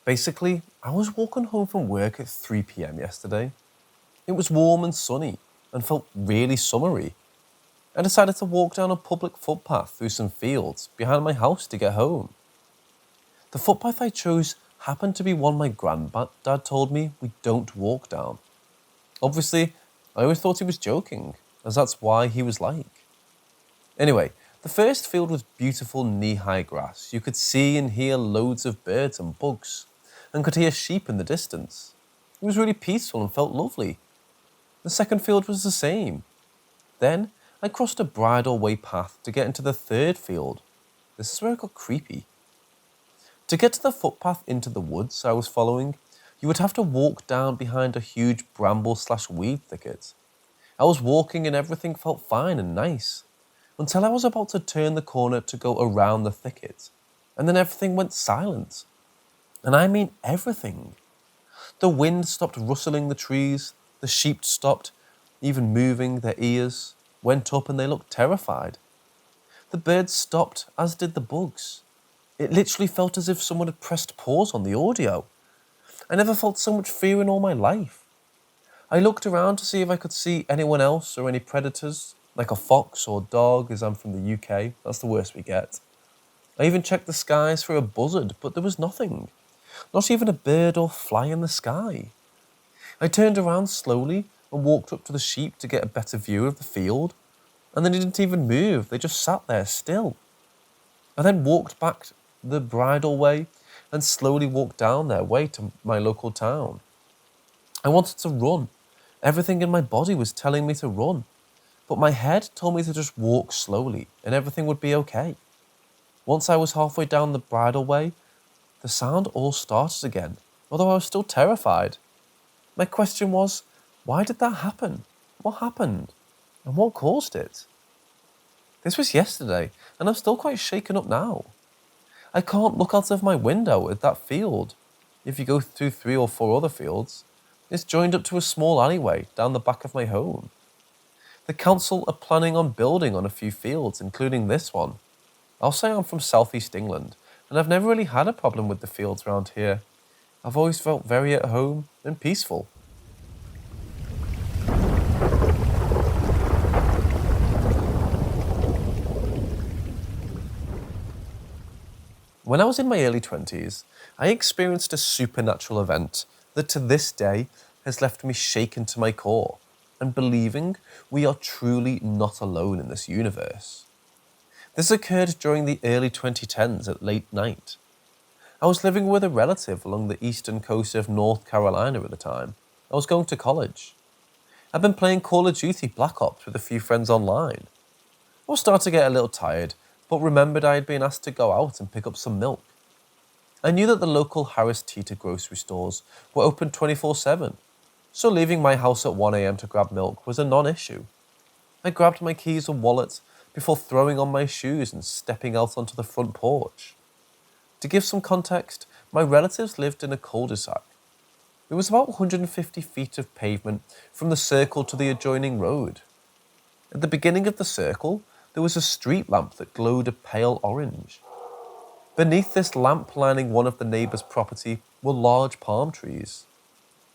Basically, I was walking home from work at 3 p.m. yesterday. It was warm and sunny and felt really summery. I decided to walk down a public footpath through some fields behind my house to get home. The footpath I chose happened to be one my granddad told me we don't walk down. Obviously, I always thought he was joking, as that's why he was like. Anyway, the first field was beautiful knee-high grass. You could see and hear loads of birds and bugs, and could hear sheep in the distance. It was really peaceful and felt lovely. The second field was the same. Then I crossed a bridle-way path to get into the third field. This is where it got creepy. To get to the footpath into the woods I was following, you would have to walk down behind a huge bramble/weed thicket. I was walking and everything felt fine and nice, until I was about to turn the corner to go around the thicket, and then everything went silent. And I mean everything. The wind stopped rustling the trees, the sheep stopped, even moving their ears, went up and they looked terrified. The birds stopped, as did the bugs. It literally felt as if someone had pressed pause on the audio. I never felt so much fear in all my life. I looked around to see if I could see anyone else or any predators, like a fox or dog, as I'm from the UK. That's the worst we get. I even checked the skies for a buzzard, but there was nothing. Not even a bird or fly in the sky. I turned around slowly and walked up to the sheep to get a better view of the field, and they didn't even move, they just sat there still. I then walked back the bridle way and slowly walked down their way to my local town. I wanted to run. Everything in my body was telling me to run, but my head told me to just walk slowly and everything would be okay. Once I was halfway down the bridle way, the sound all started again, although I was still terrified. My question was, why did that happen? What happened? And what caused it? This was yesterday, and I'm still quite shaken up now. I can't look out of my window at that field. If you go through 3 or 4 other fields, it's joined up to a small alleyway down the back of my home. The council are planning on building on a few fields, including this one. I'll say I'm from southeast England, and I've never really had a problem with the fields around here. I've always felt very at home and peaceful. When I was in my early 20s, I experienced a supernatural event that to this day has left me shaken to my core and believing we are truly not alone in this universe. This occurred during the early 2010s at late night. I was living with a relative along the eastern coast of North Carolina at the time. I was going to college. I'd been playing Call of Duty Black Ops with a few friends online. I was starting to get a little tired, but remembered I had been asked to go out and pick up some milk. I knew that the local Harris Teeter grocery stores were open 24/7, so leaving my house at 1 a.m. to grab milk was a non-issue. I grabbed my keys and wallet before throwing on my shoes and stepping out onto the front porch. To give some context, my relatives lived in a cul-de-sac. It was about 150 feet of pavement from the circle to the adjoining road. At the beginning of the circle, there was a street lamp that glowed a pale orange. Beneath this lamp lining one of the neighbours' property were large palm trees.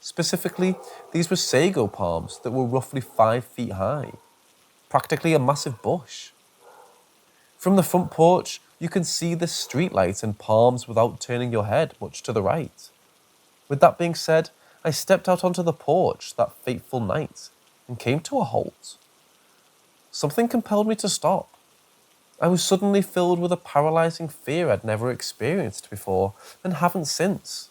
Specifically, these were sago palms that were roughly 5 feet high, practically a massive bush. From the front porch, you can see the streetlight and palms without turning your head much to the right. With that being said, I stepped out onto the porch that fateful night and came to a halt. Something compelled me to stop. I was suddenly filled with a paralyzing fear I'd never experienced before and haven't since.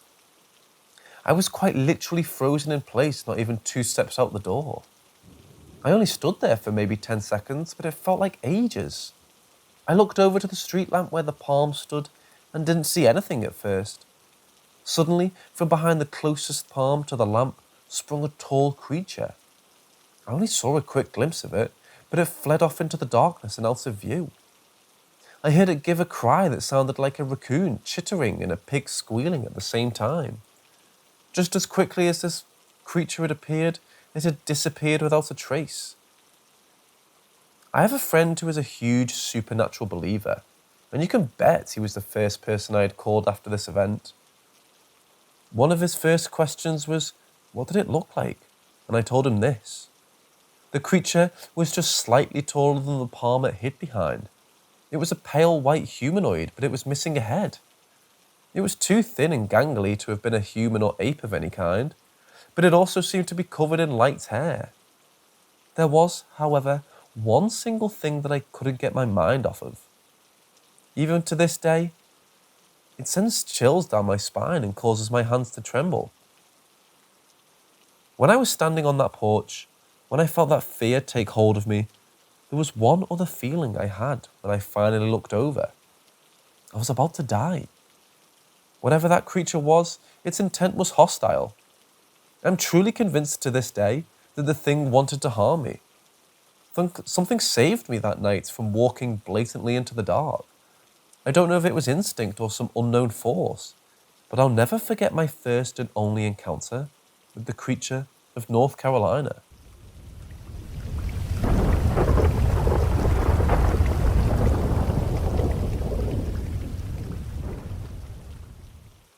I was quite literally frozen in place, not even 2 steps out the door. I only stood there for maybe 10 seconds, but it felt like ages. I looked over to the street lamp where the palm stood and didn't see anything at first. Suddenly, from behind the closest palm to the lamp, sprung a tall creature. I only saw a quick glimpse of it, but it fled off into the darkness and out of view. I heard it give a cry that sounded like a raccoon chittering and a pig squealing at the same time. Just as quickly as this creature had appeared, it had disappeared without a trace. I have a friend who is a huge supernatural believer, and you can bet he was the first person I had called after this event. One of his first questions was, "What did it look like?" And I told him this. The creature was just slightly taller than the palm it hid behind. It was a pale white humanoid, but it was missing a head. It was too thin and gangly to have been a human or ape of any kind, but it also seemed to be covered in light hair. There was, however, one single thing that I couldn't get my mind off of. Even to this day, it sends chills down my spine and causes my hands to tremble. When I was standing on that porch, when I felt that fear take hold of me, there was one other feeling I had when I finally looked over. I was about to die. Whatever that creature was, its intent was hostile. I'm truly convinced to this day that the thing wanted to harm me. Something saved me that night from walking blatantly into the dark. I don't know if it was instinct or some unknown force, but I'll never forget my first and only encounter with the creature of North Carolina.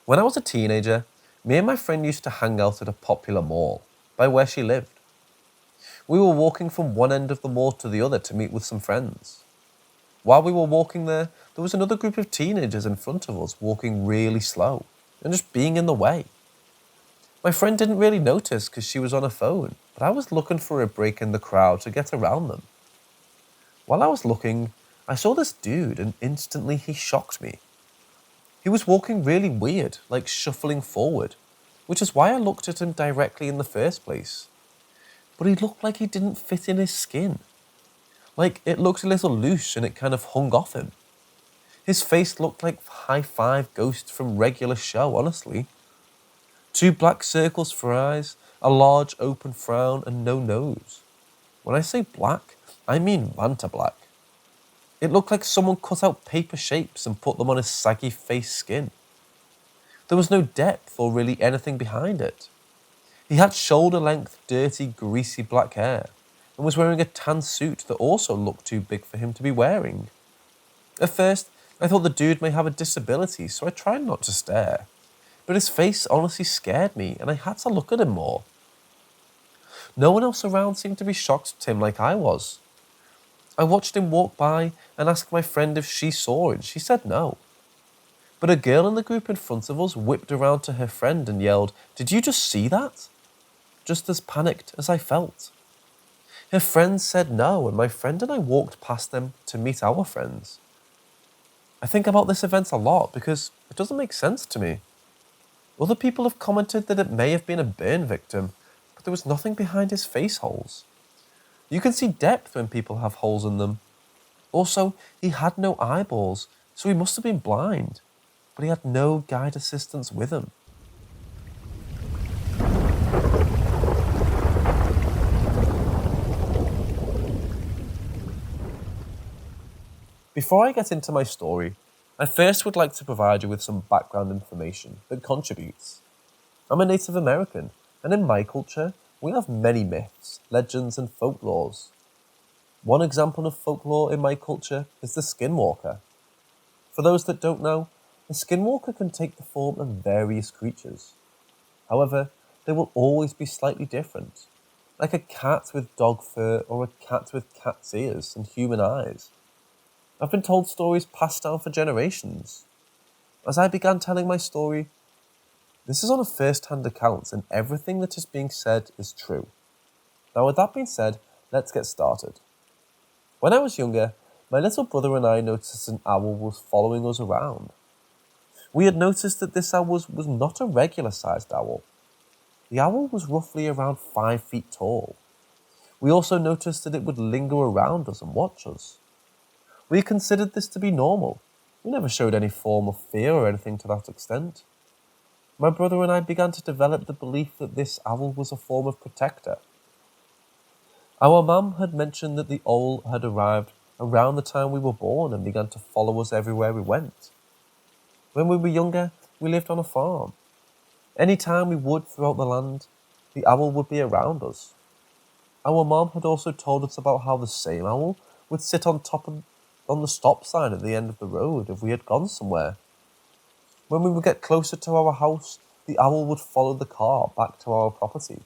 When I was a teenager, me and my friend used to hang out at a popular mall by where she lived. We were walking from one end of the mall to the other to meet with some friends. While we were walking there was another group of teenagers in front of us walking really slow and just being in the way. My friend didn't really notice because she was on her phone, but I was looking for a break in the crowd to get around them. While I was looking, I saw this dude and instantly he shocked me. He was walking really weird, like shuffling forward, which is why I looked at him directly in the first place. But he looked like he didn't fit in his skin. Like it looked a little loose and it kind of hung off him. His face looked like High Five Ghost from Regular Show, honestly. 2 black circles for eyes, a large open frown, and no nose. When I say black, I mean Vanta black. It looked like someone cut out paper shapes and put them on his saggy face skin. There was no depth or really anything behind it. He had shoulder-length, dirty, greasy black hair and was wearing a tan suit that also looked too big for him to be wearing. At first, I thought the dude may have a disability, so I tried not to stare. But his face honestly scared me and I had to look at him more. No one else around seemed to be shocked at him like I was. I watched him walk by and asked my friend if she saw it. She said no. But a girl in the group in front of us whipped around to her friend and yelled, "Did you just see that?" Just as panicked as I felt. Her friend said no, and my friend and I walked past them to meet our friends. I think about this event a lot because it doesn't make sense to me. Other people have commented that it may have been a burn victim, but there was nothing behind his face holes. You can see depth when people have holes in them. Also, he had no eyeballs, so he must have been blind, but he had no guide assistants with him. Before I get into my story, I first would like to provide you with some background information that contributes. I'm a Native American, and in my culture, we have many myths, legends, and folklores. One example of folklore in my culture is the skinwalker. For those that don't know, a skinwalker can take the form of various creatures. However, they will always be slightly different, like a cat with dog fur or a cat with cat's ears and human eyes. I've been told stories passed down for generations. As I began telling my story, this is on a first-hand account and everything that is being said is true. Now with that being said, let's get started. When I was younger, my little brother and I noticed an owl was following us around. We had noticed that this owl was not a regular-sized owl. The owl was roughly around 5 feet tall. We also noticed that it would linger around us and watch us. We considered this to be normal. We never showed any form of fear or anything to that extent. My brother and I began to develop the belief that this owl was a form of protector. Our mum had mentioned that the owl had arrived around the time we were born and began to follow us everywhere we went. When we were younger, we lived on a farm. Any time we would throughout the land, the owl would be around us. Our mum had also told us about how the same owl would sit on the stop sign at the end of the road if we had gone somewhere. When we would get closer to our house, the owl would follow the car back to our property.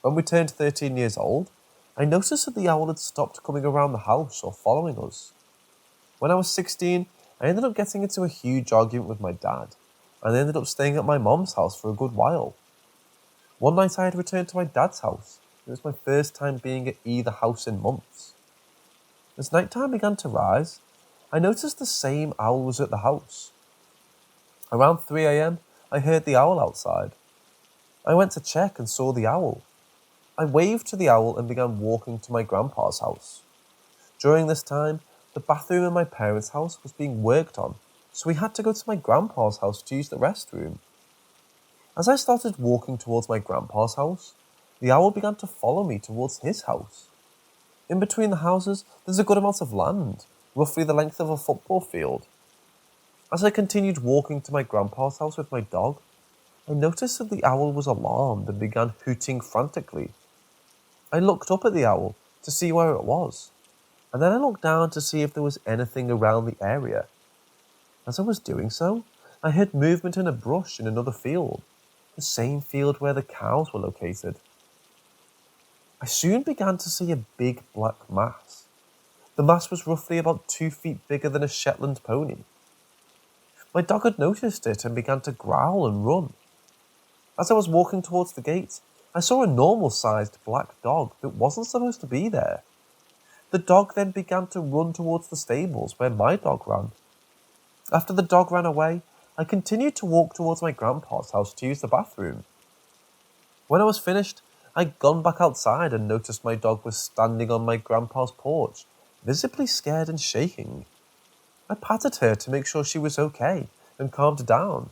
When we turned 13 years old, I noticed that the owl had stopped coming around the house or following us. When I was 16, I ended up getting into a huge argument with my dad, and I ended up staying at my mom's house for a good while. One night I had returned to my dad's house. It was my first time being at either house in months. As nighttime began to rise, I noticed the same owl was at the house. Around 3 a.m, I heard the owl outside. I went to check and saw the owl. I waved to the owl and began walking to my grandpa's house. During this time, the bathroom in my parents' house was being worked on, so we had to go to my grandpa's house to use the restroom. As I started walking towards my grandpa's house, the owl began to follow me towards his house. In between the houses, there's a good amount of land, roughly the length of a football field. As I continued walking to my grandpa's house with my dog, I noticed that the owl was alarmed and began hooting frantically. I looked up at the owl to see where it was, and then I looked down to see if there was anything around the area. As I was doing so, I heard movement in a brush in another field, the same field where the cows were located. I soon began to see a big black mass. The mass was roughly about 2 feet bigger than a Shetland pony. My dog had noticed it and began to growl and run. As I was walking towards the gate, I saw a normal-sized black dog that wasn't supposed to be there. The dog then began to run towards the stables where my dog ran. After the dog ran away, I continued to walk towards my grandpa's house to use the bathroom. When I was finished, I'd gone back outside and noticed my dog was standing on my grandpa's porch, visibly scared and shaking. I patted her to make sure she was okay and calmed her down.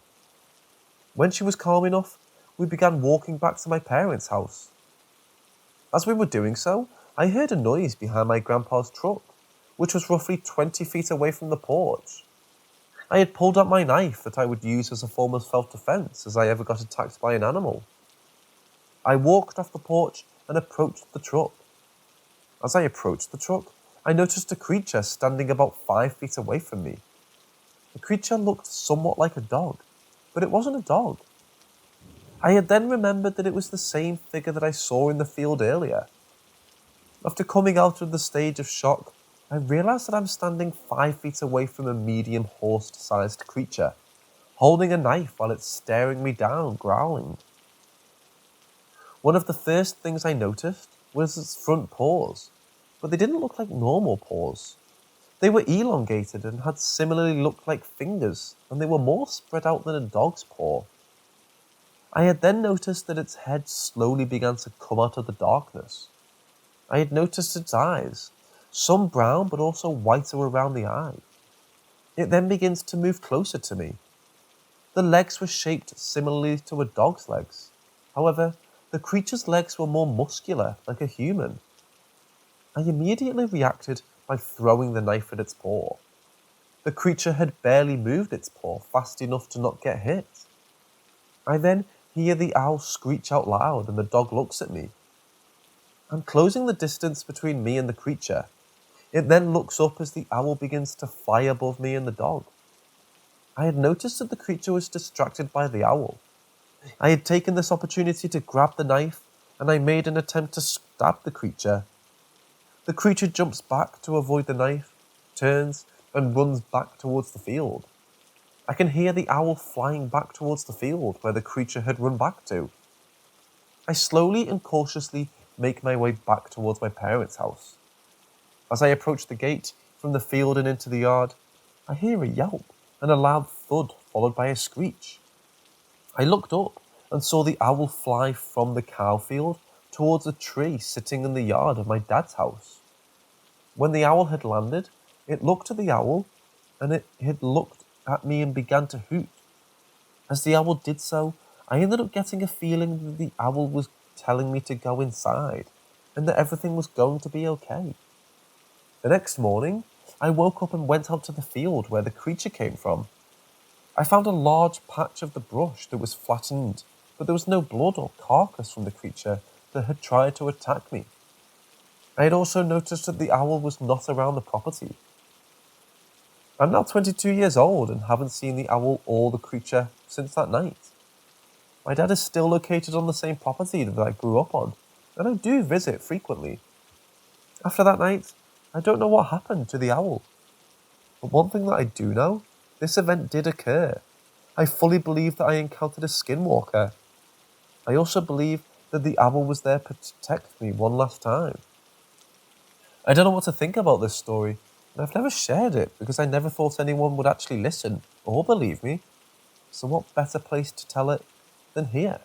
When she was calm enough, we began walking back to my parents' house. As we were doing so, I heard a noise behind my grandpa's truck, which was roughly 20 feet away from the porch. I had pulled out my knife that I would use as a form of self-defense as I ever got attacked by an animal. I walked off the porch and approached the truck. As I approached the truck, I noticed a creature standing about 5 feet away from me. The creature looked somewhat like a dog, but it wasn't a dog. I had then remembered that it was the same figure that I saw in the field earlier. After coming out of the stage of shock, I realized that I'm standing 5 feet away from a medium horse-sized creature, holding a knife while it's staring me down, growling. One of the first things I noticed was its front paws, but they didn't look like normal paws. They were elongated and had similarly looked like fingers, and they were more spread out than a dog's paw. I had then noticed that its head slowly began to come out of the darkness. I had noticed its eyes, some brown but also whiter around the eye. It then begins to move closer to me. The legs were shaped similarly to a dog's legs. However, the creature's legs were more muscular, like a human. I immediately reacted by throwing the knife at its paw. The creature had barely moved its paw fast enough to not get hit. I then hear the owl screech out loud and the dog looks at me. I'm closing the distance between me and the creature. It then looks up as the owl begins to fly above me and the dog. I had noticed that the creature was distracted by the owl. I had taken this opportunity to grab the knife, and I made an attempt to stab the creature. The creature jumps back to avoid the knife, turns, and runs back towards the field. I can hear the owl flying back towards the field where the creature had run back to. I slowly and cautiously make my way back towards my parents' house. As I approach the gate from the field and into the yard, I hear a yelp and a loud thud followed by a screech. I looked up and saw the owl fly from the cow field towards a tree sitting in the yard of my dad's house. When the owl had landed, it looked at the owl and it had looked at me and began to hoot. As the owl did so, I ended up getting a feeling that the owl was telling me to go inside and that everything was going to be okay. The next morning, I woke up and went out to the field where the creature came from. I found a large patch of the brush that was flattened, but there was no blood or carcass from the creature that had tried to attack me. I had also noticed that the owl was not around the property. I'm now 22 years old and haven't seen the owl or the creature since that night. My dad is still located on the same property that I grew up on, and I do visit frequently. After that night, I don't know what happened to the owl. But one thing that I do know, this event did occur. I fully believe that I encountered a skinwalker. I also believe that the owl was there to protect me one last time. I don't know what to think about this story, and I've never shared it because I never thought anyone would actually listen or believe me. So what better place to tell it than here?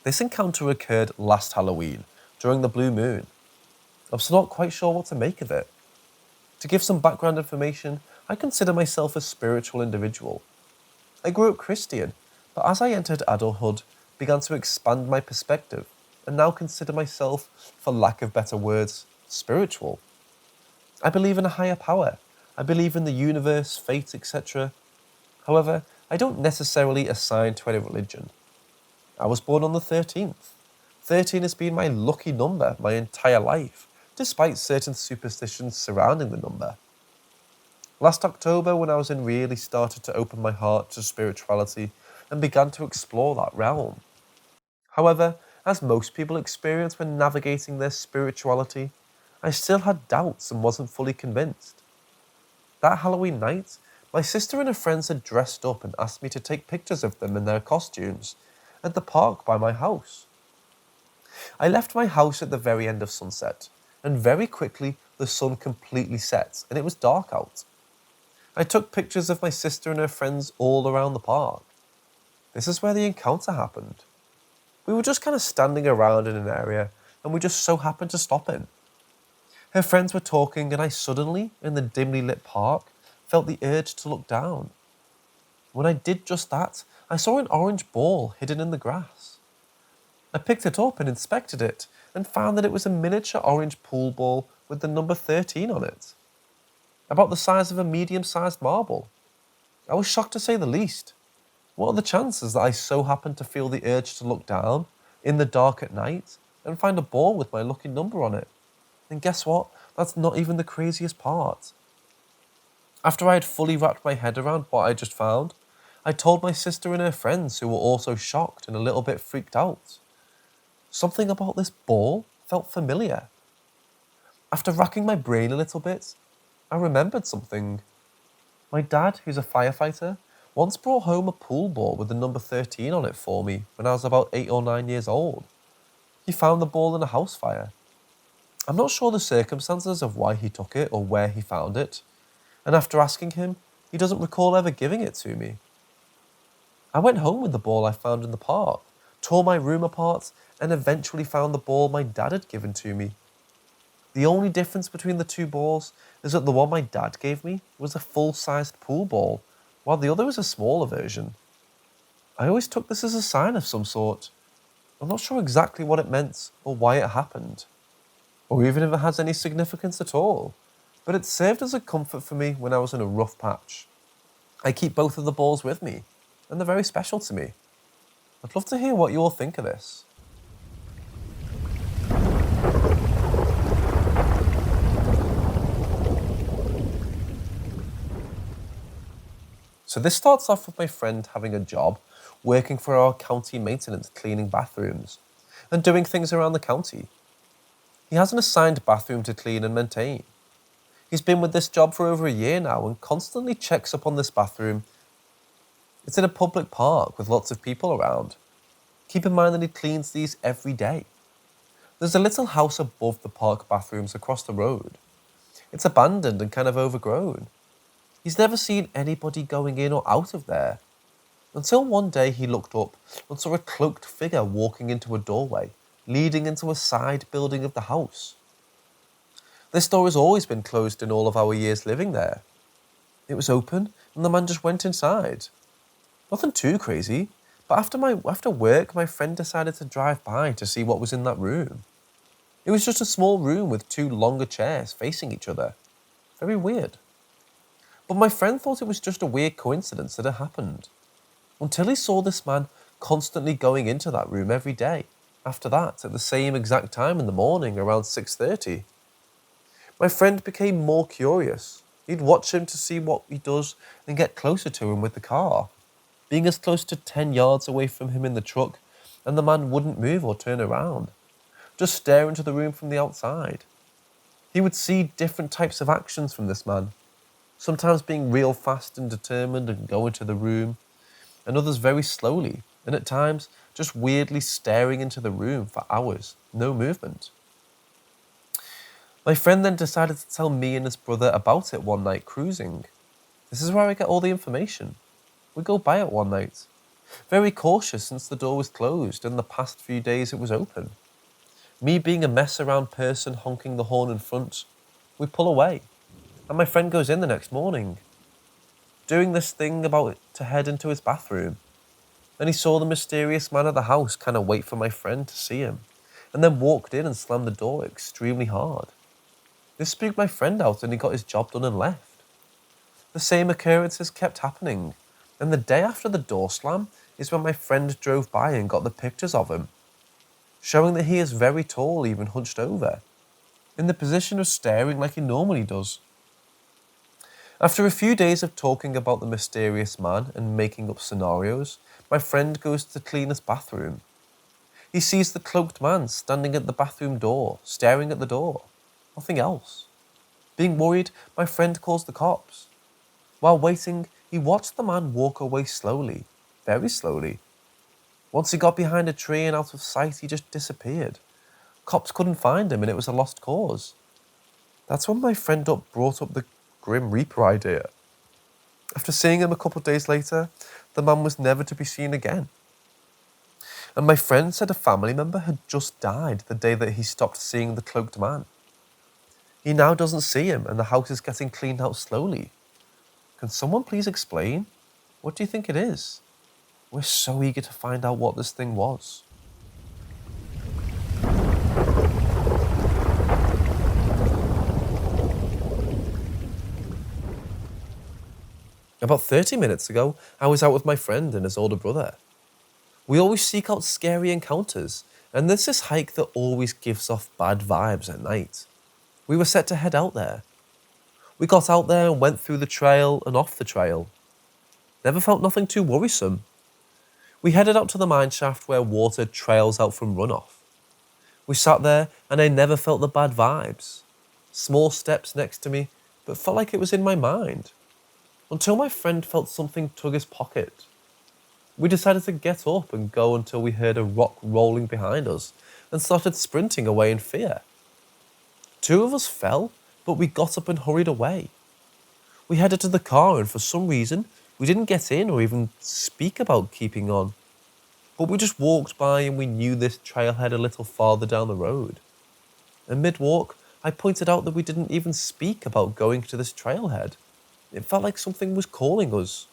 This encounter occurred last Halloween, during the blue moon. I'm still not quite sure what to make of it. To give some background information, I consider myself a spiritual individual. I grew up Christian, but as I entered adulthood, began to expand my perspective, and now consider myself, for lack of better words, spiritual. I believe in a higher power. I believe in the universe, fate, etc. However, I don't necessarily assign to any religion. I was born on the 13th. 13 has been my lucky number my entire life, despite certain superstitions surrounding the number. Last October, when I was really started to open my heart to spirituality and began to explore that realm. However, as most people experience when navigating their spirituality, I still had doubts and wasn't fully convinced. That Halloween night, my sister and her friends had dressed up and asked me to take pictures of them in their costumes at the park by my house. I left my house at the very end of sunset, and very quickly the sun completely set and it was dark out. I took pictures of my sister and her friends all around the park. This is where the encounter happened. We were just kind of standing around in an area and we just so happened to stop in. Her friends were talking and I suddenly, in the dimly lit park, felt the urge to look down. When I did just that, I saw an orange ball hidden in the grass. I picked it up and inspected it and found that it was a miniature orange pool ball with the number 13 on it. About the size of a medium-sized marble. I was shocked to say the least. What are the chances that I so happened to feel the urge to look down, in the dark at night, and find a ball with my lucky number on it? And guess what? That's not even the craziest part. After I had fully wrapped my head around what I just found, I told my sister and her friends, who were also shocked and a little bit freaked out. Something about this ball felt familiar. After racking my brain a little bit, I remembered something. My dad, who's a firefighter, once brought home a pool ball with the number 13 on it for me when I was about 8 or 9 years old. He found the ball in a house fire. I'm not sure the circumstances of why he took it or where he found it, and after asking him, he doesn't recall ever giving it to me. I went home with the ball I found in the park, tore my room apart, and eventually found the ball my dad had given to me. The only difference between the two balls is that the one my dad gave me was a full-sized pool ball, while the other was a smaller version. I always took this as a sign of some sort. I'm not sure exactly what it meant or why it happened, or even if it has any significance at all, but it served as a comfort for me when I was in a rough patch. I keep both of the balls with me, and they're very special to me. I'd love to hear what you all think of this. So this starts off with my friend having a job, working for our county maintenance, cleaning bathrooms, and doing things around the county. He has an assigned bathroom to clean and maintain. He's been with this job for over a year now and constantly checks up on this bathroom. It's in a public park with lots of people around. Keep in mind that he cleans these every day. There's a little house above the park bathrooms across the road. It's abandoned and kind of overgrown. He's never seen anybody going in or out of there, until one day he looked up and saw a cloaked figure walking into a doorway, leading into a side building of the house. This door has always been closed in all of our years living there. It was open and the man just went inside. Nothing too crazy, but after work my friend decided to drive by to see what was in that room. It was just a small room with two longer chairs facing each other. Very weird. But my friend thought it was just a weird coincidence that it happened, until he saw this man constantly going into that room every day, after that, at the same exact time in the morning, around 6:30. My friend became more curious. He'd watch him to see what he does and get closer to him with the car, being as close to 10 yards away from him in the truck, and the man wouldn't move or turn around, just stare into the room from the outside. He would see different types of actions from this man, sometimes being real fast and determined and go into the room, and others very slowly, and at times just weirdly staring into the room for hours, no movement. My friend then decided to tell me and his brother about it one night cruising. This is where I get all the information. We go by it one night, very cautious since the door was closed and the past few days it was open. Me being a mess around person honking the horn in front, we pull away, and my friend goes in the next morning, doing this thing about to head into his bathroom. And he saw the mysterious man at the house kind of wait for my friend to see him, and then walked in and slammed the door extremely hard. This spooked my friend out and he got his job done and left. The same occurrences kept happening, and the day after the door slam is when my friend drove by and got the pictures of him, showing that he is very tall, even hunched over, in the position of staring like he normally does. After a few days of talking about the mysterious man and making up scenarios, my friend goes to clean his bathroom. He sees the cloaked man standing at the bathroom door, staring at the door. Nothing else. Being worried, my friend calls the cops. While waiting, he watched the man walk away slowly, very slowly. Once he got behind a tree and out of sight, he just disappeared. Cops couldn't find him and it was a lost cause. That's when my friend brought up the Grim Reaper idea. After seeing him a couple of days later, the man was never to be seen again. And my friend said a family member had just died the day that he stopped seeing the cloaked man. He now doesn't see him and the house is getting cleaned out slowly. Can someone please explain? What do you think it is? We're so eager to find out what this thing was. About 30 minutes ago, I was out with my friend and his older brother. We always seek out scary encounters, and there's this hike that always gives off bad vibes at night. We were set to head out there. We got out there and went through the trail and off the trail. Never felt nothing too worrisome. We headed out to the mine shaft where water trails out from runoff. We sat there and I never felt the bad vibes. Small steps next to me, but felt like it was in my mind. Until my friend felt something tug his pocket. We decided to get up and go until we heard a rock rolling behind us and started sprinting away in fear. 2 of us fell, but we got up and hurried away. We headed to the car and for some reason, we didn't get in or even speak about keeping on. But we just walked by and we knew this trailhead a little farther down the road. And mid-walk, I pointed out that we didn't even speak about going to this trailhead. It felt like something was calling us.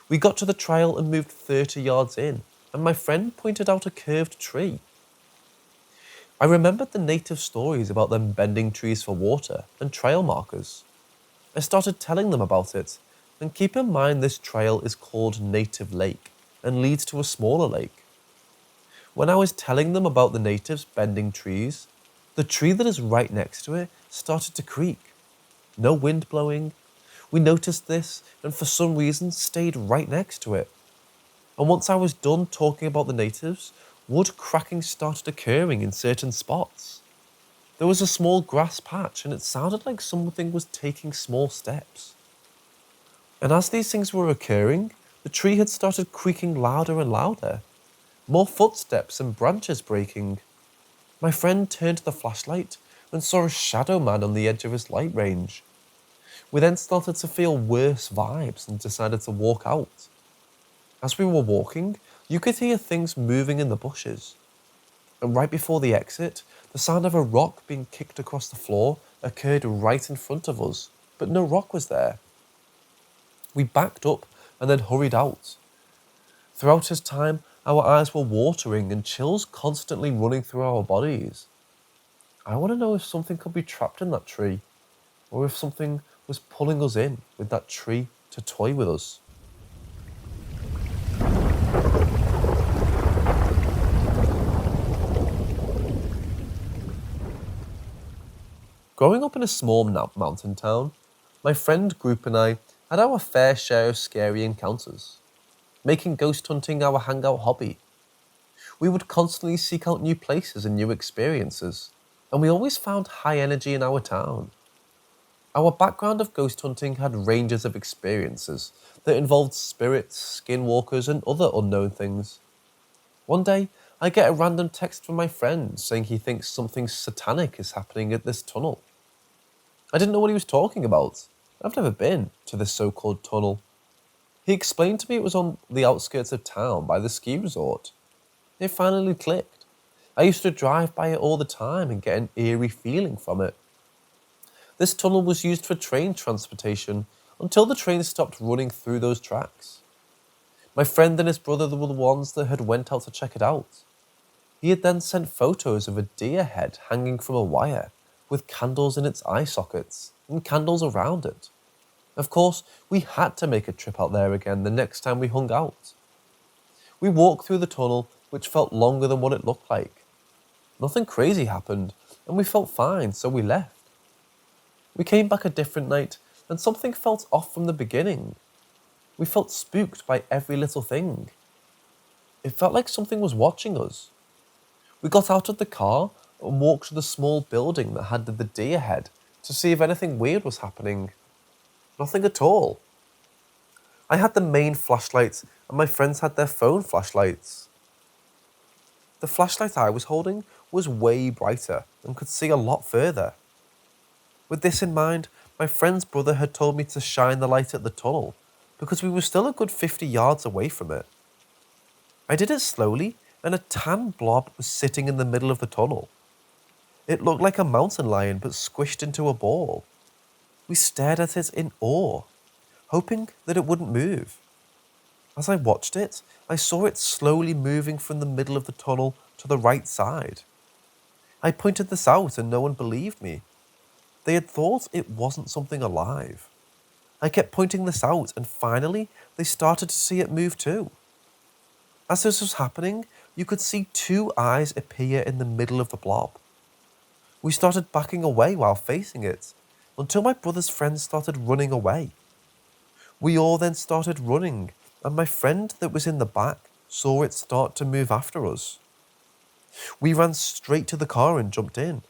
We got to the trail and moved 30 yards in, and my friend pointed out a curved tree. I remembered the native stories about them bending trees for water and trail markers. I started telling them about it, and keep in mind this trail is called Native Lake and leads to a smaller lake. When I was telling them about the natives bending trees, the tree that is right next to it started to creak. No wind blowing. We noticed this and for some reason stayed right next to it. And once I was done talking about the natives, wood cracking started occurring in certain spots. There was a small grass patch and it sounded like something was taking small steps. And as these things were occurring, the tree had started creaking louder and louder. More footsteps and branches breaking. My friend turned the flashlight and saw a shadow man on the edge of his light range. We then started to feel worse vibes and decided to walk out. As we were walking, you could hear things moving in the bushes. And right before the exit, the sound of a rock being kicked across the floor occurred right in front of us, but no rock was there. We backed up and then hurried out. Throughout his time, our eyes were watering and chills constantly running through our bodies. I want to know if something could be trapped in that tree, or if something was pulling us in with that tree to toy with us. Growing up in a small mountain town, my friend group and I had our fair share of scary encounters, making ghost hunting our hangout hobby. We would constantly seek out new places and new experiences, and we always found high energy in our town. Our background of ghost hunting had ranges of experiences that involved spirits, skinwalkers, and other unknown things. One day, I get a random text from my friend saying he thinks something satanic is happening at this tunnel. I didn't know what he was talking about. I've never been to this so-called tunnel. He explained to me it was on the outskirts of town by the ski resort. It finally clicked. I used to drive by it all the time and get an eerie feeling from it. This tunnel was used for train transportation until the train stopped running through those tracks. My friend and his brother were the ones that had went out to check it out. He had then sent photos of a deer head hanging from a wire with candles in its eye sockets and candles around it. Of course, we had to make a trip out there again the next time we hung out. We walked through the tunnel, which felt longer than what it looked like. Nothing crazy happened, and we felt fine, so we left. We came back a different night, and something felt off from the beginning. We felt spooked by every little thing. It felt like something was watching us. We got out of the car and walked to the small building that had the deer head to see if anything weird was happening. Nothing at all. I had the main flashlight and my friends had their phone flashlights. The flashlight I was holding was way brighter and could see a lot further. With this in mind, my friend's brother had told me to shine the light at the tunnel because we were still a good 50 yards away from it. I did it slowly and a tan blob was sitting in the middle of the tunnel. It looked like a mountain lion but squished into a ball. We stared at it in awe, hoping that it wouldn't move. As I watched it, I saw it slowly moving from the middle of the tunnel to the right side. I pointed this out and no one believed me. They had thought it wasn't something alive. I kept pointing this out and finally they started to see it move too. As this was happening, you could see two eyes appear in the middle of the blob. We started backing away while facing it, until my brother's friends started running away. We all then started running, and my friend that was in the back saw it start to move after us. We ran straight to the car and jumped in.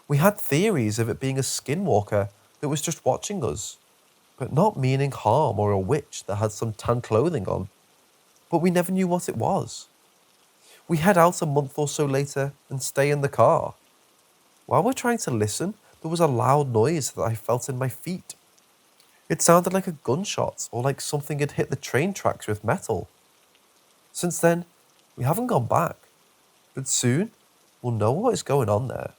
We had theories of it being a skinwalker that was just watching us, but not meaning harm or a witch that had some tan clothing on. But we never knew what it was. We head out a month or so later and stay in the car. While we're trying to listen, there was a loud noise that I felt in my feet. It sounded like a gunshot or like something had hit the train tracks with metal. Since then, we haven't gone back, but soon we'll know what is going on there.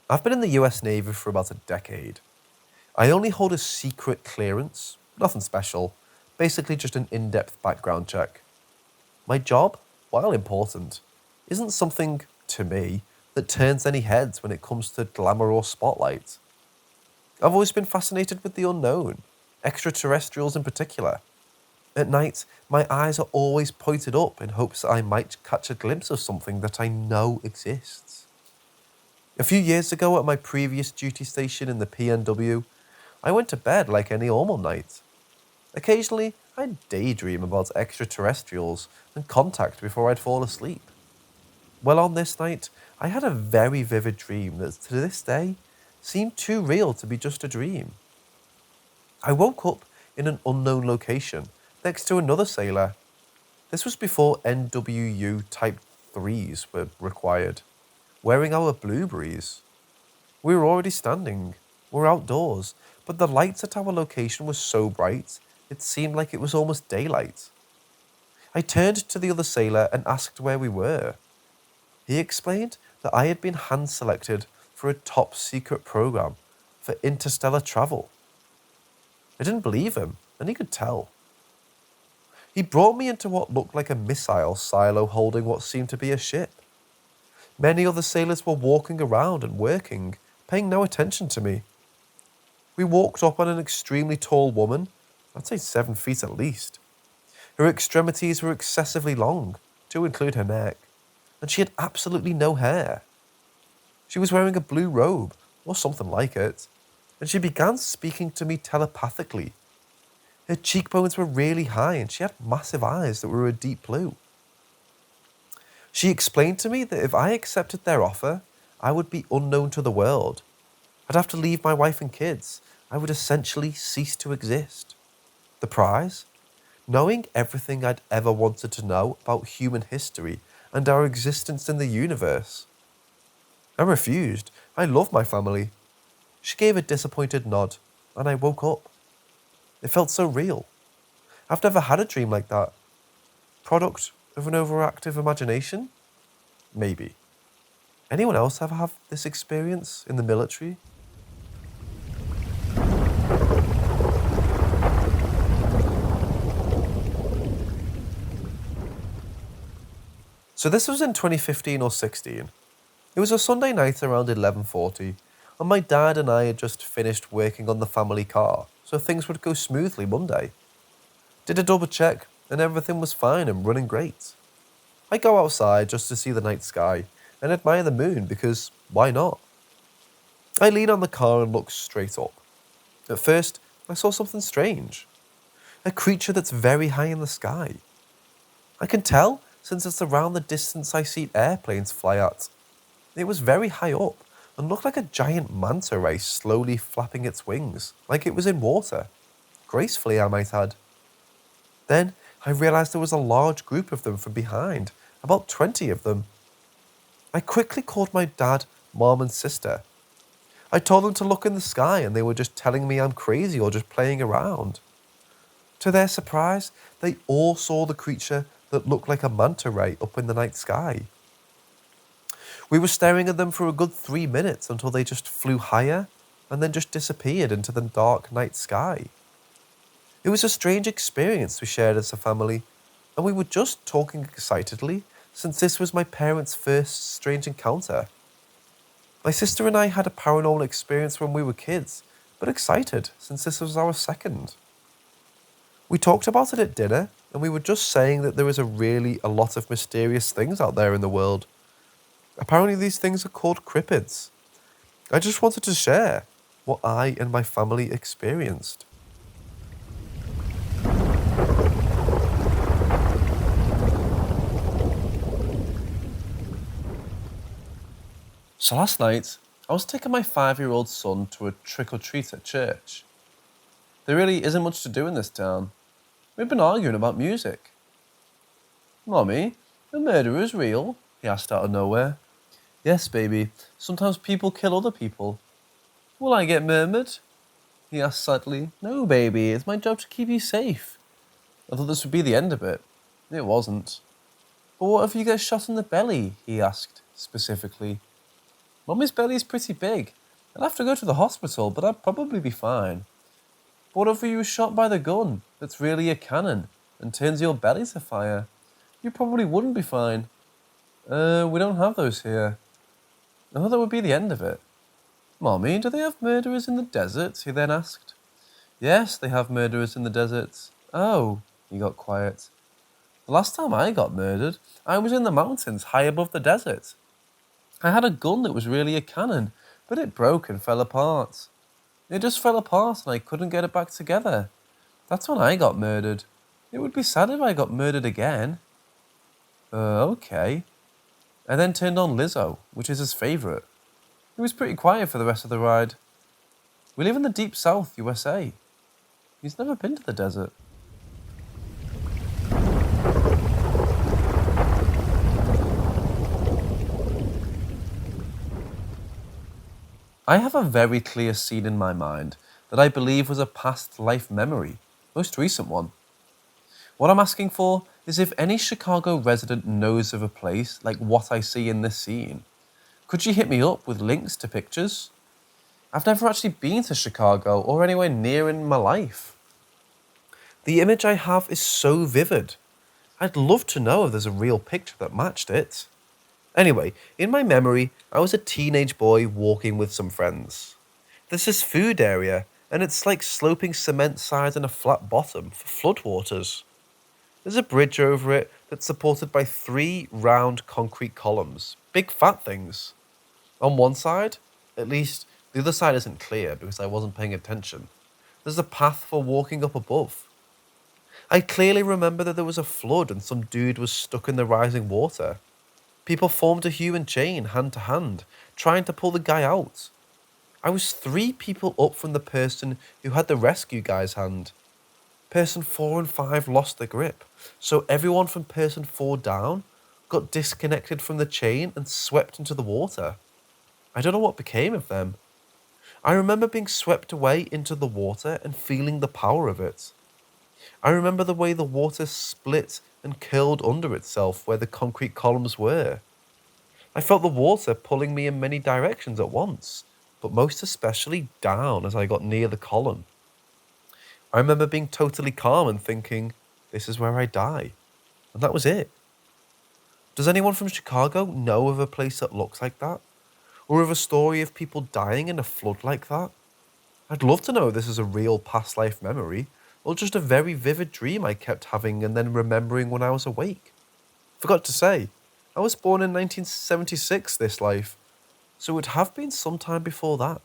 I've been in the US Navy for about a decade. I only hold a secret clearance, nothing special, basically just an in-depth background check. My job, while important, isn't something, to me, that turns any heads when it comes to glamour or spotlight. I've always been fascinated with the unknown, extraterrestrials in particular. At night, my eyes are always pointed up in hopes that I might catch a glimpse of something that I know exists. A few years ago at my previous duty station in the PNW, I went to bed like any normal night. Occasionally, I'd daydream about extraterrestrials and contact before I'd fall asleep. Well, on this night, I had a very vivid dream that to this day seemed too real to be just a dream. I woke up in an unknown location next to another sailor. This was before NWU Type 3s were required, wearing our blueberries. We were already standing, we're outdoors, but the lights at our location were so bright, it seemed like it was almost daylight. I turned to the other sailor and asked where we were. He explained that I had been hand-selected for a top-secret program for interstellar travel. I didn't believe him, and he could tell. He brought me into what looked like a missile silo holding what seemed to be a ship. Many other sailors were walking around and working, paying no attention to me. We walked up on an extremely tall woman, I'd say 7 feet at least. Her extremities were excessively long, to include her neck, and she had absolutely no hair. She was wearing a blue robe, or something like it, and she began speaking to me telepathically. Her cheekbones were really high and she had massive eyes that were a deep blue. She explained to me that if I accepted their offer, I would be unknown to the world. I'd have to leave my wife and kids. I would essentially cease to exist. The prize? Knowing everything I'd ever wanted to know about human history and our existence in the universe. I refused. I love my family. She gave a disappointed nod, and I woke up. It felt so real. I've never had a dream like that. Product of an overactive imagination? Maybe. Anyone else ever have this experience in the military? So this was in 2015 or 16. It was a Sunday night around 11:40, and my dad and I had just finished working on the family car, so things would go smoothly Monday. Did a double check, and everything was fine and running great. I go outside just to see the night sky and admire the moon because why not? I lean on the car and look straight up. At first, I saw something strange. A creature that's very high in the sky. I can tell since it's around the distance I see airplanes fly at. It was very high up and looked like a giant manta ray slowly flapping its wings, like it was in water. Gracefully, I might add. Then I realised there was a large group of them from behind, about 20 of them. I quickly called my dad, mom and sister. I told them to look in the sky and they were just telling me I'm crazy or just playing around. To their surprise, they all saw the creature that looked like a manta ray up in the night sky. We were staring at them for a good 3 minutes until they just flew higher and then just disappeared into the dark night sky. It was a strange experience we shared as a family, and we were just talking excitedly since this was my parents' first strange encounter. My sister and I had a paranormal experience when we were kids, but excited since this was our second. We talked about it at dinner, and we were just saying that there is a lot of mysterious things out there in the world. Apparently these things are called cryptids. I just wanted to share what I and my family experienced. So last night, I was taking my 5-year-old son to a trick-or-treat at church. There really isn't much to do in this town. We've been arguing about music. "Mommy, are murderers real?" he asked out of nowhere. "Yes, baby. Sometimes people kill other people." "Will I get murdered?" he asked sadly. "No, baby. It's my job to keep you safe." I thought this would be the end of it. It wasn't. "But what if you get shot in the belly?" he asked specifically. "Mommy's belly is pretty big. I'd have to go to the hospital, but I'd probably be fine." "But what if you were shot by the gun that's really a cannon and turns your belly to fire? You probably wouldn't be fine." We don't have those here." I thought that would be the end of it. "Mommy, do they have murderers in the desert?" he then asked. "Yes, they have murderers in the desert." "Oh," he got quiet. "The last time I got murdered, I was in the mountains high above the desert. I had a gun that was really a cannon, but it broke and fell apart. It just fell apart and I couldn't get it back together. That's when I got murdered. It would be sad if I got murdered again." Okay. I then turned on Lizzo, which is his favourite. He was pretty quiet for the rest of the ride. We live in the deep south, USA. He's never been to the desert. I have a very clear scene in my mind that I believe was a past life memory, most recent one. What I'm asking for is if any Chicago resident knows of a place like what I see in this scene. Could you hit me up with links to pictures? I've never actually been to Chicago or anywhere near in my life. The image I have is so vivid. I'd love to know if there's a real picture that matched it. Anyway, in my memory, I was a teenage boy walking with some friends. There's this food area, and it's like sloping cement sides and a flat bottom for floodwaters. There's a bridge over it that's supported by three round concrete columns, big fat things. On one side, at least the other side isn't clear because I wasn't paying attention, there's a path for walking up above. I clearly remember that there was a flood and some dude was stuck in the rising water. People formed a human chain, hand to hand, trying to pull the guy out. I was 3 people up from the person who had the rescue guy's hand. Person 4 and 5 lost their grip, so everyone from person 4 down got disconnected from the chain and swept into the water. I don't know what became of them. I remember being swept away into the water and feeling the power of it. I remember the way the water split and curled under itself where the concrete columns were. I felt the water pulling me in many directions at once, but most especially down as I got near the column. I remember being totally calm and thinking, this is where I die. And that was it. Does anyone from Chicago know of a place that looks like that? Or of a story of people dying in a flood like that? I'd love to know if this is a real past life memory, or just a very vivid dream I kept having and then remembering when I was awake. Forgot to say, I was born in 1976 this life, so it would have been some time before that.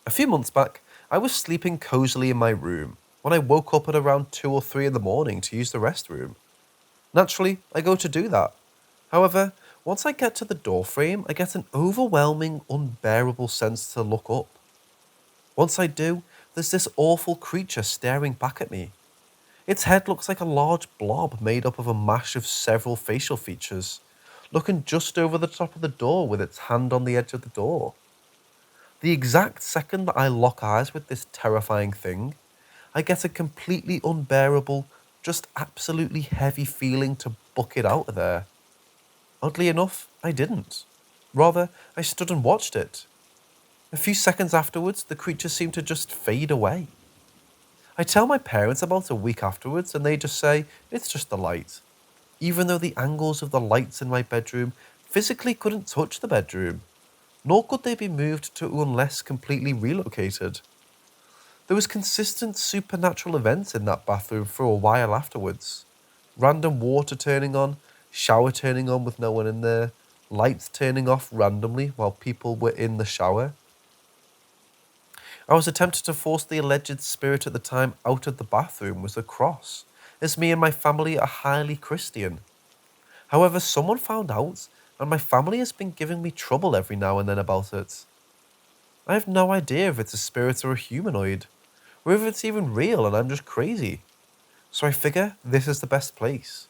A few months back, I was sleeping cozily in my room when I woke up at around 2 or 3 in the morning to use the restroom. Naturally, I go to do that. However, once I get to the doorframe, I get an overwhelming, unbearable sense to look up. Once I do, there's this awful creature staring back at me. Its head looks like a large blob made up of a mash of several facial features, looking just over the top of the door with its hand on the edge of the door. The exact second that I lock eyes with this terrifying thing, I get a completely unbearable, just absolutely heavy feeling to book it out of there. Oddly enough, I didn't. Rather, I stood and watched it. A few seconds afterwards, the creature seemed to just fade away. I tell my parents about a week afterwards and they just say, it's just the light. Even though the angles of the lights in my bedroom physically couldn't touch the bedroom, nor could they be moved to unless completely relocated. There was consistent supernatural events in that bathroom for a while afterwards. Random water turning on, shower turning on with no one in there, lights turning off randomly while people were in the shower. I was attempting to force the alleged spirit at the time out of the bathroom with a cross, as me and my family are highly Christian. However, someone found out, and my family has been giving me trouble every now and then about it. I have no idea if it's a spirit or a humanoid, or if it's even real and I'm just crazy. So I figure this is the best place.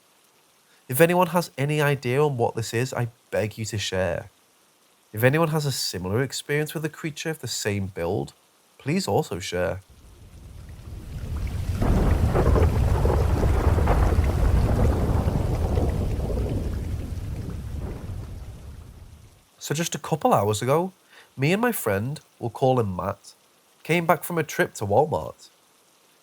If anyone has any idea on what this is, I beg you to share. If anyone has a similar experience with a creature of the same build, please also share. So just a couple hours ago, me and my friend, we'll call him Matt, came back from a trip to Walmart.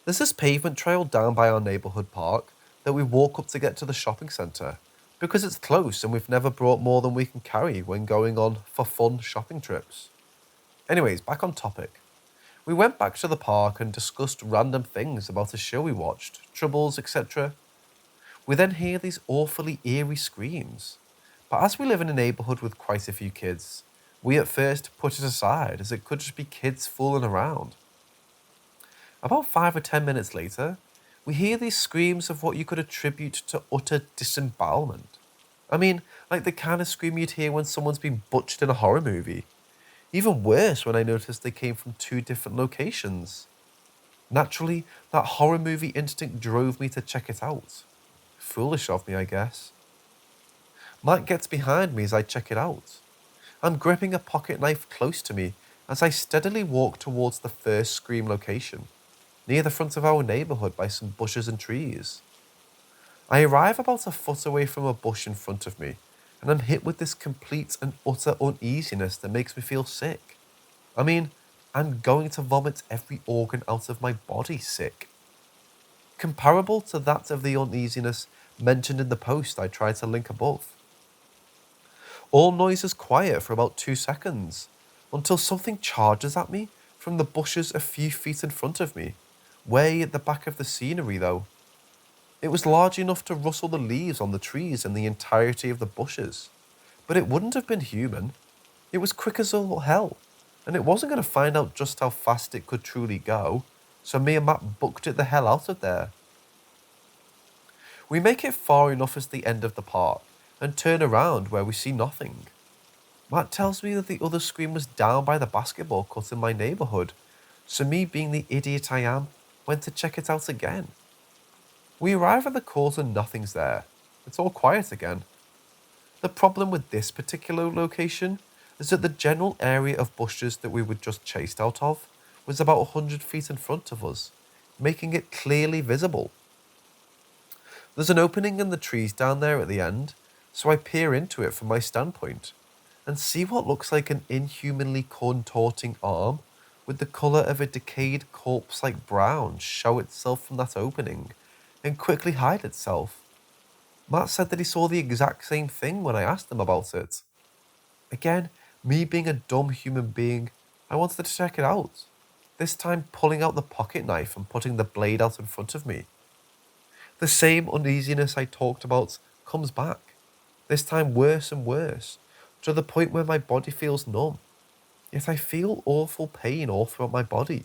There's this pavement trail down by our neighbourhood park that we walk up to get to the shopping centre, because it's close and we've never brought more than we can carry when going on for fun shopping trips. Anyways, back on topic. We went back to the park and discussed random things about a show we watched, troubles, etc. We then hear these awfully eerie screams. But as we live in a neighbourhood with quite a few kids, we at first put it aside as it could just be kids fooling around. About 5 or 10 minutes later, we hear these screams of what you could attribute to utter disembowelment. I mean, like the kind of scream you'd hear when someone's been butchered in a horror movie. Even worse when I noticed they came from 2 different locations. Naturally, that horror movie instinct drove me to check it out. Foolish of me, I guess. Matt gets behind me as I check it out. I'm gripping a pocket knife close to me as I steadily walk towards the first scream location, near the front of our neighbourhood by some bushes and trees. I arrive about a foot away from a bush in front of me, and I'm hit with this complete and utter uneasiness that makes me feel sick. I mean, I'm going to vomit every organ out of my body sick. Comparable to that of the uneasiness mentioned in the post I tried to link above. All noise is quiet for about 2 seconds, until something charges at me from the bushes a few feet in front of me, way at the back of the scenery though. It was large enough to rustle the leaves on the trees and the entirety of the bushes, but it wouldn't have been human. It was quick as all hell, and it wasn't going to find out just how fast it could truly go, so me and Matt booked it the hell out of there. We make it far enough as the end of the park, and turn around where we see nothing. Matt tells me that the other scream was down by the basketball court in my neighbourhood, so me, being the idiot I am, went to check it out again. We arrive at the court and nothing's there. It's all quiet again. The problem with this particular location is that the general area of bushes that we were just chased out of was about 100 feet in front of us, making it clearly visible. There's an opening in the trees down there at the end, so I peer into it from my standpoint and see what looks like an inhumanly contorting arm with the colour of a decayed corpse-like brown show itself from that opening and quickly hide itself. Matt said that he saw the exact same thing when I asked him about it. Again, me being a dumb human being, I wanted to check it out, this time pulling out the pocket knife and putting the blade out in front of me. The same uneasiness I talked about comes back, this time worse and worse, to the point where my body feels numb. Yet I feel awful pain all throughout my body.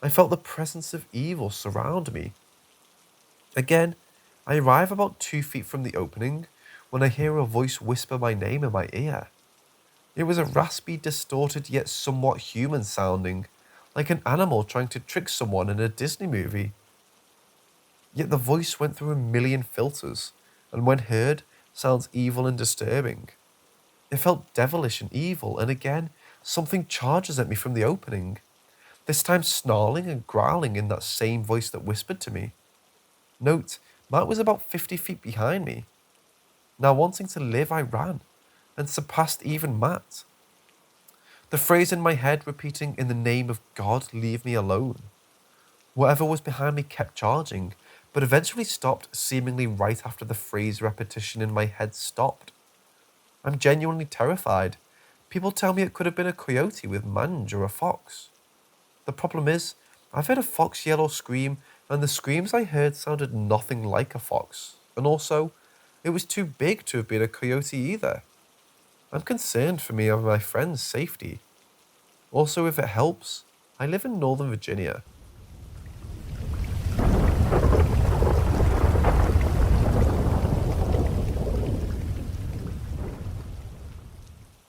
I felt the presence of evil surround me. Again, I arrive about 2 feet from the opening when I hear a voice whisper my name in my ear. It was a raspy, distorted yet somewhat human sounding, like an animal trying to trick someone in a Disney movie. Yet the voice went through a million filters, and when heard, sounds evil and disturbing. It felt devilish and evil, and again, something charges at me from the opening, this time snarling and growling in that same voice that whispered to me. Note, Matt was about 50 feet behind me. Now wanting to live, I ran, and surpassed even Matt. The phrase in my head repeating, "In the name of God, leave me alone." Whatever was behind me kept charging, but eventually stopped seemingly right after the phrase repetition in my head stopped. I'm genuinely terrified. People tell me it could have been a coyote with mange or a fox. The problem is, I've heard a fox yell or scream, and the screams I heard sounded nothing like a fox, and also, it was too big to have been a coyote either. I'm concerned for me and my friend's safety. Also, if it helps, I live in Northern Virginia.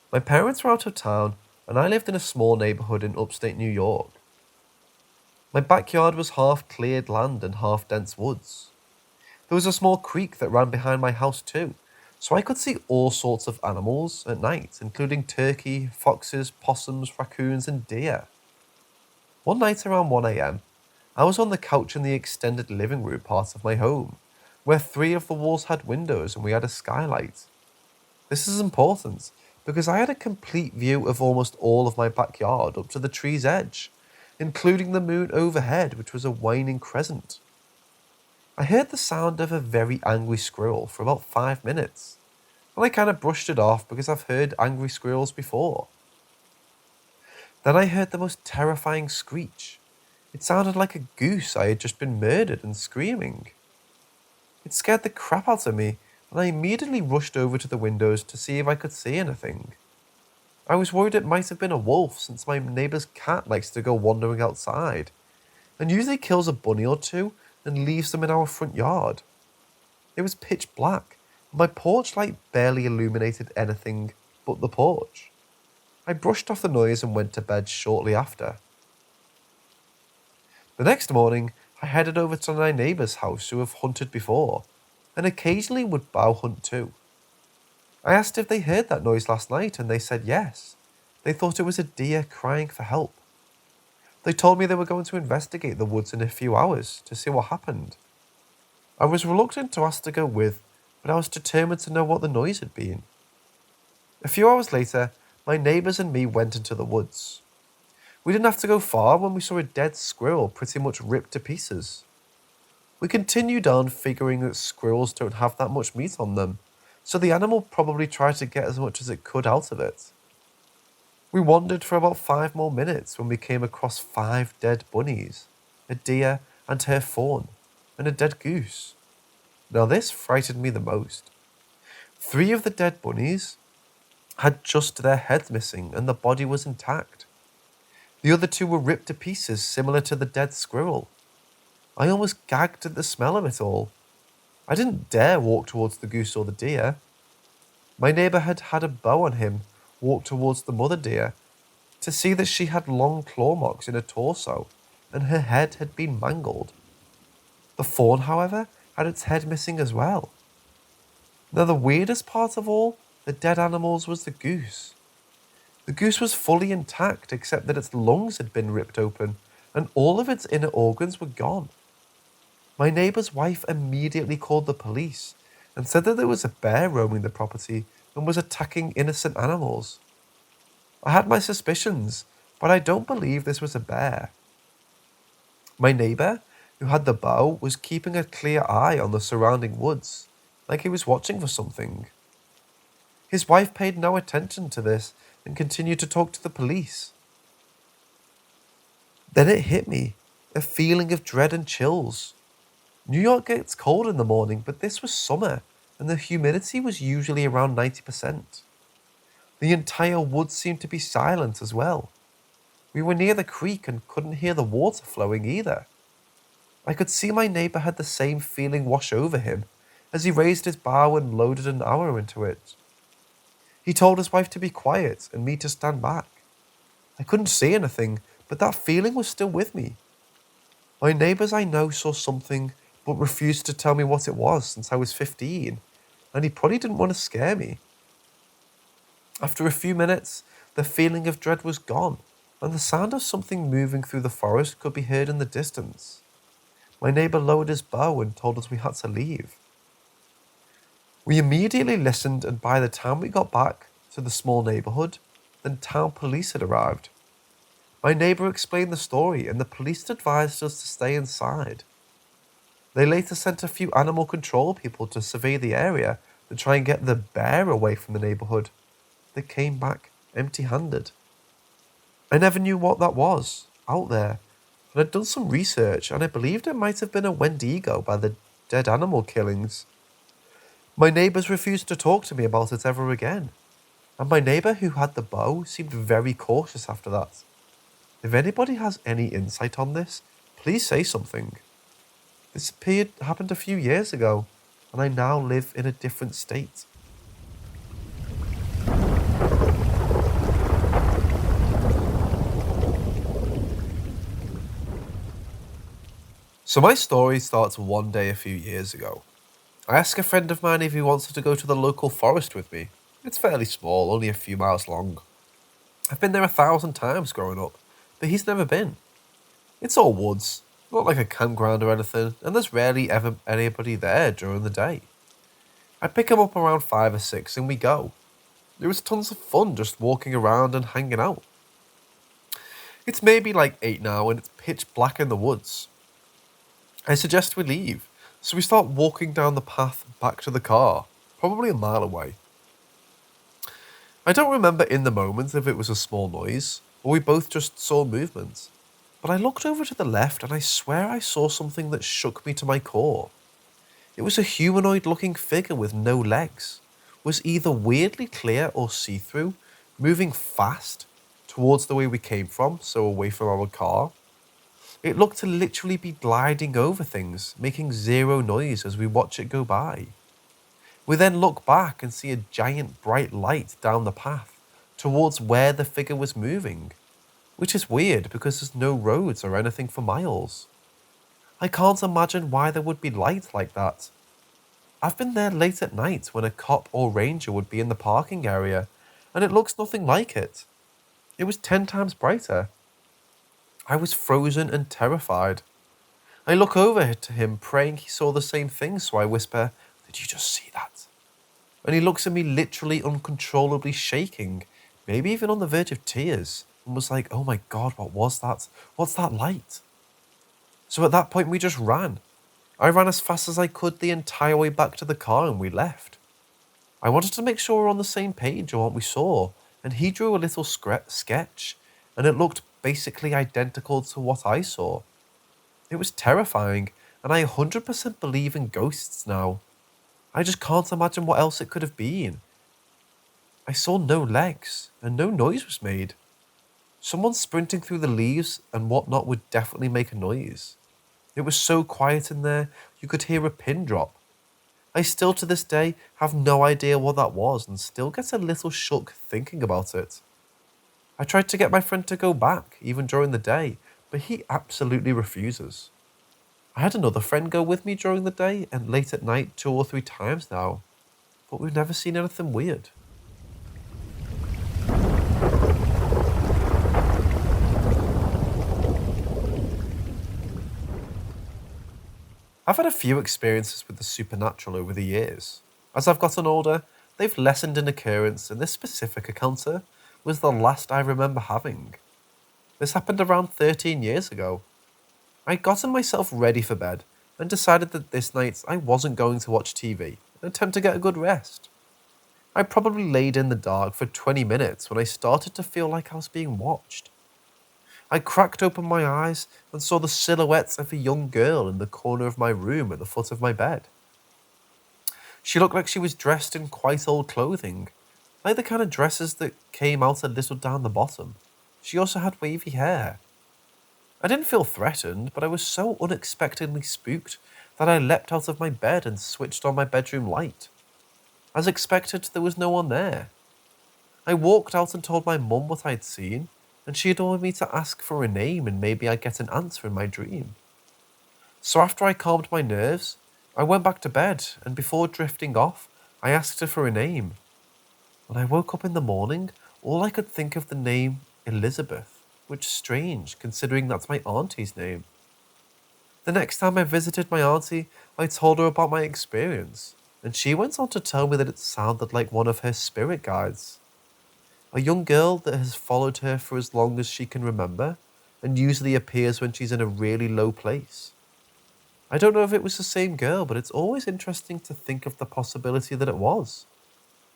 My parents were out of town, and I lived in a small neighbourhood in upstate New York. My backyard was half cleared land and half dense woods. There was a small creek that ran behind my house too, so I could see all sorts of animals at night, including turkey, foxes, possums, raccoons, and deer. One night around 1 a.m, I was on the couch in the extended living room part of my home, where 3 of the walls had windows and we had a skylight. This is important, because I had a complete view of almost all of my backyard up to the tree's edge, including the moon overhead, which was a waning crescent. I heard the sound of a very angry squirrel for about 5 minutes, and I kind of brushed it off because I've heard angry squirrels before. Then I heard the most terrifying screech. It sounded like a goose I had just been murdered and screaming. It scared the crap out of me, and I immediately rushed over to the windows to see if I could see anything. I was worried it might have been a wolf, since my neighbour's cat likes to go wandering outside, and usually kills a bunny or two and leaves them in our front yard. It was pitch black, and my porch light barely illuminated anything but the porch. I brushed off the noise and went to bed shortly after. The next morning, I headed over to my neighbour's house who have hunted before, and occasionally would bow hunt too. I asked if they heard that noise last night, and they said yes. They thought it was a deer crying for help. They told me they were going to investigate the woods in a few hours to see what happened. I was reluctant to ask to go with, but I was determined to know what the noise had been. A few hours later, my neighbours and me went into the woods. We didn't have to go far when we saw a dead squirrel pretty much ripped to pieces. We continued on, figuring that squirrels don't have that much meat on them, so the animal probably tried to get as much as it could out of it. We wandered for about 5 more minutes when we came across 5 dead bunnies, a deer and her fawn, and a dead goose. Now this frightened me the most. 3 of the dead bunnies had just their heads missing and the body was intact. The other 2 were ripped to pieces, similar to the dead squirrel. I almost gagged at the smell of it all. I didn't dare walk towards the goose or the deer. My neighbour had had a bow on him walk towards the mother deer to see that she had long claw marks in her torso and her head had been mangled. The fawn, however, had its head missing as well. Now the weirdest part of all the dead animals was the goose. The goose was fully intact except that its lungs had been ripped open and all of its inner organs were gone. My neighbour's wife immediately called the police and said that there was a bear roaming the property and was attacking innocent animals. I had my suspicions, but I don't believe this was a bear. My neighbour, who had the bow, was keeping a clear eye on the surrounding woods, like he was watching for something. His wife paid no attention to this and continued to talk to the police. Then it hit me, a feeling of dread and chills. New York gets cold in the morning, but this was summer, and the humidity was usually around 90%. The entire woods seemed to be silent as well. We were near the creek and couldn't hear the water flowing either. I could see my neighbour had the same feeling wash over him as he raised his bow and loaded an arrow into it. He told his wife to be quiet and me to stand back. I couldn't see anything, but that feeling was still with me. My neighbours I know saw something but refused to tell me what it was since I was 15, and he probably didn't want to scare me. After a few minutes, the feeling of dread was gone, and the sound of something moving through the forest could be heard in the distance. My neighbour lowered his bow and told us we had to leave. We immediately listened, and by the time we got back to the small neighbourhood, the town police had arrived. My neighbour explained the story, and the police advised us to stay inside. They later sent a few animal control people to survey the area to try and get the bear away from the neighbourhood. They came back empty-handed. I never knew what that was out there, and I'd done some research and I believed it might have been a Wendigo by the dead animal killings. My neighbours refused to talk to me about it ever again, and my neighbour who had the bow seemed very cautious after that. If anybody has any insight on this, please say something. This happened a few years ago, and I now live in a different state. So my story starts one day a few years ago. I ask a friend of mine if he wants to go to the local forest with me. It's fairly small, only a few miles long. I've been there 1,000 times growing up, but he's never been. It's all woods, not like a campground or anything, and there's rarely ever anybody there during the day. I pick him up around 5 or 6 and we go. It was tons of fun just walking around and hanging out. It's maybe like 8 now and it's pitch black in the woods. I suggest we leave, so we start walking down the path back to the car, probably a mile away. I don't remember in the moment if it was a small noise, or we both just saw movement. But I looked over to the left and I swear I saw something that shook me to my core. It was a humanoid-looking figure with no legs, was either weirdly clear or see-through, moving fast towards the way we came from, so away from our car. It looked to literally be gliding over things, making zero noise as we watch it go by. We then look back and see a giant bright light down the path towards where the figure was moving, which is weird because there's no roads or anything for miles. I can't imagine why there would be light like that. I've been there late at night when a cop or ranger would be in the parking area, and it looks nothing like it. It was 10 times brighter. I was frozen and terrified. I look over to him praying he saw the same thing, so I whisper, "Did you just see that?" And he looks at me literally uncontrollably shaking, maybe even on the verge of tears, and was like, "Oh my God, what was that? What's that light?" So at that point we just ran. I ran as fast as I could the entire way back to the car and we left. I wanted to make sure we're on the same page on what we saw, and he drew a little sketch, and it looked basically identical to what I saw. It was terrifying, and I 100% believe in ghosts now. I just can't imagine what else it could have been. I saw no legs, and no noise was made. Someone sprinting through the leaves and whatnot would definitely make a noise. It was so quiet in there, you could hear a pin drop. I still to this day have no idea what that was and still get a little shook thinking about it. I tried to get my friend to go back, even during the day, but he absolutely refuses. I had another friend go with me during the day and late at night 2 or 3 times now, but we've never seen anything weird. I've had a few experiences with the supernatural over the years. As I've gotten older, they've lessened in occurrence, and this specific encounter was the last I remember having. This happened around 13 years ago. I'd gotten myself ready for bed and decided that this night I wasn't going to watch TV and attempt to get a good rest. I probably laid in the dark for 20 minutes when I started to feel like I was being watched. I cracked open my eyes and saw the silhouette of a young girl in the corner of my room at the foot of my bed. She looked like she was dressed in quite old clothing, like the kind of dresses that came out a little down the bottom. She also had wavy hair. I didn't feel threatened, but I was so unexpectedly spooked that I leapt out of my bed and switched on my bedroom light. As expected, there was no one there. I walked out and told my mum what I'd seen, and she had ordered me to ask for a name and maybe I'd get an answer in my dream. So after I calmed my nerves, I went back to bed, and before drifting off, I asked her for a name. When I woke up in the morning, all I could think of the name Elizabeth, which is strange considering that's my auntie's name. The next time I visited my auntie, I told her about my experience, and she went on to tell me that it sounded like one of her spirit guides. A young girl that has followed her for as long as she can remember, and usually appears when she's in a really low place. I don't know if it was the same girl, but it's always interesting to think of the possibility that it was.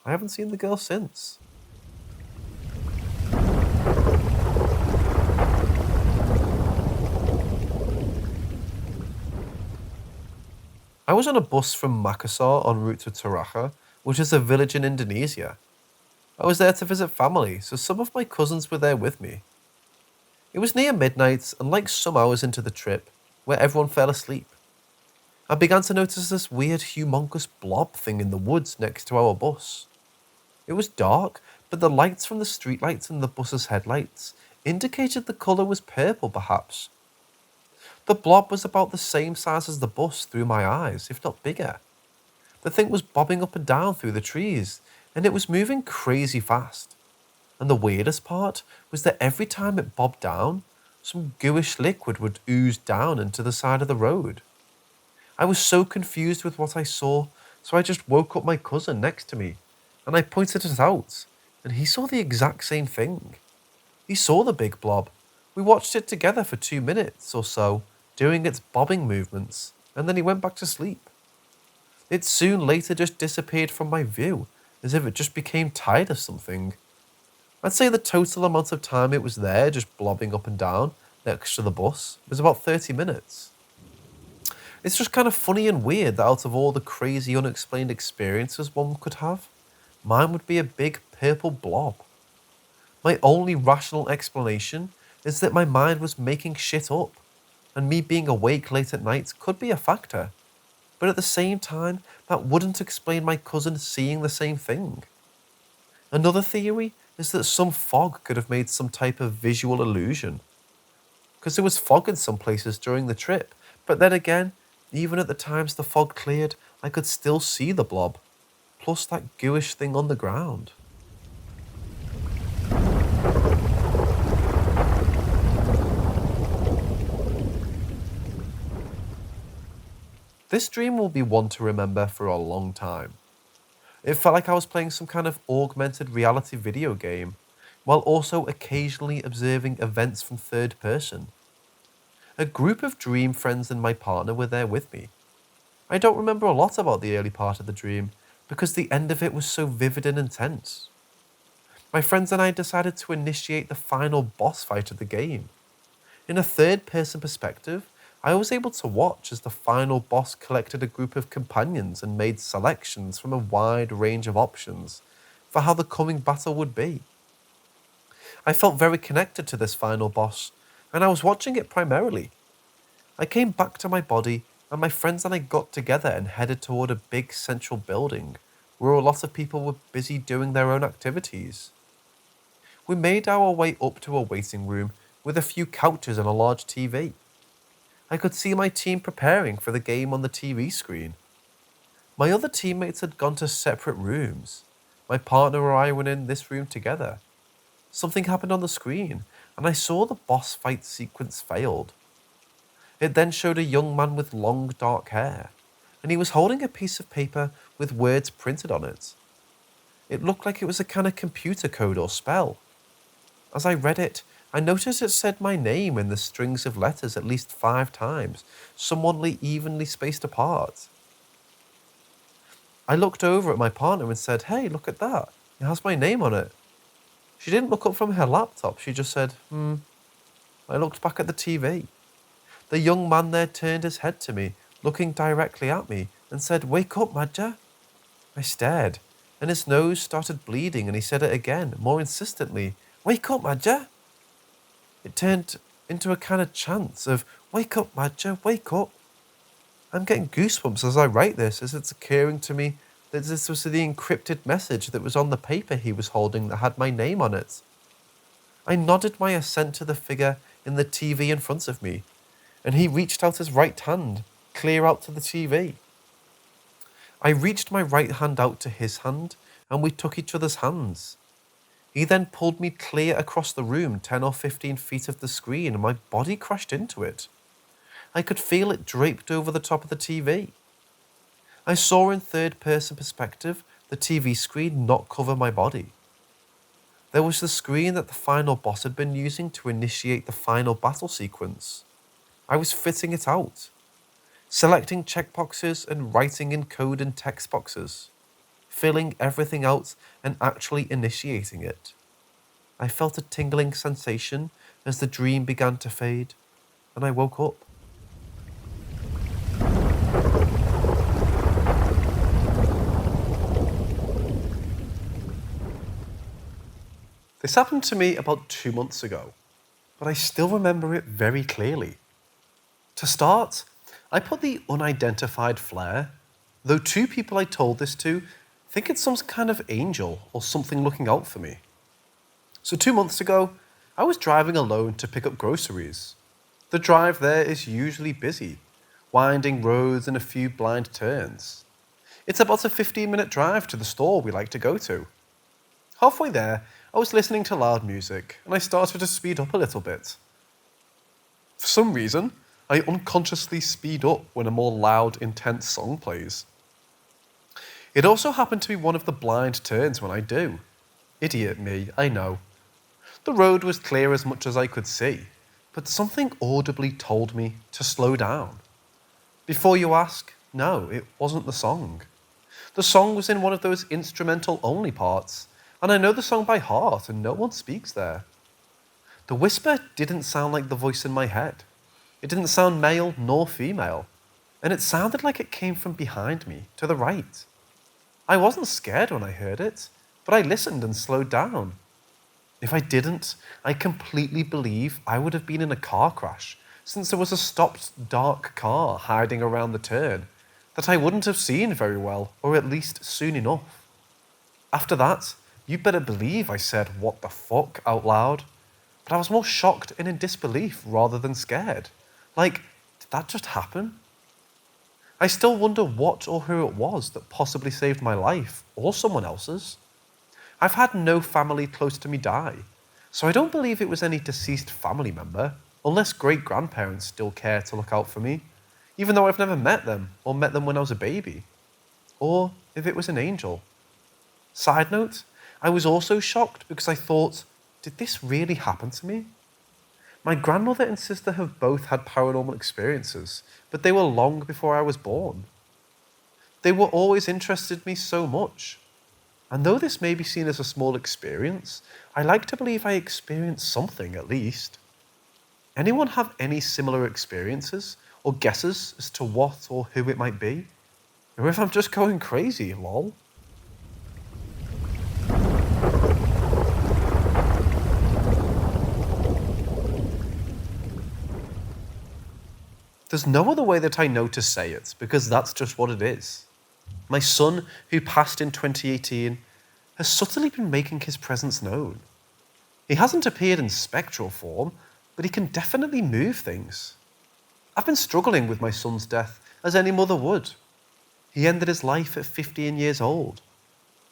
I haven't seen the girl since. I was on a bus from Makassar en route to Taraqa, which is a village in Indonesia. I was there to visit family, so some of my cousins were there with me. It was near midnight and like some hours into the trip, where everyone fell asleep. I began to notice this weird humongous blob thing in the woods next to our bus. It was dark, but the lights from the streetlights and the bus's headlights indicated the colour was purple perhaps. The blob was about the same size as the bus through my eyes, if not bigger. The thing was bobbing up and down through the trees, and it was moving crazy fast. And the weirdest part was that every time it bobbed down, some gooish liquid would ooze down into the side of the road. I was so confused with what I saw, so I just woke up my cousin next to me, and I pointed it out, and he saw the exact same thing. He saw the big blob. We watched it together for 2 minutes or so, doing its bobbing movements, and then he went back to sleep. It soon later just disappeared from my view, as if it just became tired of something. I'd say the total amount of time it was there just blobbing up and down next to the bus was about 30 minutes. It's just kind of funny and weird that out of all the crazy unexplained experiences one could have, mine would be a big purple blob. My only rational explanation is that my mind was making shit up, and me being awake late at night could be a factor, but at the same time, that wouldn't explain my cousin seeing the same thing. Another theory is that some fog could have made some type of visual illusion, because there was fog in some places during the trip, but then again, even at the times the fog cleared, I could still see the blob, plus that gooish thing on the ground. This dream will be one to remember for a long time. It felt like I was playing some kind of augmented reality video game, while also occasionally observing events from third person. A group of dream friends and my partner were there with me. I don't remember a lot about the early part of the dream, because the end of it was so vivid and intense. My friends and I decided to initiate the final boss fight of the game. In a third-person perspective, I was able to watch as the final boss collected a group of companions and made selections from a wide range of options for how the coming battle would be. I felt very connected to this final boss, and I was watching it primarily. I came back to my body, and my friends and I got together and headed toward a big central building where a lot of people were busy doing their own activities. We made our way up to a waiting room with a few couches and a large TV. I could see my team preparing for the game on the TV screen. My other teammates had gone to separate rooms. My partner and I were in this room together. Something happened on the screen, and I saw the boss fight sequence failed. It then showed a young man with long dark hair, and he was holding a piece of paper with words printed on it. It looked like it was a kind of computer code or spell. As I read it, I noticed it said my name in the strings of letters at least 5 times, somewhat evenly spaced apart. I looked over at my partner and said, "Hey, look at that. It has my name on it." She didn't look up from her laptop. She just said, I looked back at the TV. The young man there turned his head to me, looking directly at me, and said, "Wake up, Madja." I stared, and his nose started bleeding, and he said it again, more insistently, "Wake up, Madja." It turned into a kind of chant of, "Wake up, Madja, wake up." I'm getting goosebumps as I write this, as it's occurring to me that this was the encrypted message that was on the paper he was holding that had my name on it. I nodded my assent to the figure in the TV in front of me, and he reached out his right hand, clear out to the TV. I reached my right hand out to his hand, and we took each other's hands. He then pulled me clear across the room 10 or 15 feet of the screen, and my body crashed into it. I could feel it draped over the top of the TV. I saw in third-person perspective the TV screen not cover my body. There was the screen that the final boss had been using to initiate the final battle sequence. I was fitting it out, selecting checkboxes and writing in code and text boxes, filling everything out and actually initiating it. I felt a tingling sensation as the dream began to fade, and I woke up. This happened to me about 2 months ago, but I still remember it very clearly. To start, I put the unidentified flare, though 2 people I told this to think it's some kind of angel or something looking out for me. So 2 months ago, I was driving alone to pick up groceries. The drive there is usually busy, winding roads and a few blind turns. It's about a 15-minute drive to the store we like to go to. Halfway there, I was listening to loud music, and I started to speed up a little bit. For some reason, I unconsciously speed up when a more loud, intense song plays. It also happened to be one of the blind turns when I do. Idiot me, I know. The road was clear as much as I could see, but something audibly told me to slow down. Before you ask, no, it wasn't the song. The song was in one of those instrumental-only parts, and I know the song by heart, and no one speaks there. The whisper didn't sound like the voice in my head. It didn't sound male nor female, and it sounded like it came from behind me, to the right. I wasn't scared when I heard it, but I listened and slowed down. If I didn't, I completely believe I would have been in a car crash, since there was a stopped dark car hiding around the turn that I wouldn't have seen very well, or at least soon enough. After that, you better believe I said "what the fuck" out loud, but I was more shocked and in disbelief rather than scared. Like, did that just happen? I still wonder what or who it was that possibly saved my life, or someone else's. I've had no family close to me die, so I don't believe it was any deceased family member, unless great-grandparents still care to look out for me, even though I've never met them, or met them when I was a baby. Or if it was an angel. Side note, I was also shocked because I thought, did this really happen to me? My grandmother and sister have both had paranormal experiences, but they were long before I was born. They were always interested me so much. And though this may be seen as a small experience, I like to believe I experienced something at least. Anyone have any similar experiences or guesses as to what or who it might be? Or if I'm just going crazy, lol. There's no other way that I know to say it, because that's just what it is. My son, who passed in 2018, has subtly been making his presence known. He hasn't appeared in spectral form, but he can definitely move things. I've been struggling with my son's death, as any mother would. He ended his life at 15 years old.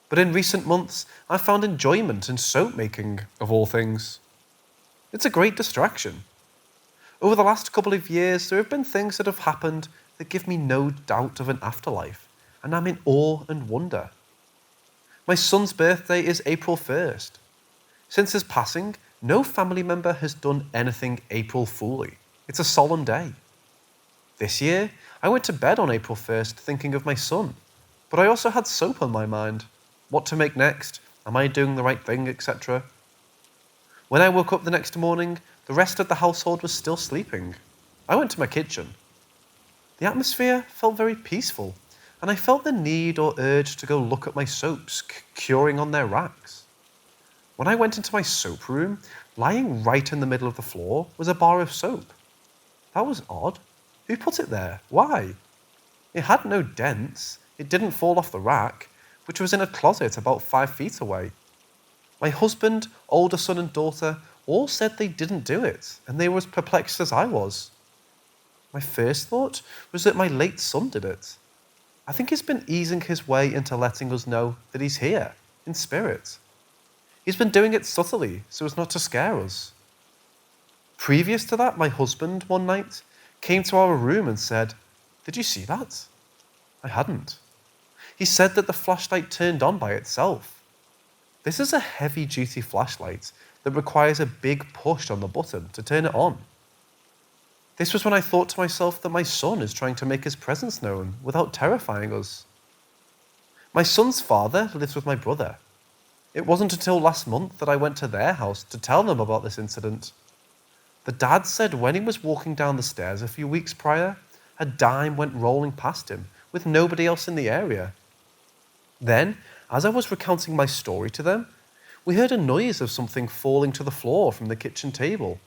But in recent months, I've found enjoyment in soap making, of all things. It's a great distraction. Over the last couple of years, there have been things that have happened that give me no doubt of an afterlife, and I'm in awe and wonder. My son's birthday is April 1st. Since his passing, no family member has done anything April Fool-y. It's a solemn day. This year, I went to bed on April 1st thinking of my son, but I also had soap on my mind. What to make next? Am I doing the right thing, etc.? When I woke up the next morning, the rest of the household was still sleeping. I went to my kitchen. The atmosphere felt very peaceful, and I felt the need or urge to go look at my soaps curing on their racks. When I went into my soap room, lying right in the middle of the floor was a bar of soap. That was odd. Who put it there? Why? It had no dents. It didn't fall off the rack, which was in a closet about 5 feet away. My husband, older son and daughter all said they didn't do it, and they were as perplexed as I was. My first thought was that my late son did it. I think he's been easing his way into letting us know that he's here, in spirit. He's been doing it subtly, so as not to scare us. Previous to that, my husband, one night, came to our room and said, "Did you see that?" I hadn't. He said that the flashlight turned on by itself. This is a heavy-duty flashlight that requires a big push on the button to turn it on. This was when I thought to myself that my son is trying to make his presence known without terrifying us. My son's father lives with my brother. It wasn't until last month that I went to their house to tell them about this incident. The dad said when he was walking down the stairs a few weeks prior, a dime went rolling past him with nobody else in the area. Then, as I was recounting my story to them, we heard a noise of something falling to the floor from the kitchen table.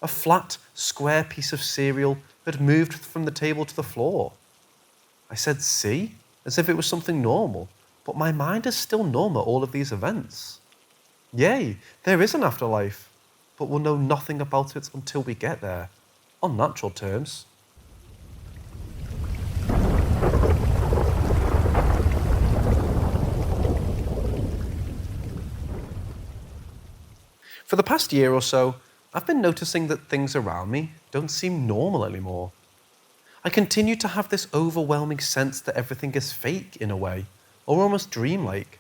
A flat, square piece of cereal had moved from the table to the floor. I said, "See?" as if it was something normal, but my mind is still numb at all of these events. Yay, there is an afterlife, but we'll know nothing about it until we get there, on natural terms. For the past year or so, I've been noticing that things around me don't seem normal anymore. I continue to have this overwhelming sense that everything is fake in a way, or almost dreamlike.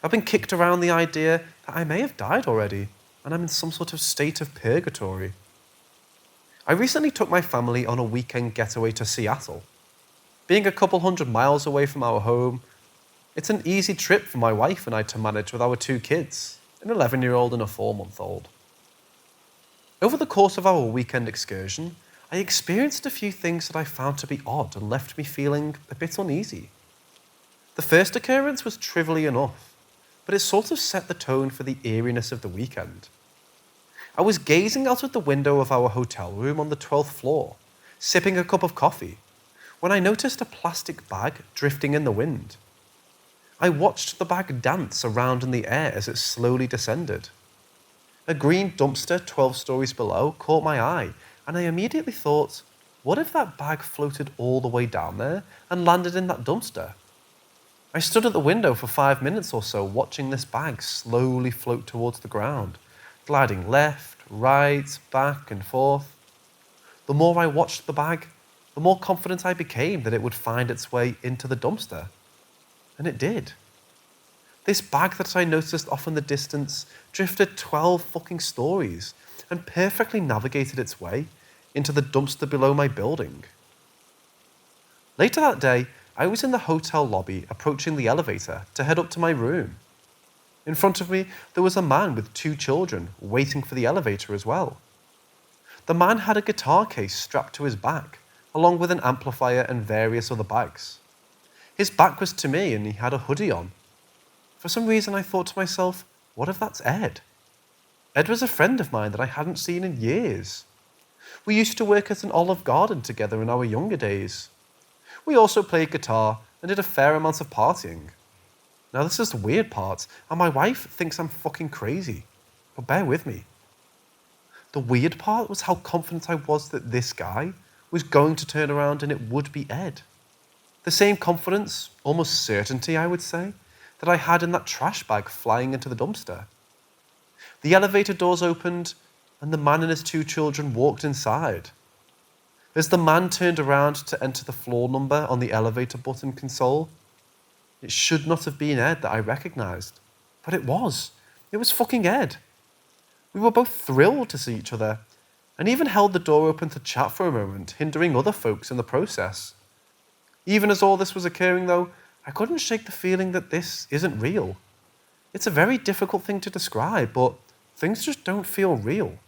I've been kicked around the idea that I may have died already, and I'm in some sort of state of purgatory. I recently took my family on a weekend getaway to Seattle. Being a couple hundred miles away from our home, it's an easy trip for my wife and I to manage with our 2 kids, an 11-year-old and a 4-month-old. Over the course of our weekend excursion, I experienced a few things that I found to be odd and left me feeling a bit uneasy. The first occurrence was trivially enough, but it sort of set the tone for the eeriness of the weekend. I was gazing out of the window of our hotel room on the 12th floor, sipping a cup of coffee, when I noticed a plastic bag drifting in the wind. I watched the bag dance around in the air as it slowly descended. A green dumpster 12 stories below caught my eye, and I immediately thought, what if that bag floated all the way down there and landed in that dumpster? I stood at the window for 5 minutes or so watching this bag slowly float towards the ground, gliding left, right, back and forth. The more I watched the bag, the more confident I became that it would find its way into the dumpster. And it did. This bag that I noticed off in the distance drifted 12 fucking stories and perfectly navigated its way into the dumpster below my building. Later that day, I was in the hotel lobby approaching the elevator to head up to my room. In front of me, there was a man with 2 children waiting for the elevator as well. The man had a guitar case strapped to his back, along with an amplifier and various other bags. His back was to me and he had a hoodie on. For some reason I thought to myself, what if that's Ed? Ed was a friend of mine that I hadn't seen in years. We used to work at an Olive Garden together in our younger days. We also played guitar and did a fair amount of partying. Now this is the weird part, and my wife thinks I'm fucking crazy, but bear with me. The weird part was how confident I was that this guy was going to turn around and it would be Ed. The same confidence, almost certainty I would say, that I had in that trash bag flying into the dumpster. The elevator doors opened and the man and his 2 children walked inside. As the man turned around to enter the floor number on the elevator button console, it should not have been Ed that I recognised, but it was. It was fucking Ed. We were both thrilled to see each other, and even held the door open to chat for a moment, hindering other folks in the process. Even as all this was occurring though, I couldn't shake the feeling that this isn't real. It's a very difficult thing to describe, but things just don't feel real.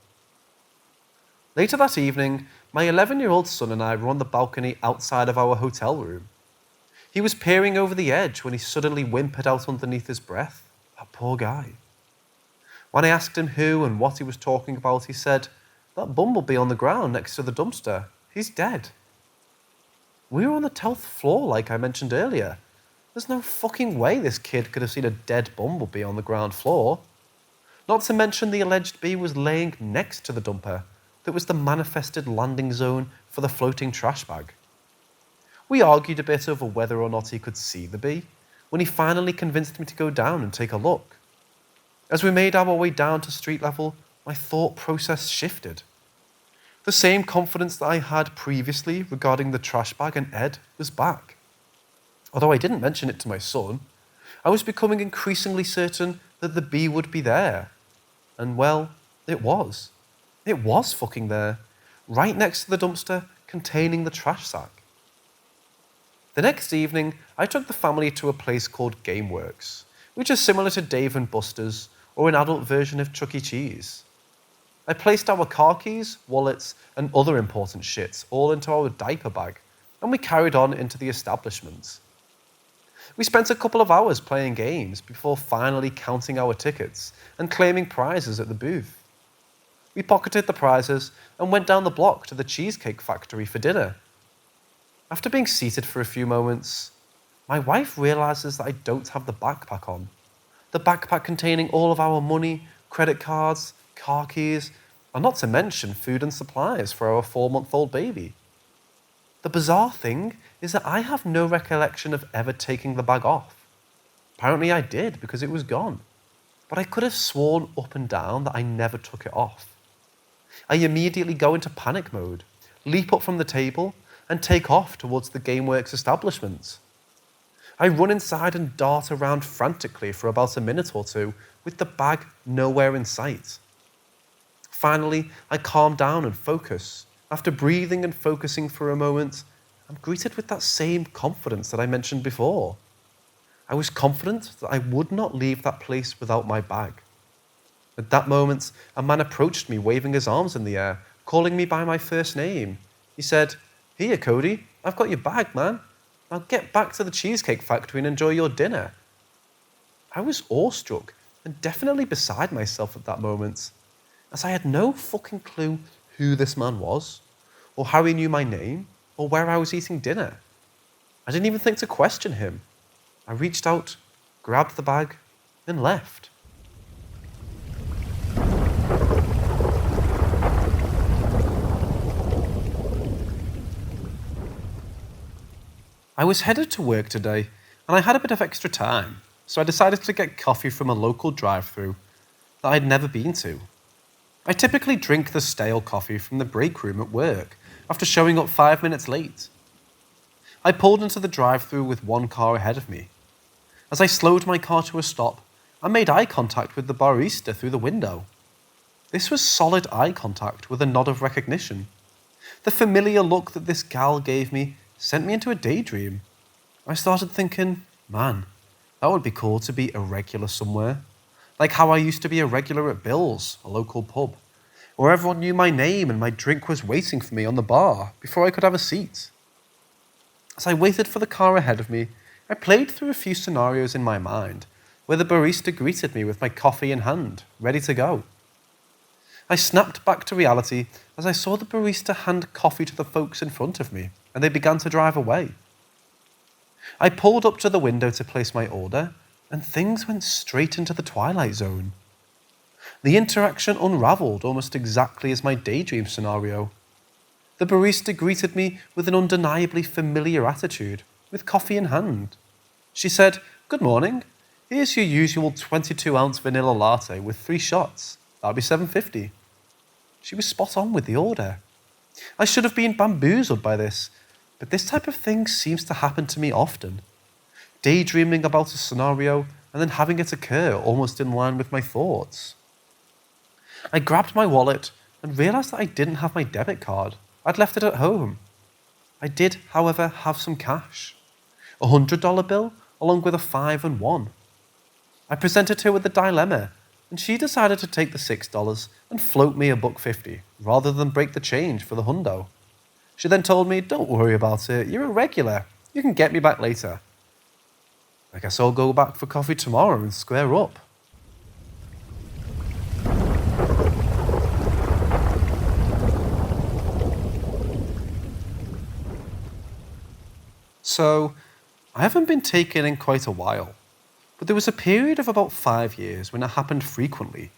Later that evening, my 11-year-old son and I were on the balcony outside of our hotel room. He was peering over the edge when he suddenly whimpered out underneath his breath. That poor guy. When I asked him who and what he was talking about, he said, "That bumblebee on the ground next to the dumpster, he's dead." We were on the 10th floor like I mentioned earlier. There's no fucking way this kid could have seen a dead bumblebee on the ground floor. Not to mention the alleged bee was laying next to the dumper that was the manifested landing zone for the floating trash bag. We argued a bit over whether or not he could see the bee, when he finally convinced me to go down and take a look. As we made our way down to street level, my thought process shifted. The same confidence that I had previously regarding the trash bag and Ed was back. Although I didn't mention it to my son, I was becoming increasingly certain that the bee would be there. And well, it was. It was fucking there, right next to the dumpster containing the trash sack. The next evening, I took the family to a place called Gameworks, which is similar to Dave & Buster's or an adult version of Chuck E. Cheese. I placed our car keys, wallets, and other important shit all into our diaper bag, and we carried on into the establishment. We spent a couple of hours playing games before finally counting our tickets and claiming prizes at the booth. We pocketed the prizes and went down the block to the Cheesecake Factory for dinner. After being seated for a few moments, my wife realises that I don't have the backpack on. The backpack containing all of our money, credit cards, car keys, and not to mention food and supplies for our 4-month-old baby. The bizarre thing is that I have no recollection of ever taking the bag off. Apparently I did because it was gone, but I could have sworn up and down that I never took it off. I immediately go into panic mode, leap up from the table, and take off towards the Gameworks establishment. I run inside and dart around frantically for about a minute or two, with the bag nowhere in sight. Finally, I calm down and focus. After breathing and focusing for a moment, I'm greeted with that same confidence that I mentioned before. I was confident that I would not leave that place without my bag. At that moment, a man approached me waving his arms in the air, calling me by my first name. He said, "Here, Cody, I've got your bag, man. Now get back to the Cheesecake Factory and enjoy your dinner." I was awestruck and definitely beside myself at that moment, as I had no fucking clue who this man was, or how he knew my name, or where I was eating dinner. I didn't even think to question him. I reached out, grabbed the bag, and left. I was headed to work today, and I had a bit of extra time, so I decided to get coffee from a local drive-thru that I'd never been to. I typically drink the stale coffee from the break room at work after showing up 5 minutes late. I pulled into the drive-thru with one car ahead of me. As I slowed my car to a stop, I made eye contact with the barista through the window. This was solid eye contact with a nod of recognition. The familiar look that this gal gave me sent me into a daydream. I started thinking, man, that would be cool to be a regular somewhere. Like how I used to be a regular at Bill's, a local pub, where everyone knew my name and my drink was waiting for me on the bar before I could have a seat. As I waited for the car ahead of me, I played through a few scenarios in my mind where the barista greeted me with my coffee in hand, ready to go. I snapped back to reality as I saw the barista hand coffee to the folks in front of me, and they began to drive away. I pulled up to the window to place my order, and things went straight into the twilight zone. The interaction unraveled almost exactly as my daydream scenario. The barista greeted me with an undeniably familiar attitude, with coffee in hand. She said, "Good morning. Here's your usual 22-ounce vanilla latte with 3 shots. That'll be $7.50. She was spot on with the order. I should have been bamboozled by this, but this type of thing seems to happen to me often. Daydreaming about a scenario and then having it occur almost in line with my thoughts. I grabbed my wallet and realized that I didn't have my debit card. I'd left it at home. I did, however, have some cash. A $100 bill along with a 5 and 1. I presented her with a dilemma, and she decided to take the $6 and float me a $1.50 rather than break the change for the hundo. She then told me, "Don't worry about it, you're a regular. You can get me back later." I guess I'll go back for coffee tomorrow and square up. So, I haven't been taken in quite a while, but there was a period of about 5 years when it happened frequently.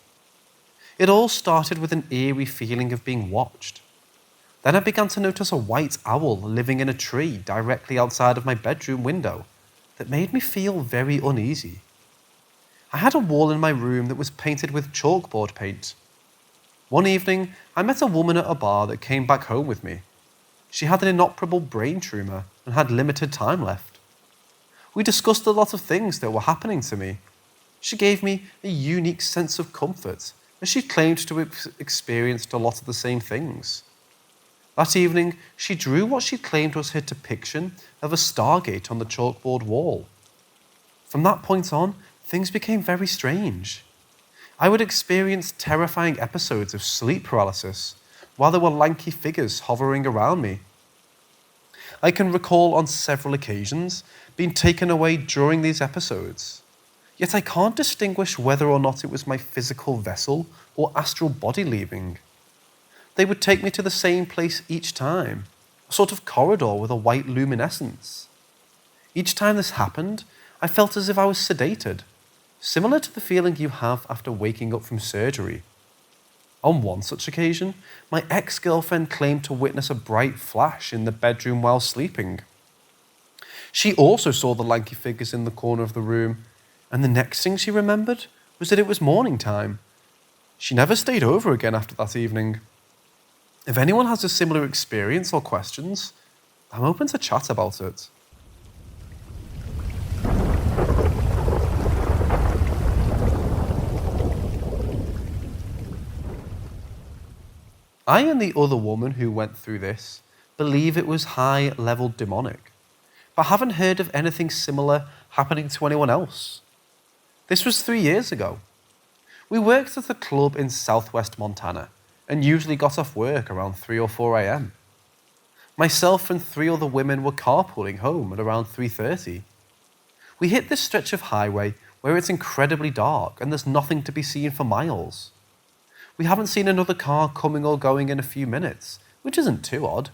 It all started with an eerie feeling of being watched. Then I began to notice a white owl living in a tree directly outside of my bedroom window that made me feel very uneasy. I had a wall in my room that was painted with chalkboard paint. One evening, I met a woman at a bar that came back home with me. She had an inoperable brain tumour and had limited time left. We discussed a lot of things that were happening to me. She gave me a unique sense of comfort, as she claimed to have experienced a lot of the same things. That evening, she drew what she claimed was her depiction of a stargate on the chalkboard wall. From that point on, things became very strange. I would experience terrifying episodes of sleep paralysis, while there were lanky figures hovering around me. I can recall on several occasions being taken away during these episodes, yet I can't distinguish whether or not it was my physical vessel or astral body leaving. They would take me to the same place each time, a sort of corridor with a white luminescence. Each time this happened, I felt as if I was sedated, similar to the feeling you have after waking up from surgery. On one such occasion, my ex-girlfriend claimed to witness a bright flash in the bedroom while sleeping. She also saw the lanky figures in the corner of the room, and the next thing she remembered was that it was morning time. She never stayed over again after that evening. If anyone has a similar experience or questions, I'm open to chat about it. I and the other woman who went through this believe it was high-level demonic, but haven't heard of anything similar happening to anyone else. This was 3 years ago. We worked at a club in southwest Montana and usually got off work around 3 or 4 a.m. Myself and 3 other women were carpooling home at around 3:30. We hit this stretch of highway where it's incredibly dark and there's nothing to be seen for miles. We haven't seen another car coming or going in a few minutes, which isn't too odd.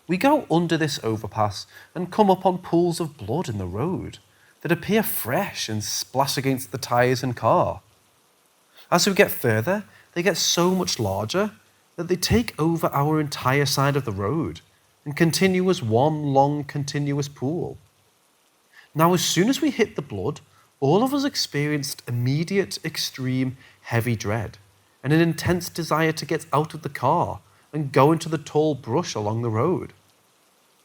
We go under this overpass and come up on pools of blood in the road that appear fresh and splash against the tyres and car. As we get further, they get so much larger that they take over our entire side of the road and continue as one long continuous pool. Now, as soon as we hit the blood, all of us experienced immediate, extreme, heavy dread and an intense desire to get out of the car and go into the tall brush along the road.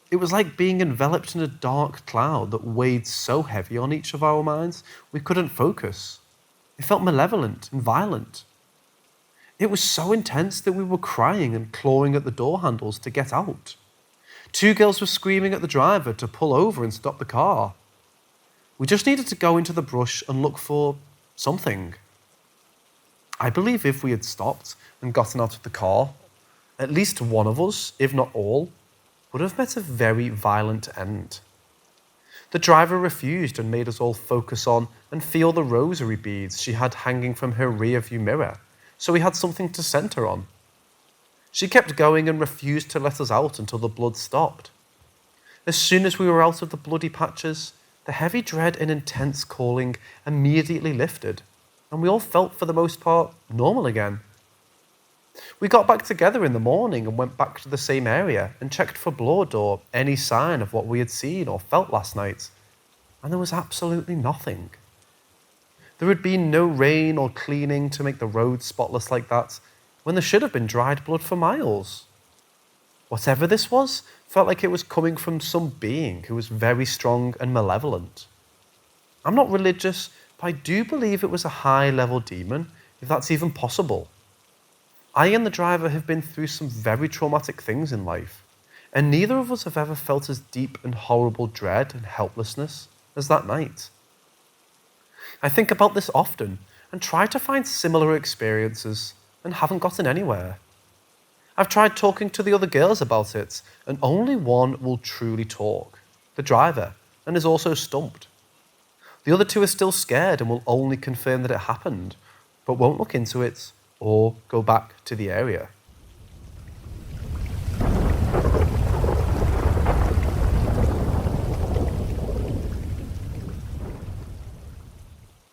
It was like being enveloped in a dark cloud that weighed so heavy on each of our minds we couldn't focus. It felt malevolent and violent. It was so intense that we were crying and clawing at the door handles to get out. Two girls were screaming at the driver to pull over and stop the car. We just needed to go into the brush and look for something. I believe if we had stopped and gotten out of the car, at least one of us, if not all, would have met a very violent end. The driver refused and made us all focus on and feel the rosary beads she had hanging from her rear-view mirror, so we had something to center on. She kept going and refused to let us out until the blood stopped. As soon as we were out of the bloody patches, the heavy dread and intense calling immediately lifted, and we all felt, for the most part, normal again. We got back together in the morning and went back to the same area and checked for blood or any sign of what we had seen or felt last night, and there was absolutely nothing. There had been no rain or cleaning to make the roads spotless like that, when there should have been dried blood for miles. Whatever this was felt like it was coming from some being who was very strong and malevolent. I'm not religious, but I do believe it was a high-level demon, if that's even possible. I and the driver have been through some very traumatic things in life, and neither of us have ever felt as deep and horrible dread and helplessness as that night. I think about this often and try to find similar experiences and haven't gotten anywhere. I've tried talking to the other girls about it, and only one will truly talk, the driver, and is also stumped. The other two are still scared and will only confirm that it happened, but won't look into it or go back to the area.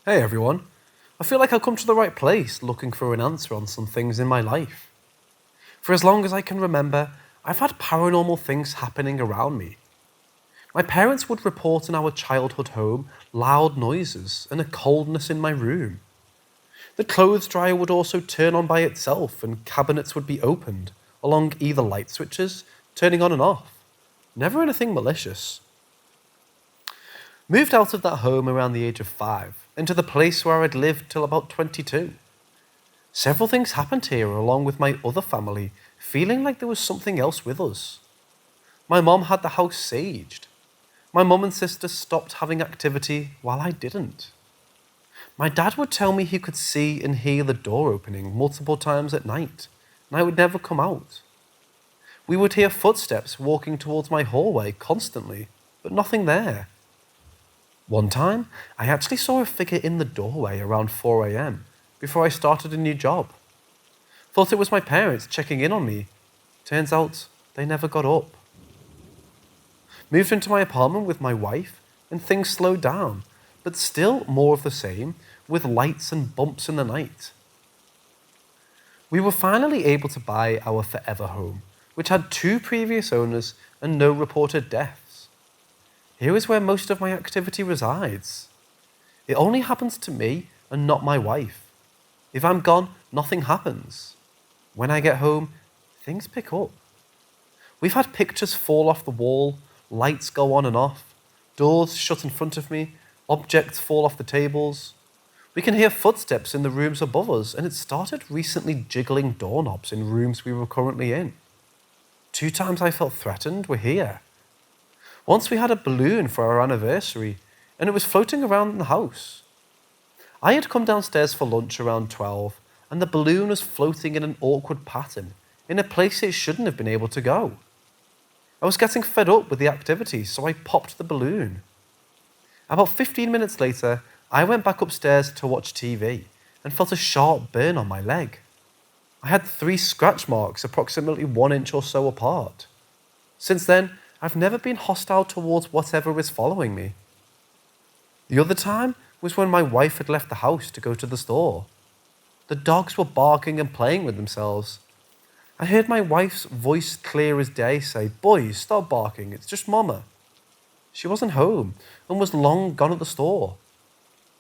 Hey everyone, I feel like I've come to the right place looking for an answer on some things in my life. For as long as I can remember, I've had paranormal things happening around me. My parents would report in our childhood home loud noises and a coldness in my room. The clothes dryer would also turn on by itself and cabinets would be opened along either light switches, turning on and off. Never anything malicious. Moved out of that home around the age of 5 into the place where I'd lived till about 22. Several things happened here along with my other family, feeling like there was something else with us. My mom had the house saged. My mum and sister stopped having activity while I didn't. My dad would tell me he could see and hear the door opening multiple times at night, and I would never come out. We would hear footsteps walking towards my hallway constantly, but nothing there. One time, I actually saw a figure in the doorway around 4 a.m. before I started a new job. Thought it was my parents checking in on me. Turns out they never got up. Moved into my apartment with my wife, and things slowed down, but still more of the same, with lights and bumps in the night. We were finally able to buy our forever home, which had 2 previous owners and no reported deaths. Here is where most of my activity resides. It only happens to me and not my wife. If I'm gone, nothing happens. When I get home, things pick up. We've had pictures fall off the wall, lights go on and off, doors shut in front of me, objects fall off the tables. We can hear footsteps in the rooms above us, and it started recently jiggling doorknobs in rooms we were currently in. 2 times I felt threatened were here. Once we had a balloon for our anniversary, and it was floating around the house. I had come downstairs for lunch around 12, and the balloon was floating in an awkward pattern, in a place it shouldn't have been able to go. I was getting fed up with the activity, so I popped the balloon. About 15 minutes later, I went back upstairs to watch TV and felt a sharp burn on my leg. I had 3 scratch marks approximately 1 inch or so apart. Since then, I've never been hostile towards whatever is following me. The other time was when my wife had left the house to go to the store. The dogs were barking and playing with themselves. I heard my wife's voice clear as day say, "Boys, stop barking, it's just Mama." She wasn't home and was long gone at the store.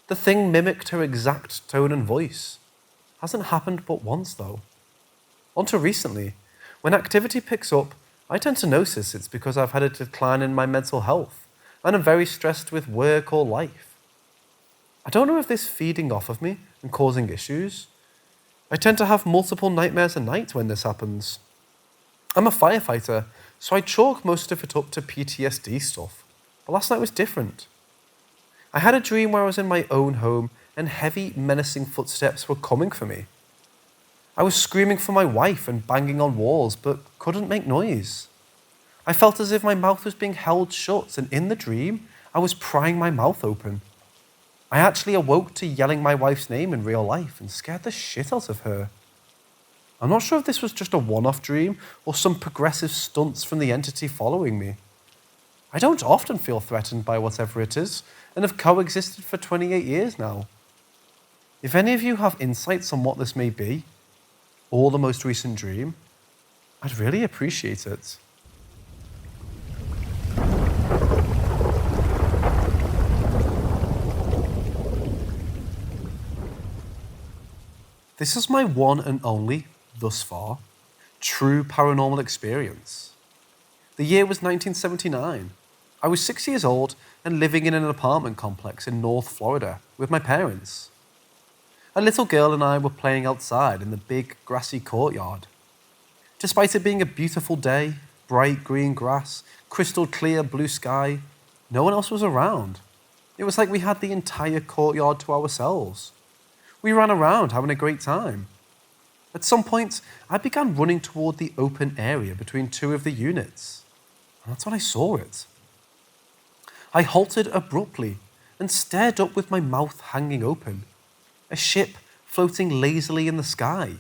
The thing mimicked her exact tone and voice. Hasn't happened but once though. On to recently. When activity picks up, I tend to notice it's because I've had a decline in my mental health and I'm very stressed with work or life. I don't know if this is feeding off of me and causing issues. I tend to have multiple nightmares a night when this happens. I'm a firefighter, so I chalk most of it up to PTSD stuff. But last night was different. I had a dream where I was in my own home and heavy, menacing footsteps were coming for me. I was screaming for my wife and banging on walls, but couldn't make noise. I felt as if my mouth was being held shut, and in the dream, I was prying my mouth open. I actually awoke to yelling my wife's name in real life and scared the shit out of her. I'm not sure if this was just a one-off dream or some progressive stunts from the entity following me. I don't often feel threatened by whatever it is, and have coexisted for 28 years now. If any of you have insights on what this may be, or the most recent dream, I'd really appreciate it. This is my one and only, thus far, true paranormal experience. The year was 1979. I was 6 years old and living in an apartment complex in North Florida with my parents. A little girl and I were playing outside in the big grassy courtyard. Despite it being a beautiful day, bright green grass, crystal clear blue sky, no one else was around. It was like we had the entire courtyard to ourselves. We ran around having a great time. At some point, I began running toward the open area between two of the units. And that's when I saw it. I halted abruptly and stared up with my mouth hanging open. A ship floating lazily in the sky.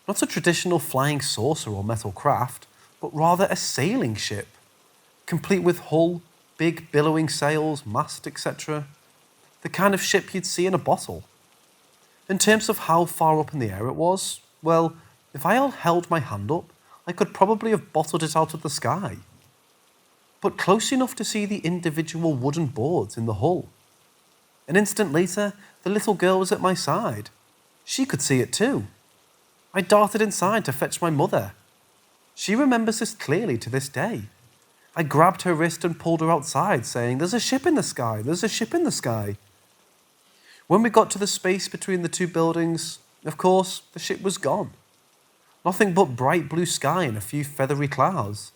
Not a traditional flying saucer or metal craft, but rather a sailing ship, complete with hull, big billowing sails, mast, etc. The kind of ship you'd see in a bottle. In terms of how far up in the air it was, well, if I held my hand up, I could probably have bottled it out of the sky. But close enough to see the individual wooden boards in the hull. An instant later, the little girl was at my side. She could see it too. I darted inside to fetch my mother. She remembers this clearly to this day. I grabbed her wrist and pulled her outside, saying, "There's a ship in the sky, there's a ship in the sky." When we got to the space between the two buildings, of course, the ship was gone. Nothing but bright blue sky and a few feathery clouds.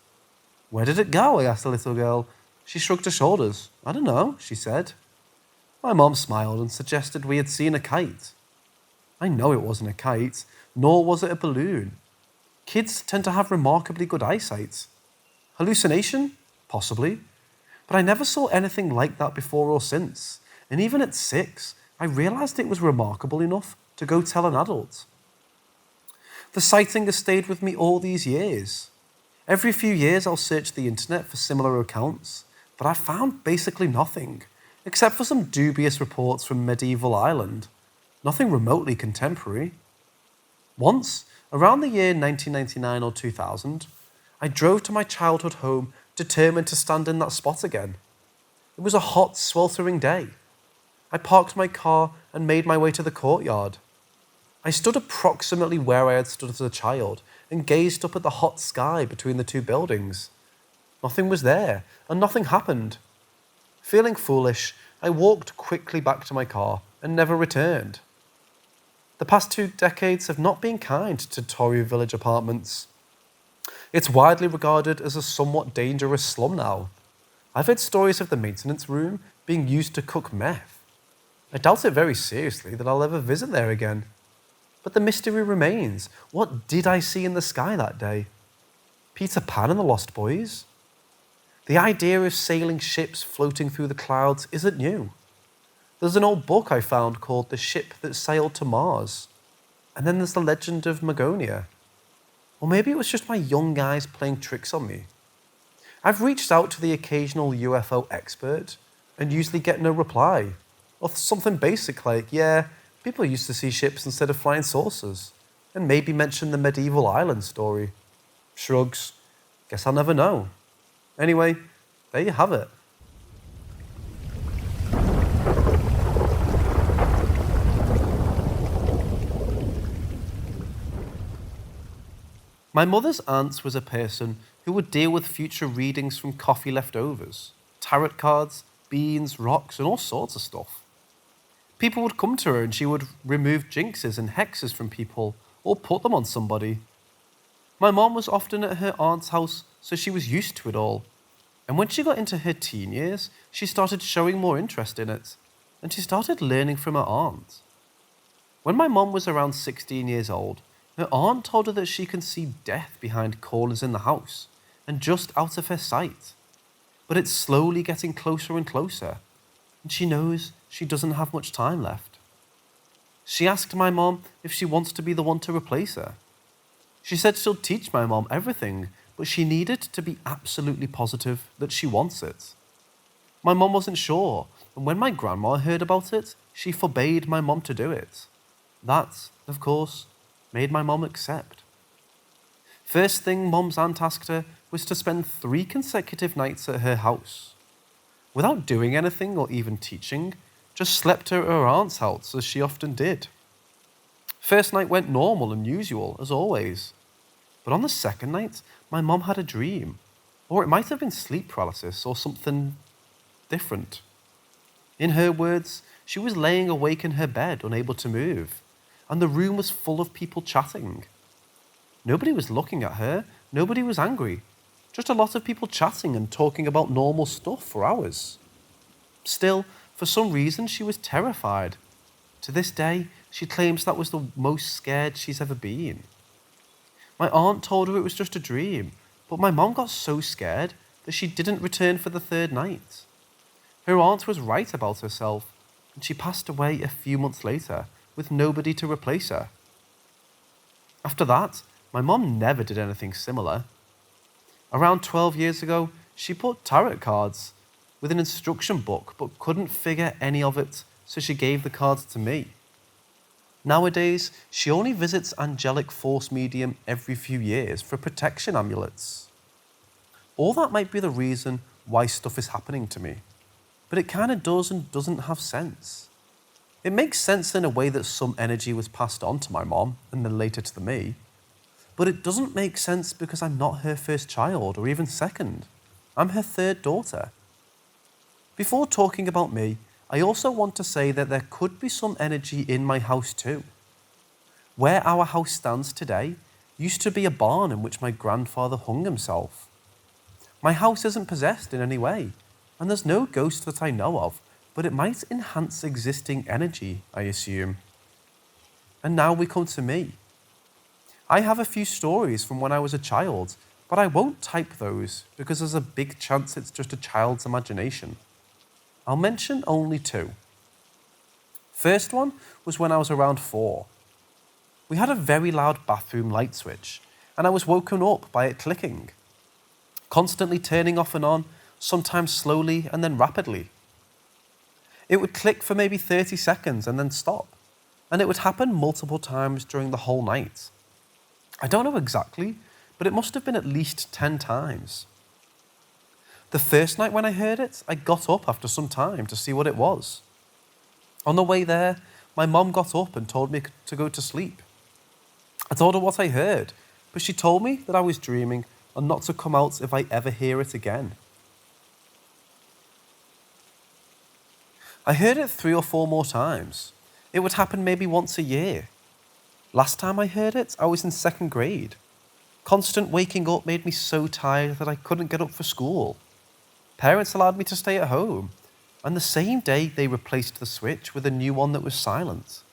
"Where did it go?" I asked the little girl. She shrugged her shoulders. "I don't know," she said. My mom smiled and suggested we had seen a kite. I know it wasn't a kite, nor was it a balloon. Kids tend to have remarkably good eyesight. Hallucination? Possibly. But I never saw anything like that before or since, and even at 6, I realised it was remarkable enough to go tell an adult. The sighting has stayed with me all these years. Every few years I'll search the internet for similar accounts, but I found basically nothing, except for some dubious reports from medieval Ireland. Nothing remotely contemporary. Once, around the year 1999 or 2000, I drove to my childhood home determined to stand in that spot again. It was a hot, sweltering day. I parked my car and made my way to the courtyard. I stood approximately where I had stood as a child and gazed up at the hot sky between the two buildings. Nothing was there, and nothing happened. Feeling foolish, I walked quickly back to my car and never returned. The past 2 decades have not been kind to Torrey Village apartments. It's widely regarded as a somewhat dangerous slum now. I've heard stories of the maintenance room being used to cook meth. I doubt it very seriously that I'll ever visit there again. But the mystery remains. What did I see in the sky that day? Peter Pan and the Lost Boys? The idea of sailing ships floating through the clouds isn't new. There's an old book I found called The Ship That Sailed to Mars. And then there's the legend of Magonia. Or maybe it was just my young eyes playing tricks on me. I've reached out to the occasional UFO expert and usually get no reply. Or something basic like, yeah, people used to see ships instead of flying saucers. And maybe mention the medieval island story. Shrugs. Guess I'll never know. Anyway, there you have it. My mother's aunt was a person who would deal with future readings from coffee leftovers, tarot cards, beans, rocks, and all sorts of stuff. People would come to her and she would remove jinxes and hexes from people or put them on somebody. My mom was often at her aunt's house so she was used to it all. And when she got into her teen years, she started showing more interest in it, and she started learning from her aunt. When my mom was around 16 years old, her aunt told her that she can see death behind corners in the house and just out of her sight. But it's slowly getting closer and closer, and she knows she doesn't have much time left. She asked my mom if she wants to be the one to replace her. She said she'll teach my mom everything, but she needed to be absolutely positive that she wants it. My mom wasn't sure, and when my grandma heard about it, she forbade my mom to do it. That, of course, made my mom accept. First thing Mom's aunt asked her was to spend 3 consecutive nights at her house. Without doing anything or even teaching, just slept at her aunt's house as she often did. First night went normal and usual, as always. But on the second night, my mom had a dream. Or it might have been sleep paralysis or something different. In her words, she was laying awake in her bed, unable to move, and the room was full of people chatting. Nobody was looking at her, nobody was angry. Just a lot of people chatting and talking about normal stuff for hours. Still, for some reason, she was terrified. To this day, she claims that was the most scared she's ever been. My aunt told her it was just a dream, but my mom got so scared that she didn't return for the 3rd night. Her aunt was right about herself, and she passed away a few months later with nobody to replace her. After that, my mom never did anything similar. Around 12 years ago, she put tarot cards with an instruction book but couldn't figure any of it, so she gave the cards to me. Nowadays, she only visits angelic force medium every few years for protection amulets. All that might be the reason why stuff is happening to me, but it kind of does and doesn't have sense. It makes sense in a way that some energy was passed on to my mom and then later to me, but it doesn't make sense because I'm not her first child or even second. I'm her 3rd daughter. Before talking about me, I also want to say that there could be some energy in my house too. Where our house stands today used to be a barn in which my grandfather hung himself. My house isn't possessed in any way, and there's no ghost that I know of, but it might enhance existing energy, I assume. And now we come to me. I have a few stories from when I was a child, but I won't type those because there's a big chance it's just a child's imagination. I'll mention only 2. First one was when I was around 4. We had a very loud bathroom light switch, and I was woken up by it clicking, constantly turning off and on, sometimes slowly and then rapidly. It would click for maybe 30 seconds and then stop, and it would happen multiple times during the whole night. I don't know exactly, but it must have been at least 10 times. The first night when I heard it, I got up after some time to see what it was. On the way there, my mom got up and told me to go to sleep. I told her what I heard, but she told me that I was dreaming and not to come out if I ever hear it again. I heard it 3 or 4 more times. It would happen maybe once a year. Last time I heard it, I was in 2nd grade. Constant waking up made me so tired that I couldn't get up for school. Parents allowed me to stay at home, and the same day they replaced the switch with a new one that was silent.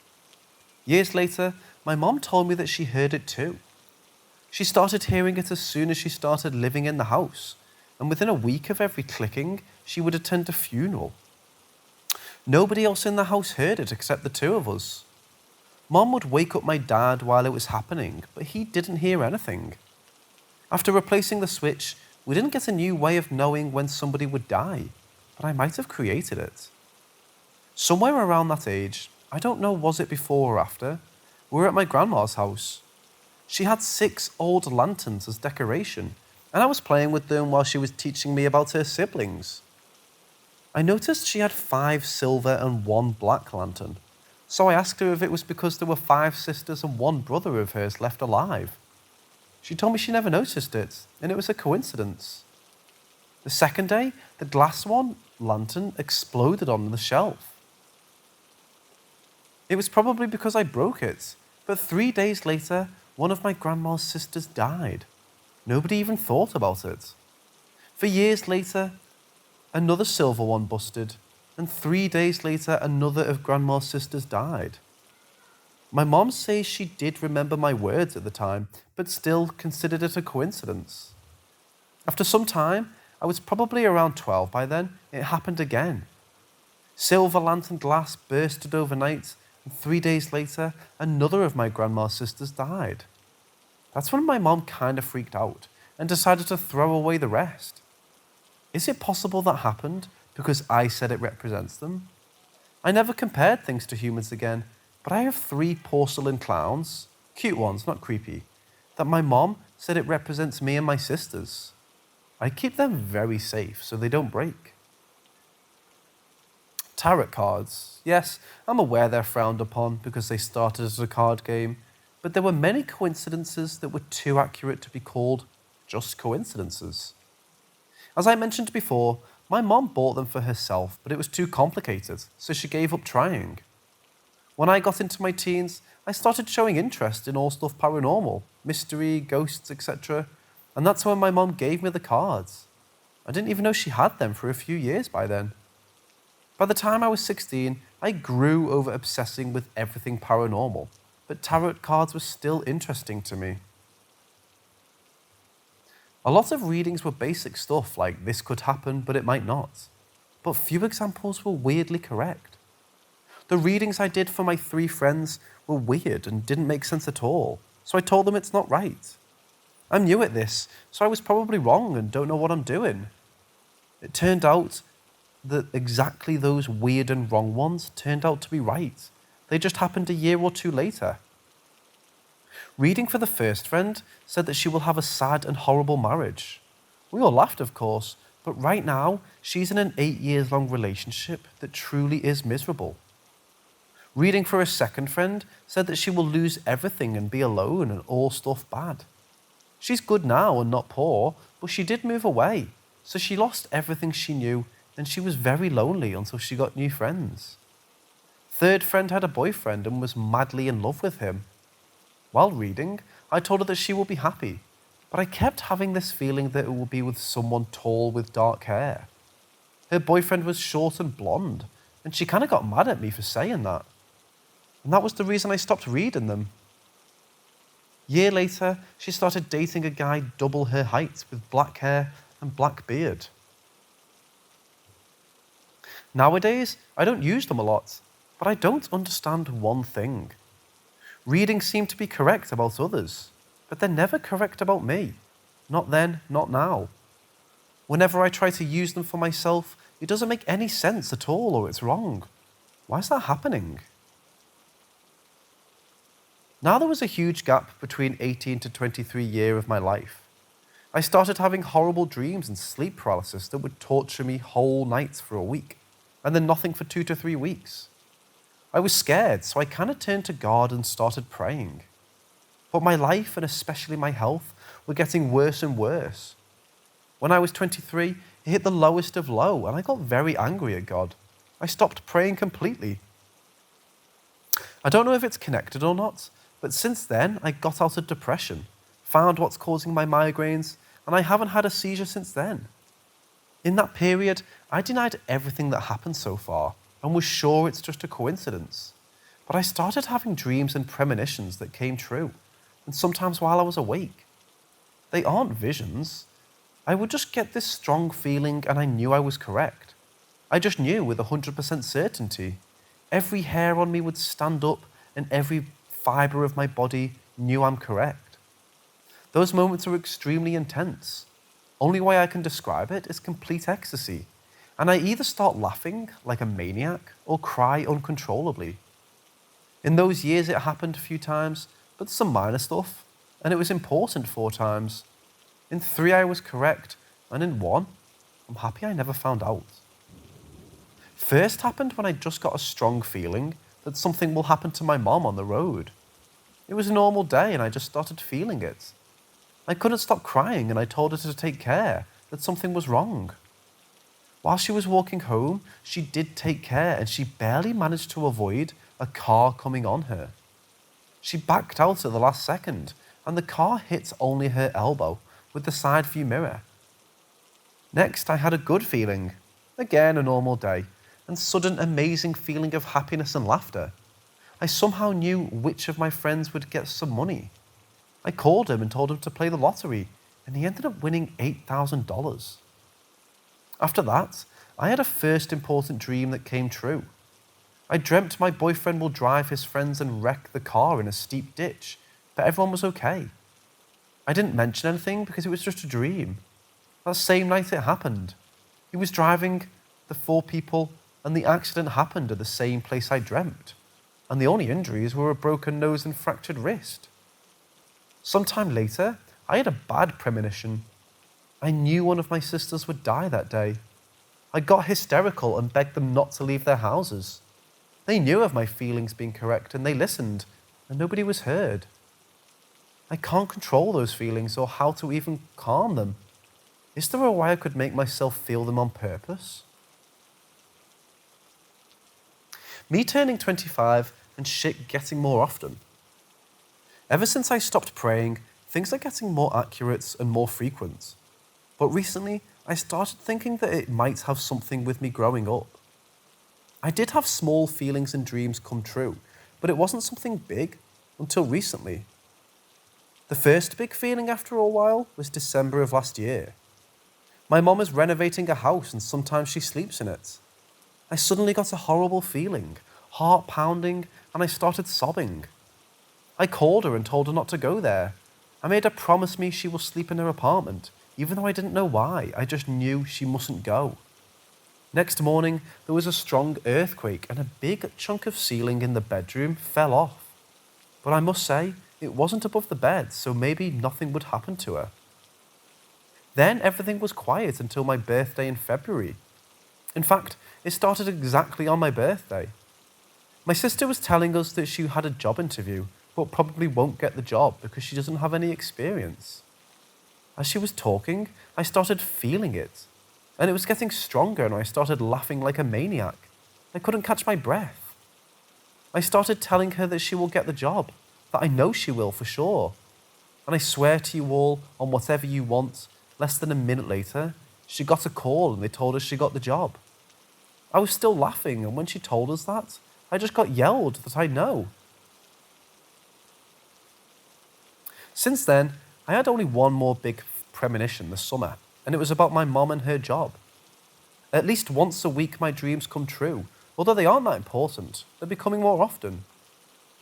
Years later, my mom told me that she heard it too. She started hearing it as soon as she started living in the house, and within a week of every clicking, she would attend a funeral. Nobody else in the house heard it except the 2 of us. Mom would wake up my dad while it was happening, but he didn't hear anything. After replacing the switch, we didn't get a new way of knowing when somebody would die, but I might have created it. Somewhere around that age, I don't know was it before or after, we were at my grandma's house. She had 6 old lanterns as decoration, and I was playing with them while she was teaching me about her siblings. I noticed she had 5 silver and 1 black lantern, so I asked her if it was because there were 5 sisters and 1 brother of hers left alive. She told me she never noticed it, and it was a coincidence. The second day, the glass lantern exploded on the shelf. It was probably because I broke it, but 3 days later, one of my grandma's sisters died. Nobody even thought about it. For years later, another silver one busted, and 3 days later, another of Grandma's sisters died. My mom says she did remember my words at the time, but still considered it a coincidence. After some time, I was probably around 12 by then, it happened again. Silver lantern glass bursted overnight, and 3 days later, another of my grandma's sisters died. That's when my mom kind of freaked out and decided to throw away the rest. Is it possible that happened because I said it represents them? I never compared things to humans again, but I have 3 porcelain clowns, cute ones, not creepy, that my mom said it represents me and my sisters. I keep them very safe so they don't break. Tarot cards. Yes, I'm aware they're frowned upon because they started as a card game, but there were many coincidences that were too accurate to be called just coincidences. As I mentioned before, my mom bought them for herself, but it was too complicated, so she gave up trying. When I got into my teens, I started showing interest in all stuff paranormal, mystery, ghosts, etc. And that's when my mom gave me the cards. I didn't even know she had them for a few years by then. By the time I was 16, I grew over obsessing with everything paranormal, but tarot cards were still interesting to me. A lot of readings were basic stuff like this could happen, but it might not. But few examples were weirdly correct. The readings I did for my 3 friends were weird and didn't make sense at all, so I told them it's not right. I'm new at this, so I was probably wrong and don't know what I'm doing. It turned out that exactly those weird and wrong ones turned out to be right. They just happened a year or 2 later. Reading for the first friend said that she will have a sad and horrible marriage. We all laughed, of course, but right now she's in an 8-year-long relationship that truly is miserable. Reading for a second friend said that she will lose everything and be alone and all stuff bad. She's good now and not poor, but she did move away, so she lost everything she knew and she was very lonely until she got new friends. Third friend had a boyfriend and was madly in love with him. While reading, I told her that she will be happy, but I kept having this feeling that it will be with someone tall with dark hair. Her boyfriend was short and blonde, and she kind of got mad at me for saying that. And that was the reason I stopped reading them. Year later, she started dating a guy double her height with black hair and black beard. Nowadays, I don't use them a lot, but I don't understand one thing. Readings seem to be correct about others, but they're never correct about me. Not then, not now. Whenever I try to use them for myself, it doesn't make any sense at all or it's wrong. Why is that happening? Now there was a huge gap between 18 to 23 years of my life. I started having horrible dreams and sleep paralysis that would torture me whole nights for a week, and then nothing for 2 to 3 weeks. I was scared, so I kind of turned to God and started praying. But my life, and especially my health, were getting worse and worse. When I was 23, it hit the lowest of low, and I got very angry at God. I stopped praying completely. I don't know if it's connected or not, but since then, I got out of depression, found what's causing my migraines, and I haven't had a seizure since then. In that period, I denied everything that happened so far and was sure it's just a coincidence. But I started having dreams and premonitions that came true, and sometimes while I was awake. They aren't visions. I would just get this strong feeling and I knew I was correct. I just knew with 100% certainty. Every hair on me would stand up and every fibre of my body knew I'm correct. Those moments are extremely intense. Only way I can describe it is complete ecstasy, and I either start laughing like a maniac or cry uncontrollably. In those years it happened a few times, but some minor stuff, and it was important 4 times. In 3 I was correct, and in 1, I'm happy I never found out. First happened when I just got a strong feeling that something will happen to my mom on the road. It was a normal day and I just started feeling it. I couldn't stop crying and I told her to take care, that something was wrong. While she was walking home, she did take care and she barely managed to avoid a car coming on her. She backed out at the last second and the car hit only her elbow, with the side view mirror. Next, I had a good feeling. Again, a normal day, and sudden amazing feeling of happiness and laughter. I somehow knew which of my friends would get some money. I called him and told him to play the lottery, and he ended up winning $8,000. After that, I had a first important dream that came true. I dreamt my boyfriend will drive his friends and wreck the car in a steep ditch, but everyone was okay. I didn't mention anything because it was just a dream. That same night it happened. He was driving the 4 people and the accident happened at the same place I dreamt. And the only injuries were a broken nose and fractured wrist. Sometime later, I had a bad premonition. I knew one of my sisters would die that day. I got hysterical and begged them not to leave their houses. They knew of my feelings being correct and they listened, and nobody was heard. I can't control those feelings or how to even calm them. Is there a way I could make myself feel them on purpose? Me turning 25 and shit getting more often. Ever since I stopped praying, things are getting more accurate and more frequent. But recently, I started thinking that it might have something with me growing up. I did have small feelings and dreams come true, but it wasn't something big until recently. The first big feeling after a while was December of last year. My mom is renovating a house and sometimes she sleeps in it. I suddenly got a horrible feeling, heart pounding, and I started sobbing. I called her and told her not to go there. I made her promise me she will sleep in her apartment, even though I didn't know why. I just knew she mustn't go. Next morning, there was a strong earthquake and a big chunk of ceiling in the bedroom fell off. But I must say, it wasn't above the bed, so maybe nothing would happen to her. Then everything was quiet until my birthday in February. In fact, it started exactly on my birthday. My sister was telling us that she had a job interview, but probably won't get the job because she doesn't have any experience. As she was talking, I started feeling it, and it was getting stronger and I started laughing like a maniac. I couldn't catch my breath. I started telling her that she will get the job, that I know she will for sure. And I swear to you all, on whatever you want, less than a minute later, she got a call and they told us she got the job. I was still laughing, and when she told us that, I just got yelled that I know. Since then, I had only one more big premonition this summer, and it was about my mom and her job. At least once a week my dreams come true, although they aren't that important, they're becoming more often.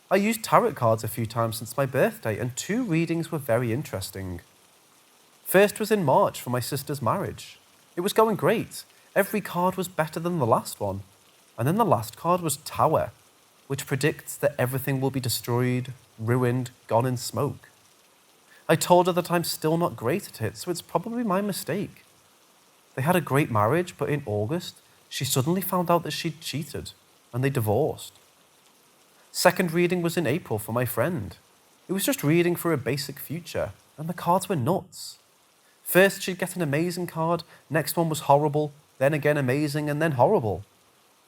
I used tarot cards a few times since my birthday, and 2 readings were very interesting. First was in March for my sister's marriage. It was going great. Every card was better than the last one. And then the last card was Tower, which predicts that everything will be destroyed, ruined, gone in smoke. I told her that I'm still not great at it, so it's probably my mistake. They had a great marriage, but in August, she suddenly found out that she'd cheated, and they divorced. Second reading was in April for my friend. It was just reading for a basic future, and the cards were nuts. First, she'd get an amazing card, next one was horrible, then again amazing, and then horrible.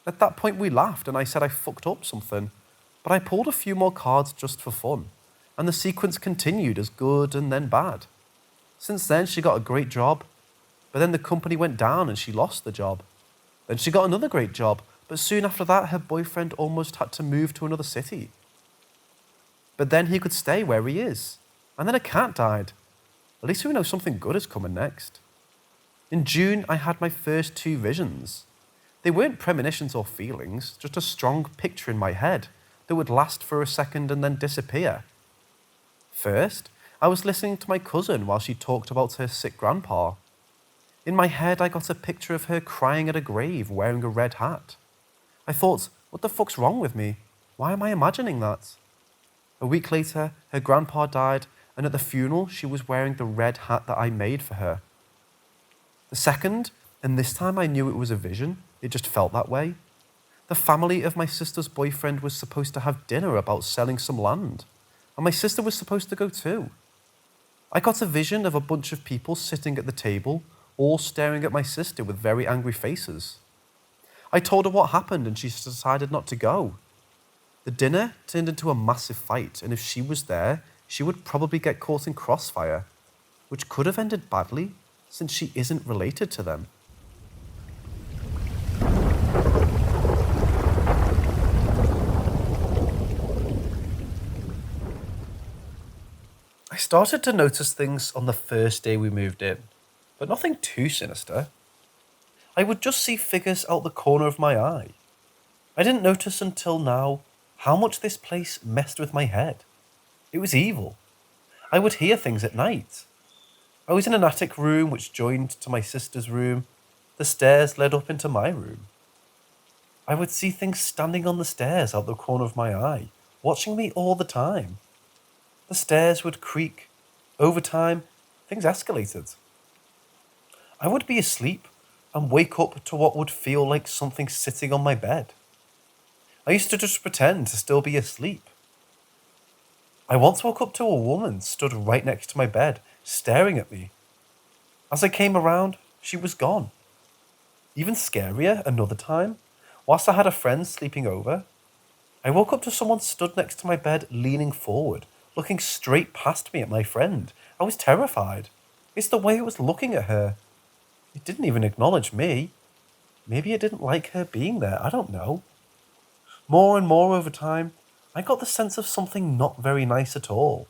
At that point, we laughed, and I said I fucked up something, but I pulled a few more cards just for fun, and the sequence continued as good and then bad. Since then, she got a great job, but then the company went down and she lost the job. Then she got another great job, but soon after that, her boyfriend almost had to move to another city. But then he could stay where he is, and then a cat died. At least we know something good is coming next. In June, I had my first 2 visions. They weren't premonitions or feelings, just a strong picture in my head that would last for a second and then disappear. First, I was listening to my cousin while she talked about her sick grandpa. In my head, I got a picture of her crying at a grave wearing a red hat. I thought, what the fuck's wrong with me? Why am I imagining that? A week later, her grandpa died, and at the funeral, she was wearing the red hat that I made for her. The second, and this time I knew it was a vision, it just felt that way. The family of my sister's boyfriend was supposed to have dinner about selling some land, and my sister was supposed to go too. I got a vision of a bunch of people sitting at the table, all staring at my sister with very angry faces. I told her what happened and she decided not to go. The dinner turned into a massive fight, and if she was there, she would probably get caught in crossfire. which could have ended badly since she isn't related to them. I started to notice things on the first day we moved in, but nothing too sinister. I would just see figures out the corner of my eye. I didn't notice until now how much this place messed with my head. It was evil. I would hear things at night. I was in an attic room which joined to my sister's room. The stairs led up into my room. I would see things standing on the stairs out the corner of my eye, watching me all the time. The stairs would creak. Over time, things escalated. I would be asleep and wake up to what would feel like something sitting on my bed. I used to just pretend to still be asleep. I once woke up to a woman stood right next to my bed, staring at me. As I came around, she was gone. Even scarier, another time, whilst I had a friend sleeping over, I woke up to someone stood next to my bed, leaning forward, looking straight past me at my friend. I was terrified. It's the way it was looking at her. It didn't even acknowledge me. Maybe it didn't like her being there, I don't know. More and more over time, I got the sense of something not very nice at all.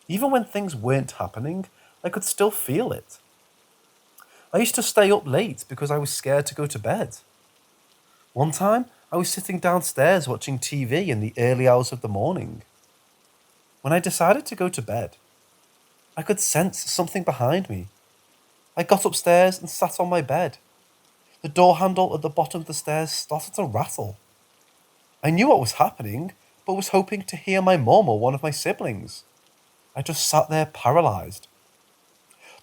Even when things weren't happening, I could still feel it. I used to stay up late because I was scared to go to bed. One time, I was sitting downstairs watching TV in the early hours of the morning. When I decided to go to bed, I could sense something behind me. I got upstairs and sat on my bed. The door handle at the bottom of the stairs started to rattle. I knew what was happening, but was hoping to hear my mum or one of my siblings. I just sat there paralysed.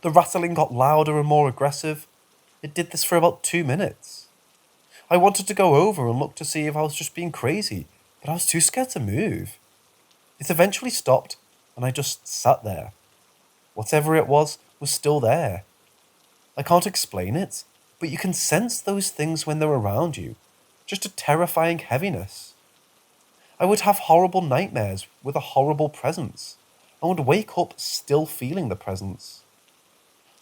The rattling got louder and more aggressive. It did this for about 2 minutes. I wanted to go over and look to see if I was just being crazy, but I was too scared to move. It eventually stopped, and I just sat there. Whatever it was still there. I can't explain it, but you can sense those things when they're around you. Just a terrifying heaviness. I would have horrible nightmares with a horrible presence. I would wake up still feeling the presence.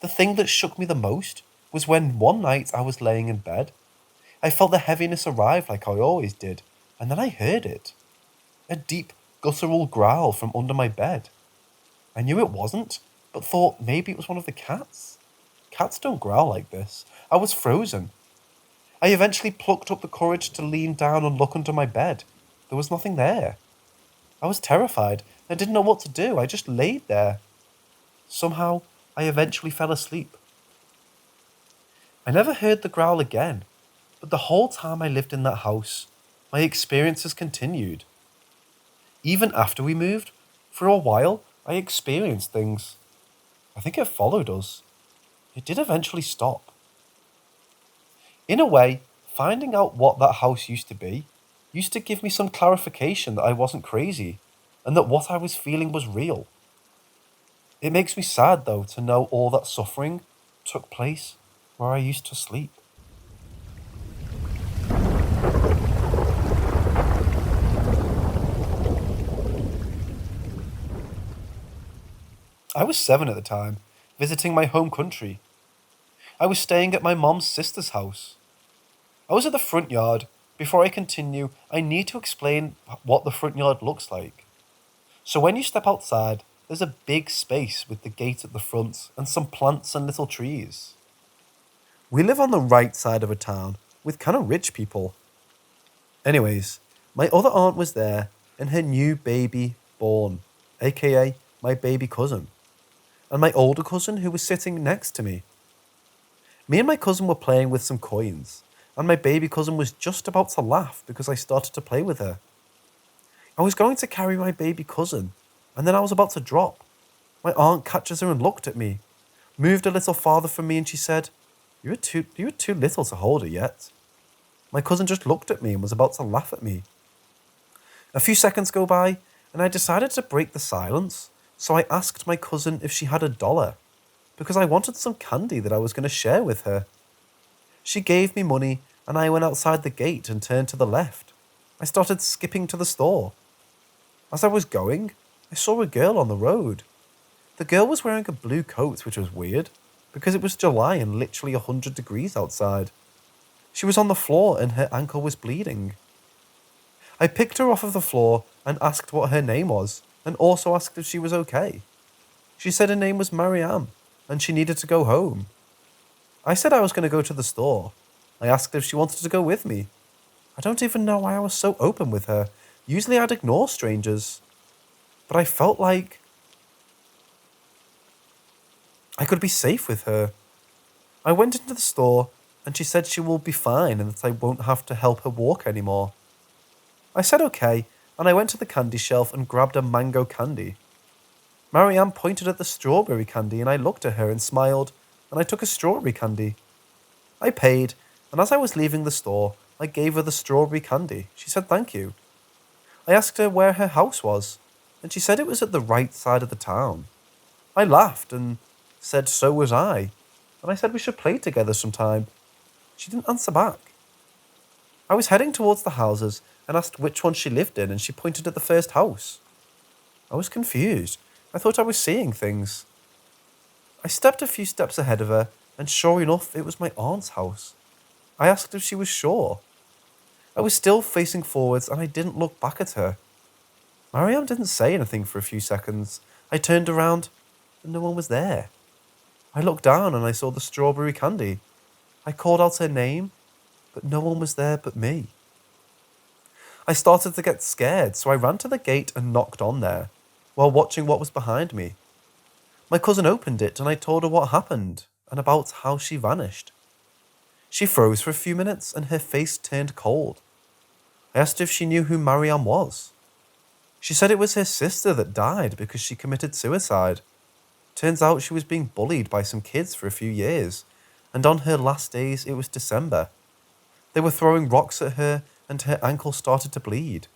The thing that shook me the most was when one night I was laying in bed. I felt the heaviness arrive like I always did, and then I heard it. A deep, guttural growl from under my bed. I knew it wasn't, but thought maybe it was one of the cats. Cats don't growl like this. I was frozen. I eventually plucked up the courage to lean down and look under my bed. There was nothing there. I was terrified. I didn't know what to do. I just laid there. Somehow, I eventually fell asleep. I never heard the growl again, but the whole time I lived in that house, my experiences continued. Even after we moved, for a while, I experienced things. I think it followed us. It did eventually stop. In a way, finding out what that house used to be used to give me some clarification that I wasn't crazy and that what I was feeling was real. It makes me sad, though, to know all that suffering took place where I used to sleep. I was 7 at the time, visiting my home country. I was staying at my mom's sister's house. I was at the front yard. Before I continue, I need to explain what the front yard looks like. So when you step outside, there's a big space with the gate at the front and some plants and little trees. We live on the right side of a town with kind of rich people. Anyways, my other aunt was there and her new baby born, aka my baby cousin, and my older cousin who was sitting next to me. Me and my cousin were playing with some coins, and my baby cousin was just about to laugh because I started to play with her. I was going to carry my baby cousin, and then I was about to drop. My aunt catches her and looked at me, moved a little farther from me, and she said, You were too little to hold her yet." My cousin just looked at me and was about to laugh at me. A few seconds go by, and I decided to break the silence, so I asked my cousin if she had $1, because I wanted some candy that I was going to share with her. She gave me money, and I went outside the gate and turned to the left. I started skipping to the store. As I was going, I saw a girl on the road. The girl was wearing a blue coat, which was weird, because it was July and literally 100 degrees outside. She was on the floor and her ankle was bleeding. I picked her off of the floor and asked what her name was, and also asked if she was okay. She said her name was Mariam, and she needed to go home. I said I was going to go to the store. I asked if she wanted to go with me. I don't even know why I was so open with her. Usually I'd ignore strangers. But I felt like I could be safe with her. I went into the store and she said she will be fine and that I won't have to help her walk anymore. I said okay, and I went to the candy shelf and grabbed a mango candy. Marianne pointed at the strawberry candy and I looked at her and smiled, and I took a strawberry candy. I paid, and as I was leaving the store, I gave her the strawberry candy. She said thank you. I asked her where her house was, and she said it was at the right side of the town. I laughed and said so was I, and I said we should play together sometime. She didn't answer back. I was heading towards the houses and asked which one she lived in, and she pointed at the first house. I was confused. I thought I was seeing things. I stepped a few steps ahead of her, and sure enough, it was my aunt's house. I asked if she was sure. I was still facing forwards, and I didn't look back at her. Mariam didn't say anything for a few seconds. I turned around, and no one was there. I looked down, and I saw the strawberry candy. I called out her name, but no one was there but me. I started to get scared, so I ran to the gate and knocked on there, while watching what was behind me. My cousin opened it and I told her what happened and about how she vanished. She froze for a few minutes and her face turned cold. I asked if she knew who Mariam was. She said it was her sister that died because she committed suicide. Turns out she was being bullied by some kids for a few years, and on her last days it was December. They were throwing rocks at her and her ankle started to bleed.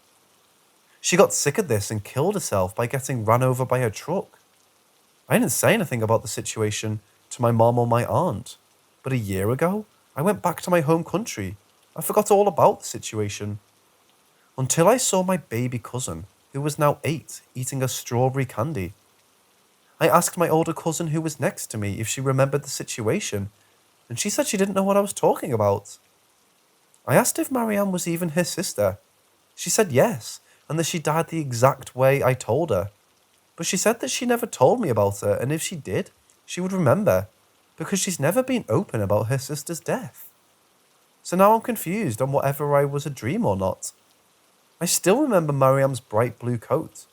She got sick of this and killed herself by getting run over by a truck. I didn't say anything about the situation to my mom or my aunt, but a year ago, I went back to my home country. I forgot all about the situation. Until I saw my baby cousin, who was now 8, eating a strawberry candy. I asked my older cousin who was next to me if she remembered the situation, and she said she didn't know what I was talking about. I asked if Marianne was even her sister. She said yes, and that she died the exact way I told her. But she said that she never told me about her, and if she did, she would remember, because she's never been open about her sister's death. So now I'm confused on whether I was a dream or not. I still remember Mariam's bright blue coat,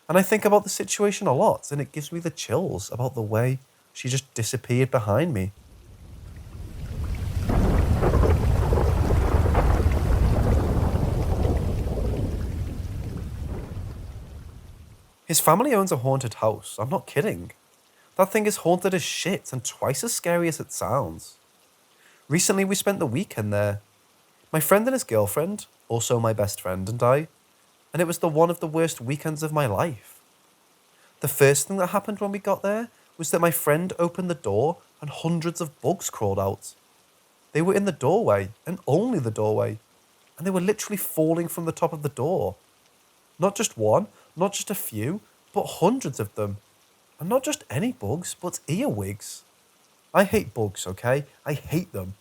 and I think about the situation a lot, and it gives me the chills about the way she just disappeared behind me. His family owns a haunted house. I'm not kidding. That thing is haunted as shit and twice as scary as it sounds. Recently, we spent the weekend there. My friend and his girlfriend, also my best friend, and I, and it was one of the worst weekends of my life. The first thing that happened when we got there was that my friend opened the door and hundreds of bugs crawled out. They were in the doorway, and only the doorway, and they were literally falling from the top of the door. Not just one, not just a few, but hundreds of them. And not just any bugs, but earwigs. I hate bugs, okay? I hate them.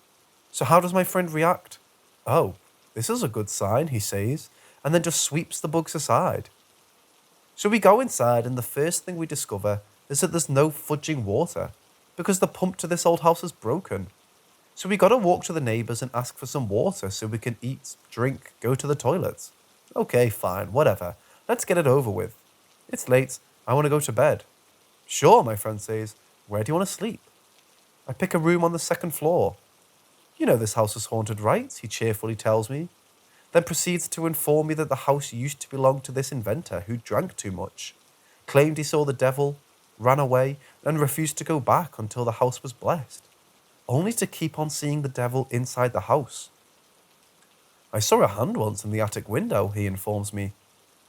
So how does my friend react? Oh, this is a good sign, he says, and then just sweeps the bugs aside. So we go inside, and the first thing we discover is that there's no fudging water, because the pump to this old house is broken. So we gotta walk to the neighbours and ask for some water so we can eat, drink, go to the toilet. Okay, fine, whatever. Let's get it over with. It's late. I want to go to bed. Sure, my friend says. Where do you want to sleep? I pick a room on the second floor. You know this house is haunted, right? He cheerfully tells me. Then proceeds to inform me that the house used to belong to this inventor who drank too much, claimed he saw the devil, ran away, and refused to go back until the house was blessed, only to keep on seeing the devil inside the house. I saw a hand once in the attic window, he informs me.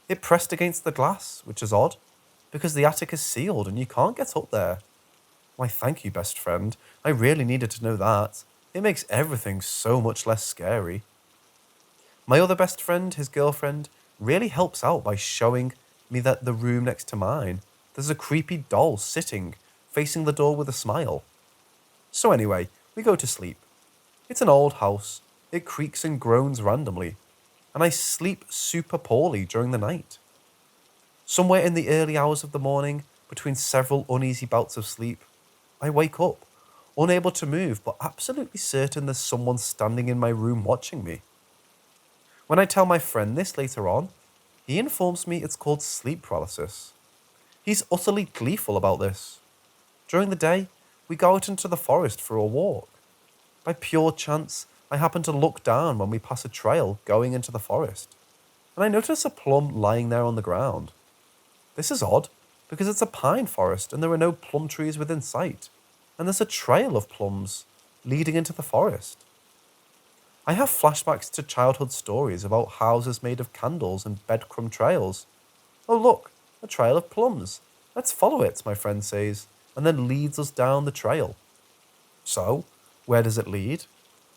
It pressed against the glass, which is odd, because the attic is sealed and you can't get up there. Why, thank you, best friend. I really needed to know that. It makes everything so much less scary. My other best friend, his girlfriend, really helps out by showing me that the room next to mine. There's a creepy doll sitting, facing the door with a smile. So anyway, we go to sleep. It's an old house. It creaks and groans randomly, and I sleep super poorly during the night. Somewhere in the early hours of the morning, between several uneasy bouts of sleep, I wake up, unable to move, but absolutely certain there's someone standing in my room watching me. When I tell my friend this later on, he informs me it's called sleep paralysis. He's utterly gleeful about this. During the day, we go out into the forest for a walk. By pure chance, I happen to look down when we pass a trail going into the forest, and I notice a plum lying there on the ground. This is odd, because it's a pine forest and there are no plum trees within sight, and there's a trail of plums leading into the forest. I have flashbacks to childhood stories about houses made of candles and breadcrumb trails. Oh look, a trail of plums. Let's follow it, my friend says, and then leads us down the trail. So, where does it lead?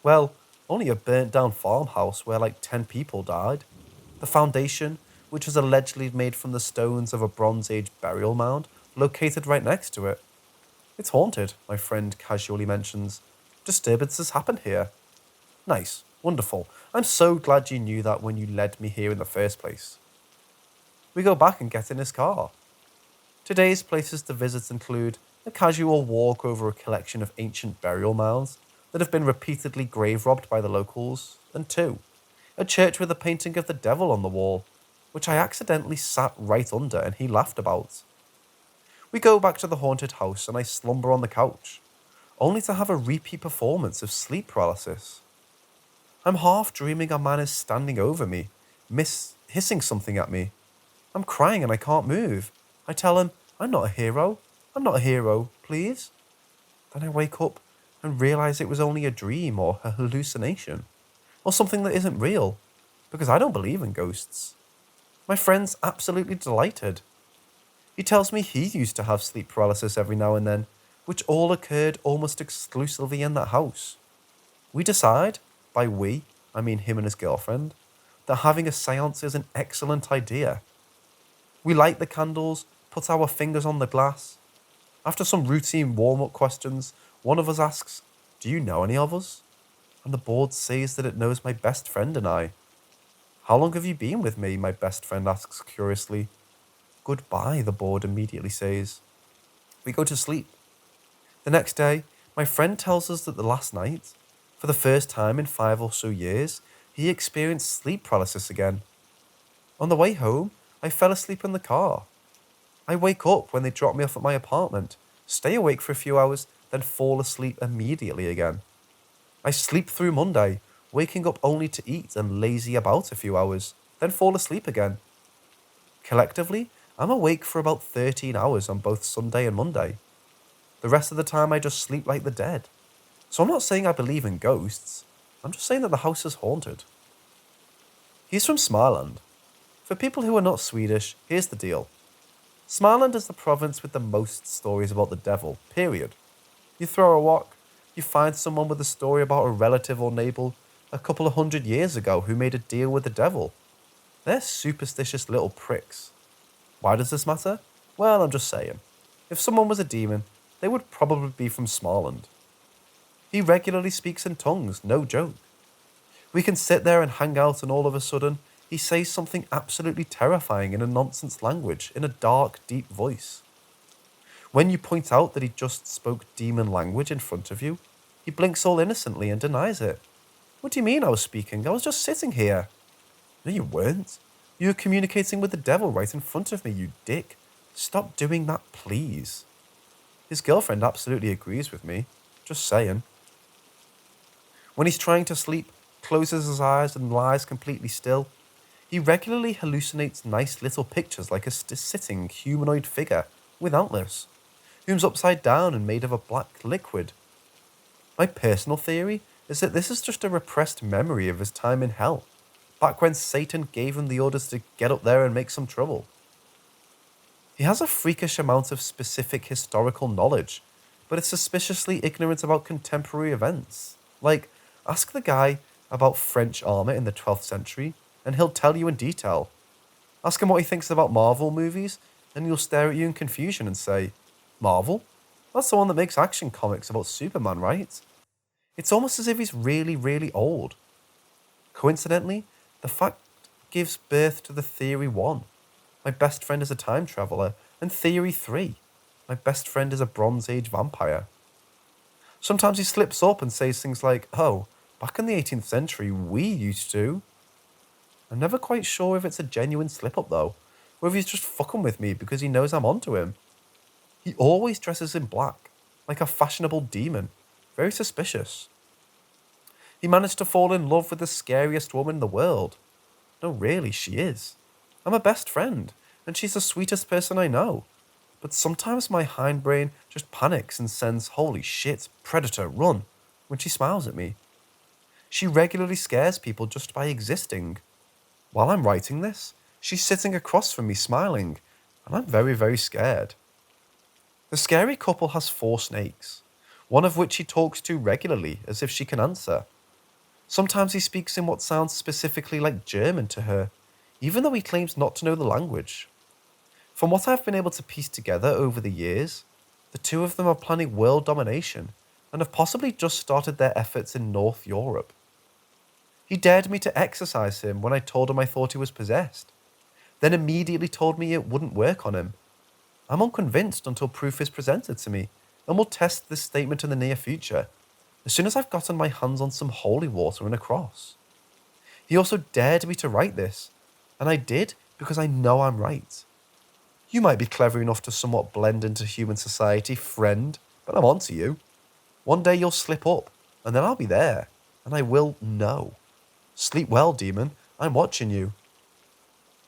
Well, only a burnt down farmhouse where like 10 people died. The foundation, which was allegedly made from the stones of a Bronze Age burial mound, located right next to it. It's haunted, my friend casually mentions. Disturbances happen here. Nice, wonderful. I'm so glad you knew that when you led me here in the first place. We go back and get in his car. Today's places to visit include a casual walk over a collection of ancient burial mounds that have been repeatedly grave robbed by the locals, and 2, a church with a painting of the devil on the wall, which I accidentally sat right under and he laughed about. We go back to the haunted house and I slumber on the couch, only to have a repeat performance of sleep paralysis. I'm half dreaming a man is standing over me, hissing something at me. I'm crying and I can't move. I tell him, I'm not a hero. I'm not a hero, please. Then I wake up and realise it was only a dream or a hallucination, or something that isn't real, because I don't believe in ghosts. My friend's absolutely delighted. He tells me he used to have sleep paralysis every now and then, which all occurred almost exclusively in that house. We decide, by we, I mean him and his girlfriend, that having a seance is an excellent idea. We light the candles, put our fingers on the glass. After some routine warm-up questions, one of us asks, "Do you know any of us?" And the board says that it knows my best friend and I. "How long have you been with me?" my best friend asks curiously. "Goodbye," the board immediately says. We go to sleep. The next day, my friend tells us that the last night, for the first time in 5 or so years, he experienced sleep paralysis again. On the way home, I fell asleep in the car. I wake up when they drop me off at my apartment, stay awake for a few hours, then fall asleep immediately again. I sleep through Monday, waking up only to eat and lazy about a few hours, then fall asleep again. Collectively, I'm awake for about 13 hours on both Sunday and Monday. The rest of the time I just sleep like the dead. So I'm not saying I believe in ghosts, I'm just saying that the house is haunted. He's from Småland. For people who are not Swedish, here's the deal. Småland is the province with the most stories about the devil, period. You throw a rock, you find someone with a story about a relative or neighbour a couple of 100 years ago who made a deal with the devil. They're superstitious little pricks. Why does this matter? Well, I'm just saying. If someone was a demon, they would probably be from Småland. He regularly speaks in tongues, no joke. We can sit there and hang out and all of a sudden, he says something absolutely terrifying in a nonsense language, in a dark, deep voice. When you point out that he just spoke demon language in front of you, he blinks all innocently and denies it. What do you mean I was speaking? I was just sitting here. No, you weren't. You were communicating with the devil right in front of me, you dick. Stop doing that, please. His girlfriend absolutely agrees with me. Just saying. When he's trying to sleep, closes his eyes and lies completely still, he regularly hallucinates nice little pictures like a sitting humanoid figure with antlers, whom's upside down and made of a black liquid. My personal theory is that this is just a repressed memory of his time in hell, back when Satan gave him the orders to get up there and make some trouble. He has a freakish amount of specific historical knowledge, but is suspiciously ignorant about contemporary events. Like, ask the guy about French armour in the 12th century, and he'll tell you in detail. Ask him what he thinks about Marvel movies, and he'll stare at you in confusion and say, Marvel? That's the one that makes action comics about Superman, right? It's almost as if he's really, really old. Coincidentally, the fact gives birth to the Theory 1. My best friend is a time traveller, and Theory 3. My best friend is a Bronze Age vampire. Sometimes he slips up and says things like, oh, back in the 18th century, we used to. I'm never quite sure if it's a genuine slip-up though, or if he's just fucking with me because he knows I'm onto him. He always dresses in black, like a fashionable demon. Very suspicious. He managed to fall in love with the scariest woman in the world. No, really, she is. I'm her best friend, and she's the sweetest person I know. But sometimes my hindbrain just panics and sends, holy shit, predator, run, when she smiles at me. She regularly scares people just by existing. While I'm writing this, she's sitting across from me smiling, and I'm very, very scared. The scary couple has 4 snakes, one of which he talks to regularly as if she can answer. Sometimes he speaks in what sounds specifically like German to her, even though he claims not to know the language. From what I've been able to piece together over the years, the two of them are planning world domination and have possibly just started their efforts in North Europe. He dared me to exorcise him when I told him I thought he was possessed, then immediately told me it wouldn't work on him. I'm unconvinced until proof is presented to me, and will test this statement in the near future, as soon as I've gotten my hands on some holy water and a cross. He also dared me to write this, and I did because I know I'm right. You might be clever enough to somewhat blend into human society, friend, but I'm onto you. One day you'll slip up, and then I'll be there, and I will know. Sleep well, demon, I'm watching you.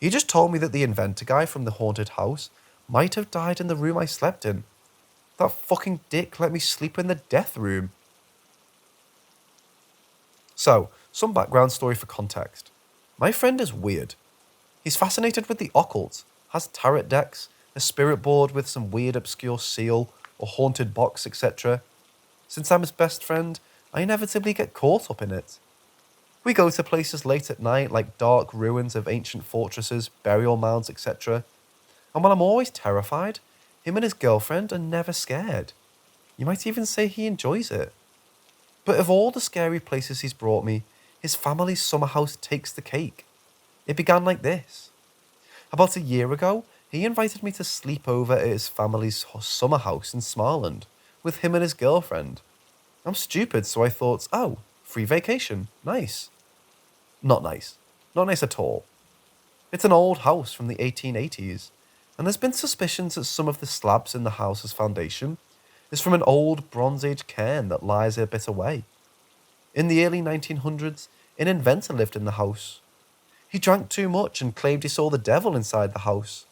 He just told me that the inventor guy from the haunted house might have died in the room I slept in. That fucking dick let me sleep in the death room. So, some background story for context. My friend is weird. He's fascinated with the occult, has tarot decks, a spirit board with some weird obscure seal or haunted box, etc. Since I'm his best friend, I inevitably get caught up in it. We go to places late at night like dark ruins of ancient fortresses, burial mounds, etc. And while I'm always terrified, him and his girlfriend are never scared. You might even say he enjoys it. But of all the scary places he's brought me, his family's summer house takes the cake. It began like this. About a year ago, he invited me to sleep over at his family's summer house in Smarland, with him and his girlfriend. I'm stupid, so I thought, oh, free vacation, nice. Not nice. Not nice at all. It's an old house from the 1880s, and there's been suspicions that some of the slabs in the house's foundation is from an old Bronze Age cairn that lies a bit away. In the early 1900s, an inventor lived in the house. He drank too much and claimed he saw the devil inside the house.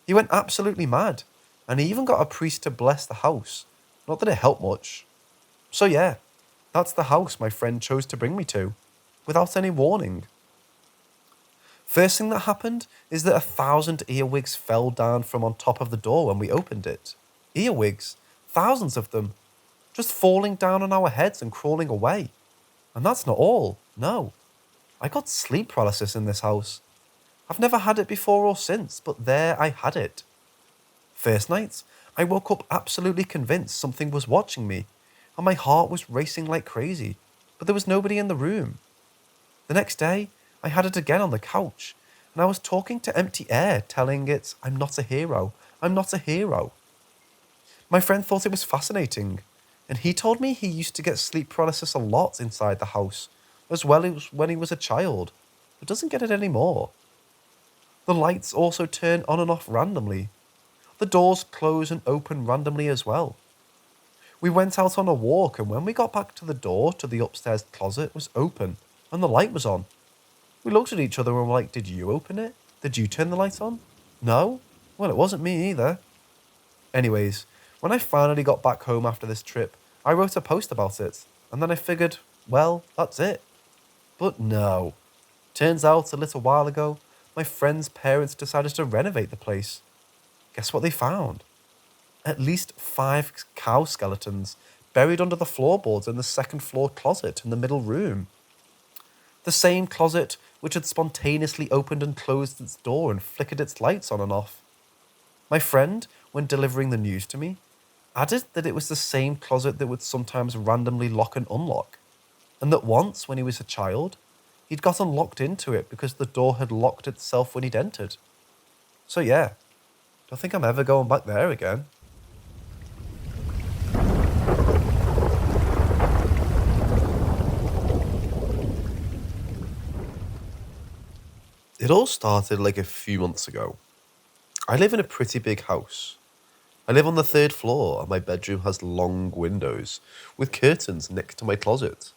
He went absolutely mad, and he even got a priest to bless the house. Not that it helped much. So yeah, that's the house my friend chose to bring me to, without any warning. First thing that happened is that 1,000 earwigs fell down from on top of the door when we opened it. Earwigs, thousands of them, just falling down on our heads and crawling away. And that's not all, no. I got sleep paralysis in this house. I've never had it before or since, but there I had it. First night, I woke up absolutely convinced something was watching me, and my heart was racing like crazy, but there was nobody in the room. The next day, I had it again on the couch, and I was talking to empty air, telling it, I'm not a hero, I'm not a hero. My friend thought it was fascinating, and he told me he used to get sleep paralysis a lot inside the house, as well as when he was a child, but doesn't get it anymore. The lights also turn on and off randomly. The doors close and open randomly as well. We went out on a walk, and when we got back to the door to the upstairs closet, it was open, and the light was on. We looked at each other and were like, did you open it? Did you turn the light on? No? Well, it wasn't me either. Anyways, when I finally got back home after this trip, I wrote a post about it, and then I figured, well, that's it. But no. Turns out, a little while ago, my friend's parents decided to renovate the place. Guess what they found? At least 5 cow skeletons buried under the floorboards in the second floor closet in the middle room. The same closet which had spontaneously opened and closed its door and flickered its lights on and off. My friend, when delivering the news to me, added that it was the same closet that would sometimes randomly lock and unlock, and that once, when he was a child, he'd gotten locked into it because the door had locked itself when he'd entered. So yeah, don't think I'm ever going back there again. It all started like a few months ago. I live in a pretty big house. I live on the third floor and my bedroom has long windows with curtains next to my closet.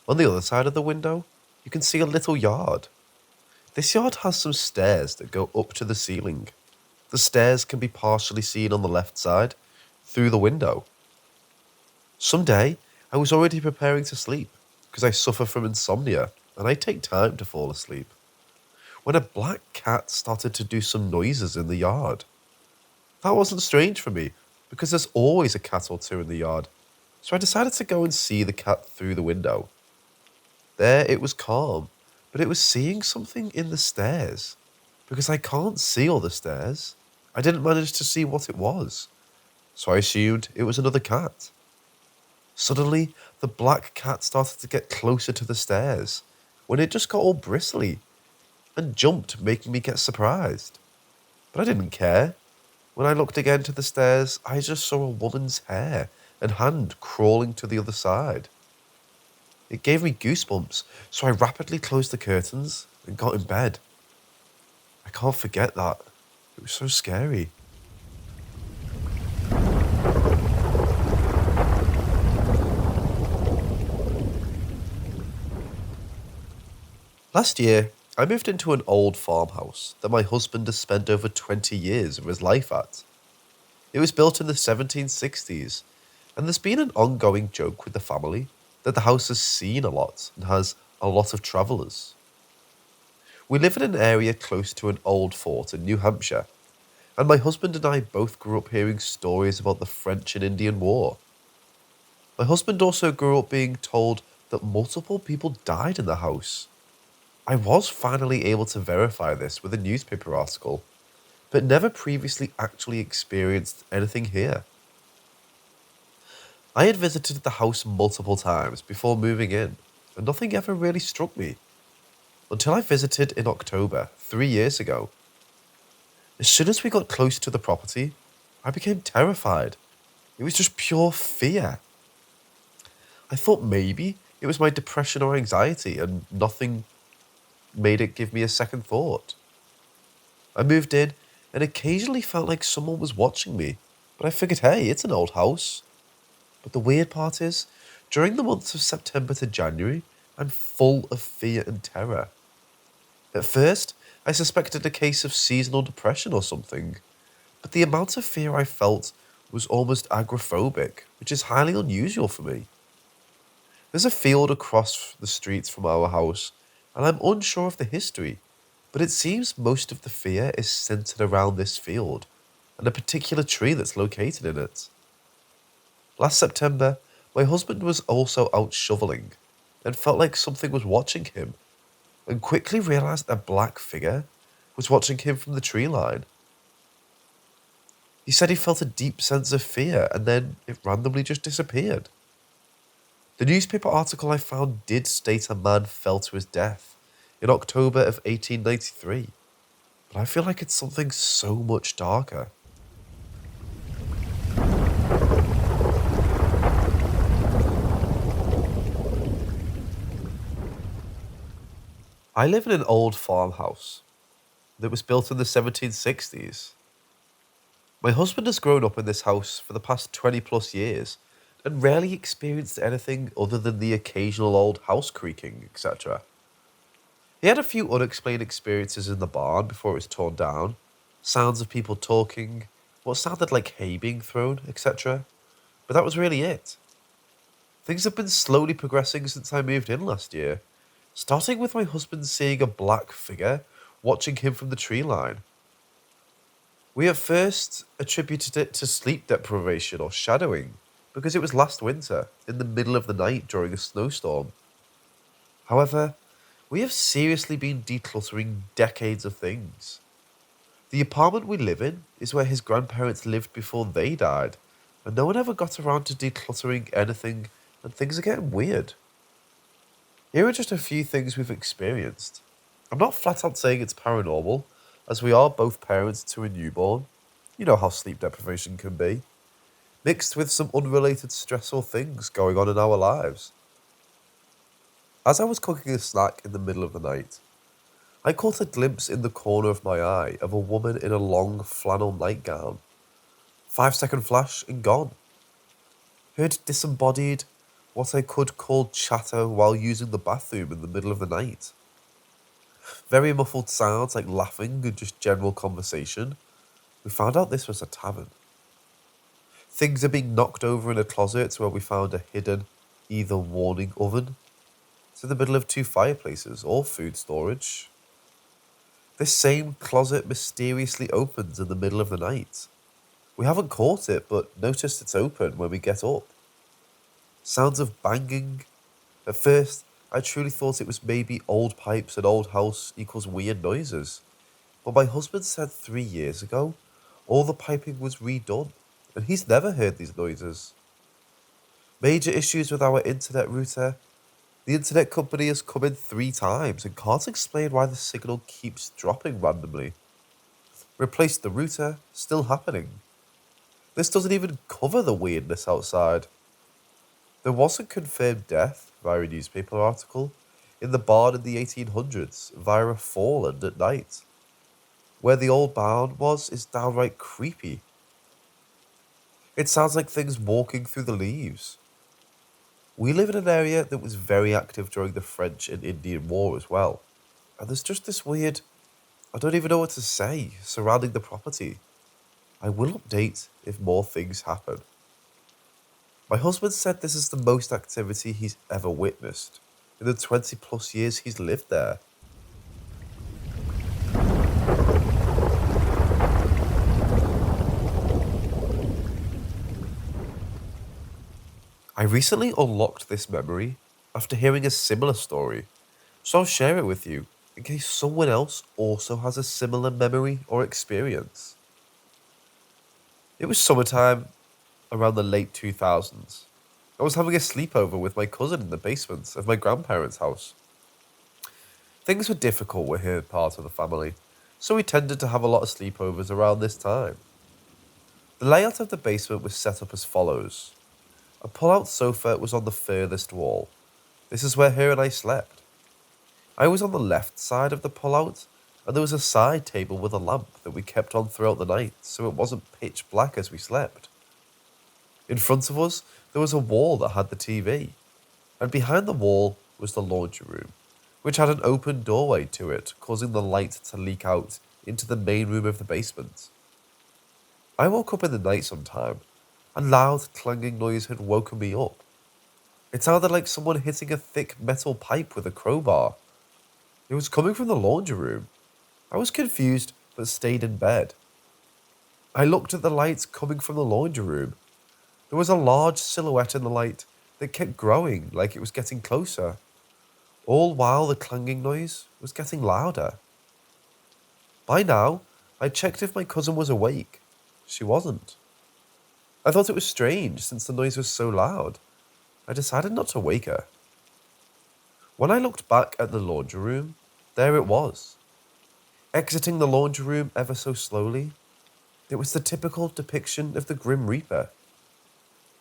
On the other side of the window, you can see a little yard. This yard has some stairs that go up to the ceiling. The stairs can be partially seen on the left side through the window. Someday, I was already preparing to sleep because I suffer from insomnia and I take time to fall asleep, when a black cat started to do some noises in the yard. That wasn't strange for me, because there's always a cat or two in the yard, so I decided to go and see the cat through the window. There it was calm, but it was seeing something in the stairs. Because I can't see all the stairs, I didn't manage to see what it was, so I assumed it was another cat. Suddenly, the black cat started to get closer to the stairs, when it just got all bristly and jumped, making me get surprised. But I didn't care. When I looked again to the stairs, I just saw a woman's hair and hand crawling to the other side. It gave me goosebumps, so I rapidly closed the curtains and got in bed. I can't forget that. It was so scary. Last year, I moved into an old farmhouse that my husband has spent over 20 years of his life at. It was built in the 1760s, and there's been an ongoing joke with the family that the house has seen a lot and has a lot of travellers. We live in an area close to an old fort in New Hampshire, and my husband and I both grew up hearing stories about the French and Indian War. My husband also grew up being told that multiple people died in the house. I was finally able to verify this with a newspaper article, but never previously actually experienced anything here. I had visited the house multiple times before moving in, and nothing ever really struck me, until I visited in October 3 years ago. As soon as we got close to the property, I became terrified. It was just pure fear. I thought maybe it was my depression or anxiety, and nothing made it give me a second thought. I moved in and occasionally felt like someone was watching me, but I figured, hey, it's an old house. But the weird part is, during the months of September to January, I'm full of fear and terror. At first, I suspected a case of seasonal depression or something, but the amount of fear I felt was almost agoraphobic, which is highly unusual for me. There's a field across the street from our house, and I'm unsure of the history, but it seems most of the fear is centered around this field and a particular tree that's located in it. Last September, my husband was also out shoveling and felt like something was watching him, and quickly realized a black figure was watching him from the tree line. He said he felt a deep sense of fear and then it randomly just disappeared. The newspaper article I found did state a man fell to his death in October of 1893, but I feel like it's something so much darker. I live in an old farmhouse that was built in the 1760s. My husband has grown up in this house for the past 20 plus years and rarely experienced anything other than the occasional old house creaking, etc. He had a few unexplained experiences in the barn before it was torn down, sounds of people talking, what sounded like hay being thrown, etc. But that was really it. Things have been slowly progressing since I moved in last year, starting with my husband seeing a black figure watching him from the tree line. We at first attributed it to sleep deprivation or shadowing, because it was last winter, in the middle of the night during a snowstorm. However, we have seriously been decluttering decades of things. The apartment we live in is where his grandparents lived before they died, and no one ever got around to decluttering anything, and things are getting weird. Here are just a few things we've experienced. I'm not flat out saying it's paranormal, as we are both parents to a newborn. You know how sleep deprivation can be, mixed with some unrelated stressful things going on in our lives. As I was cooking a snack in the middle of the night, I caught a glimpse in the corner of my eye of a woman in a long flannel nightgown. 5-second flash and gone. Heard disembodied, what I could call chatter while using the bathroom in the middle of the night. Very muffled sounds like laughing and just general conversation. We found out this was a tavern. Things are being knocked over in a closet where we found a hidden, either warning oven. It's in the middle of 2 fireplaces, or food storage. This same closet mysteriously opens in the middle of the night. We haven't caught it, but noticed it's open when we get up. Sounds of banging. At first, I truly thought it was maybe old pipes and old house equals weird noises. But my husband said 3 years ago, all the piping was redone, and he's never heard these noises. Major issues with our internet router. The internet company has come in 3 times and can't explain why the signal keeps dropping randomly. Replaced the router, still happening. This doesn't even cover the weirdness outside. There was a confirmed death, via a newspaper article, in the barn in the 1800s via a fall and at night. Where the old barn was is downright creepy. It sounds like things walking through the leaves. We live in an area that was very active during the French and Indian War as well. And there's just this weird, I don't even know what to say, surrounding the property. I will update if more things happen. My husband said this is the most activity he's ever witnessed in the 20 plus years he's lived there. I recently unlocked this memory after hearing a similar story, so I'll share it with you in case someone else also has a similar memory or experience. It was summertime around the late 2000s. I was having a sleepover with my cousin in the basement of my grandparents' house. Things were difficult with her part of the family, so we tended to have a lot of sleepovers around this time. The layout of the basement was set up as follows. A pull-out sofa was on the furthest wall. This is where her and I slept. I was on the left side of the pull-out, and there was a side table with a lamp that we kept on throughout the night so it wasn't pitch black as we slept. In front of us, there was a wall that had the TV, and behind the wall was the laundry room, which had an open doorway to it, causing the light to leak out into the main room of the basement. I woke up in the night sometime. A loud clanging noise had woken me up. It sounded like someone hitting a thick metal pipe with a crowbar. It was coming from the laundry room. I was confused, but stayed in bed. I looked at the lights coming from the laundry room. There was a large silhouette in the light that kept growing like it was getting closer, all while the clanging noise was getting louder. By now, I checked if my cousin was awake. She wasn't. I thought it was strange since the noise was so loud. I decided not to wake her. When I looked back at the laundry room, there it was. Exiting the laundry room ever so slowly, it was the typical depiction of the Grim Reaper.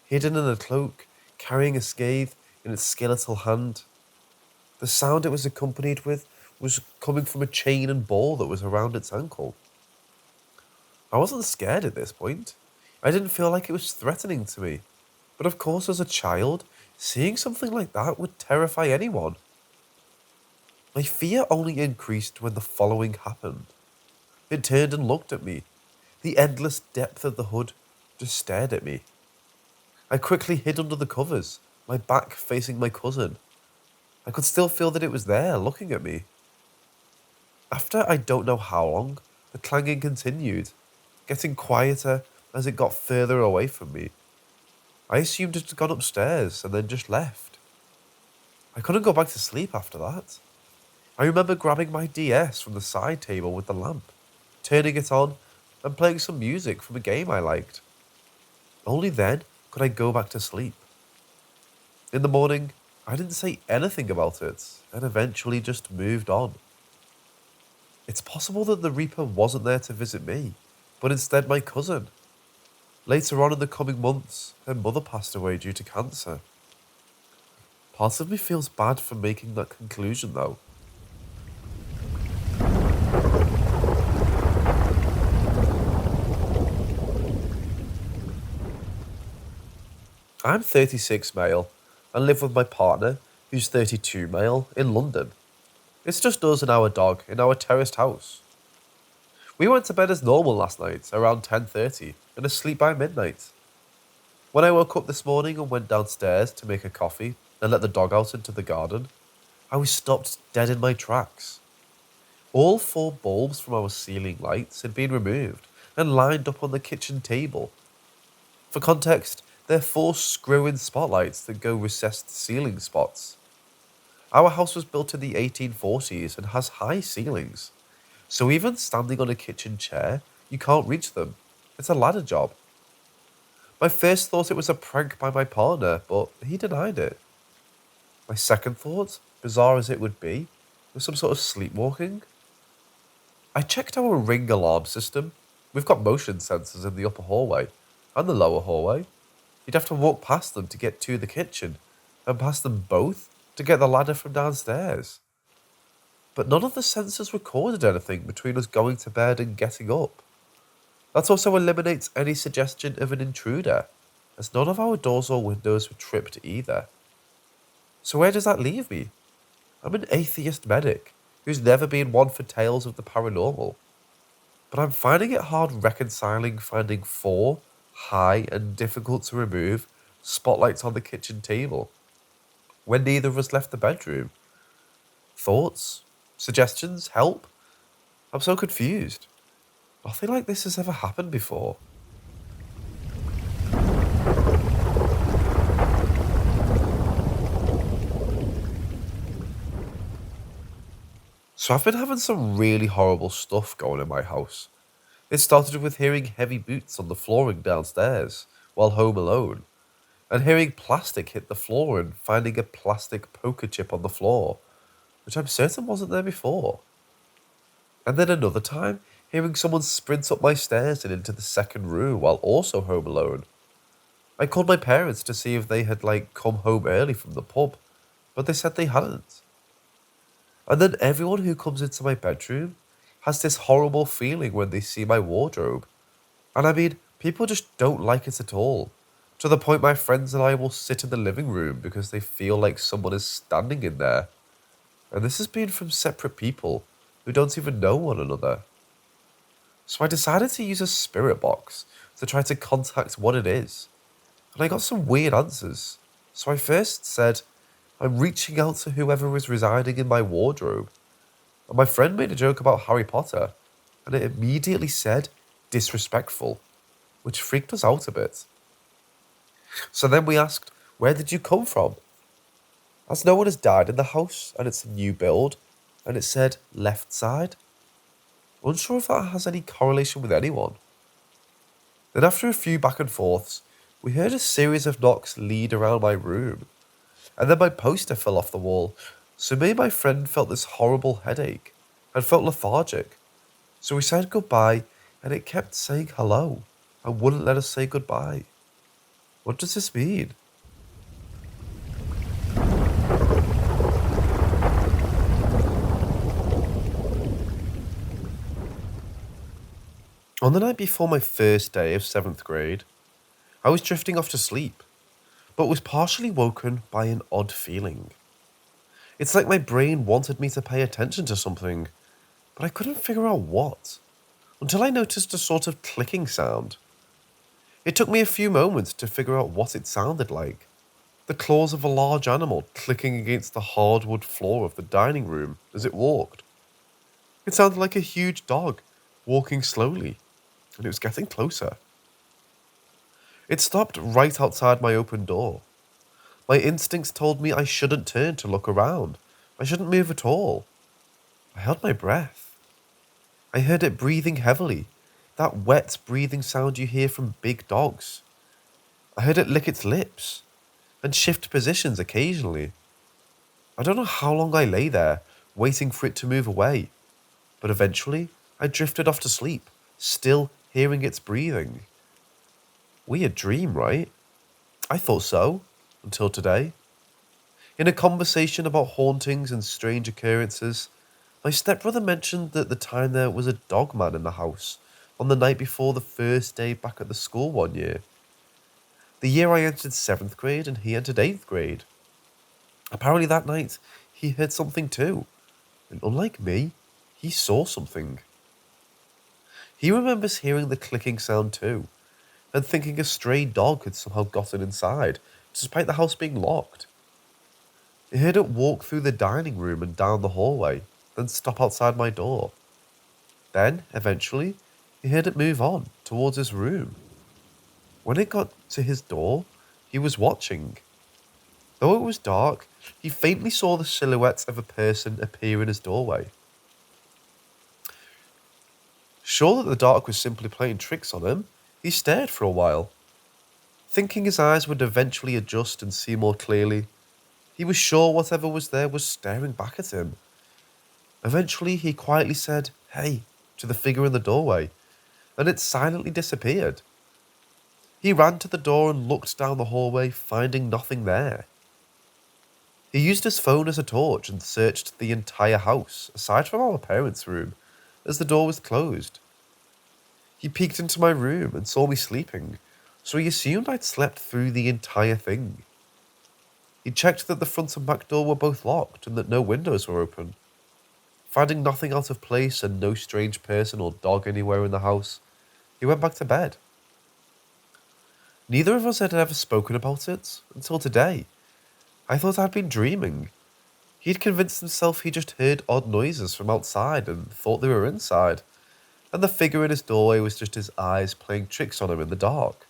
Hidden in a cloak, carrying a scythe in its skeletal hand. The sound it was accompanied with was coming from a chain and ball that was around its ankle. I wasn't scared at this point. I didn't feel like it was threatening to me. But of course, as a child, seeing something like that would terrify anyone. My fear only increased when the following happened. It turned and looked at me. The endless depth of the hood just stared at me. I quickly hid under the covers, my back facing my cousin. I could still feel that it was there, looking at me. After I don't know how long, the clanging continued, getting quieter as it got further away from me. I assumed it had gone upstairs and then just left. I couldn't go back to sleep after that. I remember grabbing my DS from the side table with the lamp. turning it on and playing some music from a game I liked. Only then could I go back to sleep. In the morning, I didn't say anything about it and eventually just moved on. It's possible that the Reaper wasn't there to visit me, but instead my cousin. Later on in the coming months, her mother passed away due to cancer. Part of me feels bad for making that conclusion though. I'm 36 male and live with my partner, who's 32 male, in London. It's just us and our dog in our terraced house. We went to bed as normal last night, around 10:30, and asleep by midnight. When I woke up this morning and went downstairs to make a coffee and let the dog out into the garden, I was stopped dead in my tracks. All 4 bulbs from our ceiling lights had been removed and lined up on the kitchen table. For context, they're 4 screw-in spotlights that go recessed ceiling spots. Our house was built in the 1840s and has high ceilings, so even standing on a kitchen chair, you can't reach them. It's a ladder job. My first thought it was a prank by my partner, but he denied it. My second thought, bizarre as it would be, was some sort of sleepwalking. I checked our ring alarm system. We've got motion sensors in the upper hallway and the lower hallway. You'd have to walk past them to get to the kitchen, and past them both to get the ladder from downstairs. But none of the sensors recorded anything between us going to bed and getting up. That also eliminates any suggestion of an intruder, as none of our doors or windows were tripped either. So where does that leave me? I'm an atheist medic who's never been one for tales of the paranormal. But I'm finding it hard reconciling finding 4 high and difficult to remove spotlights on the kitchen table when neither of us left the bedroom. Thoughts? Suggestions? Help? I'm so confused. Nothing like this has ever happened before. So I've been having some really horrible stuff going in my house. It started with hearing heavy boots on the flooring downstairs while home alone, and hearing plastic hit the floor and finding a plastic poker chip on the floor, which I'm certain wasn't there before. And then another time, hearing someone sprint up my stairs and into the second room while also home alone. I called my parents to see if they had come home early from the pub, but they said they hadn't. And then everyone who comes into my bedroom has this horrible feeling when they see my wardrobe. And I mean, people just don't like it at all. To the point my friends and I will sit in the living room because they feel like someone is standing in there. And this has been from separate people who don't even know one another. So I decided to use a spirit box to try to contact what it is. And I got some weird answers. So I first said, I'm reaching out to whoever is residing in my wardrobe. And my friend made a joke about Harry Potter, and it immediately said disrespectful, which freaked us out a bit. So then we asked, where did you come from? As no one has died in the house, and it's a new build, and it said left side. Unsure if that has any correlation with anyone. Then after a few back and forths, we heard a series of knocks lead around my room. And then my poster fell off the wall, so me and my friend felt this horrible headache and felt lethargic. So we said goodbye, and it kept saying hello and wouldn't let us say goodbye. What does this mean? On the night before my first day of 7th grade, I was drifting off to sleep, but was partially woken by an odd feeling. It's like my brain wanted me to pay attention to something, but I couldn't figure out what, until I noticed a sort of clicking sound. It took me a few moments to figure out what it sounded like. The claws of a large animal clicking against the hardwood floor of the dining room as it walked. It sounded like a huge dog walking slowly, and it was getting closer. It stopped right outside my open door. My instincts told me I shouldn't turn to look around. I shouldn't move at all. I held my breath. I heard it breathing heavily, that wet breathing sound you hear from big dogs. I heard it lick its lips and shift positions occasionally. I don't know how long I lay there, waiting for it to move away, but eventually I drifted off to sleep, still hearing its breathing. Weird dream, right? I thought so, until today. In a conversation about hauntings and strange occurrences, my stepbrother mentioned that the time there was a dog man in the house on the night before the first day back at the school one year. The year I entered 7th grade and he entered 8th grade. Apparently that night, he heard something too, and unlike me, he saw something. He remembers hearing the clicking sound too, and thinking a stray dog had somehow gotten inside, despite the house being locked. He heard it walk through the dining room and down the hallway, then stop outside my door. Then, eventually, he heard it move on towards his room. When it got to his door, he was watching. Though it was dark, he faintly saw the silhouette of a person appear in his doorway. Sure that the dark was simply playing tricks on him, he stared for a while. Thinking his eyes would eventually adjust and see more clearly, he was sure whatever was there was staring back at him. Eventually, he quietly said, "Hey," to the figure in the doorway, and it silently disappeared. He ran to the door and looked down the hallway, finding nothing there. He used his phone as a torch and searched the entire house, aside from our parents' room, as the door was closed. He peeked into my room and saw me sleeping, so he assumed I'd slept through the entire thing. He checked that the front and back door were both locked and that no windows were open. Finding nothing out of place and no strange person or dog anywhere in the house, he went back to bed. Neither of us had ever spoken about it until today. I thought I'd been dreaming. He'd convinced himself he just heard odd noises from outside and thought they were inside, and the figure in his doorway was just his eyes playing tricks on him in the dark.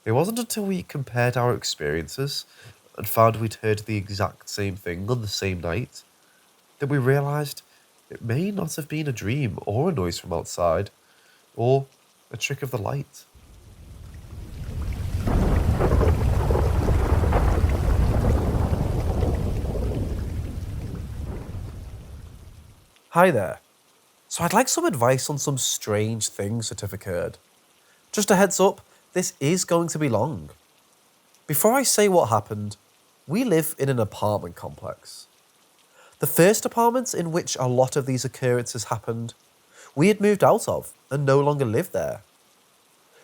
It wasn't until we compared our experiences and found we'd heard the exact same thing on the same night that we realised it may not have been a dream or a noise from outside, or a trick of the light. Hi there. So I'd like some advice on some strange things that have occurred. Just a heads up, this is going to be long. Before I say what happened, we live in an apartment complex. The first apartment in which a lot of these occurrences happened, we had moved out of and no longer lived there.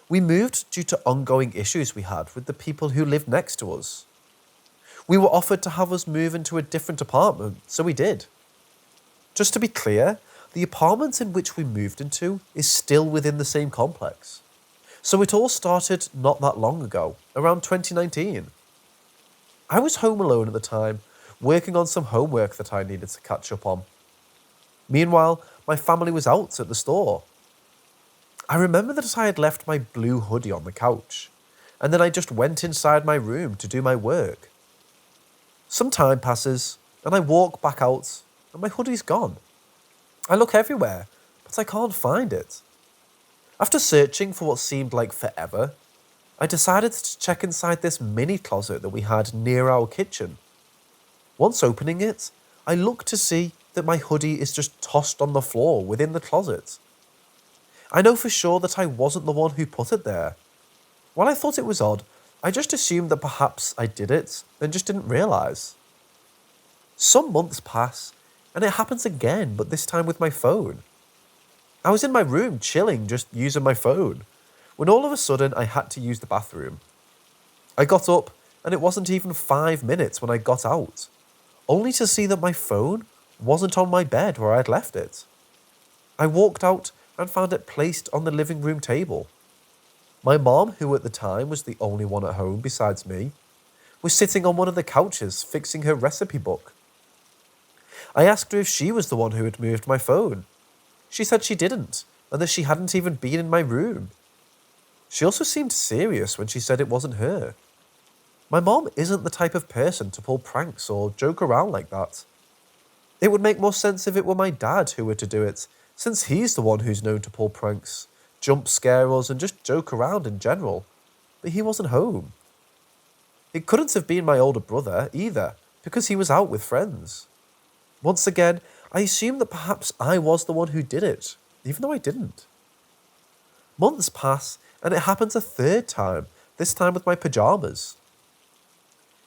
We moved due to ongoing issues we had with the people who lived next to us. We were offered to have us move into a different apartment, so we did. Just to be clear, the apartment in which we moved into is still within the same complex. So it all started not that long ago, around 2019. I was home alone at the time, working on some homework that I needed to catch up on. Meanwhile, my family was out at the store. I remember that I had left my blue hoodie on the couch, and then I just went inside my room to do my work. Some time passes, and I walk back out, and my hoodie's gone. I look everywhere, but I can't find it. After searching for what seemed like forever, I decided to check inside this mini closet that we had near our kitchen. Once opening it, I look to see that my hoodie is just tossed on the floor within the closet. I know for sure that I wasn't the one who put it there. While I thought it was odd, I just assumed that perhaps I did it and just didn't realise. Some months pass, and it happens again, but this time with my phone. I was in my room chilling, just using my phone, when all of a sudden I had to use the bathroom. I got up, and it wasn't even 5 minutes when I got out, only to see that my phone wasn't on my bed where I'd left it. I walked out and found it placed on the living room table. My mom, who at the time was the only one at home besides me, was sitting on one of the couches fixing her recipe book. I asked her if she was the one who had moved my phone. She said she didn't, and that she hadn't even been in my room. She also seemed serious when she said it wasn't her. My mom isn't the type of person to pull pranks or joke around like that. It would make more sense if it were my dad who were to do it, since he's the one who's known to pull pranks, jump scare us, and just joke around in general, but he wasn't home. It couldn't have been my older brother either, because he was out with friends. Once again, I assumed that perhaps I was the one who did it, even though I didn't. Months pass, and it happens a third time, this time with my pyjamas.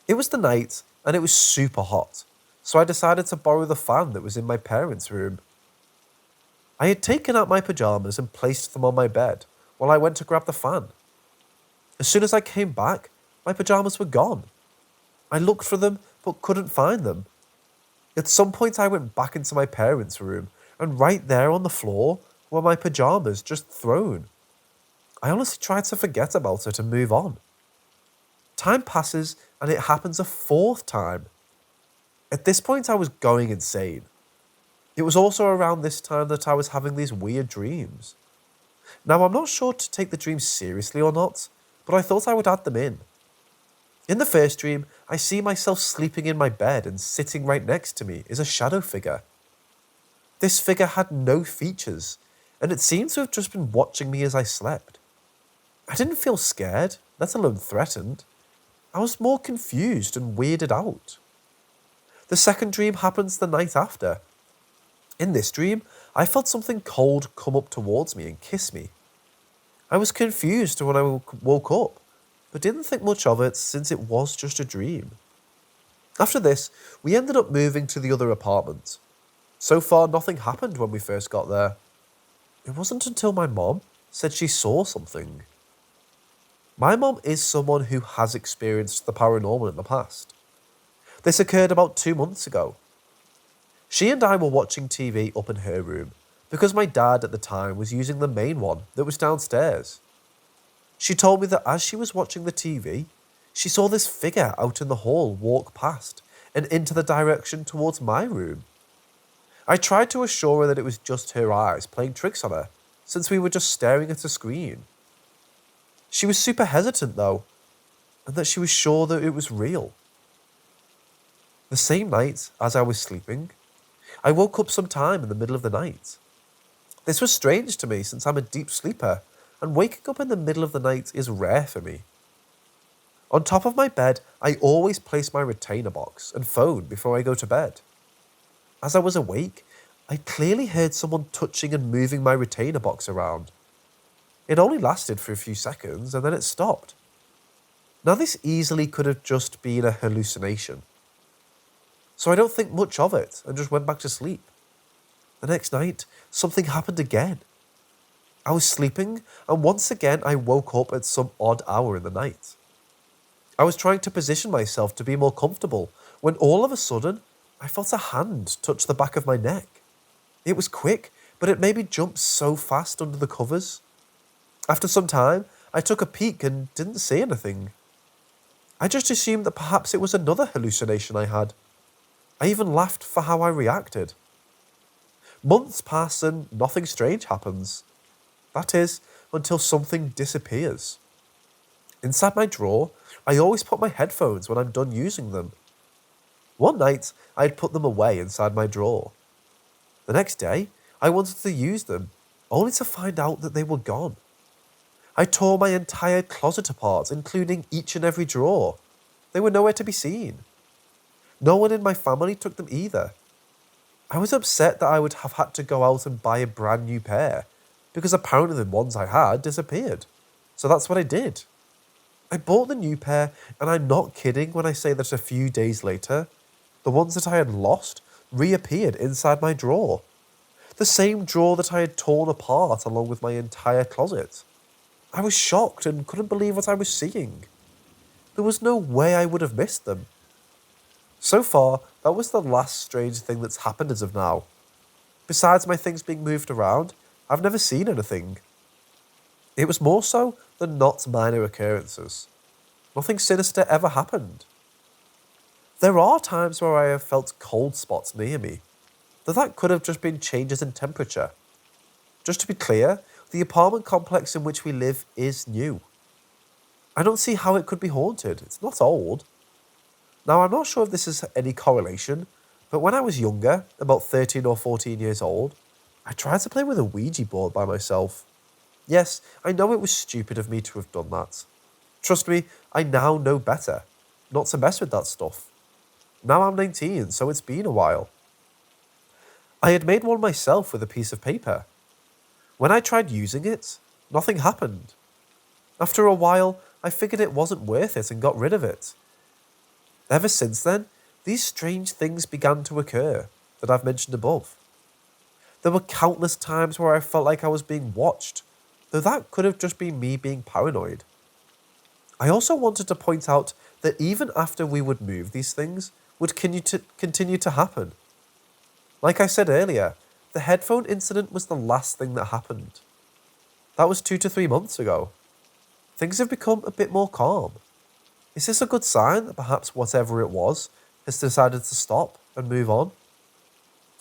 It was the night, and it was super hot, so I decided to borrow the fan that was in my parents' room. I had taken out my pyjamas and placed them on my bed while I went to grab the fan. As soon as I came back, my pyjamas were gone. I looked for them, but couldn't find them. At some point I went back into my parents' room, and right there on the floor were my pyjamas just thrown. I honestly tried to forget about it and move on. Time passes, and it happens a fourth time. At this point I was going insane. It was also around this time that I was having these weird dreams. Now, I'm not sure to take the dreams seriously or not, but I thought I would add them in. In the first dream, I see myself sleeping in my bed, and sitting right next to me is a shadow figure. This figure had no features, and it seemed to have just been watching me as I slept. I didn't feel scared, let alone threatened. I was more confused and weirded out. The second dream happens the night after. In this dream, I felt something cold come up towards me and kiss me. I was confused when I woke up, but didn't think much of it since it was just a dream. After this, we ended up moving to the other apartment. So far, nothing happened when we first got there. It wasn't until my mom said she saw something. My mom is someone who has experienced the paranormal in the past. This occurred about 2 months ago. She and I were watching TV up in her room because my dad at the time was using the main one that was downstairs. She told me that as she was watching the TV, she saw this figure out in the hall walk past and into the direction towards my room. I tried to assure her that it was just her eyes playing tricks on her, since we were just staring at a screen. She was super hesitant though, and that she was sure that it was real. The same night, as I was sleeping, I woke up sometime in the middle of the night. This was strange to me since I'm a deep sleeper, and waking up in the middle of the night is rare for me. On top of my bed, I always place my retainer box and phone before I go to bed. As I was awake, I clearly heard someone touching and moving my retainer box around. It only lasted for a few seconds and then it stopped. Now this easily could have just been a hallucination. So I don't think much of it and just went back to sleep. The next night, something happened again. I was sleeping, and once again I woke up at some odd hour in the night. I was trying to position myself to be more comfortable when all of a sudden I felt a hand touch the back of my neck. It was quick, but it made me jump so fast under the covers. After some time, I took a peek and didn't see anything. I just assumed that perhaps it was another hallucination I had. I even laughed for how I reacted. Months pass and nothing strange happens. That is, until something disappears. Inside my drawer, I always put my headphones when I'm done using them. One night, I had put them away inside my drawer. The next day, I wanted to use them, only to find out that they were gone. I tore my entire closet apart, including each and every drawer. They were nowhere to be seen. No one in my family took them either. I was upset that I would have had to go out and buy a brand new pair, because apparently the ones I had disappeared. So that's what I did. I bought the new pair, and I'm not kidding when I say that a few days later, the ones that I had lost reappeared inside my drawer. The same drawer that I had torn apart along with my entire closet. I was shocked and couldn't believe what I was seeing. There was no way I would have missed them. So far, that was the last strange thing that's happened as of now. Besides my things being moved around, I've never seen anything. It was more so than not minor occurrences. Nothing sinister ever happened. There are times where I have felt cold spots near me, though that could have just been changes in temperature. Just to be clear, the apartment complex in which we live is new. I don't see how it could be haunted. It's not old. Now, I'm not sure if this is any correlation, but when I was younger, about 13 or 14 years old, I tried to play with a Ouija board by myself. Yes, I know it was stupid of me to have done that. Trust me, I now know better. Not to mess with that stuff. Now I'm 19, so it's been a while. I had made one myself with a piece of paper. When I tried using it, nothing happened. After a while, I figured it wasn't worth it and got rid of it. Ever since then, these strange things began to occur that I've mentioned above. There were countless times where I felt like I was being watched, though that could have just been me being paranoid. I also wanted to point out that even after we would move, these things would continue to happen. Like I said earlier, the headphone incident was the last thing that happened. That was 2 to 3 months ago. Things have become a bit more calm. Is this a good sign that perhaps whatever it was has decided to stop and move on?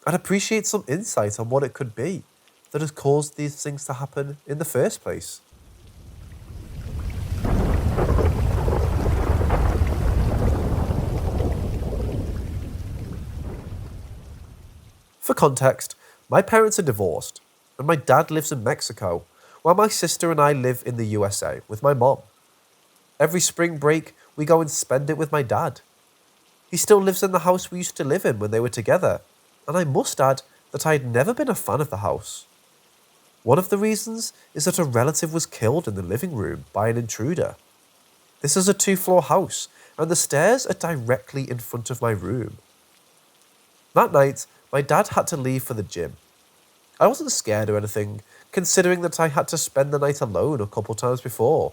I'd appreciate some insight on what it could be that has caused these things to happen in the first place. For context, my parents are divorced, and my dad lives in Mexico, while my sister and I live in the USA with my mom. Every spring break, we go and spend it with my dad. He still lives in the house we used to live in when they were together, and I must add that I had never been a fan of the house. One of the reasons is that a relative was killed in the living room by an intruder. This is a 2-floor house, and the stairs are directly in front of my room. That night, my dad had to leave for the gym. I wasn't scared or anything, considering that I had to spend the night alone a couple times before.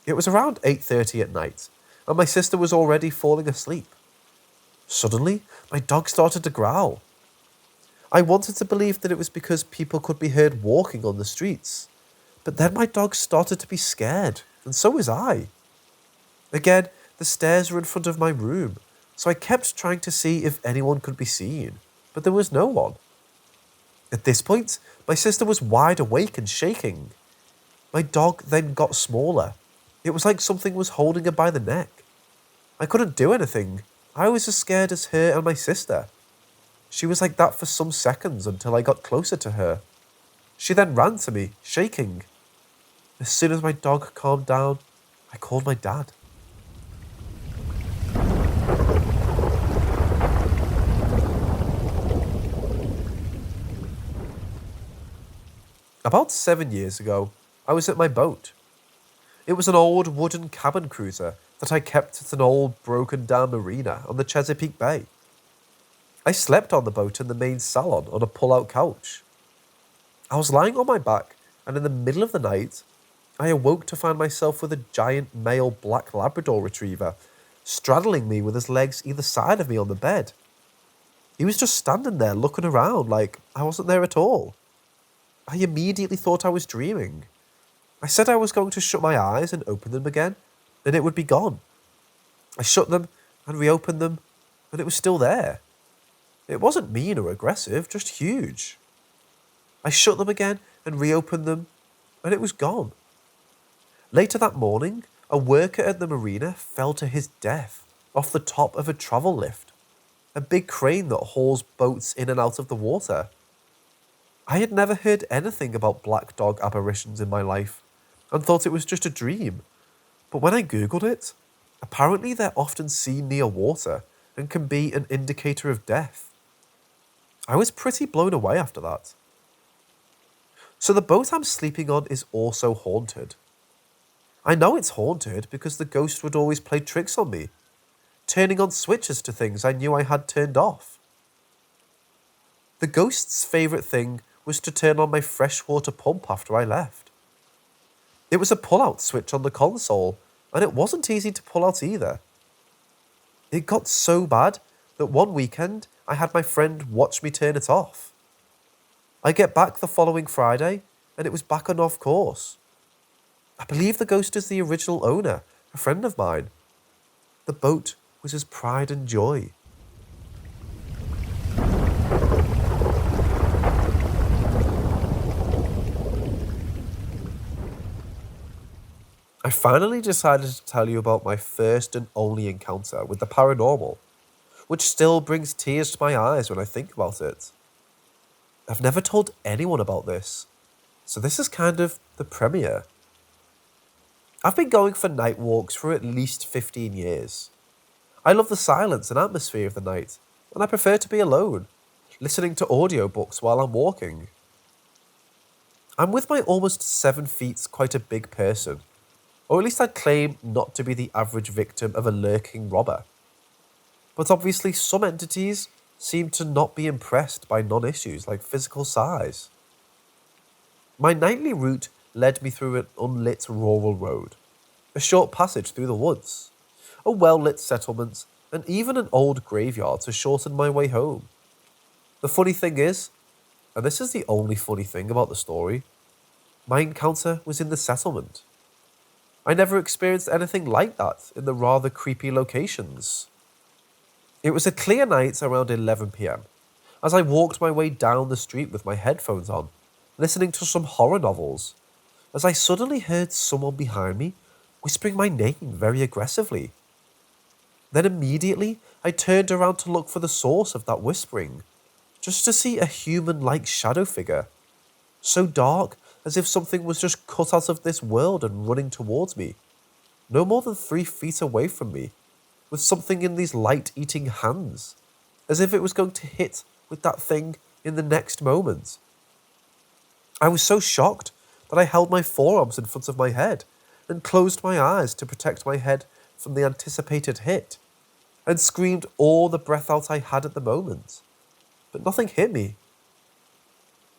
It was around 8:30 at night, and my sister was already falling asleep. Suddenly, my dog started to growl. I wanted to believe that it was because people could be heard walking on the streets, but then my dog started to be scared, and so was I. Again, the stairs were in front of my room, so I kept trying to see if anyone could be seen, but there was no one. At this point, my sister was wide awake and shaking. My dog then got smaller. It was like something was holding her by the neck. I couldn't do anything. I was as scared as her and my sister. She was like that for some seconds until I got closer to her. She then ran to me, shaking. As soon as my dog calmed down, I called my dad. About 7 years ago, I was at my boat. It was an old wooden cabin cruiser that I kept at an old broken down marina on the Chesapeake Bay. I slept on the boat in the main salon on a pull-out couch. I was lying on my back, and in the middle of the night, I awoke to find myself with a giant male black Labrador retriever straddling me with his legs either side of me on the bed. He was just standing there looking around like I wasn't there at all. I immediately thought I was dreaming. I said I was going to shut my eyes and open them again, and it would be gone. I shut them and reopened them, and it was still there. It wasn't mean or aggressive, just huge. I shut them again and reopened them, and it was gone. Later that morning, a worker at the marina fell to his death off the top of a travel lift, a big crane that hauls boats in and out of the water. I had never heard anything about black dog apparitions in my life and thought it was just a dream. But when I googled it, apparently they're often seen near water and can be an indicator of death. I was pretty blown away after that. So the boat I'm sleeping on is also haunted. I know it's haunted because the ghost would always play tricks on me, turning on switches to things I knew I had turned off. The ghost's favourite thing was to turn on my freshwater pump after I left. It was a pull-out switch on the console, and it wasn't easy to pull out either. It got so bad that one weekend I had my friend watch me turn it off. I get back the following Friday, and it was back on off course. I believe the ghost is the original owner, a friend of mine. The boat was his pride and joy. I finally decided to tell you about my first and only encounter with the paranormal, which still brings tears to my eyes when I think about it. I've never told anyone about this, so this is kind of the premiere. I've been going for night walks for at least 15 years. I love the silence and atmosphere of the night, and I prefer to be alone, listening to audiobooks while I'm walking. I'm with my almost 7 feet quite a big person, or at least I'd claim not to be the average victim of a lurking robber. But obviously some entities seem to not be impressed by non-issues like physical size. My nightly route led me through an unlit rural road, a short passage through the woods, a well-lit settlement, and even an old graveyard to shorten my way home. The funny thing is, and this is the only funny thing about the story, my encounter was in the settlement. I never experienced anything like that in the rather creepy locations. It was a clear night around 11 PM, as I walked my way down the street with my headphones on, listening to some horror novels, as I suddenly heard someone behind me whispering my name very aggressively. Then immediately I turned around to look for the source of that whispering, just to see a human-like shadow figure, so dark as if something was just cut out of this world and running towards me, no more than 3 feet away from me, with something in these light-eating hands, as if it was going to hit with that thing in the next moment. I was so shocked that I held my forearms in front of my head and closed my eyes to protect my head from the anticipated hit, and screamed all the breath out I had at the moment. But nothing hit me.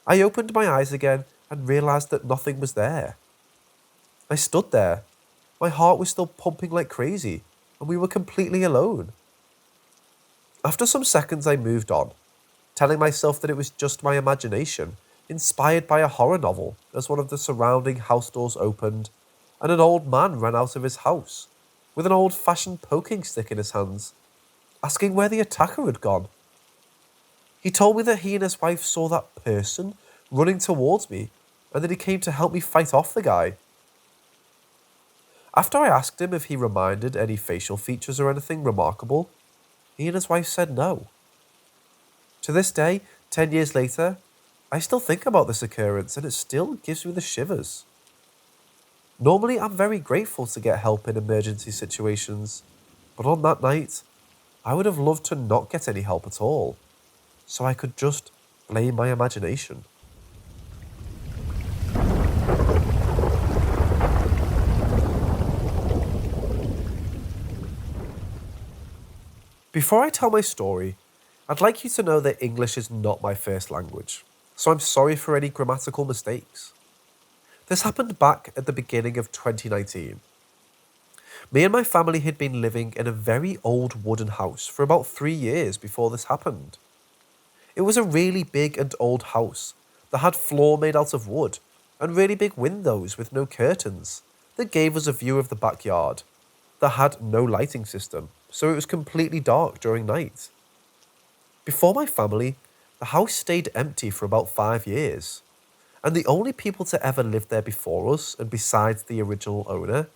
I opened my eyes again and realised that nothing was there. I stood there. My heart was still pumping like crazy, and we were completely alone. After some seconds I moved on, telling myself that it was just my imagination, inspired by a horror novel, as one of the surrounding house doors opened, and an old man ran out of his house, with an old-fashioned poking stick in his hands, asking where the attacker had gone. He told me that he and his wife saw that person running towards me, and that he came to help me fight off the guy. After I asked him if he reminded any facial features or anything remarkable, he and his wife said no. To this day, 10 years later, I still think about this occurrence and it still gives me the shivers. Normally, I'm very grateful to get help in emergency situations, but on that night, I would have loved to not get any help at all, so I could just blame my imagination. Before I tell my story, I'd like you to know that English is not my first language, so I'm sorry for any grammatical mistakes. This happened back at the beginning of 2019. Me and my family had been living in a very old wooden house for about 3 years before this happened. It was a really big and old house that had floor made out of wood and really big windows with no curtains that gave us a view of the backyard that had no lighting system, so it was completely dark during night. Before my family, the house stayed empty for about 5 years, and the only people to ever live there before us and besides the original owner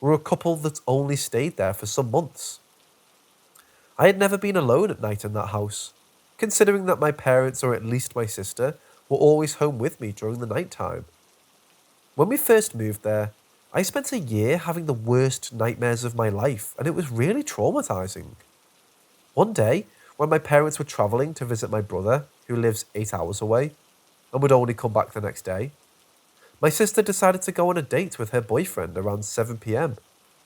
were a couple that only stayed there for some months. I had never been alone at night in that house, considering that my parents, or at least my sister, were always home with me during the night time. When we first moved there, I spent a year having the worst nightmares of my life, and it was really traumatizing. One day, when my parents were travelling to visit my brother, who lives 8 hours away, and would only come back the next day, my sister decided to go on a date with her boyfriend around 7 PM,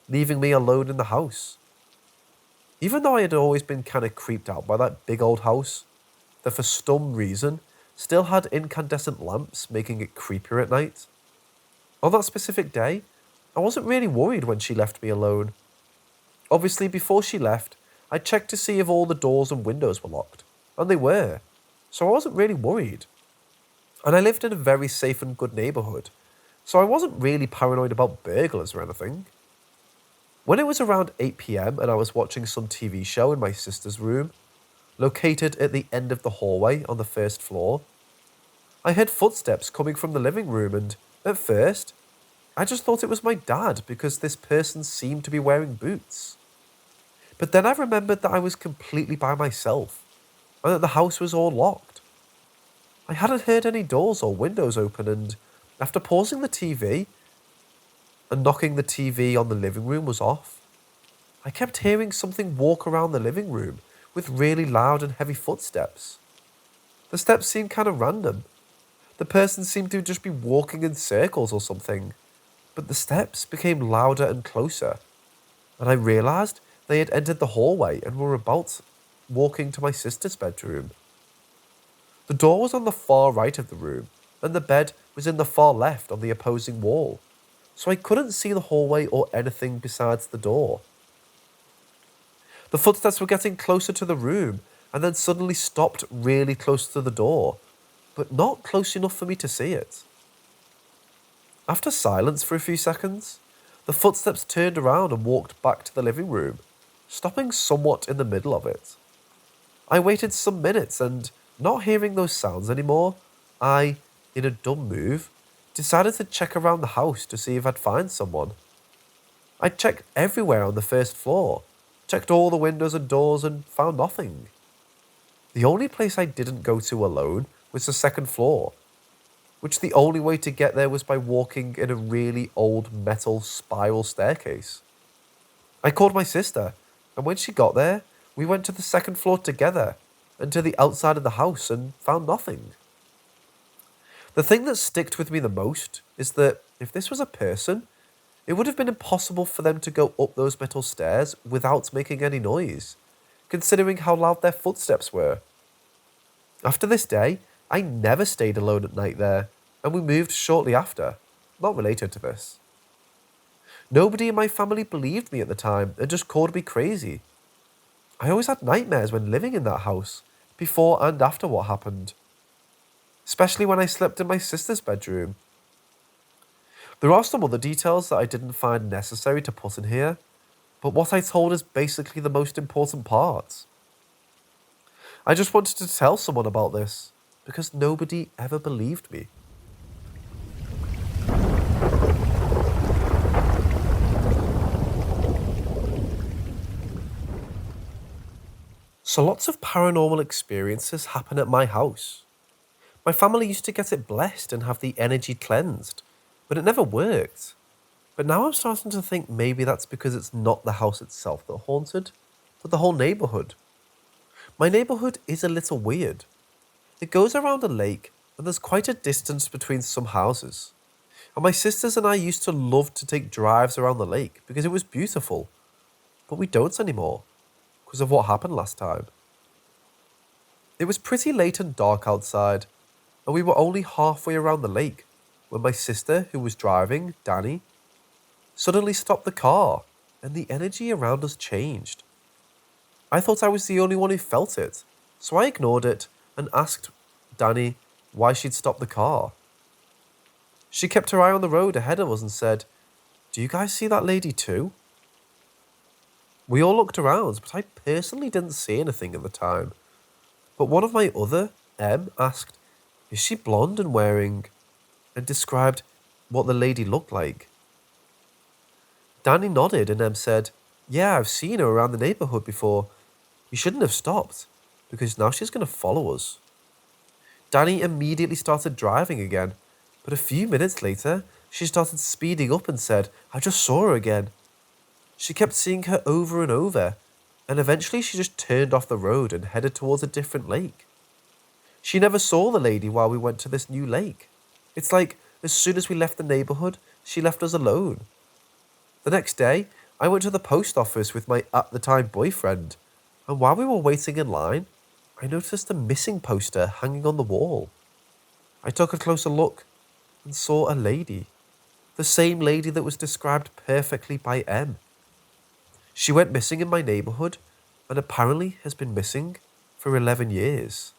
leaving me alone in the house. Even though I had always been kind of creeped out by that big old house, that for some reason still had incandescent lamps making it creepier at night, on that specific day, I wasn't really worried when she left me alone. Obviously, before she left, I checked to see if all the doors and windows were locked, and they were, so I wasn't really worried. And I lived in a very safe and good neighbourhood, so I wasn't really paranoid about burglars or anything. When it was around 8 PM and I was watching some TV show in my sister's room, located at the end of the hallway on the first floor, I heard footsteps coming from the living room, and at first, I just thought it was my dad because this person seemed to be wearing boots. But then I remembered that I was completely by myself and that the house was all locked. I hadn't heard any doors or windows open, and after pausing the TV and knocking the TV on the living room was off, I kept hearing something walk around the living room with really loud and heavy footsteps. The steps seemed kind of random. The person seemed to just be walking in circles or something, but the steps became louder and closer, and I realised they had entered the hallway and were about walking to my sister's bedroom. The door was on the far right of the room, and the bed was in the far left on the opposing wall, so I couldn't see the hallway or anything besides the door. The footsteps were getting closer to the room, and then suddenly stopped really close to the door, but not close enough for me to see it. After silence for a few seconds, the footsteps turned around and walked back to the living room, stopping somewhat in the middle of it. I waited some minutes and, not hearing those sounds anymore, I, in a dumb move, decided to check around the house to see if I'd find someone. I checked everywhere on the first floor, checked all the windows and doors and found nothing. The only place I didn't go to alone was the second floor, which the only way to get there was by walking in a really old metal spiral staircase. I called my sister, and when she got there, we went to the second floor together and to the outside of the house and found nothing. The thing that sticked with me the most is that if this was a person, it would have been impossible for them to go up those metal stairs without making any noise, considering how loud their footsteps were. After this day, I never stayed alone at night there, and we moved shortly after, not related to this. Nobody in my family believed me at the time and just called me crazy. I always had nightmares when living in that house, before and after what happened, especially when I slept in my sister's bedroom. There are some other details that I didn't find necessary to put in here, but what I told is basically the most important part. I just wanted to tell someone about this, because nobody ever believed me. So lots of paranormal experiences happen at my house. My family used to get it blessed and have the energy cleansed, but it never worked. But now I'm starting to think maybe that's because it's not the house itself that haunted, but the whole neighbourhood. My neighbourhood is a little weird. It goes around a lake, and there's quite a distance between some houses. And my sisters and I used to love to take drives around the lake because it was beautiful. But we don't anymore, because of what happened last time. It was pretty late and dark outside, and we were only halfway around the lake when my sister, who was driving, Danny, suddenly stopped the car, and the energy around us changed. I thought I was the only one who felt it, so I ignored it and asked Danny why she'd stopped the car. She kept her eye on the road ahead of us and said, "Do you guys see that lady too?" We all looked around, but I personally didn't see anything at the time. But one of my other, Em, asked, "Is she blonde and wearing..." and described what the lady looked like. Danny nodded and Em said, "Yeah, I've seen her around the neighbourhood before. We shouldn't have stopped, because now she's going to follow us." Danny immediately started driving again, but a few minutes later, she started speeding up and said, "I just saw her again." She kept seeing her over and over, and eventually she just turned off the road and headed towards a different lake. She never saw the lady while we went to this new lake. It's like, as soon as we left the neighbourhood, she left us alone. The next day, I went to the post office with my at-the-time boyfriend, and while we were waiting in line, I noticed a missing poster hanging on the wall. I took a closer look and saw a lady. The same lady that was described perfectly by Em. She went missing in my neighbourhood and apparently has been missing for 11 years.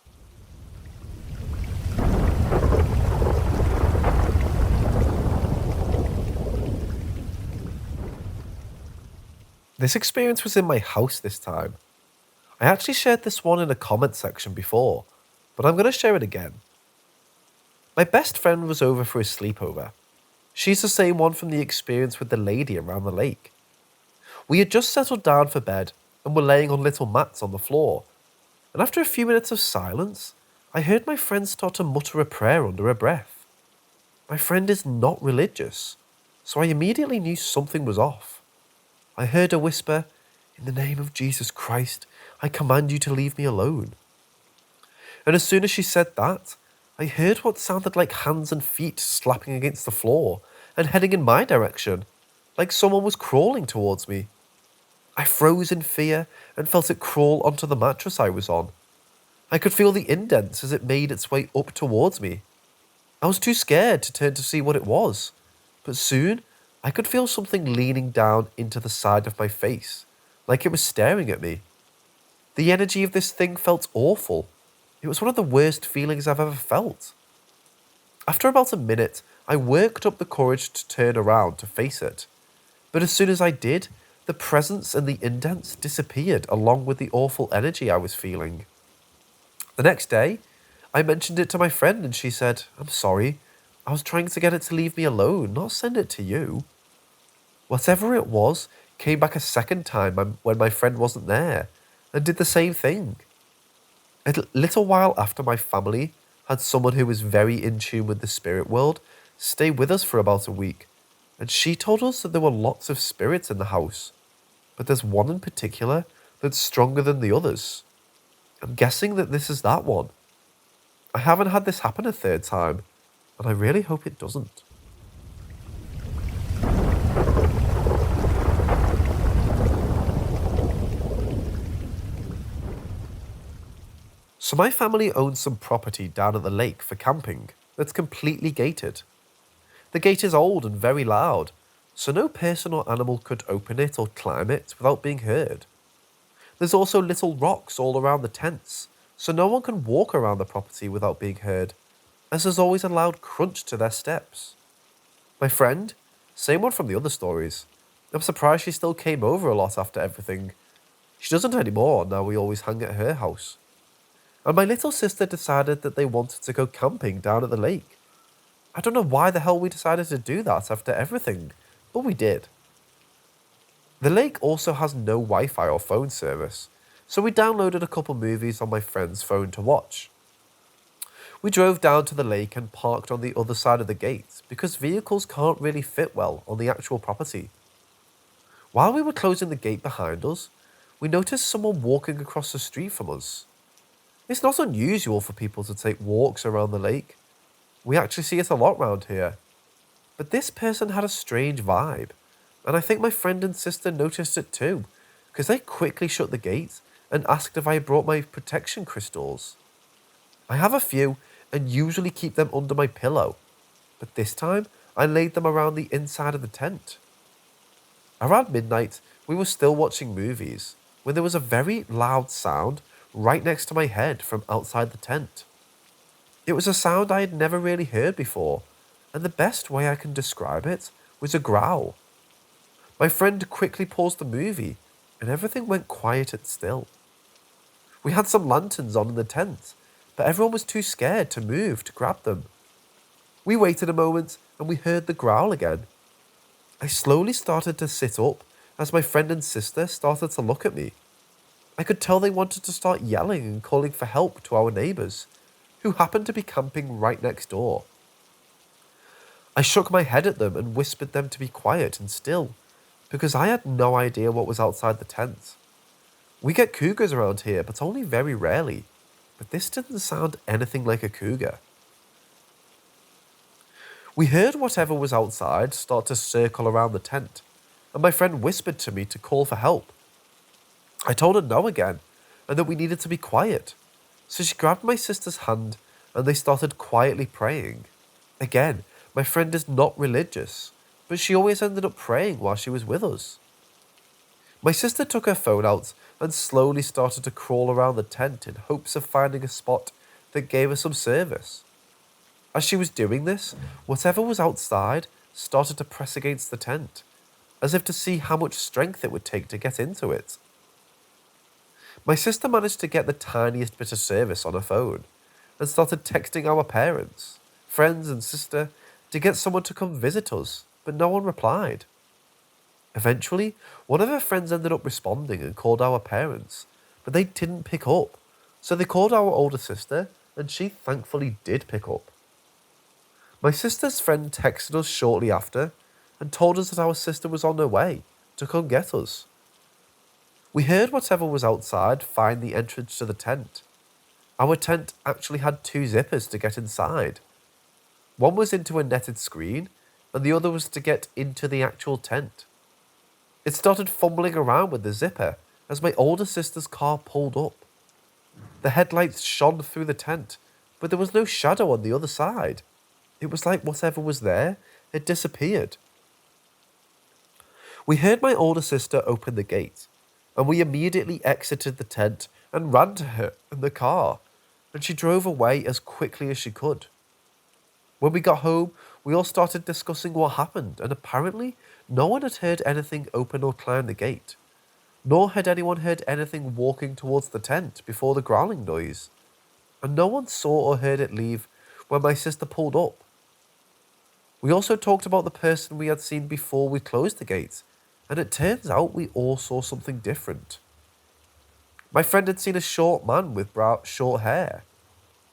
This experience was in my house this time. I actually shared this one in a comment section before, but I'm going to share it again. My best friend was over for a sleepover. She's the same one from the experience with the lady around the lake. We had just settled down for bed and were laying on little mats on the floor, and after a few minutes of silence, I heard my friend start to mutter a prayer under her breath. My friend is not religious, so I immediately knew something was off. I heard her whisper, "In the name of Jesus Christ, I command you to leave me alone." And as soon as she said that, I heard what sounded like hands and feet slapping against the floor and heading in my direction, like someone was crawling towards me. I froze in fear and felt it crawl onto the mattress I was on. I could feel the indents as it made its way up towards me. I was too scared to turn to see what it was, but soon I could feel something leaning down into the side of my face, like it was staring at me. The energy of this thing felt awful. It was one of the worst feelings I've ever felt. After about a minute, I worked up the courage to turn around to face it. But as soon as I did, the presence and the indents disappeared along with the awful energy I was feeling. The next day, I mentioned it to my friend and she said, "I'm sorry. I was trying to get it to leave me alone, not send it to you." Whatever it was came back a second time when my friend wasn't there and did the same thing. A little while after, my family had someone who was very in tune with the spirit world stay with us for about a week, and she told us that there were lots of spirits in the house, but there's one in particular that's stronger than the others. I'm guessing that this is that one. I haven't had this happen a third time, and I really hope it doesn't. So my family owns some property down at the lake for camping that's completely gated. The gate is old and very loud, so no person or animal could open it or climb it without being heard. There's also little rocks all around the tents, so no one can walk around the property without being heard, as there's always a loud crunch to their steps. My friend, same one from the other stories. I'm surprised she still came over a lot after everything. She doesn't anymore, now we always hang at her house. And my little sister decided that they wanted to go camping down at the lake. I don't know why the hell we decided to do that after everything, but we did. The lake also has no Wi-Fi or phone service, so we downloaded a couple movies on my friend's phone to watch. We drove down to the lake and parked on the other side of the gate because vehicles can't really fit well on the actual property. While we were closing the gate behind us, we noticed someone walking across the street from us. It's not unusual for people to take walks around the lake. We actually see it a lot around here. But this person had a strange vibe, and I think my friend and sister noticed it too, because they quickly shut the gate and asked if I brought my protection crystals. I have a few and usually keep them under my pillow, but this time I laid them around the inside of the tent. Around midnight, we were still watching movies when there was a very loud sound right next to my head from outside the tent. It was a sound I had never really heard before, and the best way I can describe it was a growl. My friend quickly paused the movie, and everything went quiet and still. We had some lanterns on in the tent, but everyone was too scared to move to grab them. We waited a moment, and we heard the growl again. I slowly started to sit up as my friend and sister started to look at me. I could tell they wanted to start yelling and calling for help to our neighbours, who happened to be camping right next door. I shook my head at them and whispered them to be quiet and still, because I had no idea what was outside the tent. We get cougars around here, but only very rarely, but this didn't sound anything like a cougar. We heard whatever was outside start to circle around the tent, and my friend whispered to me to call for help. I told her no again, and that we needed to be quiet. So she grabbed my sister's hand, and they started quietly praying. Again, my friend is not religious, but she always ended up praying while she was with us. My sister took her phone out and slowly started to crawl around the tent in hopes of finding a spot that gave her some service. As she was doing this, whatever was outside started to press against the tent, as if to see how much strength it would take to get into it. My sister managed to get the tiniest bit of service on her phone and started texting our parents, friends and sister to get someone to come visit us, but no one replied. Eventually, one of her friends ended up responding and called our parents, but they didn't pick up, so they called our older sister and she thankfully did pick up. My sister's friend texted us shortly after and told us that our sister was on her way to come get us. We heard whatever was outside find the entrance to the tent. Our tent actually had 2 zippers to get inside. One was into a netted screen, and the other was to get into the actual tent. It started fumbling around with the zipper as my older sister's car pulled up. The headlights shone through the tent, but there was no shadow on the other side. It was like whatever was there had disappeared. We heard my older sister open the gate, and we immediately exited the tent and ran to her in the car, and she drove away as quickly as she could. When we got home, we all started discussing what happened, and apparently no one had heard anything open or climb the gate, nor had anyone heard anything walking towards the tent before the growling noise, and no one saw or heard it leave when my sister pulled up. We also talked about the person we had seen before we closed the gate, and it turns out we all saw something different. My friend had seen a short man with short hair.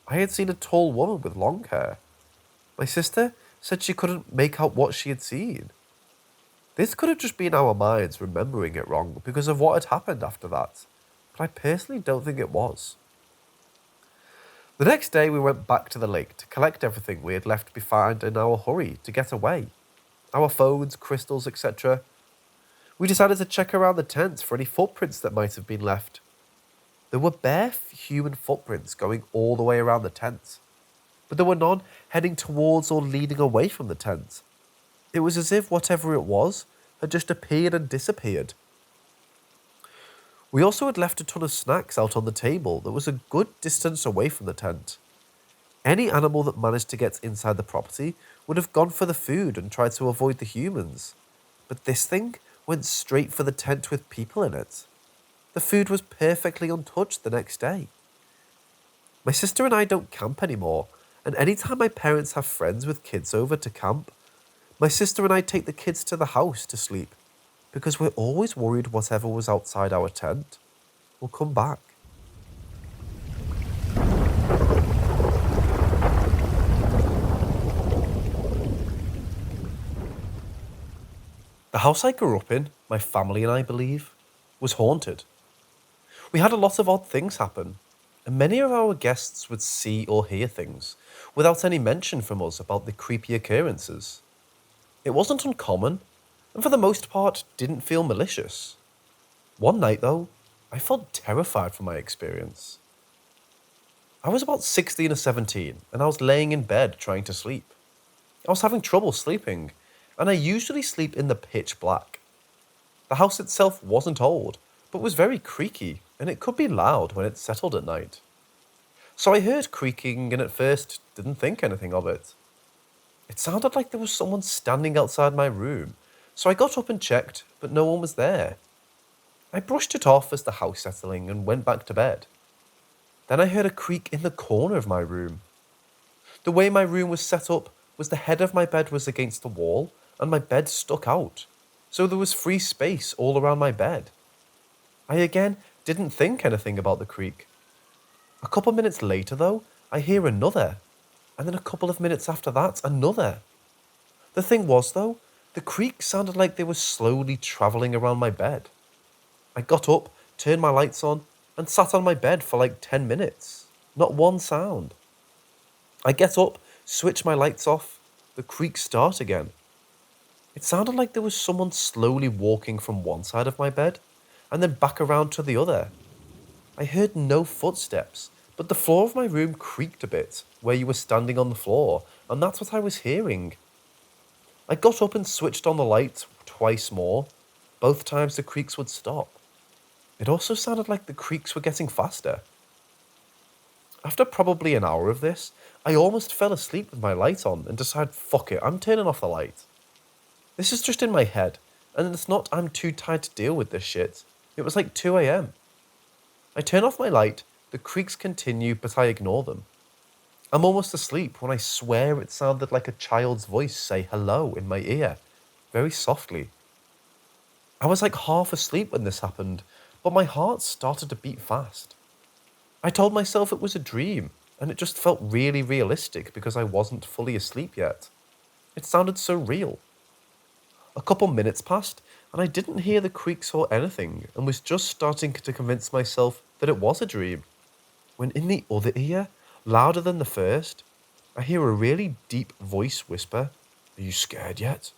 I had seen a tall woman with long hair. My sister said she couldn't make out what she had seen. This could have just been our minds remembering it wrong because of what had happened after that, but I personally don't think it was. The next day we went back to the lake to collect everything we had left behind in our hurry to get away. Our phones, crystals, etc. We decided to check around the tent for any footprints that might have been left. There were bare human footprints going all the way around the tent, but there were none heading towards or leading away from the tent. It was as if whatever it was had just appeared and disappeared. We also had left a ton of snacks out on the table that was a good distance away from the tent. Any animal that managed to get inside the property would have gone for the food and tried to avoid the humans. But this thing went straight for the tent with people in it. The food was perfectly untouched the next day. My sister and I don't camp anymore, and anytime my parents have friends with kids over to camp, my sister and I take the kids to the house to sleep, because we're always worried whatever was outside our tent will come back. The house I grew up in, my family and I believe, was haunted. We had a lot of odd things happen, and many of our guests would see or hear things without any mention from us about the creepy occurrences. It wasn't uncommon, and for the most part didn't feel malicious. One night though, I felt terrified from my experience. I was about 16 or 17, and I was laying in bed trying to sleep. I was having trouble sleeping, and I usually sleep in the pitch black. The house itself wasn't old, but was very creaky, and it could be loud when it settled at night. So I heard creaking and at first didn't think anything of it. It sounded like there was someone standing outside my room, so I got up and checked, but no one was there. I brushed it off as the house settling and went back to bed. Then I heard a creak in the corner of my room. The way my room was set up was the head of my bed was against the wall and my bed stuck out, so there was free space all around my bed. I again didn't think anything about the creak. A couple minutes later though, I hear another, and then a couple of minutes after that, another. The thing was though, the creak sounded like they were slowly travelling around my bed. I got up, turned my lights on, and sat on my bed for like 10 minutes. Not one sound. I get up, switch my lights off, the creak start again. It sounded like there was someone slowly walking from one side of my bed, and then back around to the other. I heard no footsteps, but the floor of my room creaked a bit, where you were standing on the floor, and that's what I was hearing. I got up and switched on the light twice more. Both times the creaks would stop. It also sounded like the creaks were getting faster. After probably an hour of this, I almost fell asleep with my light on and decided, fuck it, I'm turning off the light. This is just in my head, and it's not I'm too tired to deal with this shit. It was like 2 a.m. I turn off my light, the creaks continue, but I ignore them. I'm almost asleep when I swear it sounded like a child's voice say hello in my ear, very softly. I was like half asleep when this happened, but my heart started to beat fast. I told myself it was a dream, and it just felt really realistic because I wasn't fully asleep yet. It sounded so real. A couple minutes passed, and I didn't hear the creaks or anything, and was just starting to convince myself that it was a dream, when in the other ear, louder than the first, I hear a really deep voice whisper, "Are you scared yet?"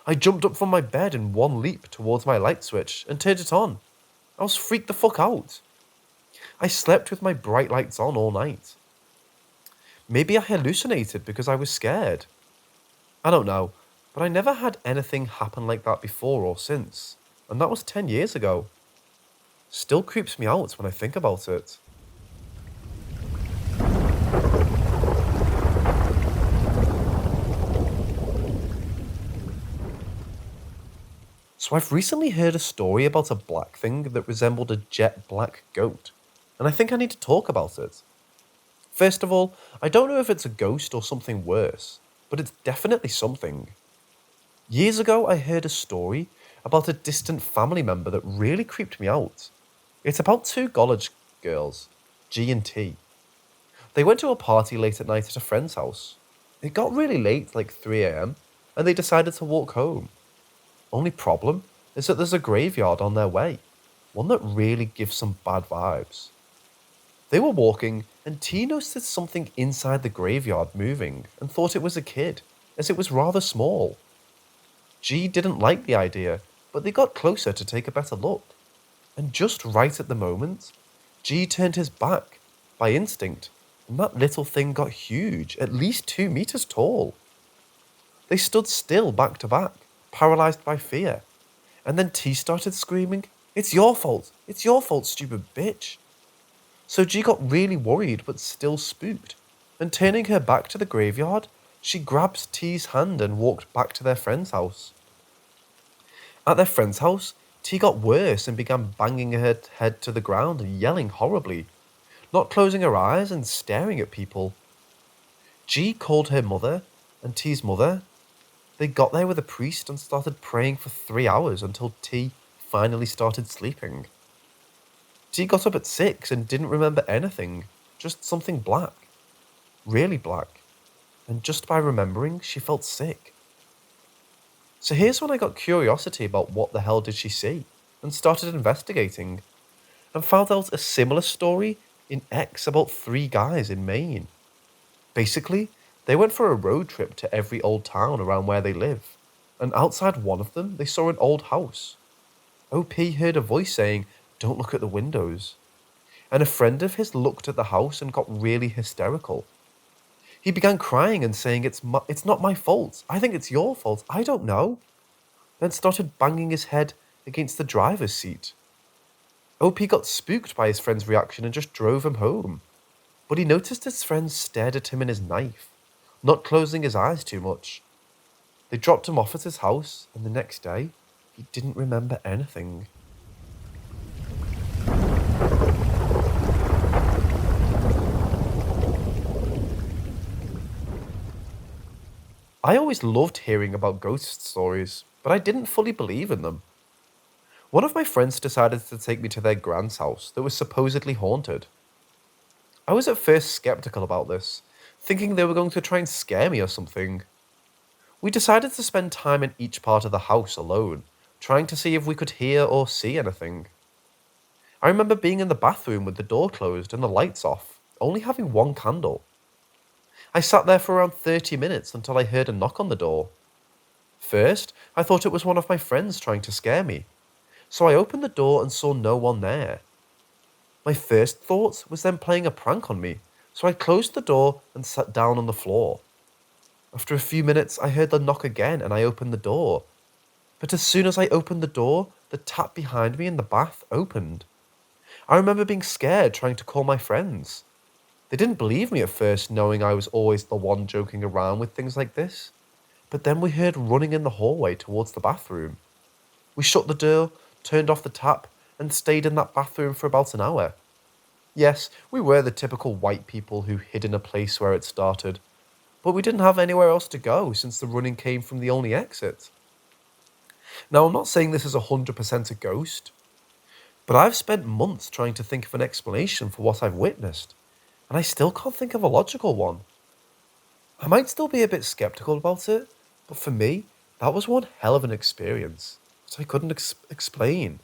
I jumped up from my bed in one leap towards my light switch and turned it on. I was freaked the fuck out. I slept with my bright lights on all night. Maybe I hallucinated because I was scared. I don't know, but I never had anything happen like that before or since, and that was 10 years ago. Still creeps me out when I think about it. So I've recently heard a story about a black thing that resembled a jet black goat, and I think I need to talk about it. First of all, I don't know if it's a ghost or something worse, but it's definitely something. Years ago, I heard a story about a distant family member that really creeped me out. It's about two college girls, G and T. They went to a party late at night at a friend's house. It got really late, like 3 a.m., and they decided to walk home. Only problem is that there's a graveyard on their way, one that really gives some bad vibes. They were walking, and T noticed something inside the graveyard moving and thought it was a kid, as it was rather small. G didn't like the idea, but they got closer to take a better look. And just right at the moment, G turned his back, by instinct, and that little thing got huge, at least 2 meters tall. They stood still back to back, paralyzed by fear, and then T started screaming, "It's your fault! It's your fault, stupid bitch!" So G got really worried but still spooked, and turning her back to the graveyard, she grabbed T's hand and walked back to their friend's house. At their friend's house, T got worse and began banging her head to the ground and yelling horribly, not closing her eyes and staring at people. G called her mother and T's mother. They got there with a priest and started praying for 3 hours until T finally started sleeping. T got up at 6 and didn't remember anything, just something black. Really black. And just by remembering, she felt sick. So here's when I got curiosity about what the hell did she see, and started investigating, and found out a similar story in X about 3 guys in Maine. Basically, they went for a road trip to every old town around where they live, and outside one of them, they saw an old house. OP heard a voice saying, "Don't look at the windows." And a friend of his looked at the house and got really hysterical. He began crying and saying, it's not my fault. I think it's your fault. I don't know." Then started banging his head against the driver's seat. OP got spooked by his friend's reaction and just drove him home. But he noticed his friend stared at him in his knife, not closing his eyes too much. They dropped him off at his house, and the next day, he didn't remember anything. I always loved hearing about ghost stories, but I didn't fully believe in them. One of my friends decided to take me to their grand's house that was supposedly haunted. I was at first skeptical about this, thinking they were going to try and scare me or something. We decided to spend time in each part of the house alone, trying to see if we could hear or see anything. I remember being in the bathroom with the door closed and the lights off, only having one candle. I sat there for around 30 minutes until I heard a knock on the door. First, I thought it was one of my friends trying to scare me, so I opened the door and saw no one there. My first thought was them playing a prank on me, so I closed the door and sat down on the floor. After a few minutes, I heard the knock again and I opened the door. But as soon as I opened the door, the tap behind me in the bath opened. I remember being scared, trying to call my friends. They didn't believe me at first, knowing I was always the one joking around with things like this. But then we heard running in the hallway towards the bathroom. We shut the door, turned off the tap, and stayed in that bathroom for about an hour. Yes, we were the typical white people who hid in a place where it started, but we didn't have anywhere else to go since the running came from the only exit. Now, I'm not saying this is 100% a ghost, but I've spent months trying to think of an explanation for what I've witnessed, and I still can't think of a logical one. I might still be a bit skeptical about it, but for me, that was one hell of an experience that I couldn't explain.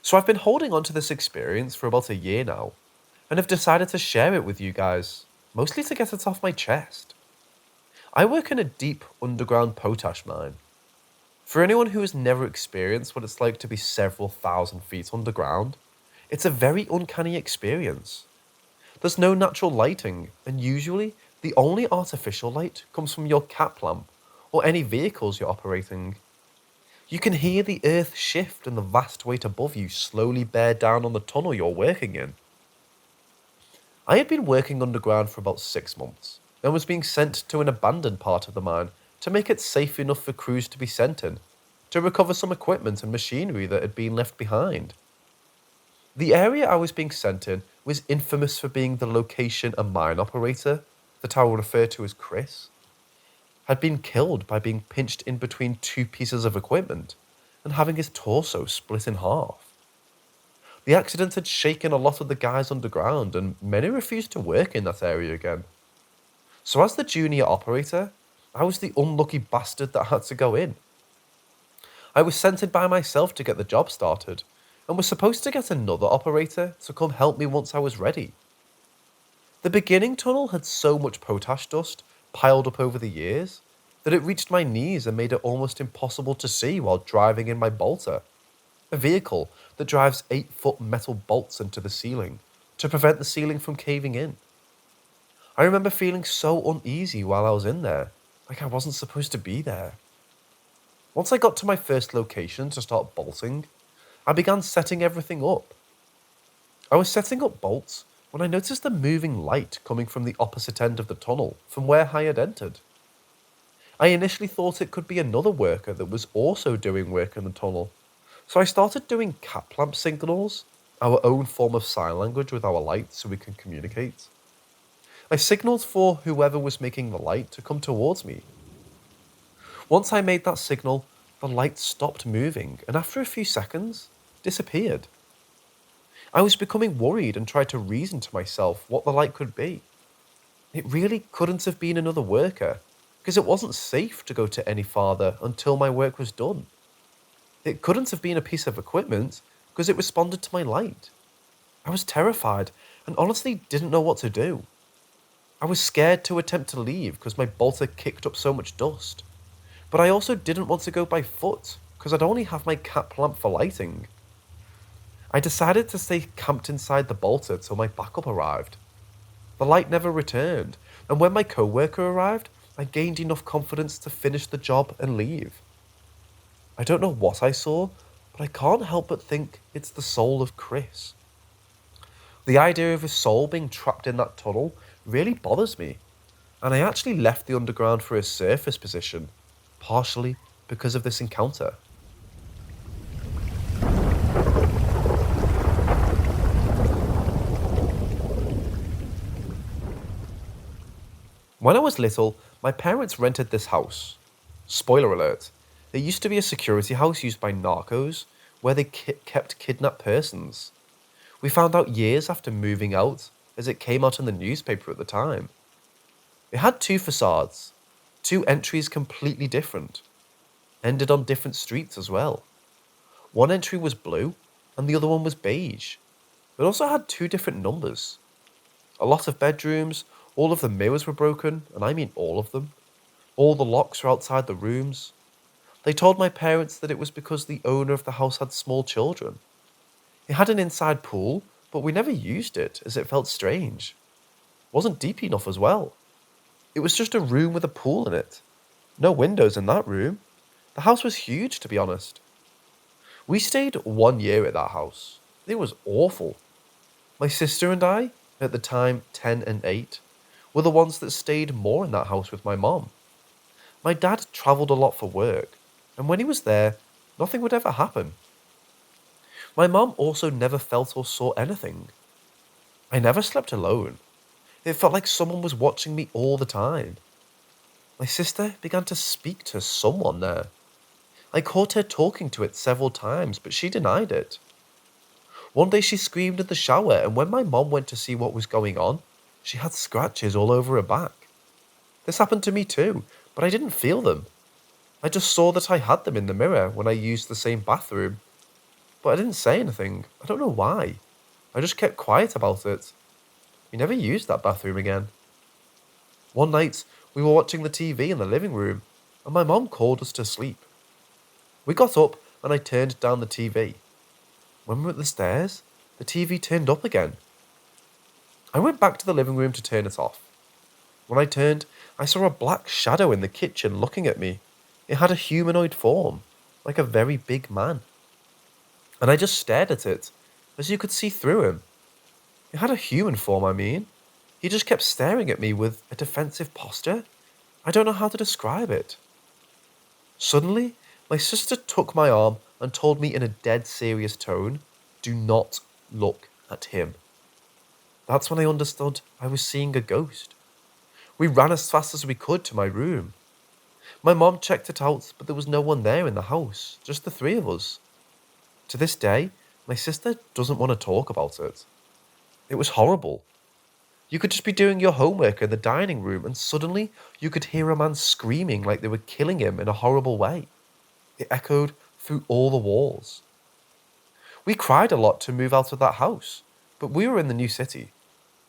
So I've been holding on to this experience for about a year now, and have decided to share it with you guys, mostly to get it off my chest. I work in a deep underground potash mine. For anyone who has never experienced what it's like to be several thousand feet underground, it's a very uncanny experience. There's no natural lighting, and usually the only artificial light comes from your cap lamp or any vehicles you're operating. You can hear the earth shift and the vast weight above you slowly bear down on the tunnel you're working in. I had been working underground for about 6 months and was being sent to an abandoned part of the mine to make it safe enough for crews to be sent in, to recover some equipment and machinery that had been left behind. The area I was being sent in was infamous for being the location a mine operator, that I will refer to as Chris, had been killed by being pinched in between two pieces of equipment and having his torso split in half. The accident had shaken a lot of the guys underground, and many refused to work in that area again. So as the junior operator, I was the unlucky bastard that had to go in. I was sent in by myself to get the job started, and was supposed to get another operator to come help me once I was ready. The beginning tunnel had so much potash dust piled up over the years that it reached my knees and made it almost impossible to see while driving in my bolter, a vehicle that drives 8-foot metal bolts into the ceiling to prevent the ceiling from caving in. I remember feeling so uneasy while I was in there, like I wasn't supposed to be there. Once I got to my first location to start bolting, I began setting everything up. I was setting up bolts when I noticed a moving light coming from the opposite end of the tunnel from where I had entered. I initially thought it could be another worker that was also doing work in the tunnel, so I started doing cap lamp signals, our own form of sign language with our light so we can communicate. I signaled for whoever was making the light to come towards me. Once I made that signal, the light stopped moving and after a few seconds, disappeared. I was becoming worried and tried to reason to myself what the light could be. It really couldn't have been another worker, because it wasn't safe to go to any farther until my work was done. It couldn't have been a piece of equipment, because it responded to my light. I was terrified and honestly didn't know what to do. I was scared to attempt to leave because my bolter kicked up so much dust. But I also didn't want to go by foot because I'd only have my cap lamp for lighting. I decided to stay camped inside the bolter till my backup arrived. The light never returned, and when my co-worker arrived, I gained enough confidence to finish the job and leave. I don't know what I saw, but I can't help but think it's the soul of Chris. The idea of his soul being trapped in that tunnel really bothers me, and I actually left the underground for a surface position, partially because of this encounter. When I was little, my parents rented this house. Spoiler alert, it used to be a security house used by narcos, where they kept kidnapped persons. We found out years after moving out, as it came out in the newspaper at the time. It had 2 facades, 2 entries completely different, ended on different streets as well. One entry was blue, and the other one was beige. It also had 2 different numbers. A lot of bedrooms, all of the mirrors were broken, and I mean all of them. All the locks were outside the rooms. They told my parents that it was because the owner of the house had small children. It had an inside pool, but we never used it as it felt strange. It wasn't deep enough as well. It was just a room with a pool in it. No windows in that room. The house was huge, to be honest. We stayed 1 year at that house. It was awful. My sister and I, at the time 10 and 8, were the ones that stayed more in that house with my mom. My dad travelled a lot for work, and when he was there, nothing would ever happen. My mom also never felt or saw anything. I never slept alone. It felt like someone was watching me all the time. My sister began to speak to someone there. I caught her talking to it several times, but she denied it. One day she screamed in the shower, and when my mom went to see what was going on, she had scratches all over her back. This happened to me too, but I didn't feel them. I just saw that I had them in the mirror when I used the same bathroom. But I didn't say anything. I don't know why. I just kept quiet about it. We never used that bathroom again. One night, we were watching the TV in the living room, and my mom called us to sleep. We got up, and I turned down the TV. When we were at the stairs, the TV turned up again. I went back to the living room to turn it off. When I turned, I saw a black shadow in the kitchen looking at me. It had a humanoid form, like a very big man. And I just stared at it, as you could see through him. It had a human form, I mean. He just kept staring at me with a defensive posture. I don't know how to describe it. Suddenly, my sister took my arm and told me in a dead serious tone, "Do not look at him." That's when I understood I was seeing a ghost. We ran as fast as we could to my room. My mom checked it out, but there was no one there in the house, just the three of us. To this day, my sister doesn't want to talk about it. It was horrible. You could just be doing your homework in the dining room and suddenly you could hear a man screaming like they were killing him in a horrible way. It echoed through all the walls. We cried a lot to move out of that house, but we were in the new city.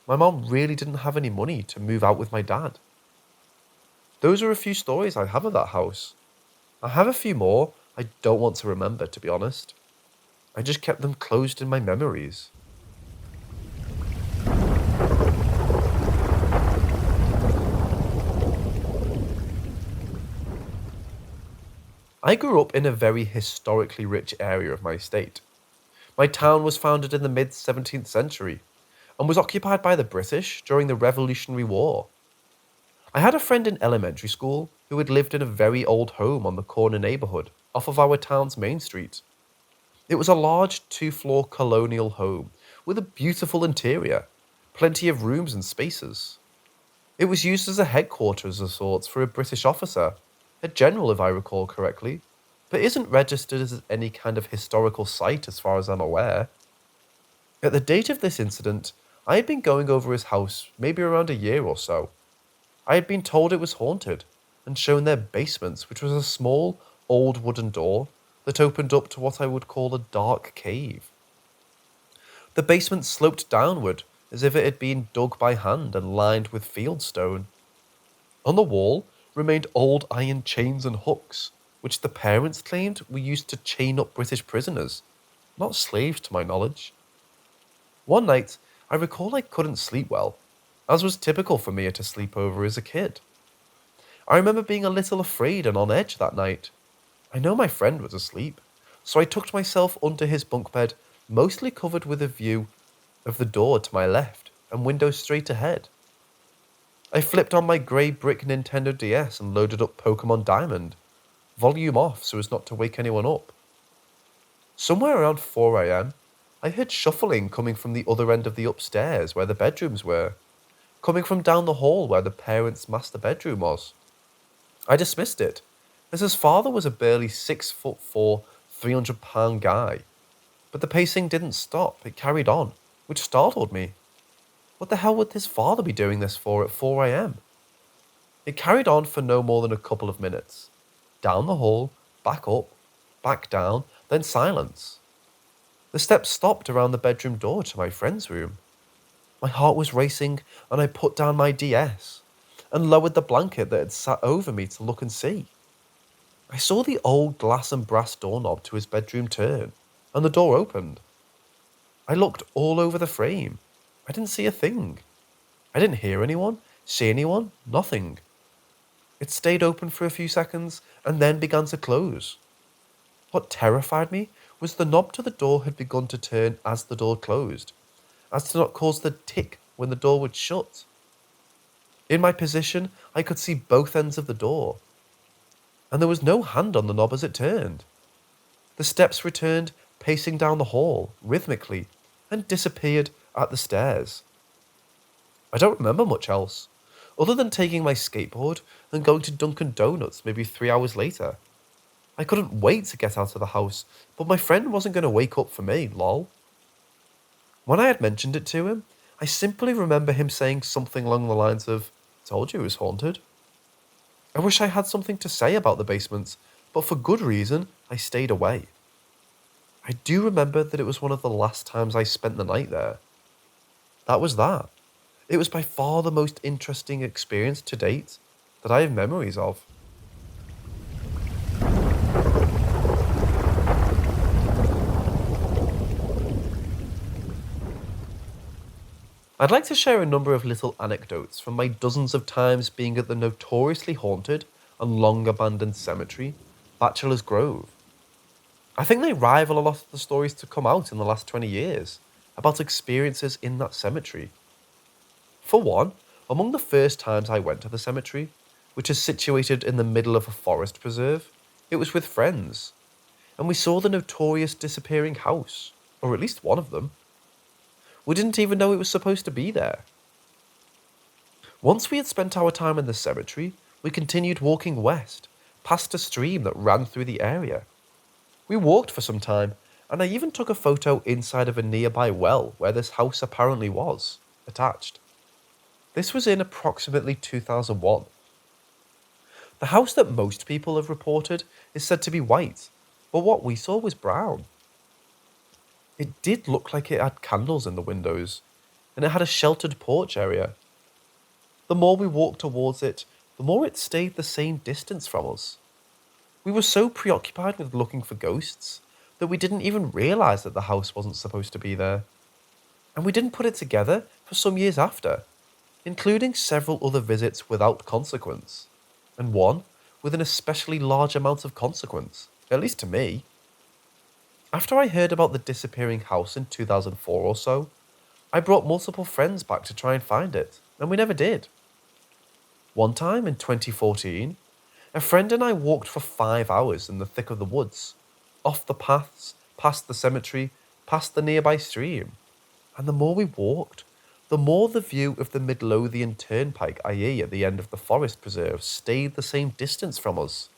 My mom really didn't have any money to move out with my dad. Those are a few stories I have of that house. I have a few more I don't want to remember, to be honest. I just kept them closed in my memories. I grew up in a very historically rich area of my state. My town was founded in the mid-17th century and was occupied by the British during the Revolutionary War. I had a friend in elementary school who had lived in a very old home on the corner neighbourhood off of our town's main street. It was a large two-floor colonial home with a beautiful interior, plenty of rooms and spaces. It was used as a headquarters of sorts for a British officer, a general if I recall correctly, but isn't registered as any kind of historical site as far as I'm aware. At the date of this incident, I had been going over his house maybe around a year or so. I had been told it was haunted and shown their basement, which was a small, old wooden door that opened up to what I would call a dark cave. The basement sloped downward as if it had been dug by hand and lined with fieldstone. On the wall remained old iron chains and hooks, which the parents claimed were used to chain up British prisoners, not slaves to my knowledge. One night, I recall I couldn't sleep well, as was typical for me at a sleepover as a kid. I remember being a little afraid and on edge that night. I know my friend was asleep, so I tucked myself under his bunk bed, mostly covered with a view of the door to my left and windows straight ahead. I flipped on my grey brick Nintendo DS and loaded up Pokemon Diamond, volume off so as not to wake anyone up. Somewhere around 4 a.m, I heard shuffling coming from the other end of the upstairs where the bedrooms were, coming from down the hall where the parents' master bedroom was. I dismissed it, as his father was a burly 6'4", 300-pound guy. But the pacing didn't stop, it carried on, which startled me. What the hell would his father be doing this for at 4 a.m? It carried on for no more than a couple of minutes. Down the hall, back up, back down, then silence. The steps stopped around the bedroom door to my friend's room. My heart was racing and I put down my DS and lowered the blanket that had sat over me to look and see. I saw the old glass and brass doorknob to his bedroom turn and the door opened. I looked all over the frame. I didn't see a thing. I didn't hear anyone, see anyone, nothing. It stayed open for a few seconds and then began to close. What terrified me was the knob to the door had begun to turn as the door closed, as to not cause the tick when the door would shut. In my position, I could see both ends of the door, and there was no hand on the knob as it turned. The steps returned, pacing down the hall, rhythmically, and disappeared at the stairs. I don't remember much else. other than taking my skateboard and going to Dunkin' Donuts maybe 3 hours later. I couldn't wait to get out of the house, but my friend wasn't going to wake up for me, lol. When I had mentioned it to him, I simply remember him saying something along the lines of, "Told you it was haunted." I wish I had something to say about the basement, but for good reason, I stayed away. I do remember that it was one of the last times I spent the night there. That was that. It was by far the most interesting experience to date that I have memories of. I'd like to share a number of little anecdotes from my dozens of times being at the notoriously haunted and long abandoned cemetery, Bachelor's Grove. I think they rival a lot of the stories to come out in the last 20 years about experiences in that cemetery. For one, among the first times I went to the cemetery, which is situated in the middle of a forest preserve, it was with friends, and we saw the notorious disappearing house, or at least one of them. We didn't even know it was supposed to be there. Once we had spent our time in the cemetery, we continued walking west, past a stream that ran through the area. We walked for some time, and I even took a photo inside of a nearby well where this house apparently was, attached. This was in approximately 2001. The house that most people have reported is said to be white, but what we saw was brown. It did look like it had candles in the windows, and it had a sheltered porch area. The more we walked towards it, the more it stayed the same distance from us. We were so preoccupied with looking for ghosts that we didn't even realise that the house wasn't supposed to be there. And we didn't put it together for some years after, including several other visits without consequence, and one with an especially large amount of consequence, at least to me. After I heard about the disappearing house in 2004 or so, I brought multiple friends back to try and find it, and we never did. One time in 2014, a friend and I walked for 5 hours in the thick of the woods, off the paths, past the cemetery, past the nearby stream, and the more we walked, the more the view of the Midlothian Turnpike IE at the end of the forest preserve stayed the same distance from us.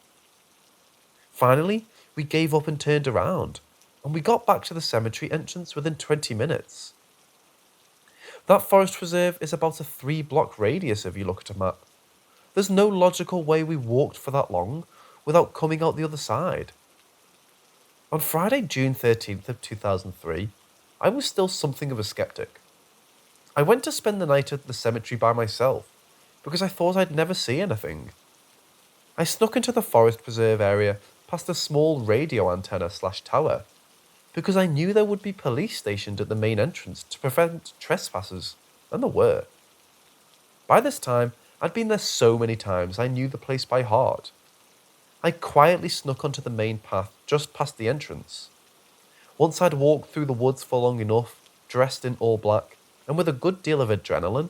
Finally, we gave up and turned around, and we got back to the cemetery entrance within 20 minutes. That forest preserve is about a 3-block radius if you look at a map. There's no logical way we walked for that long without coming out the other side. On Friday, June 13th of 2003, I was still something of a skeptic. I went to spend the night at the cemetery by myself because I thought I'd never see anything. I snuck into the forest preserve area past a small radio antenna/tower because I knew there would be police stationed at the main entrance to prevent trespassers, and there were. By this time, I'd been there so many times I knew the place by heart. I quietly snuck onto the main path just past the entrance. Once I'd walked through the woods for long enough, dressed in all black, and with a good deal of adrenaline,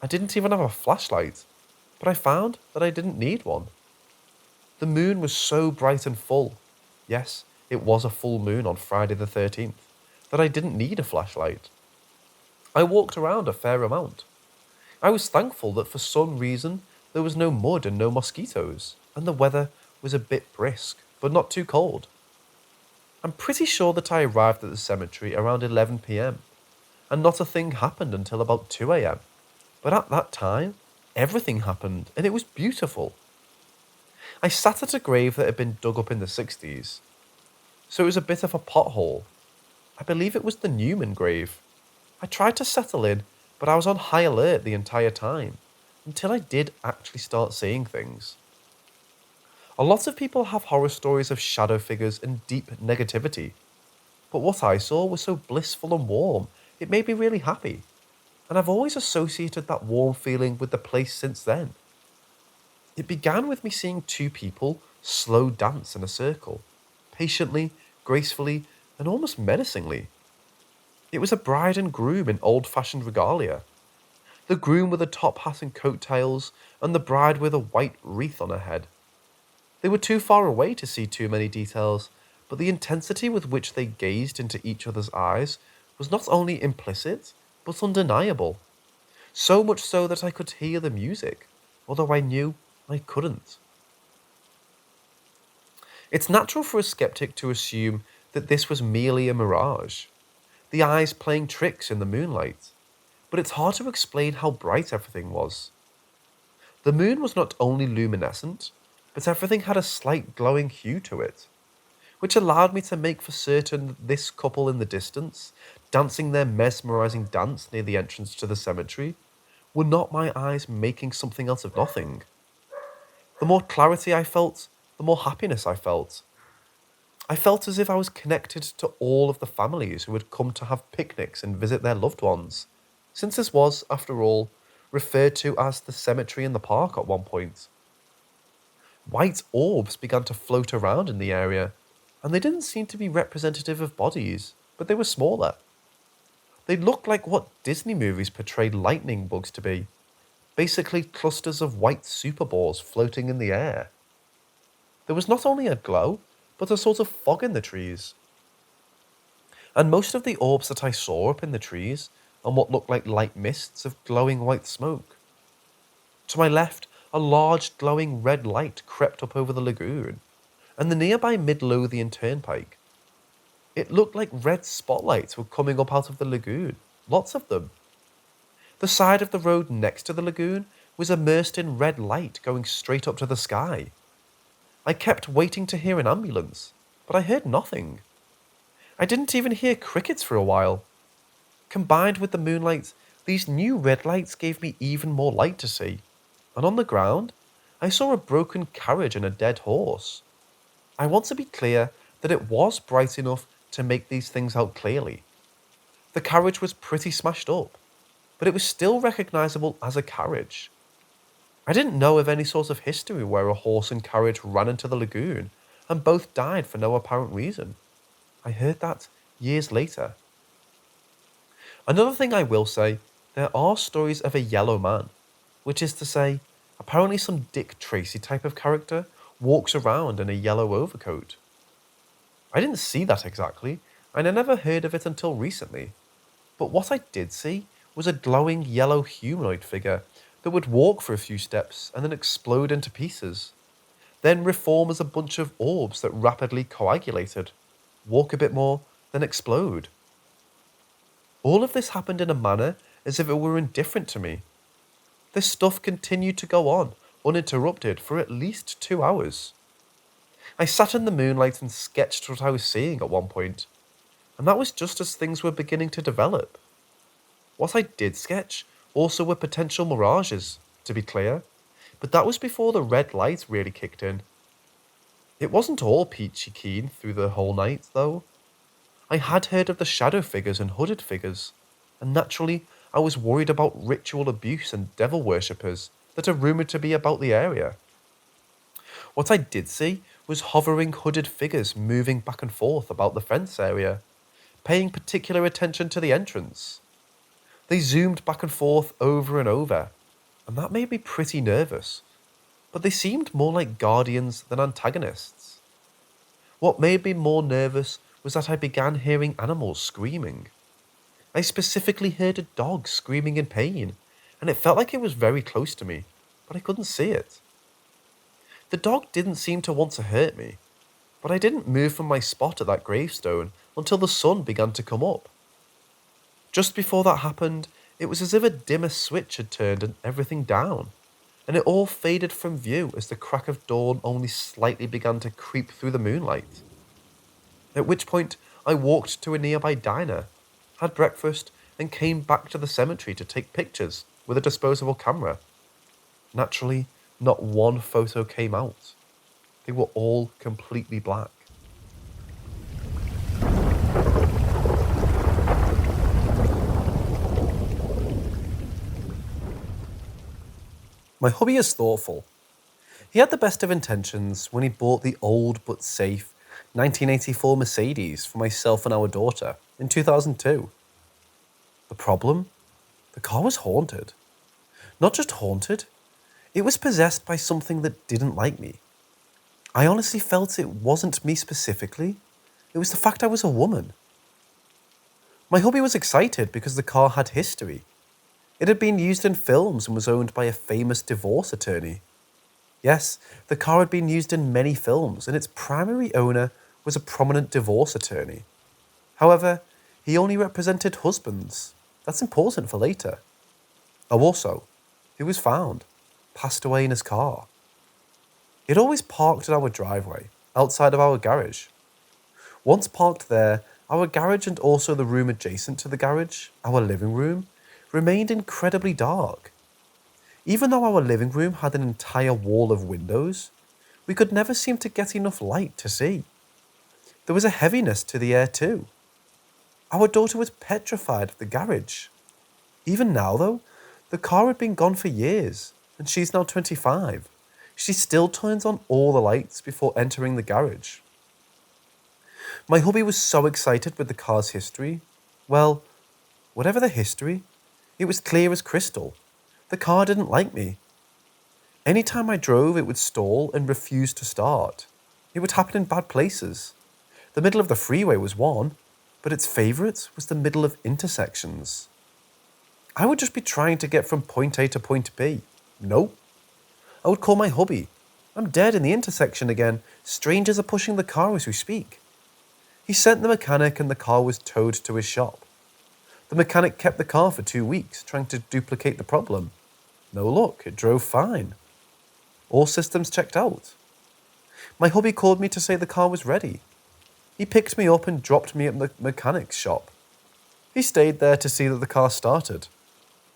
I didn't even have a flashlight, but I found that I didn't need one. The moon was so bright and full, yes, it was a full moon on Friday the 13th, that I didn't need a flashlight. I walked around a fair amount. I was thankful that for some reason there was no mud and no mosquitoes, and the weather was a bit brisk, but not too cold. I'm pretty sure that I arrived at the cemetery around 11 p.m, and not a thing happened until about 2 a.m, but at that time, everything happened, and it was beautiful. I sat at a grave that had been dug up in the 60s, so it was a bit of a pothole. I believe it was the Newman grave. I tried to settle in, but I was on high alert the entire time, until I did actually start seeing things. A lot of people have horror stories of shadow figures and deep negativity, but what I saw was so blissful and warm, it made me really happy, and I've always associated that warm feeling with the place since then. It began with me seeing 2 people slow dance in a circle, patiently, gracefully, and almost menacingly. It was a bride and groom in old-fashioned regalia. The groom with a top hat and coattails, and the bride with a white wreath on her head. They were too far away to see too many details, but the intensity with which they gazed into each other's eyes was not only implicit, but undeniable. So much so that I could hear the music, although I knew I couldn't. It's natural for a skeptic to assume that this was merely a mirage, the eyes playing tricks in the moonlight, but it's hard to explain how bright everything was. The moon was not only luminescent, but everything had a slight glowing hue to it, which allowed me to make for certain that this couple in the distance, dancing their mesmerizing dance near the entrance to the cemetery, were not my eyes making something out of nothing. The more clarity I felt, the more happiness I felt. I felt as if I was connected to all of the families who had come to have picnics and visit their loved ones, since this was, after all, referred to as the cemetery in the park at one point. White orbs began to float around in the area, and they didn't seem to be representative of bodies, but they were smaller. They looked like what Disney movies portrayed lightning bugs to be, basically clusters of white superballs floating in the air. There was not only a glow, but a sort of fog in the trees. And most of the orbs that I saw up in the trees are what looked like light mists of glowing white smoke. To my left, a large glowing red light crept up over the lagoon, and the nearby Midlothian Turnpike. It looked like red spotlights were coming up out of the lagoon, lots of them. The side of the road next to the lagoon was immersed in red light going straight up to the sky. I kept waiting to hear an ambulance, but I heard nothing. I didn't even hear crickets for a while. Combined with the moonlight, these new red lights gave me even more light to see, and on the ground, I saw a broken carriage and a dead horse. I want to be clear that it was bright enough to make these things out clearly. The carriage was pretty smashed up, but it was still recognisable as a carriage. I didn't know of any sort of history where a horse and carriage ran into the lagoon and both died for no apparent reason. I heard that years later. Another thing I will say, there are stories of a yellow man, which is to say, apparently some Dick Tracy type of character walks around in a yellow overcoat. I didn't see that exactly, and I never heard of it until recently. But what I did see was a glowing yellow humanoid figure that would walk for a few steps and then explode into pieces, then reform as a bunch of orbs that rapidly coagulated, walk a bit more, then explode. All of this happened in a manner as if it were indifferent to me. This stuff continued to go on, uninterrupted, for at least 2 hours. I sat in the moonlight and sketched what I was seeing at one point, and that was just as things were beginning to develop. What I did sketch also were potential mirages, to be clear, but that was before the red light really kicked in. It wasn't all peachy keen through the whole night, though. I had heard of the shadow figures and hooded figures, and naturally I was worried about ritual abuse and devil worshippers that are rumoured to be about the area. What I did see was hovering hooded figures moving back and forth about the fence area, paying particular attention to the entrance. They zoomed back and forth over and over, and that made me pretty nervous, but they seemed more like guardians than antagonists. What made me more nervous was that I began hearing animals screaming. I specifically heard a dog screaming in pain, and it felt like it was very close to me, but I couldn't see it. The dog didn't seem to want to hurt me, but I didn't move from my spot at that gravestone until the sun began to come up. Just before that happened, it was as if a dimmer switch had turned and everything down, and it all faded from view as the crack of dawn only slightly began to creep through the moonlight. At which point, I walked to a nearby diner, had breakfast, and came back to the cemetery to take pictures with a disposable camera. Naturally, not one photo came out. They were all completely black. My hubby is thoughtful. He had the best of intentions when he bought the old but safe 1984 Mercedes for myself and our daughter in 2002. The problem? The car was haunted. Not just haunted, it was possessed by something that didn't like me. I honestly felt it wasn't me specifically, it was the fact I was a woman. My hubby was excited because the car had history. It had been used in films and was owned by a famous divorce attorney. Yes, the car had been used in many films, and its primary owner was a prominent divorce attorney. However, he only represented husbands. That's important for later. Oh, also, he was found, passed away in his car. It always parked in our driveway, outside of our garage. Once parked there, our garage and also the room adjacent to the garage, our living room, remained incredibly dark. Even though our living room had an entire wall of windows, we could never seem to get enough light to see. There was a heaviness to the air too. Our daughter was petrified of the garage. Even now though, the car had been gone for years, and she's now 25. She still turns on all the lights before entering the garage. My hubby was so excited with the car's history. Well, whatever the history, it was clear as crystal. The car didn't like me. Anytime I drove, it would stall and refuse to start. It would happen in bad places. The middle of the freeway was one, but its favourite was the middle of intersections. I would just be trying to get from point A to point B. Nope. I would call my hubby. I'm dead in the intersection again. Strangers are pushing the car as we speak. He sent the mechanic and the car was towed to his shop. The mechanic kept the car for 2 weeks, trying to duplicate the problem. No luck, it drove fine. All systems checked out. My hubby called me to say the car was ready. He picked me up and dropped me at the mechanic's shop. He stayed there to see that the car started.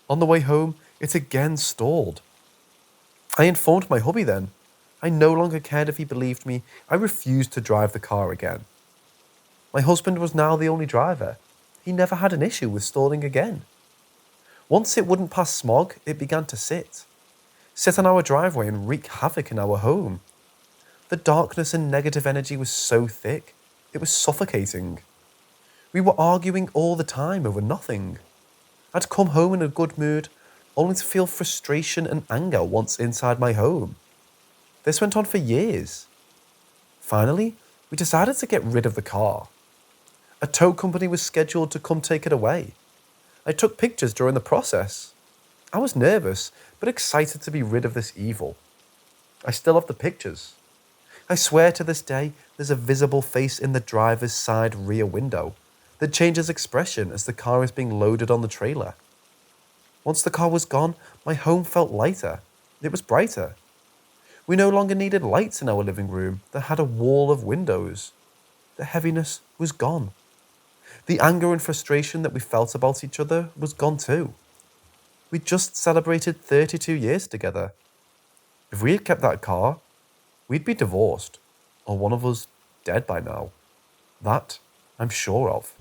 On the way home, it again stalled. I informed my hubby then. I no longer cared if he believed me. I refused to drive the car again. My husband was now the only driver. He never had an issue with stalling again. Once it wouldn't pass smog, it began to sit on our driveway and wreak havoc in our home. The darkness and negative energy was so thick, it was suffocating. We were arguing all the time over nothing. I'd come home in a good mood, only to feel frustration and anger once inside my home. This went on for years. Finally, we decided to get rid of the car. A tow company was scheduled to come take it away. I took pictures during the process. I was nervous, but excited to be rid of this evil. I still have the pictures. I swear to this day, there's a visible face in the driver's side rear window that changes expression as the car is being loaded on the trailer. Once the car was gone, my home felt lighter. It was brighter. We no longer needed lights in our living room that had a wall of windows. The heaviness was gone. The anger and frustration that we felt about each other was gone too. We just celebrated 32 years together. If we had kept that car, we'd be divorced, or one of us dead by now. That I'm sure of.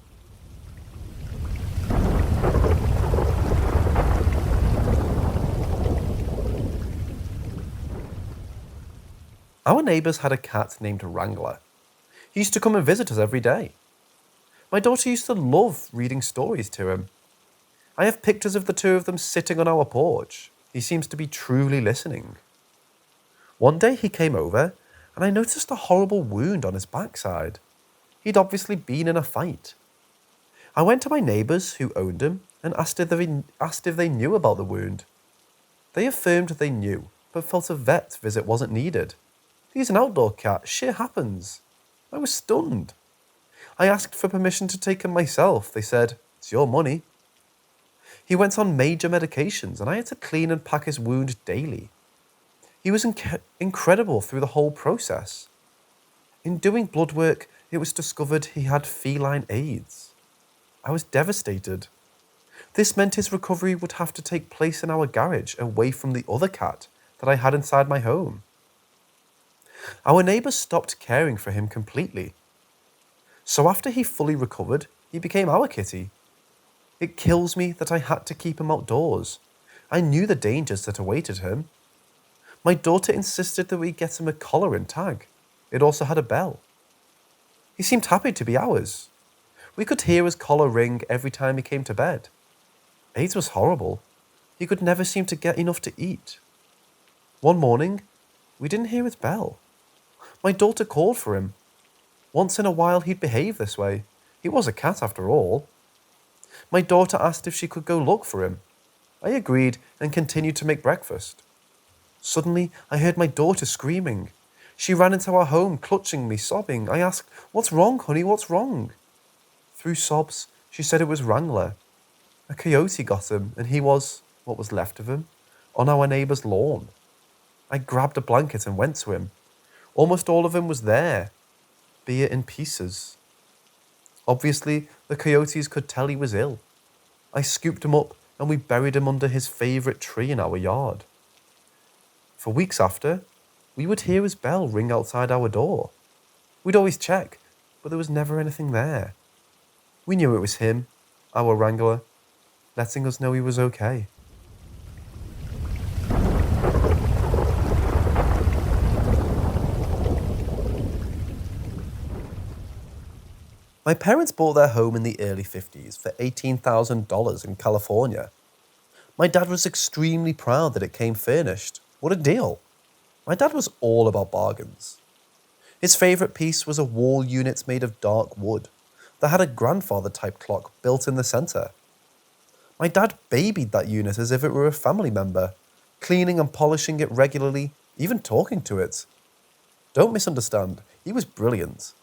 Our neighbours had a cat named Wrangler. He used to come and visit us every day. My daughter used to love reading stories to him. I have pictures of the two of them sitting on our porch. He seems to be truly listening. One day he came over, and I noticed a horrible wound on his backside. He'd obviously been in a fight. I went to my neighbours who owned him and asked if they knew about the wound. They affirmed they knew, but felt a vet visit wasn't needed. He's an outdoor cat, shit happens. I was stunned. I asked for permission to take him myself. They said, it's your money. He went on major medications and I had to clean and pack his wound daily. He was incredible through the whole process. In doing blood work, it was discovered he had feline AIDS. I was devastated. This meant his recovery would have to take place in our garage away from the other cat that I had inside my home. Our neighbours stopped caring for him completely. So after he fully recovered, he became our kitty. It kills me that I had to keep him outdoors. I knew the dangers that awaited him. My daughter insisted that we get him a collar and tag. It also had a bell. He seemed happy to be ours. We could hear his collar ring every time he came to bed. AIDS was horrible. He could never seem to get enough to eat. One morning, we didn't hear his bell. My daughter called for him. Once in a while he'd behave this way. He was a cat after all. My daughter asked if she could go look for him. I agreed and continued to make breakfast. Suddenly, I heard my daughter screaming. She ran into our home, clutching me, sobbing. I asked, "What's wrong, honey? What's wrong?" Through sobs, she said it was Wrangler. A coyote got him, and he was, what was left of him, on our neighbour's lawn. I grabbed a blanket and went to him. Almost all of him was there, be it in pieces. Obviously, the coyotes could tell he was ill. I scooped him up and we buried him under his favourite tree in our yard. For weeks after, we would hear his bell ring outside our door. We'd always check, but there was never anything there. We knew it was him, our wrangler, letting us know he was okay. My parents bought their home in the early 50s for $18,000 in California. My dad was extremely proud that it came furnished. What a deal! My dad was all about bargains. His favourite piece was a wall unit made of dark wood that had a grandfather-type clock built in the centre. My dad babied that unit as if it were a family member, cleaning and polishing it regularly, even talking to it. Don't misunderstand, he was brilliant.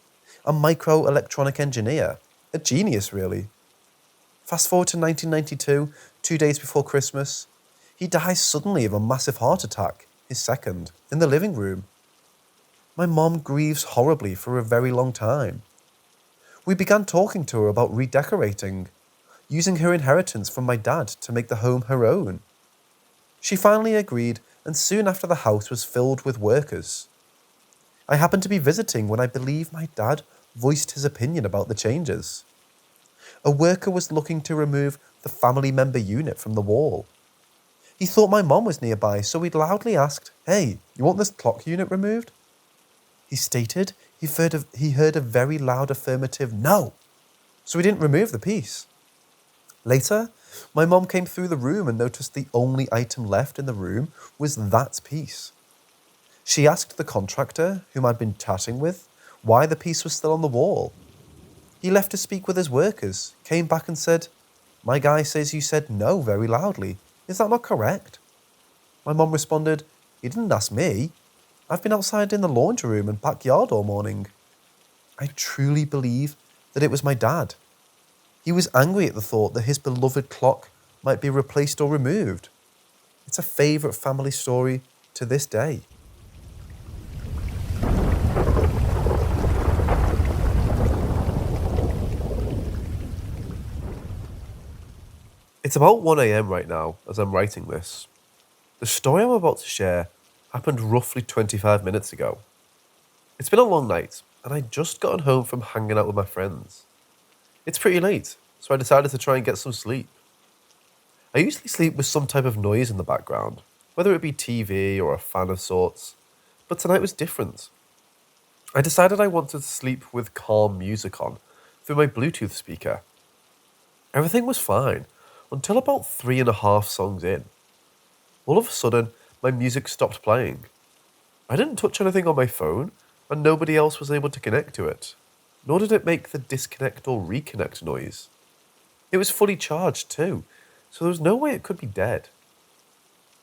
A microelectronic engineer, a genius really. Fast forward to 1992, 2 days before Christmas, he dies suddenly of a massive heart attack, his second, in the living room. My mom grieves horribly for a very long time. We began talking to her about redecorating, using her inheritance from my dad to make the home her own. She finally agreed, and soon after the house was filled with workers. I happened to be visiting when I believe my dad voiced his opinion about the changes. A worker was looking to remove the family member unit from the wall. He thought my mom was nearby, so he loudly asked, "Hey, you want this clock unit removed?" He stated he heard a very loud affirmative no, so he didn't remove the piece. Later, my mom came through the room and noticed the only item left in the room was that piece. She asked the contractor, whom I'd been chatting with, why the piece was still on the wall. He left to speak with his workers, came back and said, "My guy says you said no very loudly. Is that not correct?" My mom responded, "He didn't ask me. I've been outside in the laundry room and backyard all morning." I truly believe that it was my dad. He was angry at the thought that his beloved clock might be replaced or removed. It's a favourite family story to this day. It's about 1 a.m. right now as I'm writing this. The story I'm about to share happened roughly 25 minutes ago. It's been a long night, and I'd just gotten home from hanging out with my friends. It's pretty late, so I decided to try and get some sleep. I usually sleep with some type of noise in the background, whether it be TV or a fan of sorts, but tonight was different. I decided I wanted to sleep with calm music on through my Bluetooth speaker. Everything was fine until about 3.5 songs in. All of a sudden, my music stopped playing. I didn't touch anything on my phone, and nobody else was able to connect to it, nor did it make the disconnect or reconnect noise. It was fully charged too, so there was no way it could be dead.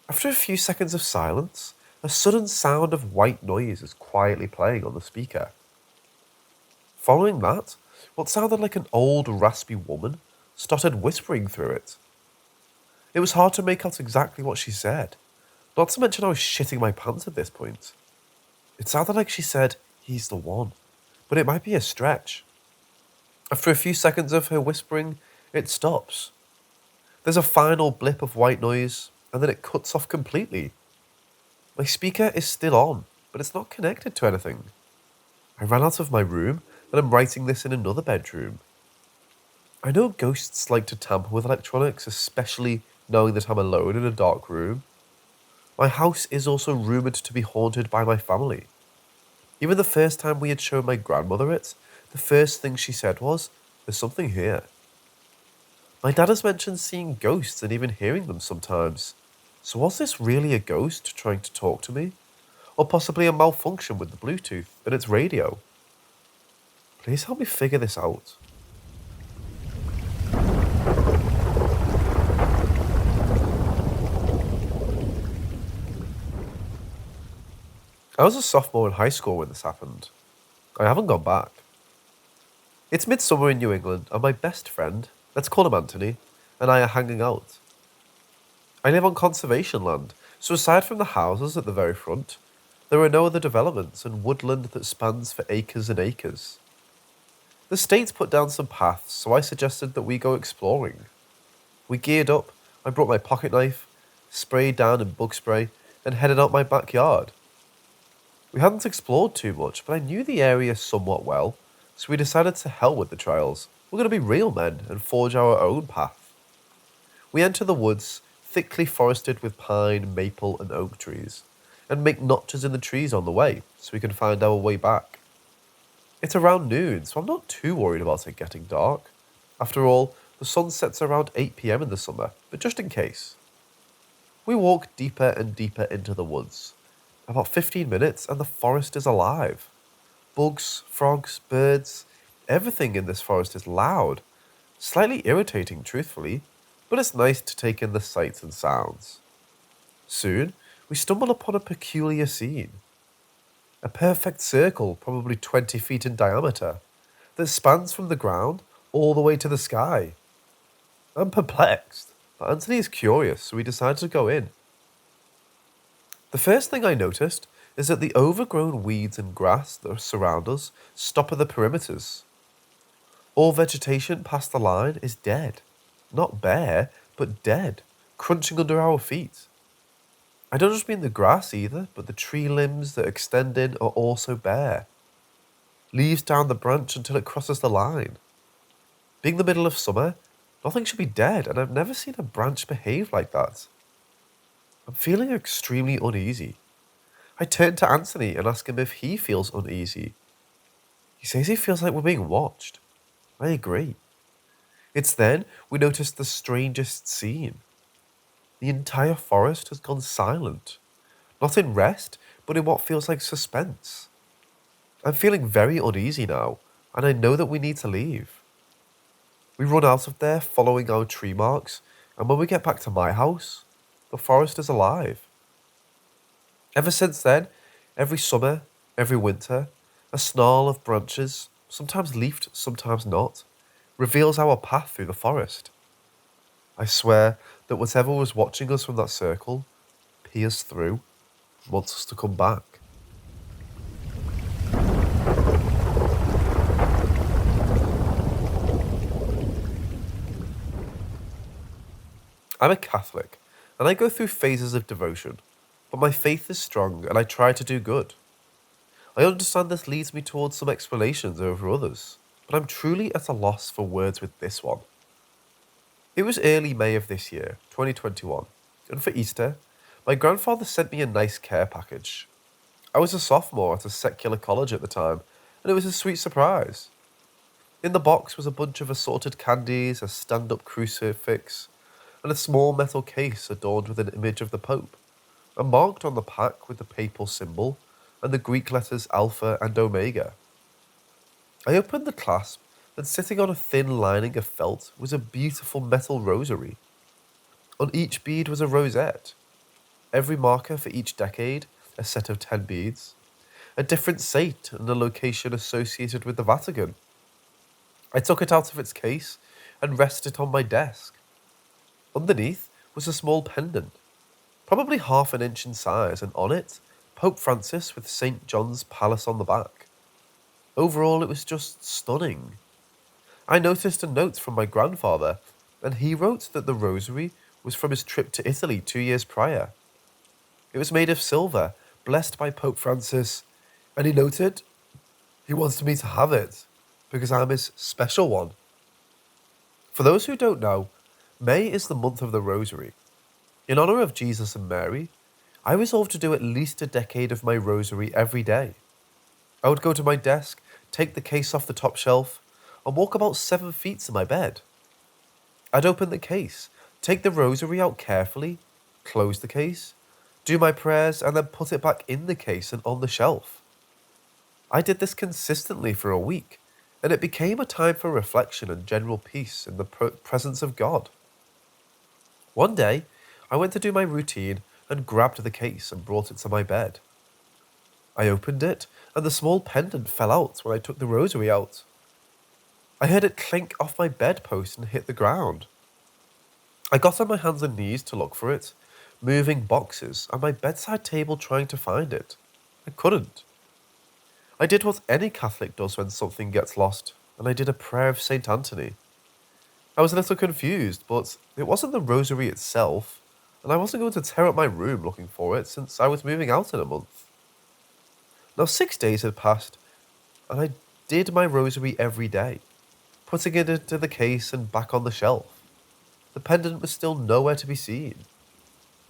After a few seconds of silence, a sudden sound of white noise is quietly playing on the speaker. Following that, what sounded like an old, raspy woman started whispering through it. It was hard to make out exactly what she said, not to mention I was shitting my pants at this point. It sounded like she said, "He's the one," but it might be a stretch. After a few seconds of her whispering, it stops. There's a final blip of white noise, and then it cuts off completely. My speaker is still on, but it's not connected to anything. I ran out of my room, and I'm writing this in another bedroom. I know ghosts like to tamper with electronics, especially knowing that I'm alone in a dark room. My house is also rumoured to be haunted by my family. Even the first time we had shown my grandmother it, the first thing she said was, "There's something here." My dad has mentioned seeing ghosts and even hearing them sometimes. So was this really a ghost trying to talk to me? Or possibly a malfunction with the Bluetooth and its radio? Please help me figure this out. I was a sophomore in high school when this happened. I haven't gone back. It's midsummer in New England, and my best friend, let's call him Anthony, and I are hanging out. I live on conservation land, so aside from the houses at the very front, there are no other developments and woodland that spans for acres and acres. The state's put down some paths, so I suggested that we go exploring. We geared up, I brought my pocket knife, sprayed down in bug spray, and headed out my backyard. We hadn't explored too much, but I knew the area somewhat well, so we decided to hell with the trials. We're going to be real men and forge our own path. We enter the woods, thickly forested with pine, maple, and oak trees, and make notches in the trees on the way, so we can find our way back. It's around noon, so I'm not too worried about it getting dark. After all, the sun sets around 8 PM in the summer, but just in case. We walk deeper and deeper into the woods. About 15 minutes and the forest is alive. Bugs, frogs, birds, everything in this forest is loud. Slightly irritating, truthfully, but it's nice to take in the sights and sounds. Soon, we stumble upon a peculiar scene. A perfect circle, probably 20 feet in diameter, that spans from the ground all the way to the sky. I'm perplexed, but Anthony is curious, so we decide to go in. The first thing I noticed is that the overgrown weeds and grass that surround us stop at the perimeters. All vegetation past the line is dead. Not bare, but dead, crunching under our feet. I don't just mean the grass either, but the tree limbs that extend in are also bare. Leaves down the branch until it crosses the line. Being the middle of summer, nothing should be dead, and I've never seen a branch behave like that. I'm feeling extremely uneasy. I turn to Anthony and ask him if he feels uneasy. He says he feels like we're being watched. I agree. It's then we notice the strangest scene. The entire forest has gone silent. Not in rest, but in what feels like suspense. I'm feeling very uneasy now, and I know that we need to leave. We run out of there following our tree marks, and when we get back to my house, the forest is alive. Ever since then, every summer, every winter, a snarl of branches, sometimes leafed, sometimes not, reveals our path through the forest. I swear that whatever was watching us from that circle, peers through, wants us to come back. I'm a Catholic, and I go through phases of devotion, but my faith is strong and I try to do good. I understand this leads me towards some explanations over others, but I'm truly at a loss for words with this one. It was early May of this year, 2021, and for Easter, my grandfather sent me a nice care package. I was a sophomore at a secular college at the time, and it was a sweet surprise. In the box was a bunch of assorted candies, a stand-up crucifix, and a small metal case adorned with an image of the Pope, and marked on the pack with the papal symbol and the Greek letters Alpha and Omega. I opened the clasp, and sitting on a thin lining of felt was a beautiful metal rosary. On each bead was a rosette, every marker for each decade, a set of 10 beads, a different saint and a location associated with the Vatican. I took it out of its case and rested it on my desk. Underneath was a small pendant, probably half an inch in size, and on it, Pope Francis with St. John's Palace on the back. Overall, it was just stunning. I noticed a note from my grandfather, and he wrote that the rosary was from his trip to Italy 2 years prior. It was made of silver, blessed by Pope Francis, and he noted he wants me to have it because I'm his special one. For those who don't know, May is the month of the rosary. In honor of Jesus and Mary, I resolved to do at least a decade of my rosary every day. I would go to my desk, take the case off the top shelf, and walk about 7 feet to my bed. I'd open the case, take the rosary out carefully, close the case, do my prayers, and then put it back in the case and on the shelf. I did this consistently for a week, and it became a time for reflection and general peace in the presence of God. One day, I went to do my routine and grabbed the case and brought it to my bed. I opened it, and the small pendant fell out when I took the rosary out. I heard it clink off my bedpost and hit the ground. I got on my hands and knees to look for it, moving boxes and my bedside table trying to find it. I couldn't. I did what any Catholic does when something gets lost, and I did a prayer of St. Anthony. I was a little confused, but it wasn't the rosary itself, and I wasn't going to tear up my room looking for it since I was moving out in a month. Now 6 days had passed, and I did my rosary every day, putting it into the case and back on the shelf. The pendant was still nowhere to be seen.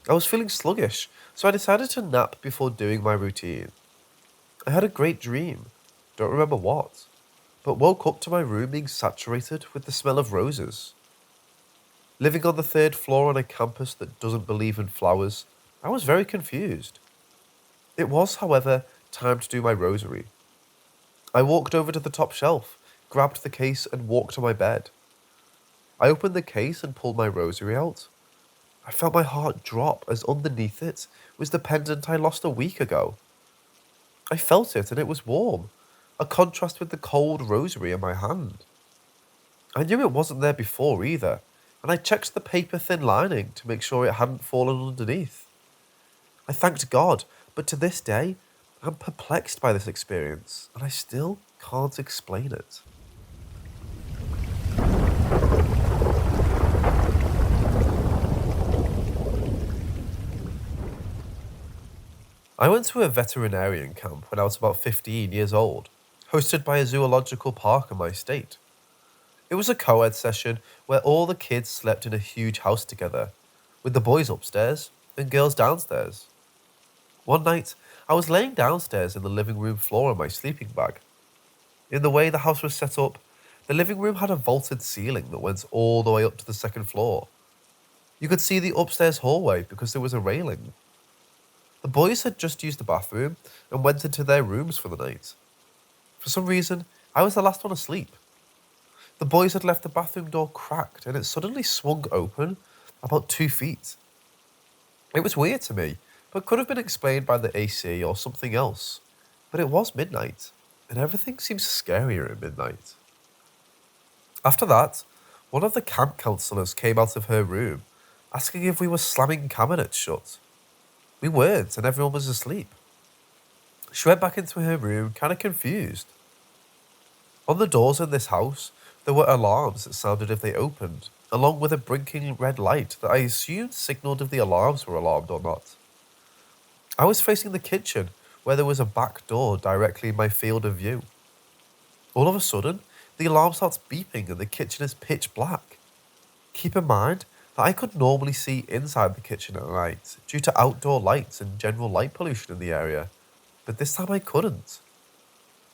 I was feeling sluggish, so I decided to nap before doing my routine. I had a great dream, don't remember what, but woke up to my room being saturated with the smell of roses. Living on the 3rd floor on a campus that doesn't believe in flowers, I was very confused. It was, however, time to do my rosary. I walked over to the top shelf, grabbed the case and walked to my bed. I opened the case and pulled my rosary out. I felt my heart drop as underneath it was the pendant I lost a week ago. I felt it and it was warm, a contrast with the cold rosary in my hand. I knew it wasn't there before either, and I checked the paper-thin lining to make sure it hadn't fallen underneath. I thanked God, but to this day, I'm perplexed by this experience, and I still can't explain it. I went to a veterinarian camp when I was about 15 years old, hosted by a zoological park in my state. It was a co-ed session where all the kids slept in a huge house together, with the boys upstairs and girls downstairs. One night, I was laying downstairs in the living room floor in my sleeping bag. In the way the house was set up, the living room had a vaulted ceiling that went all the way up to the 2nd floor. You could see the upstairs hallway because there was a railing. The boys had just used the bathroom and went into their rooms for the night. For some reason, I was the last one asleep. The boys had left the bathroom door cracked and it suddenly swung open about 2 feet. It was weird to me, but could have been explained by the AC or something else. But it was midnight, and everything seems scarier at midnight. After that, one of the camp counselors came out of her room, asking if we were slamming cabinets shut. We weren't, and everyone was asleep. She went back into her room, kind of confused. On the doors in this house, there were alarms that sounded if they opened, along with a blinking red light that I assumed signalled if the alarms were alarmed or not. I was facing the kitchen, where there was a back door directly in my field of view. All of a sudden, the alarm starts beeping and the kitchen is pitch black. Keep in mind that I could normally see inside the kitchen at night due to outdoor lights and general light pollution in the area, but this time I couldn't.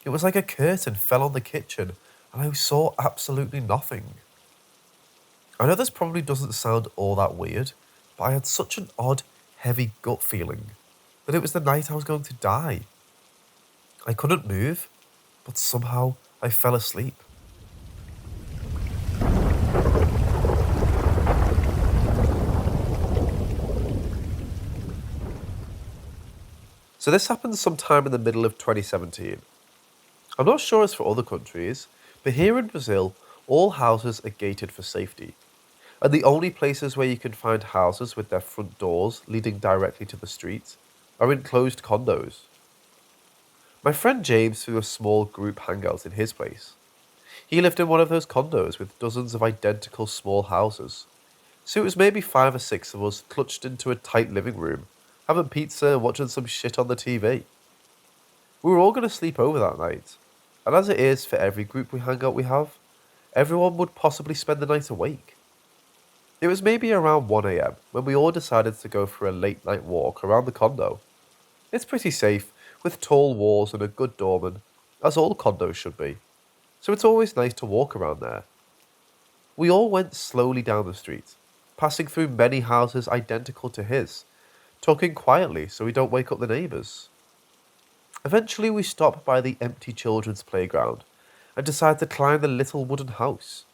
It was like a curtain fell on the kitchen and I saw absolutely nothing. I know this probably doesn't sound all that weird, but I had such an odd, heavy gut feeling that it was the night I was going to die. I couldn't move, but somehow I fell asleep. So this happened sometime in the middle of 2017. I'm not sure as for other countries, but here in Brazil, all houses are gated for safety. And the only places where you can find houses with their front doors leading directly to the street are enclosed condos. My friend James threw a small group hangout in his place. He lived in one of those condos with dozens of identical small houses. So it was maybe 5 or 6 of us clutched into a tight living room, having pizza and watching some shit on the TV. We were all going to sleep over that night, and as it is for every group hangout we have, everyone would possibly spend the night awake. It was maybe around 1 AM when we all decided to go for a late night walk around the condo. It's pretty safe, with tall walls and a good doorman, as all condos should be, so it's always nice to walk around there. We all went slowly down the street, passing through many houses identical to his, talking quietly so we don't wake up the neighbours. Eventually we stop by the empty children's playground and decide to climb the little wooden house.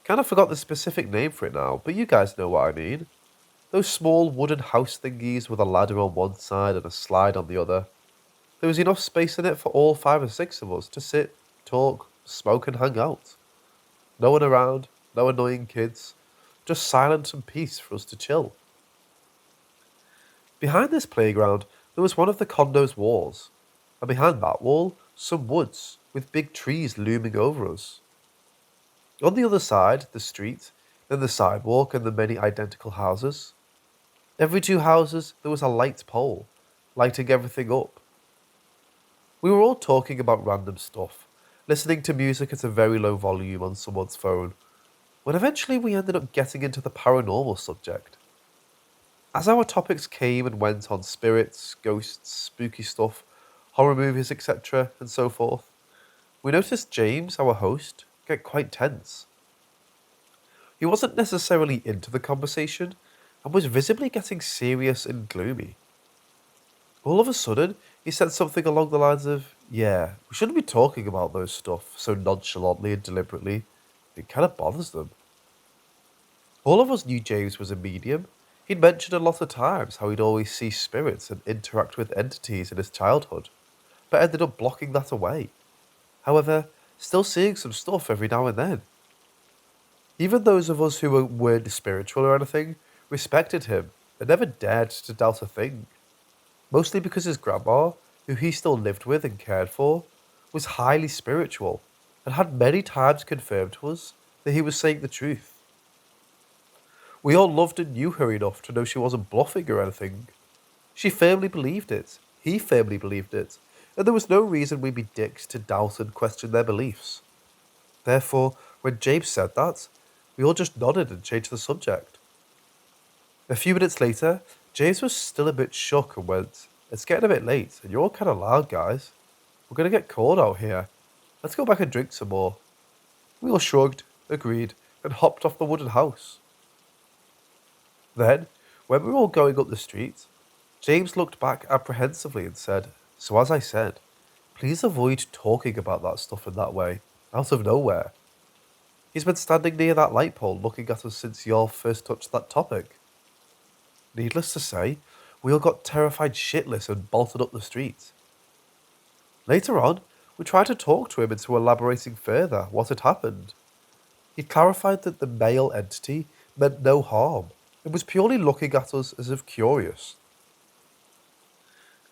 Kind of forgot the specific name for it now, but you guys know what I mean. Those small wooden house thingies with a ladder on one side and a slide on the other. There was enough space in it for all 5 or 6 of us to sit, talk, smoke, and hang out. No one around, no annoying kids, just silence and peace for us to chill. Behind this playground, there was one of the condo's walls, and behind that wall, some woods with big trees looming over us. On the other side, the street, then the sidewalk, and the many identical houses. Every 2 houses, there was a light pole, lighting everything up. We were all talking about random stuff, listening to music at a very low volume on someone's phone, when eventually we ended up getting into the paranormal subject. As our topics came and went on spirits, ghosts, spooky stuff, horror movies, etc., and so forth, we noticed James, our host, get quite tense. He wasn't necessarily into the conversation and was visibly getting serious and gloomy. All of a sudden, he said something along the lines of, "Yeah, we shouldn't be talking about those stuff so nonchalantly and deliberately. It kind of bothers them." All of us knew James was a medium. He'd mentioned a lot of times how he'd always see spirits and interact with entities in his childhood, but ended up blocking that away. However, still seeing some stuff every now and then. Even those of us who weren't spiritual or anything respected him and never dared to doubt a thing. Mostly because his grandma, who he still lived with and cared for, was highly spiritual and had many times confirmed to us that he was saying the truth. We all loved and knew her enough to know she wasn't bluffing or anything. She firmly believed it, he firmly believed it, and there was no reason we'd be dicks to doubt and question their beliefs. Therefore, when James said that, we all just nodded and changed the subject. A few minutes later, James was still a bit shook and went, "It's getting a bit late, and you're all kind of loud, guys. We're going to get cold out here. Let's go back and drink some more." We all shrugged, agreed, and hopped off the wooden house. Then, when we were all going up the street, James looked back apprehensively and said, "So as I said, please avoid talking about that stuff in that way, out of nowhere. He's been standing near that light pole looking at us since y'all first touched that topic." Needless to say, we all got terrified shitless and bolted up the street. Later on, we tried to talk to him into elaborating further what had happened. He clarified that the male entity meant no harm and was purely looking at us as if curious.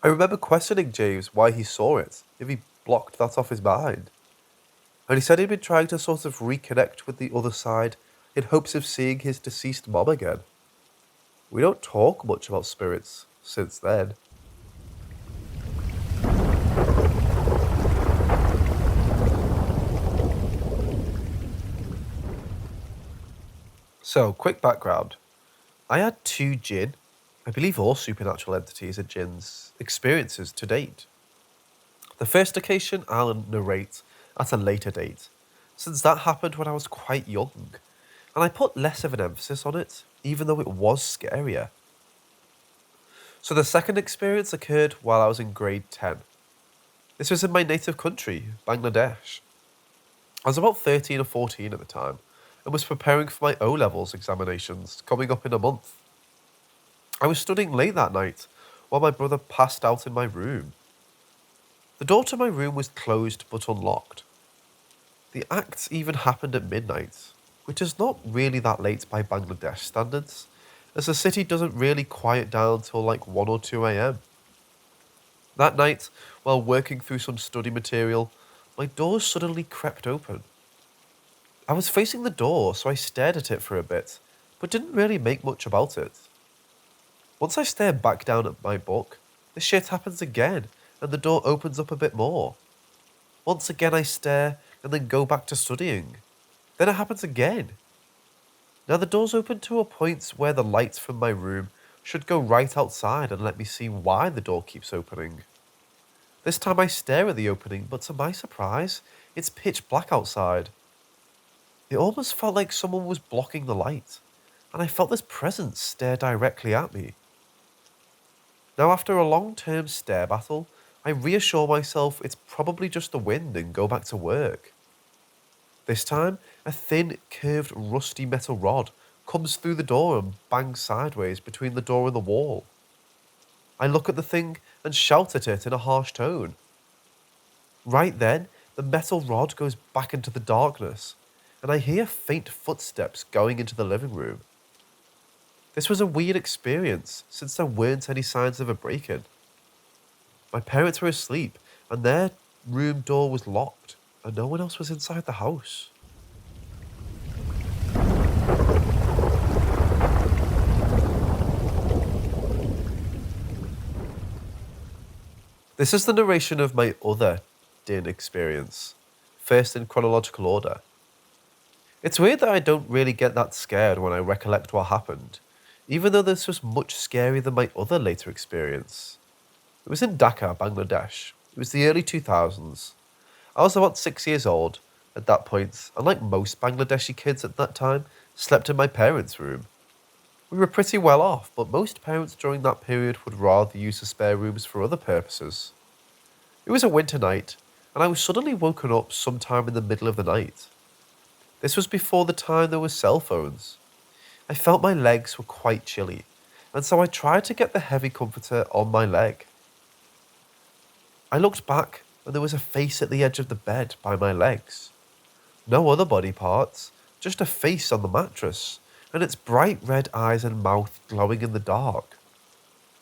I remember questioning James why he saw it, if he blocked that off his mind. And he said he'd been trying to sort of reconnect with the other side in hopes of seeing his deceased mom again. We don't talk much about spirits since then. So, quick background. I had 2 jinn, I believe all supernatural entities are jinns, experiences to date. The first occasion I'll narrate at a later date, since that happened when I was quite young, and I put less of an emphasis on it, even though it was scarier. So the second experience occurred while I was in grade 10. This was in my native country, Bangladesh. I was about 13 or 14 at the time, and was preparing for my O-levels examinations coming up in a month. I was studying late that night, while my brother passed out in my room. The door to my room was closed but unlocked. The act even happened at midnight, which is not really that late by Bangladesh standards, as the city doesn't really quiet down till like 1 or 2 a.m. That night, while working through some study material, my door suddenly crept open. I was facing the door, so I stared at it for a bit, but didn't really make much about it. Once I stare back down at my book, the shit happens again, and the door opens up a bit more. Once again I stare, and then go back to studying. Then it happens again. Now the door's open to a point where the light from my room should go right outside and let me see why the door keeps opening. This time I stare at the opening, but to my surprise, it's pitch black outside. It almost felt like someone was blocking the light, and I felt this presence stare directly at me. Now after a long-term stare battle, I reassure myself it's probably just the wind and go back to work. This time, a thin, curved, rusty metal rod comes through the door and bangs sideways between the door and the wall. I look at the thing and shout at it in a harsh tone. Right then, the metal rod goes back into the darkness, and I hear faint footsteps going into the living room. This was a weird experience since there weren't any signs of a break-in. My parents were asleep, and their room door was locked, and no one else was inside the house. This is the narration of my other din experience, first in chronological order. It's weird that I don't really get that scared when I recollect what happened, even though this was much scarier than my other later experience. It was in Dhaka, Bangladesh. It was the early 2000s. I was about 6 years old at that point, and like most Bangladeshi kids at that time, slept in my parents' room. We were pretty well off, but most parents during that period would rather use the spare rooms for other purposes. It was a winter night, and I was suddenly woken up sometime in the middle of the night. This was before the time there were cell phones. I felt my legs were quite chilly, and so I tried to get the heavy comforter on my leg. I looked back, and there was a face at the edge of the bed by my legs. No other body parts, just a face on the mattress, and its bright red eyes and mouth glowing in the dark.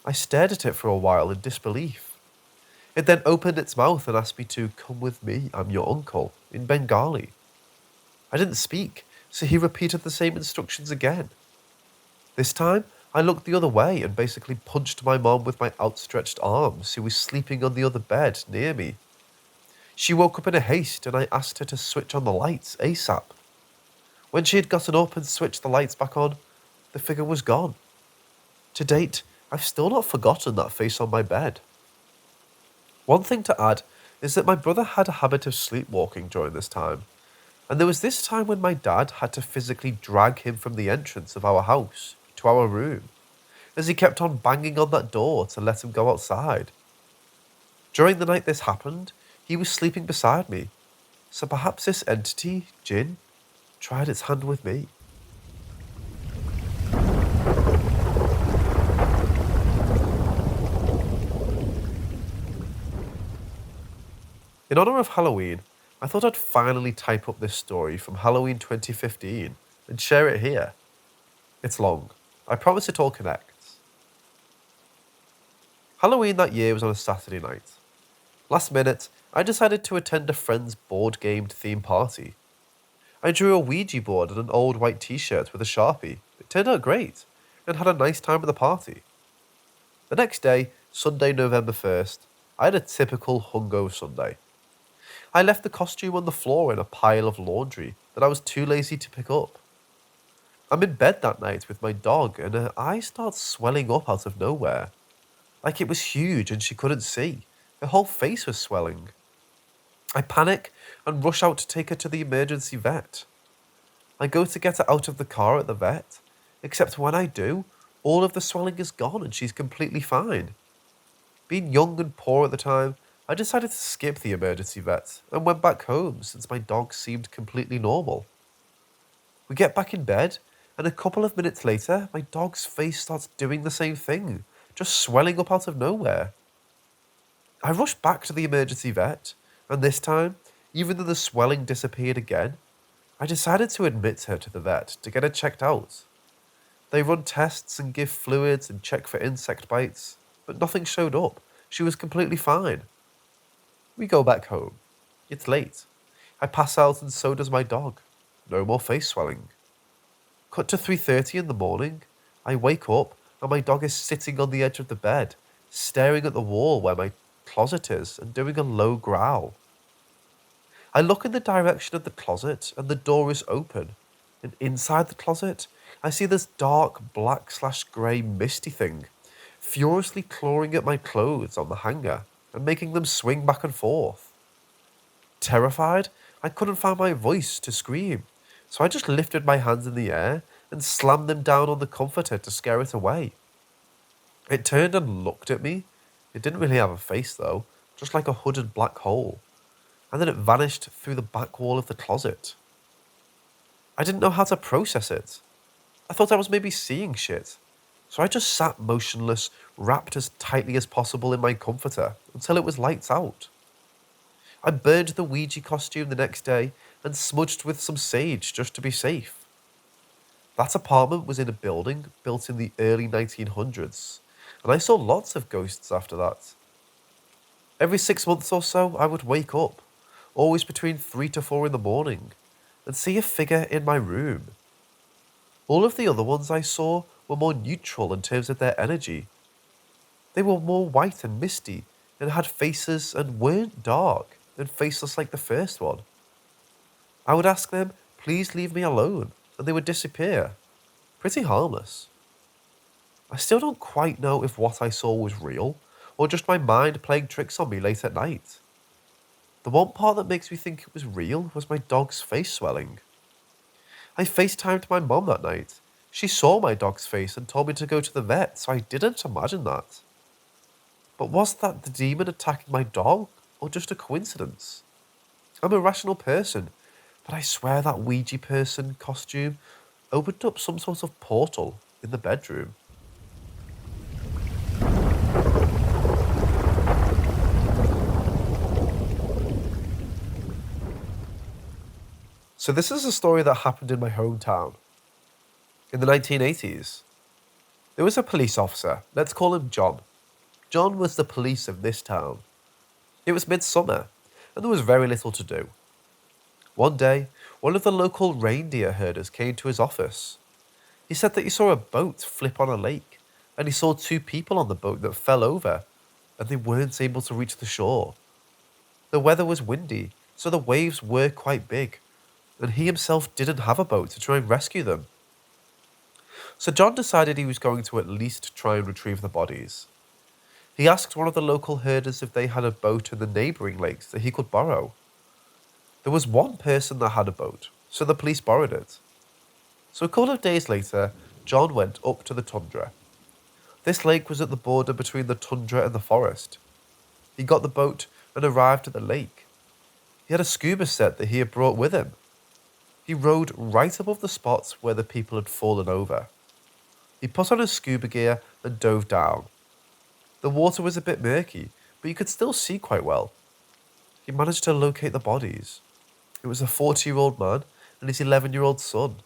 I stared at it for a while in disbelief. It then opened its mouth and asked me to come with me, I'm your uncle, in Bengali. I didn't speak, so he repeated the same instructions again. This time, I looked the other way and basically punched my mom with my outstretched arms, who was sleeping on the other bed near me. She woke up in a haste and I asked her to switch on the lights ASAP. When she had gotten up and switched the lights back on, the figure was gone. To date, I've still not forgotten that face on my bed. One thing to add is that my brother had a habit of sleepwalking during this time, and there was this time when my dad had to physically drag him from the entrance of our house to our room, as he kept on banging on that door to let him go outside. During the night this happened, he was sleeping beside me, so perhaps this entity, Jinn, tried its hand with me. In honour of Halloween, I thought I'd finally type up this story from Halloween 2015 and share it here. It's long. I promise it all connects. Halloween that year was on a Saturday night. Last minute, I decided to attend a friend's board-gamed theme party. I drew a Ouija board and an old white t-shirt with a Sharpie. It turned out great, and had a nice time at the party. The next day, Sunday, November 1st, I had a typical hungo Sunday. I left the costume on the floor in a pile of laundry that I was too lazy to pick up. I'm in bed that night with my dog and her eye starts swelling up out of nowhere. Like it was huge and she couldn't see. Her whole face was swelling. I panic and rush out to take her to the emergency vet. I go to get her out of the car at the vet, except when I do, all of the swelling is gone and she's completely fine. Being young and poor at the time, I decided to skip the emergency vet and went back home since my dog seemed completely normal. We get back in bed, and a couple of minutes later, my dog's face starts doing the same thing, just swelling up out of nowhere. I rush back to the emergency vet, and this time, even though the swelling disappeared again, I decided to admit her to the vet to get her checked out. They run tests and give fluids and check for insect bites, but nothing showed up. She was completely fine. We go back home. It's late. I pass out and so does my dog. No more face swelling. Cut to 3:30 in the morning. I wake up and my dog is sitting on the edge of the bed, staring at the wall where my closet is and doing a low growl. I look in the direction of the closet and the door is open. And inside the closet, I see this dark black/grey misty thing, furiously clawing at my clothes on the hanger and making them swing back and forth. Terrified, I couldn't find my voice to scream, so I just lifted my hands in the air and slammed them down on the comforter to scare it away. It turned and looked at me. It didn't really have a face though, just like a hooded black hole. And then it vanished through the back wall of the closet. I didn't know how to process it. I thought I was maybe seeing shit. So I just sat motionless, wrapped as tightly as possible in my comforter until it was lights out. I burned the Ouija costume the next day and smudged with some sage just to be safe. That apartment was in a building built in the early 1900s, and I saw lots of ghosts after that. Every 6 months or so, I would wake up, always between 3 to 4 in the morning, and see a figure in my room. All of the other ones I saw were more neutral in terms of their energy. They were more white and misty, and had faces and weren't dark and faceless like the first one. I would ask them, please leave me alone, and they would disappear. Pretty harmless. I still don't quite know if what I saw was real, or just my mind playing tricks on me late at night. The one part that makes me think it was real was my dog's face swelling. I FaceTimed my mom that night. She saw my dog's face and told me to go to the vet, so I didn't imagine that. But was that the demon attacking my dog, or just a coincidence? I'm a rational person, but I swear that Ouija person costume opened up some sort of portal in the bedroom. So this is a story that happened in my hometown. In the 1980s, there was a police officer, let's call him John. John was the police of this town. It was midsummer, and there was very little to do. One day, one of the local reindeer herders came to his office. He said that he saw a boat flip on a lake, and he saw 2 people on the boat that fell over, and they weren't able to reach the shore. The weather was windy, so the waves were quite big, and he himself didn't have a boat to try and rescue them. So John decided he was going to at least try and retrieve the bodies. He asked one of the local herders if they had a boat in the neighbouring lakes that he could borrow. There was one person that had a boat, so the police borrowed it. So a couple of days later, John went up to the tundra. This lake was at the border between the tundra and the forest. He got the boat and arrived at the lake. He had a scuba set that he had brought with him. He rowed right above the spots where the people had fallen over. He put on his scuba gear and dove down. The water was a bit murky, but you could still see quite well. He managed to locate the bodies. It was a 40-year-old man and his 11-year-old son.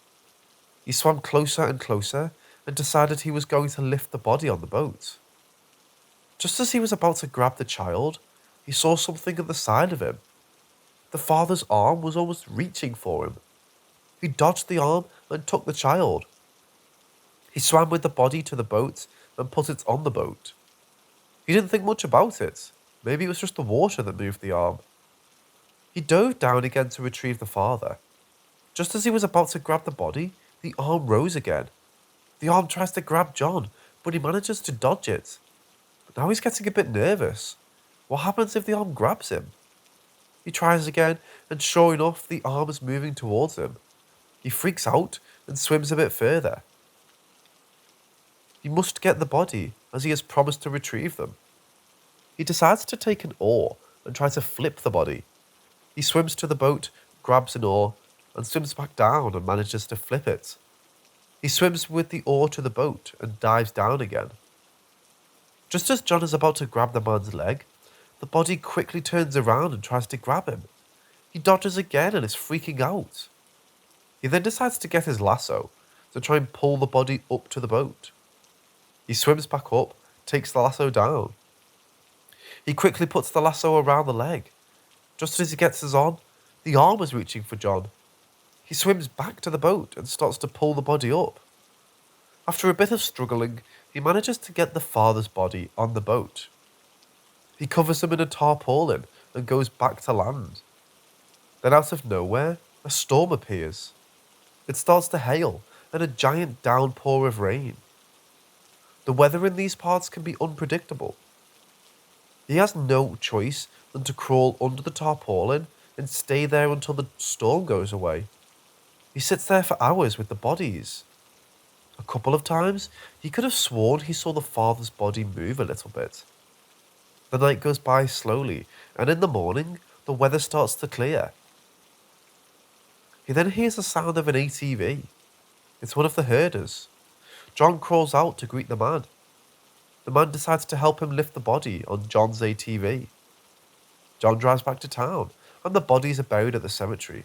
He swam closer and closer and decided he was going to lift the body on the boat. Just as he was about to grab the child, he saw something at the side of him. The father's arm was almost reaching for him. He dodged the arm and took the child. He swam with the body to the boat and put it on the boat. He didn't think much about it. Maybe it was just the water that moved the arm. He dove down again to retrieve the father. Just as he was about to grab the body, the arm rose again. The arm tries to grab John, but he manages to dodge it. But now he's getting a bit nervous. What happens if the arm grabs him? He tries again, and sure enough, the arm is moving towards him. He freaks out and swims a bit further. He must get the body, as he has promised to retrieve them. He decides to take an oar and try to flip the body. He swims to the boat, grabs an oar, and swims back down and manages to flip it. He swims with the oar to the boat and dives down again. Just as John is about to grab the man's leg, the body quickly turns around and tries to grab him. He dodges again and is freaking out. He then decides to get his lasso to try and pull the body up to the boat. He swims back up, takes the lasso down. He quickly puts the lasso around the leg. Just as he gets us on, the arm is reaching for John. He swims back to the boat and starts to pull the body up. After a bit of struggling, he manages to get the father's body on the boat. He covers him in a tarpaulin and goes back to land. Then out of nowhere, a storm appears. It starts to hail and a giant downpour of rain. The weather in these parts can be unpredictable. He has no choice than to crawl under the tarpaulin and stay there until the storm goes away. He sits there for hours with the bodies. A couple of times, he could have sworn he saw the father's body move a little bit. The night goes by slowly, and in the morning, the weather starts to clear. He then hears the sound of an ATV. It's one of the herders. John crawls out to greet the man. The man decides to help him lift the body on John's ATV. John drives back to town, and the bodies are buried at the cemetery.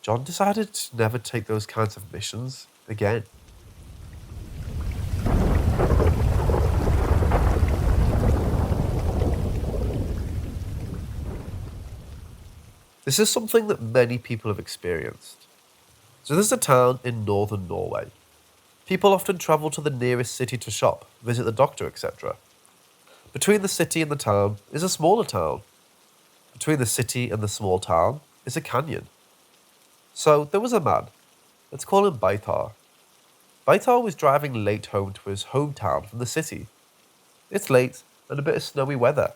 John decided to never take those kinds of missions again. This is something that many people have experienced. So there's a town in northern Norway. People often travel to the nearest city to shop, visit the doctor, etc. Between the city and the town is a smaller town. Between the city and the small town is a canyon. So there was a man. Let's call him Beitar. Beitar was driving late home to his hometown from the city. It's late and a bit of snowy weather.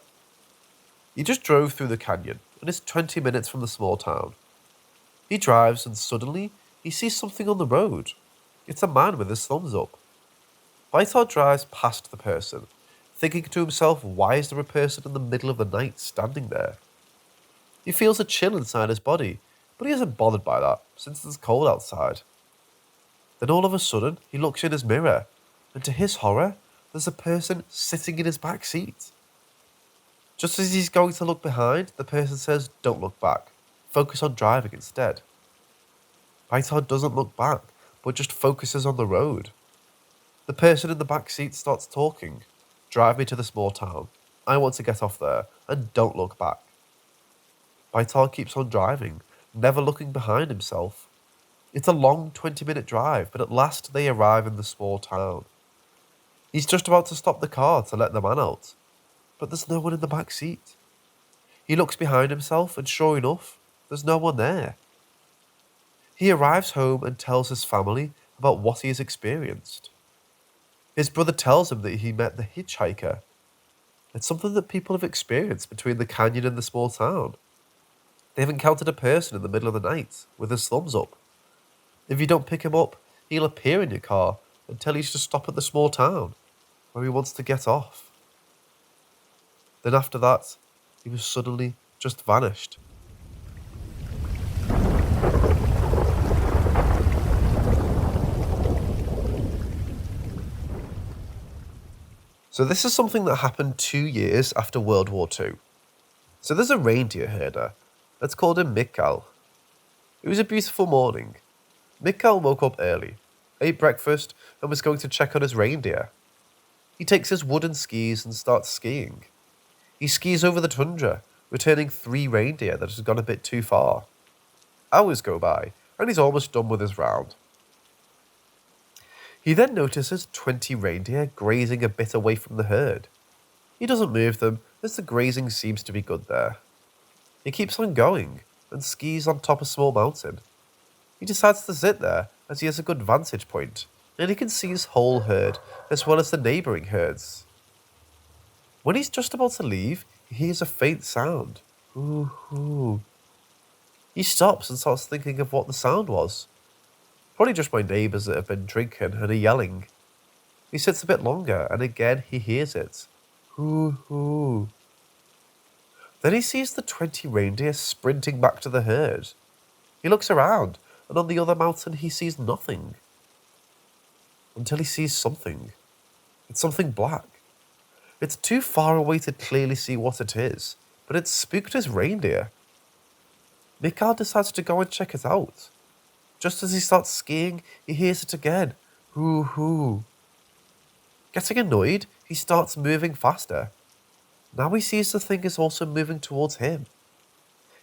He just drove through the canyon and is 20 minutes from the small town. He drives and suddenly he sees something on the road. It's a man with his thumbs up. Beitar drives past the person, thinking to himself, why is there a person in the middle of the night standing there? He feels a chill inside his body, but he isn't bothered by that, since it's cold outside. Then all of a sudden, he looks in his mirror, and to his horror, there's a person sitting in his back seat. Just as he's going to look behind, the person says, don't look back, focus on driving instead. Beitar doesn't look back, but just focuses on the road. The person in the back seat starts talking. Drive me to the small town. I want to get off there, and don't look back. Beitar keeps on driving, never looking behind himself. It's a long 20-minute drive, but at last they arrive in the small town. He's just about to stop the car to let the man out, but there's no one in the back seat. He looks behind himself, and sure enough, there's no one there. He arrives home and tells his family about what he has experienced. His brother tells him that he met the hitchhiker. It's something that people have experienced between the canyon and the small town. They've encountered a person in the middle of the night with his thumbs up. If you don't pick him up, he'll appear in your car and tell you to stop at the small town where he wants to get off. Then after that, he was suddenly just vanished. So this is something that happened 2 years after World War II. So there's a reindeer herder. Let's call him Mikael. It was a beautiful morning. Mikael woke up early, ate breakfast, and was going to check on his reindeer. He takes his wooden skis and starts skiing. He skis over the tundra, returning 3 reindeer that has gone a bit too far. Hours go by, and he's almost done with his round. He then notices 20 reindeer grazing a bit away from the herd. He doesn't move them, as the grazing seems to be good there. He keeps on going, and skis on top a small mountain. He decides to sit there, as he has a good vantage point, and he can see his whole herd, as well as the neighbouring herds. When he's just about to leave, he hears a faint sound. Ooh, ooh. He stops and starts thinking of what the sound was. Probably just my neighbours that have been drinking and are yelling. He sits a bit longer, and again he hears it. Ooh, ooh. Then he sees the 20 reindeer sprinting back to the herd. He looks around, and on the other mountain he sees nothing. Until he sees something. It's something black. It's too far away to clearly see what it is, but it's spooked his reindeer. Mikael decides to go and check it out. Just as he starts skiing, he hears it again. Hoo hoo. Getting annoyed, he starts moving faster. Now he sees the thing is also moving towards him.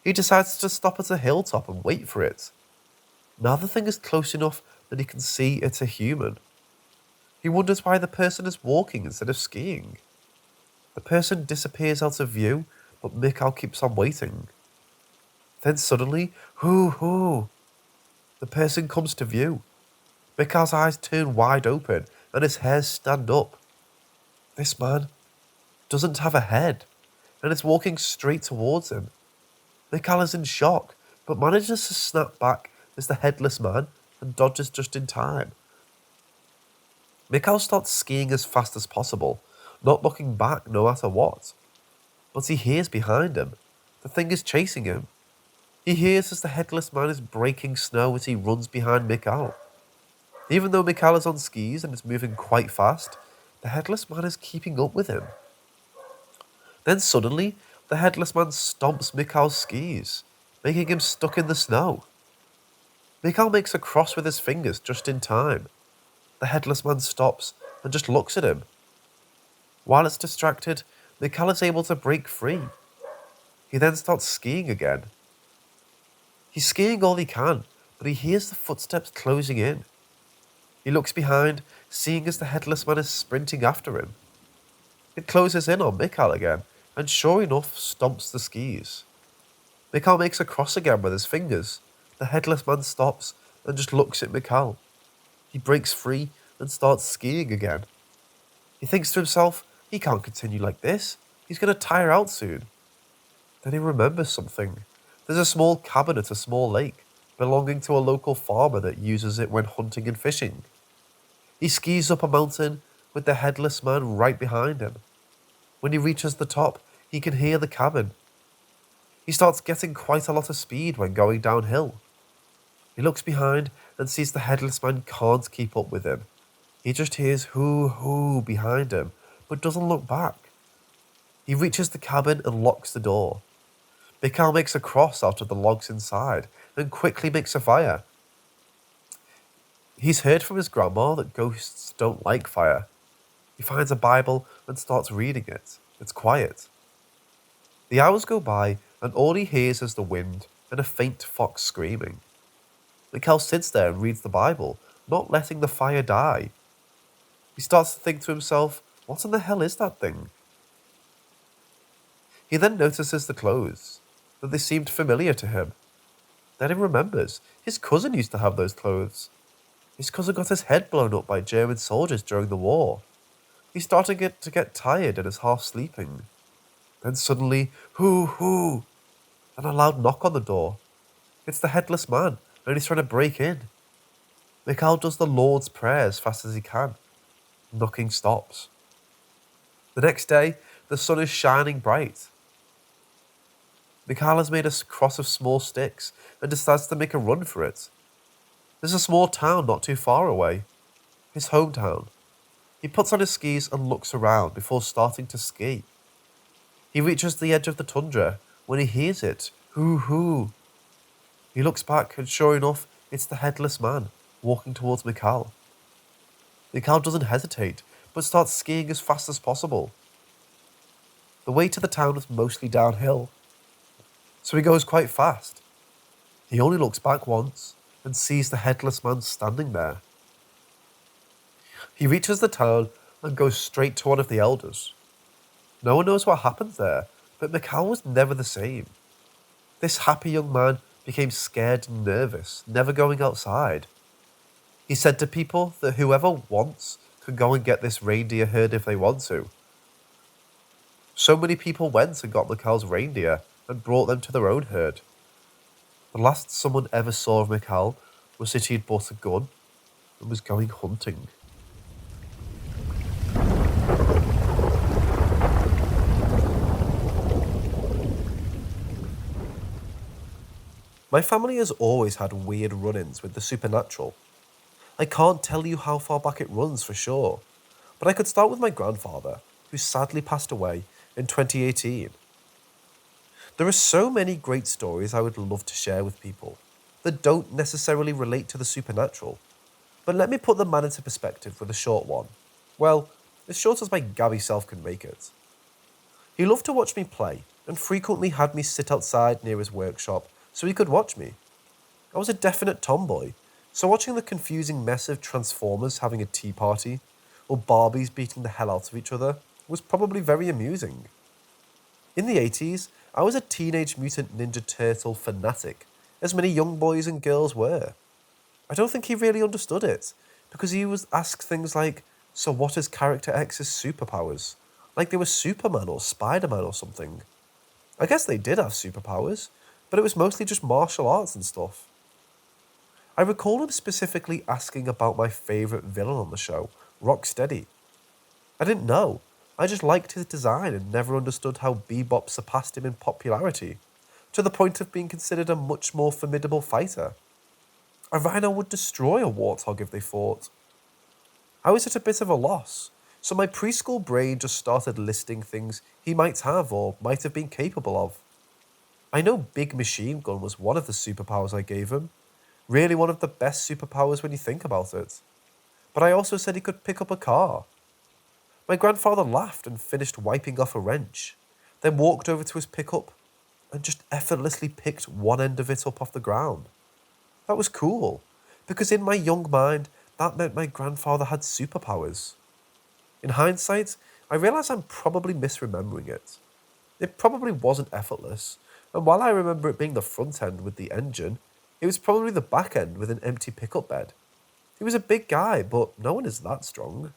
He decides to stop at a hilltop and wait for it. Now the thing is close enough that he can see it's a human. He wonders why the person is walking instead of skiing. The person disappears out of view, but Mikael keeps on waiting. Then suddenly, hoo hoo. The person comes to view. Mikael's eyes turn wide open and his hairs stand up. This man doesn't have a head and is walking straight towards him. Mikael is in shock, but manages to snap back as the headless man and dodges just in time. Mikael starts skiing as fast as possible, not looking back no matter what. But he hears behind him. The thing is chasing him. He hears as the headless man is breaking snow as he runs behind Mikael. Even though Mikhail is on skis and is moving quite fast, the headless man is keeping up with him. Then suddenly, the headless man stomps Mikhail's skis, making him stuck in the snow. Mikhail makes a cross with his fingers just in time. The headless man stops and just looks at him. While it's distracted, Mikhail is able to break free. He then starts skiing again. He's skiing all he can, but he hears the footsteps closing in. He looks behind, seeing as the headless man is sprinting after him. It closes in on Mikhail again, and sure enough, stomps the skis. Mikhail makes a cross again with his fingers. The headless man stops and just looks at Mikhail. He breaks free and starts skiing again. He thinks to himself, he can't continue like this. He's going to tire out soon. Then he remembers something. There's a small cabin at a small lake, belonging to a local farmer that uses it when hunting and fishing. He skis up a mountain with the headless man right behind him. When he reaches the top, he can hear the cabin. He starts getting quite a lot of speed when going downhill. He looks behind and sees the headless man can't keep up with him. He just hears hoo-hoo behind him, but doesn't look back. He reaches the cabin and locks the door. Mikhail makes a cross out of the logs inside and quickly makes a fire. He's heard from his grandma that ghosts don't like fire. He finds a Bible and starts reading it. It's quiet. The hours go by and all he hears is the wind and a faint fox screaming. Mikhail sits there and reads the Bible, not letting the fire die. He starts to think to himself, what in the hell is that thing? He then notices the clothes, that they seemed familiar to him. Then he remembers, his cousin used to have those clothes. His cousin got his head blown up by German soldiers during the war. He's starting to get tired and is half sleeping. Then suddenly, hoo-hoo, and a loud knock on the door. It's the headless man, and he's trying to break in. Mikhail does the Lord's Prayer as fast as he can. Knocking stops. The next day, the sun is shining bright. Mikhail has made a cross of small sticks and decides to make a run for it. There's a small town not too far away. His hometown. He puts on his skis and looks around before starting to ski. He reaches the edge of the tundra when he hears it. Hoo-hoo. He looks back and sure enough, it's the headless man walking towards Mikhail. Mikhail doesn't hesitate, but starts skiing as fast as possible. The way to the town is mostly downhill, so he goes quite fast. He only looks back once and sees the headless man standing there. He reaches the town and goes straight to one of the elders. No one knows what happens there, but Mikhail was never the same. This happy young man became scared and nervous, never going outside. He said to people that whoever wants can go and get this reindeer herd if they want to. So many people went and got Mikhail's reindeer and brought them to their own herd. The last someone ever saw of Mikhail was that he had bought a gun and was going hunting. My family has always had weird run-ins with the supernatural. I can't tell you how far back it runs for sure, but I could start with my grandfather, who sadly passed away in 2018. There are so many great stories I would love to share with people that don't necessarily relate to the supernatural, but let me put the man into perspective with a short one. Well, as short as my gabby self can make it. He loved to watch me play and frequently had me sit outside near his workshop so he could watch me. I was a definite tomboy, so watching the confusing mess of Transformers having a tea party or Barbies beating the hell out of each other was probably very amusing. In the 80s, I was a Teenage Mutant Ninja Turtle fanatic, as many young boys and girls were. I don't think he really understood it, because he would ask things like, so what is Character X's superpowers? Like they were Superman or Spider-Man or something. I guess they did have superpowers, but it was mostly just martial arts and stuff. I recall him specifically asking about my favourite villain on the show, Rocksteady. I didn't know. I just liked his design and never understood how Bebop surpassed him in popularity, to the point of being considered a much more formidable fighter. A rhino would destroy a warthog if they fought. I was at a bit of a loss, so my preschool brain just started listing things he might have or might have been capable of. I know Big Machine Gun was one of the superpowers I gave him. Really one of the best superpowers when you think about it. But I also said he could pick up a car. My grandfather laughed and finished wiping off a wrench, then walked over to his pickup and just effortlessly picked one end of it up off the ground. That was cool, because in my young mind, that meant my grandfather had superpowers. In hindsight, I realise I'm probably misremembering it. It probably wasn't effortless, and while I remember it being the front end with the engine, it was probably the back end with an empty pickup bed. He was a big guy, but no one is that strong.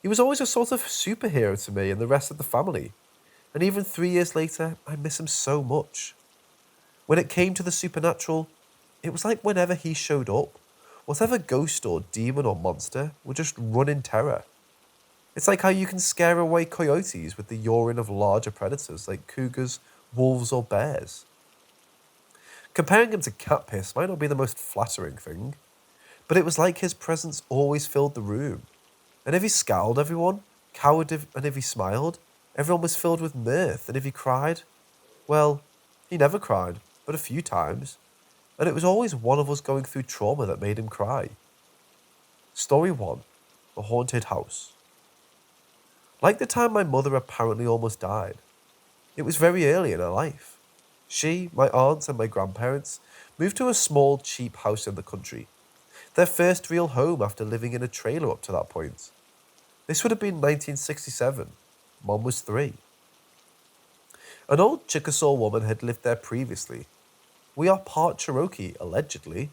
He was always a sort of superhero to me and the rest of the family, and even 3 years later, I miss him so much. When it came to the supernatural, it was like whenever he showed up, whatever ghost or demon or monster would just run in terror. It's like how you can scare away coyotes with the urine of larger predators like cougars, wolves, or bears. Comparing him to cat piss might not be the most flattering thing, but it was like his presence always filled the room. And if he scowled everyone, and if he smiled, everyone was filled with mirth, and if he cried, well, he never cried, but a few times, and it was always one of us going through trauma that made him cry. Story 1. The Haunted House. Like the time my mother apparently almost died, it was very early in her life. She, my aunts, and my grandparents moved to a small, cheap house in the country, their first real home after living in a trailer up to that point. This would have been 1967. Mom was 3. An old Chickasaw woman had lived there previously. We are part Cherokee, allegedly.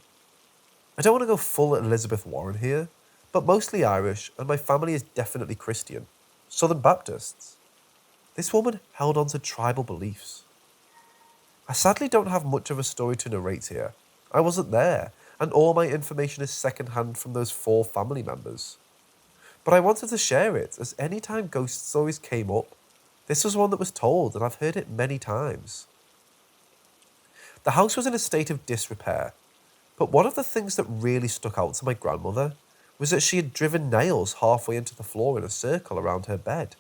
I don't want to go full Elizabeth Warren here, but mostly Irish, and my family is definitely Christian. Southern Baptists. This woman held on to tribal beliefs. I sadly don't have much of a story to narrate here. I wasn't there, and all my information is secondhand from those 4 family members. But I wanted to share it, as any time ghost stories came up, this was one that was told, and I've heard it many times. The house was in a state of disrepair, but one of the things that really stuck out to my grandmother was that she had driven nails halfway into the floor in a circle around her bed,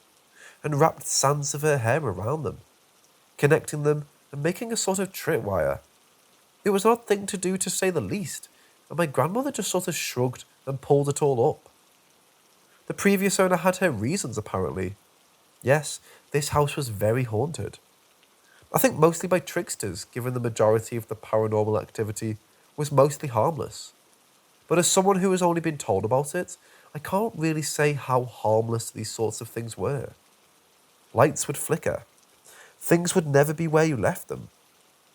and wrapped strands of her hair around them, connecting them and making a sort of tripwire. It was an odd thing to do, to say the least, and my grandmother just sort of shrugged and pulled it all up. The previous owner had her reasons, apparently. Yes, this house was very haunted. I think mostly by tricksters, given the majority of the paranormal activity was mostly harmless. But as someone who has only been told about it, I can't really say how harmless these sorts of things were. Lights would flicker. Things would never be where you left them.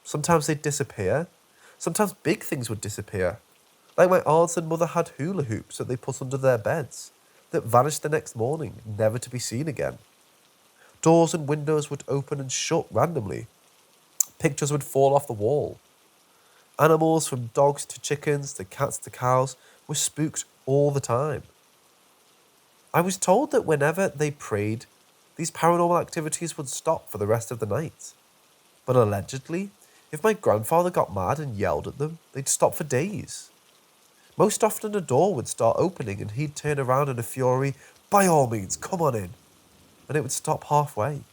Sometimes they'd disappear. Sometimes big things would disappear. Like my aunts and mother had hula hoops that they put under their beds, that vanished the next morning, never to be seen again. Doors and windows would open and shut randomly. Pictures would fall off the wall. Animals from dogs to chickens to cats to cows were spooked all the time. I was told that whenever they prayed, these paranormal activities would stop for the rest of the night. But allegedly, if my grandfather got mad and yelled at them, they'd stop for days. Most often a door would start opening and he'd turn around in a fury, "By all means, come on in," and it would stop halfway.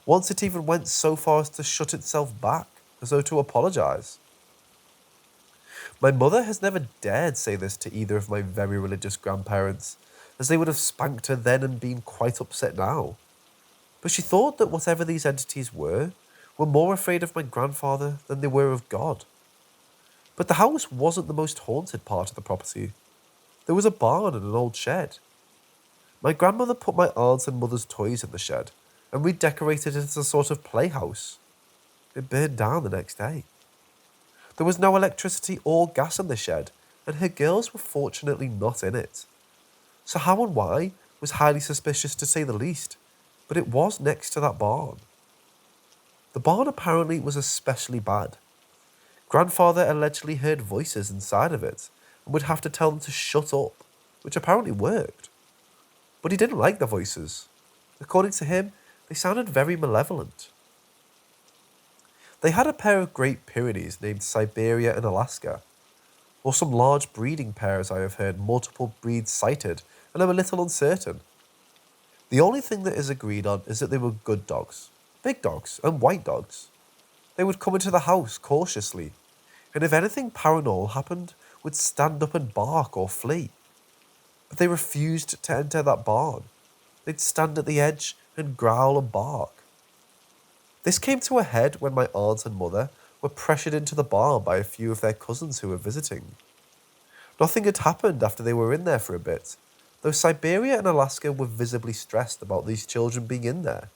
Once it even went so far as to shut itself back, as though to apologise. My mother has never dared say this to either of my very religious grandparents, as they would have spanked her then and been quite upset now. But she thought that whatever these entities were more afraid of my grandfather than they were of God. But the house wasn't the most haunted part of the property. There was a barn and an old shed. My grandmother put my aunt's and mother's toys in the shed and redecorated it as a sort of playhouse. It burned down the next day. There was no electricity or gas in the shed, and her girls were fortunately not in it. So how and why was highly suspicious, to say the least, but it was next to that barn. The barn apparently was especially bad. Grandfather allegedly heard voices inside of it and would have to tell them to shut up, which apparently worked. But he didn't like the voices. According to him, they sounded very malevolent. They had a pair of Great Pyrenees named Siberia and Alaska, or some large breeding pairs I have heard multiple breeds cited, and I'm a little uncertain. The only thing that is agreed on is that they were good dogs, big dogs, and white dogs. They would come into the house cautiously, and if anything paranormal happened, would stand up and bark or flee. But they refused to enter that barn. They'd stand at the edge and growl and bark. This came to a head when my aunt and mother were pressured into the barn by a few of their cousins who were visiting. Nothing had happened after they were in there for a bit, though Siberia and Alaska were visibly stressed about these children being in there.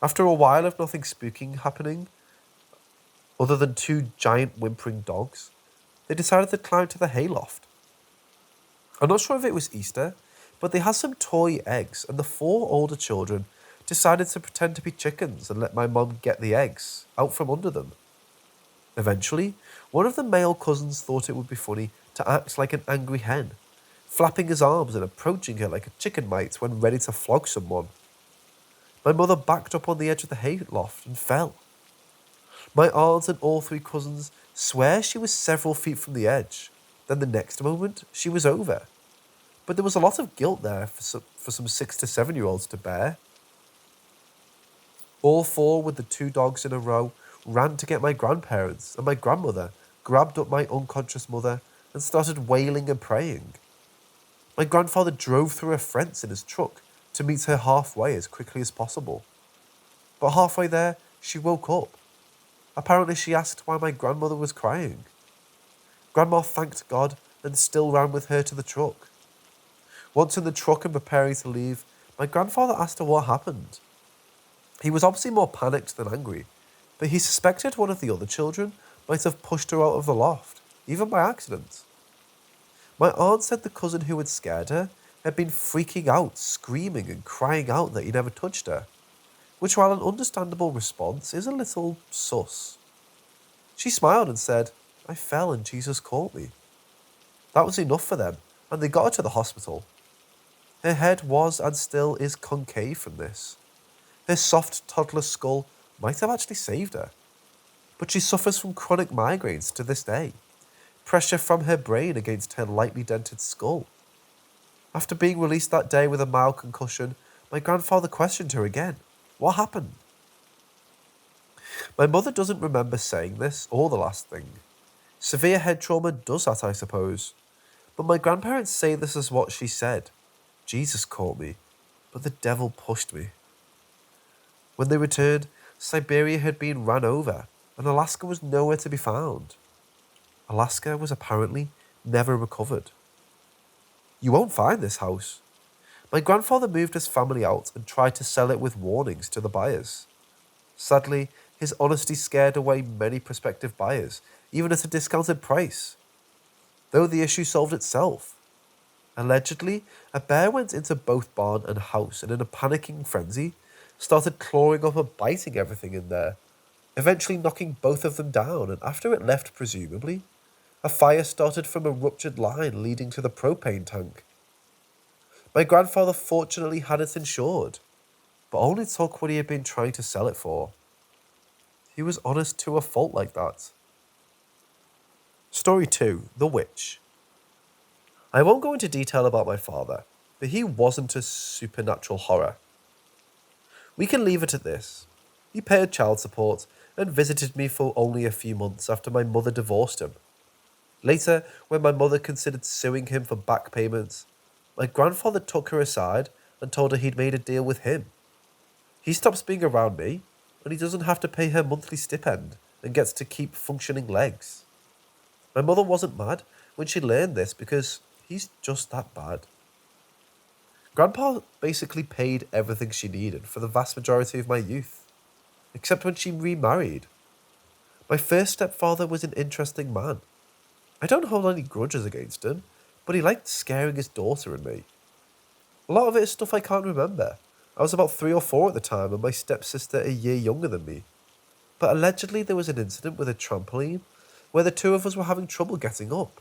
After a while of nothing spooky happening, other than two giant whimpering dogs, they decided to climb to the hayloft. I'm not sure if it was Easter, but they had some toy eggs, and the four older children decided to pretend to be chickens and let my mum get the eggs out from under them. Eventually, one of the male cousins thought it would be funny to act like an angry hen, flapping his arms and approaching her like a chicken might when ready to flog someone. My mother backed up on the edge of the hayloft and fell. My aunt and all three cousins swear she was several feet from the edge. Then the next moment, she was over. But there was a lot of guilt there for some 6 to 7-year-olds to bear. All four, with the two dogs in a row, ran to get my grandparents, and my grandmother grabbed up my unconscious mother and started wailing and praying. My grandfather drove through a fence in his truck to meet her halfway as quickly as possible. But halfway there, she woke up. Apparently she asked why my grandmother was crying. Grandma thanked God and still ran with her to the truck. Once in the truck and preparing to leave, my grandfather asked her what happened. He was obviously more panicked than angry, but he suspected one of the other children might have pushed her out of the loft, even by accident. My aunt said the cousin who had scared her had been freaking out, screaming and crying out that he never touched her, which, while an understandable response, is a little sus. She smiled and said, "I fell and Jesus caught me." That was enough for them, and they got her to the hospital. Her head was and still is concave from this. Her soft toddler skull might have actually saved her, but she suffers from chronic migraines to this day, pressure from her brain against her lightly dented skull. After being released that day with a mild concussion, my grandfather questioned her again. What happened? My mother doesn't remember saying this or the last thing. Severe head trauma does that, I suppose. But my grandparents say this is what she said. Jesus caught me, but the devil pushed me. When they returned, Siberia had been ran over, and Alaska was nowhere to be found. Alaska was apparently never recovered. You won't find this house. My grandfather moved his family out and tried to sell it with warnings to the buyers. Sadly, his honesty scared away many prospective buyers, even at a discounted price. Though the issue solved itself. Allegedly, a bear went into both barn and house and in a panicking frenzy, started clawing up and biting everything in there, eventually knocking both of them down, and after it left presumably, a fire started from a ruptured line leading to the propane tank. My grandfather fortunately had it insured, but only took what he had been trying to sell it for. He was honest to a fault like that. Story 2. The Witch. I won't go into detail about my father, but he wasn't a supernatural horror. We can leave it at this. He paid child support and visited me for only a few months after my mother divorced him. Later, when my mother considered suing him for back payments, my grandfather took her aside and told her he'd made a deal with him. He stops being around me, and he doesn't have to pay her monthly stipend and gets to keep functioning legs. My mother wasn't mad when she learned this because he's just that bad. Grandpa basically paid everything she needed for the vast majority of my youth, except when she remarried. My first stepfather was an interesting man. I don't hold any grudges against him, but he liked scaring his daughter and me. A lot of it is stuff I can't remember. I was about 3 or 4 at the time and my stepsister a year younger than me. But allegedly there was an incident with a trampoline where the two of us were having trouble getting up.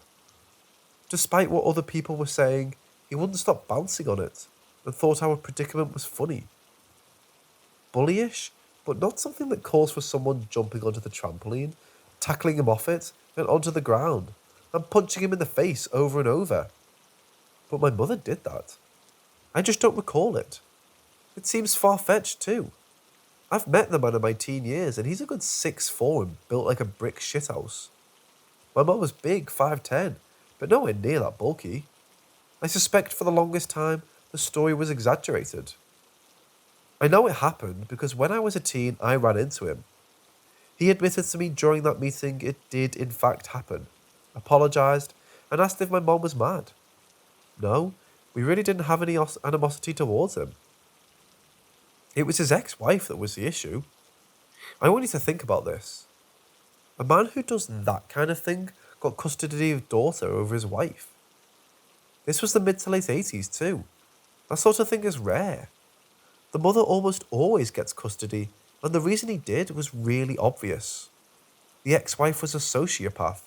Despite what other people were saying, he wouldn't stop bouncing on it and thought our predicament was funny. Bullyish, but not something that calls for someone jumping onto the trampoline, tackling him off it and onto the ground, and punching him in the face over and over. But my mother did that. I just don't recall it. It seems far-fetched too. I've met the man in my teen years and he's a good 6'4" and built like a brick shithouse. My mum was big, 5'10", but nowhere near that bulky. I suspect for the longest time the story was exaggerated. I know it happened because when I was a teen I ran into him. He admitted to me during that meeting it did in fact happen, apologised, and asked if my mom was mad. No, we really didn't have any animosity towards him. It was his ex-wife that was the issue. I want you to think about this. A man who does that kind of thing got custody of daughter over his wife. This was the mid to late 80s too. That sort of thing is rare. The mother almost always gets custody, and the reason he did was really obvious. The ex-wife was a sociopath,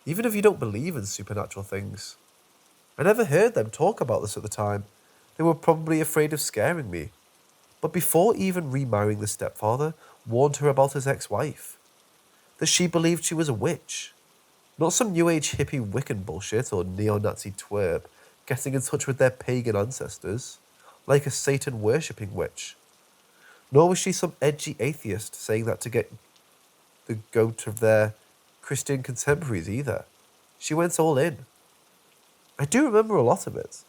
even if you don't believe in supernatural things. I never heard them talk about this at the time. They were probably afraid of scaring me. But before even remarrying the stepfather, warned her about his ex-wife. That she believed she was a witch. Not some new age hippie Wiccan bullshit or neo-Nazi twerp getting in touch with their pagan ancestors, like a Satan worshipping witch. Nor was she some edgy atheist saying that to get the goat of their Christian contemporaries either. She went all in. I do remember a lot of it.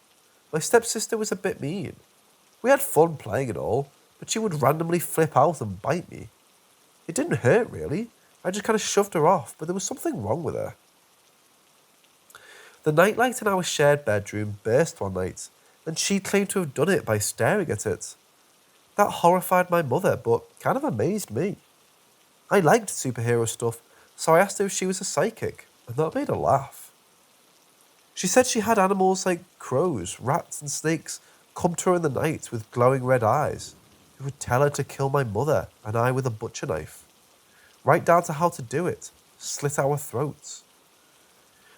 My stepsister was a bit mean. We had fun playing and all, but she would randomly flip out and bite me. It didn't hurt really. I just kind of shoved her off, but there was something wrong with her. The nightlight in our shared bedroom burst one night, and she claimed to have done it by staring at it. That horrified my mother, but kind of amazed me. I liked superhero stuff, so I asked her if she was a psychic, and that made her laugh. She said she had animals like crows, rats and snakes come to her in the night with glowing red eyes, who would tell her to kill my mother and I with a butcher knife. Right down to how to do it, slit our throats.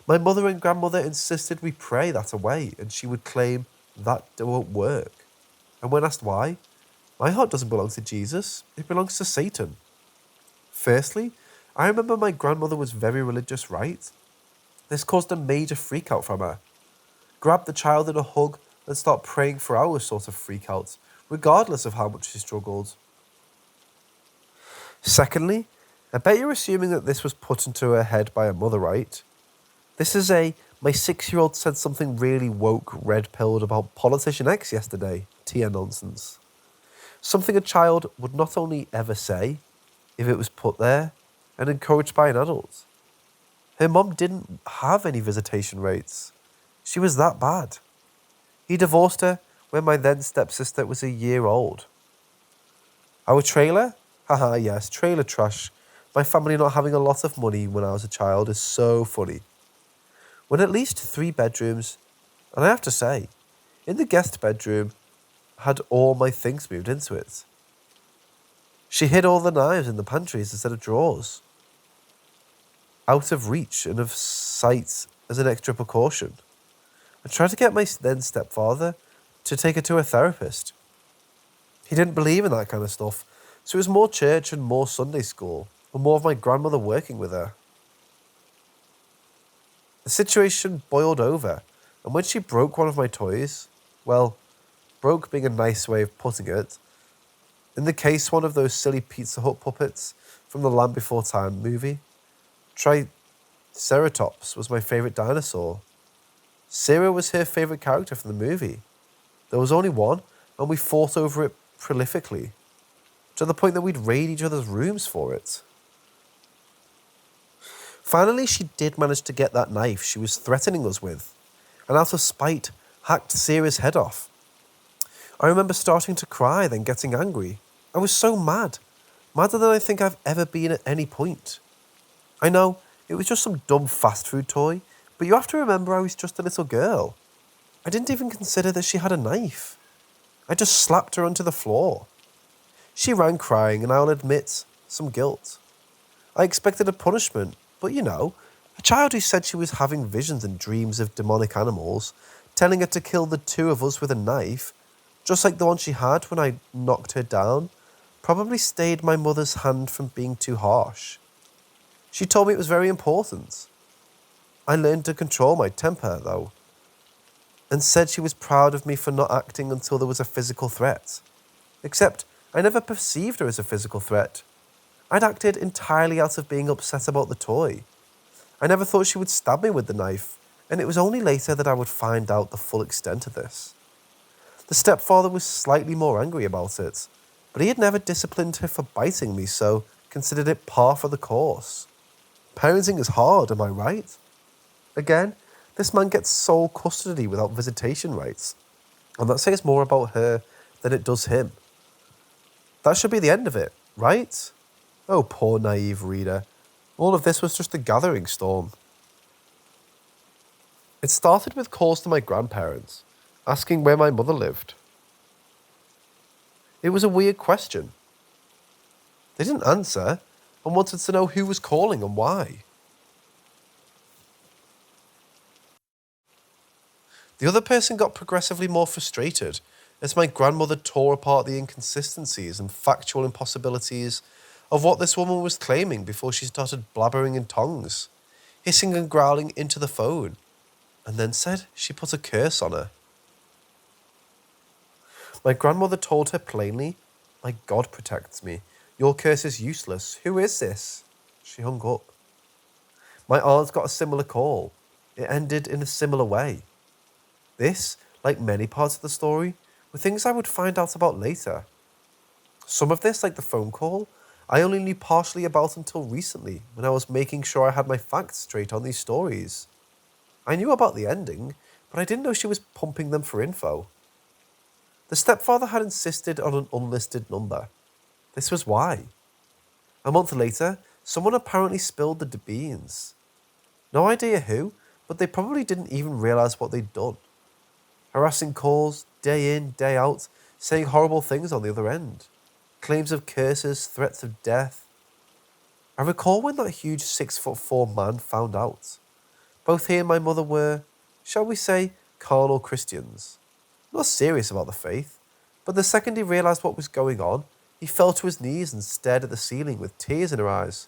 My mother and grandmother insisted we pray that away, and she would claim that won't work. And when asked why, my heart doesn't belong to Jesus, it belongs to Satan. Firstly, I remember my grandmother was very religious, right? This caused a major freak out from her. Grab the child in a hug and start praying for hours sort of freak out, regardless of how much she struggled. Secondly, I bet you're assuming that this was put into her head by her mother, right? This is my 6-year-old said something really woke, red-pilled about Politician X yesterday, tier nonsense. Something a child would not only ever say, if it was put there, and encouraged by an adult. Her mom didn't have any visitation rates. She was that bad. He divorced her when my then stepsister was a year old. Our trailer? Haha, yes, trailer trash. My family not having a lot of money when I was a child is so funny. When at least 3 bedrooms, and I have to say, in the guest bedroom, had all my things moved into it. She hid all the knives in the pantries instead of drawers. Out of reach and of sight as an extra precaution. I tried to get my then stepfather to take her to a therapist. He didn't believe in that kind of stuff, so it was more church and more Sunday school, and more of my grandmother working with her. The situation boiled over, and when she broke one of my toys, well, broke being a nice way of putting it, in the case one of those silly Pizza Hut puppets from the Land Before Time movie. Triceratops was my favourite dinosaur. Sarah was her favourite character from the movie. There was only one, and we fought over it prolifically, to the point that we'd raid each other's rooms for it. Finally, she did manage to get that knife she was threatening us with, and out of spite, hacked Sarah's head off. I remember starting to cry, then getting angry. I was so mad. Madder than I think I've ever been at any point. I know, it was just some dumb fast food toy, but you have to remember I was just a little girl. I didn't even consider that she had a knife. I just slapped her onto the floor. She ran crying, and I'll admit, some guilt. I expected a punishment, but you know, a child who said she was having visions and dreams of demonic animals, telling her to kill the 2 of us with a knife, just like the one she had when I knocked her down, probably stayed my mother's hand from being too harsh. She told me it was very important. I learned to control my temper, though, and said she was proud of me for not acting until there was a physical threat. Except I never perceived her as a physical threat. I'd acted entirely out of being upset about the toy. I never thought she would stab me with the knife, and it was only later that I would find out the full extent of this. The stepfather was slightly more angry about it, but he had never disciplined her for biting me, so considered it par for the course. Parenting is hard, am I right? Again, this man gets sole custody without visitation rights, and that says more about her than it does him. That should be the end of it, right? Oh, poor naive reader. All of this was just a gathering storm. It started with calls to my grandparents, asking where my mother lived. It was a weird question. They didn't answer and wanted to know who was calling and why. The other person got progressively more frustrated as my grandmother tore apart the inconsistencies and factual impossibilities of what this woman was claiming before she started blabbering in tongues, hissing and growling into the phone, and then said she put a curse on her. My grandmother told her plainly, "My God protects me. Your curse is useless. Who is this?" She hung up. My aunt got a similar call. It ended in a similar way. This, like many parts of the story, were things I would find out about later. Some of this, like the phone call, I only knew partially about until recently when I was making sure I had my facts straight on these stories. I knew about the ending, but I didn't know she was pumping them for info. The stepfather had insisted on an unlisted number. This was why. A month later, someone apparently spilled the beans. No idea who, but they probably didn't even realise what they'd done. Harassing calls, day in, day out, saying horrible things on the other end. Claims of curses, threats of death. I recall when that huge 6'4" man found out. Both he and my mother were, shall we say, carnal Christians. Not serious about the faith, but the second he realised what was going on, he fell to his knees and stared at the ceiling with tears in her eyes,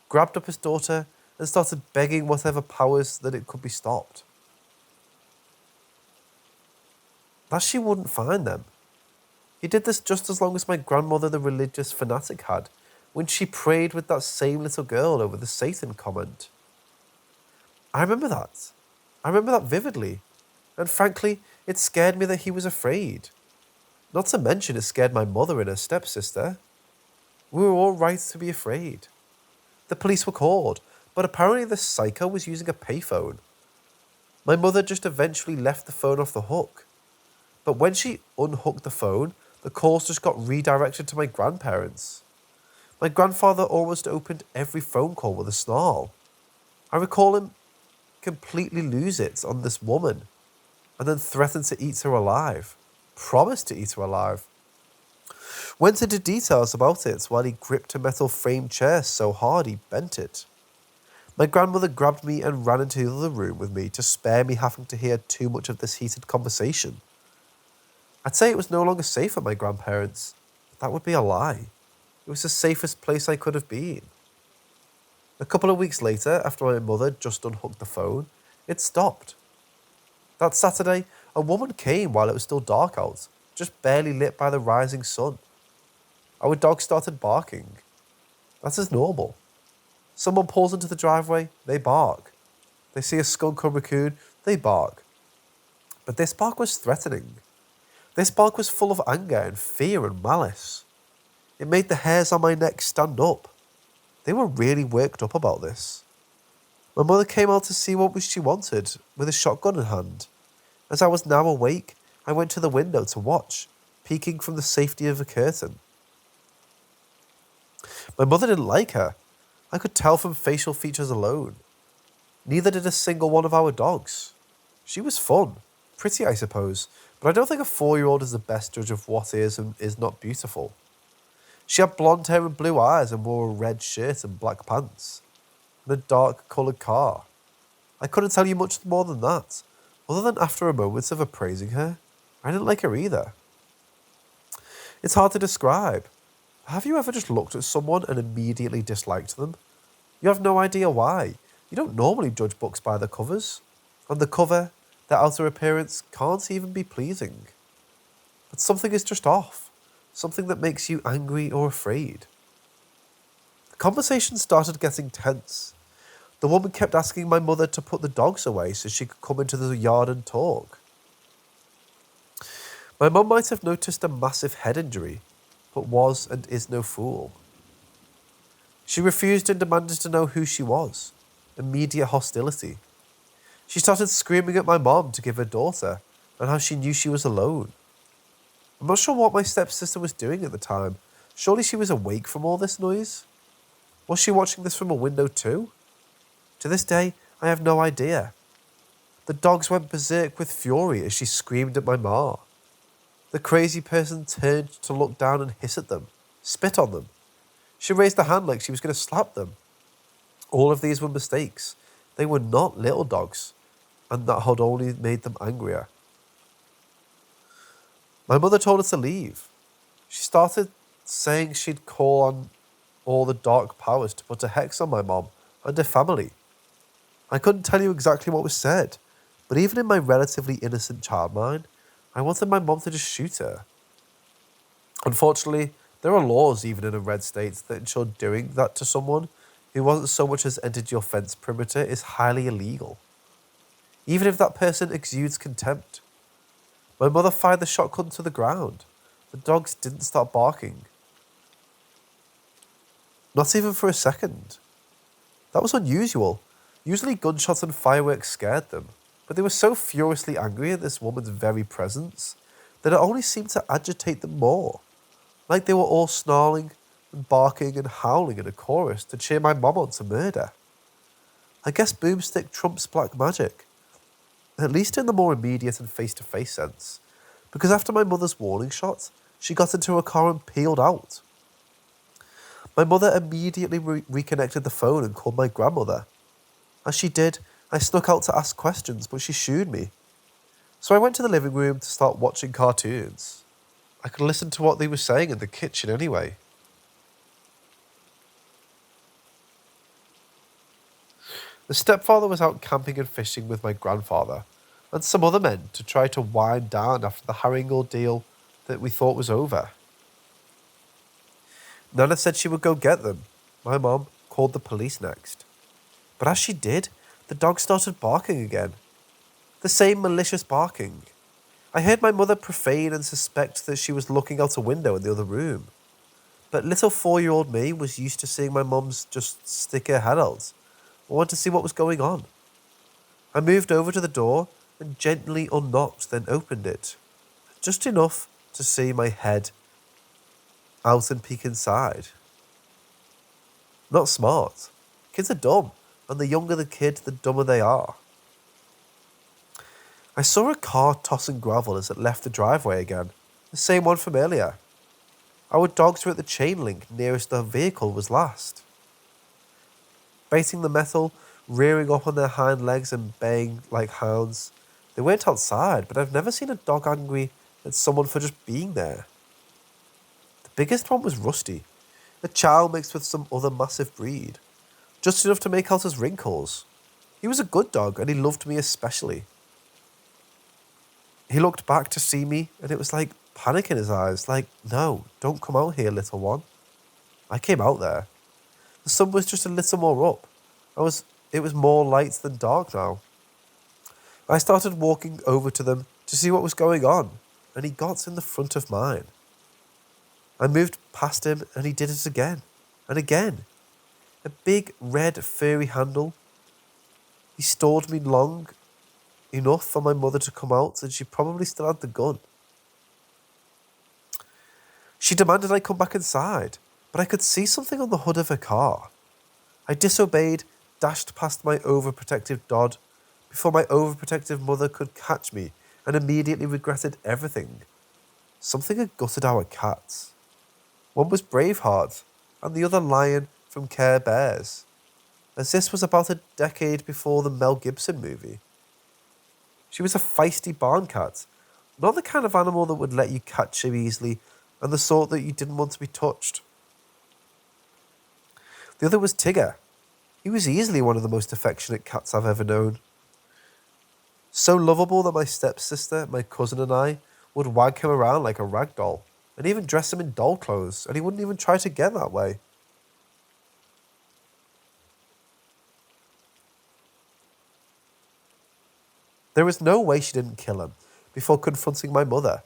grabbed up his daughter and started begging whatever powers that it could be stopped. That she wouldn't find them. He did this just as long as my grandmother, the religious fanatic, had, when she prayed with that same little girl over the Satan comment. I remember that. I remember that vividly. And frankly, it scared me that he was afraid. Not to mention it scared my mother and her stepsister. We were all right to be afraid. The police were called, but apparently the psycho was using a payphone. My mother just eventually left the phone off the hook. But when she unhooked the phone, the calls just got redirected to my grandparents. My grandfather almost opened every phone call with a snarl. I recall him completely lose it on this woman, and then threatened to eat her alive. Promised to eat her alive. Went into details about it while he gripped a metal framed chair so hard he bent it. My grandmother grabbed me and ran into the other room with me to spare me having to hear too much of this heated conversation. I'd say it was no longer safe at my grandparents', but that would be a lie. It was the safest place I could have been. A couple of weeks later, after my mother just unhooked the phone, it stopped. That Saturday, a woman came while it was still dark out, just barely lit by the rising sun. Our dog started barking. That is normal. Someone pulls into the driveway, they bark. They see a skunk or raccoon, they bark. But this bark was threatening. This bark was full of anger and fear and malice. It made the hairs on my neck stand up. They were really worked up about this. My mother came out to see what she wanted, with a shotgun in hand. As I was now awake, I went to the window to watch, peeking from the safety of a curtain. My mother didn't like her. I could tell from facial features alone. Neither did a single one of our dogs. She was fun. Pretty, I suppose, but I don't think a 4-year-old is the best judge of what is and is not beautiful. She had blonde hair and blue eyes and wore a red shirt and black pants, and a dark-coloured car. I couldn't tell you much more than that, other than after a moment of appraising her, I didn't like her either. It's hard to describe. Have you ever just looked at someone and immediately disliked them? You have no idea why. You don't normally judge books by the covers. On the cover, their outer appearance can't even be pleasing. But something is just off. Something that makes you angry or afraid. The conversation started getting tense. The woman kept asking my mother to put the dogs away so she could come into the yard and talk. My mum might have noticed a massive head injury, but was and is no fool. She refused and demanded to know who she was. Immediate hostility. She started screaming at my mom to give her daughter and how she knew she was alone. I'm not sure what my stepsister was doing at the time. Surely she was awake from all this noise? Was she watching this from a window too? To this day, I have no idea. The dogs went berserk with fury as she screamed at my ma. The crazy person turned to look down and hiss at them, spit on them. She raised a hand like she was going to slap them. All of these were mistakes. They were not little dogs, and that had only made them angrier. My mother told us to leave. She started saying she'd call on all the dark powers to put a hex on my mom and her family. I couldn't tell you exactly what was said, but even in my relatively innocent child mind, I wanted my mom to just shoot her. Unfortunately, there are laws even in a red state that ensure doing that to someone who wasn't so much as entered your fence perimeter is highly illegal. Even if that person exudes contempt. My mother fired the shotgun to the ground. The dogs didn't start barking. Not even for a second. That was unusual. Usually gunshots and fireworks scared them, but they were so furiously angry at this woman's very presence that it only seemed to agitate them more. Like they were all snarling and barking and howling in a chorus to cheer my mom on to murder. I guess boomstick trumps black magic. At least in the more immediate and face-to-face sense. Because after my mother's warning shot, she got into her car and peeled out. My mother immediately reconnected the phone and called my grandmother. As she did, I snuck out to ask questions, but she shooed me. So I went to the living room to start watching cartoons. I could listen to what they were saying in the kitchen anyway. The stepfather was out camping and fishing with my grandfather and some other men to try to wind down after the harrowing ordeal that we thought was over. Nana said she would go get them. My mom called the police next. But as she did, the dog started barking again. The same malicious barking. I heard my mother profane and suspect that she was looking out a window in the other room. But little 4-year-old me was used to seeing my mum's just stick her head out. I wanted to see what was going on. I moved over to the door and gently unknocked, then opened it. Just enough to see my head out and peek inside. Not smart. Kids are dumb, and the younger the kid, the dumber they are. I saw a car tossing gravel as it left the driveway again, the same one from earlier. Our dogs were at the chain link nearest the vehicle was last. Biting the metal, rearing up on their hind legs and baying like hounds. They weren't outside, but I've never seen a dog angry at someone for just being there. The biggest one was Rusty, a chow mixed with some other massive breed, just enough to make out his wrinkles. He was a good dog and he loved me especially. He looked back to see me and it was like panic in his eyes, like, no, don't come out here, little one. I came out there. The sun was just a little more up. It was more light than dark now. I started walking over to them to see what was going on, and he got in the front of mine. I moved past him and he did it again, and again. A big red furry handle. He staled me long enough for my mother to come out, and she probably still had the gun. She demanded I come back inside, but I could see something on the hood of her car. I disobeyed, dashed past my overprotective Dodd before my overprotective mother could catch me, and immediately regretted everything. Something had gutted our cats. One was Braveheart, and the other Lion from Care Bears, as this was about a decade before the Mel Gibson movie. She was a feisty barn cat, not the kind of animal that would let you catch her easily, and the sort that you didn't want to be touched. The other was Tigger, He was easily one of the most affectionate cats I've ever known. So lovable that my stepsister, my cousin, and I would wag him around like a rag doll, and even dress him in doll clothes, and he wouldn't even try to get that way. There was no way she didn't kill him before confronting my mother.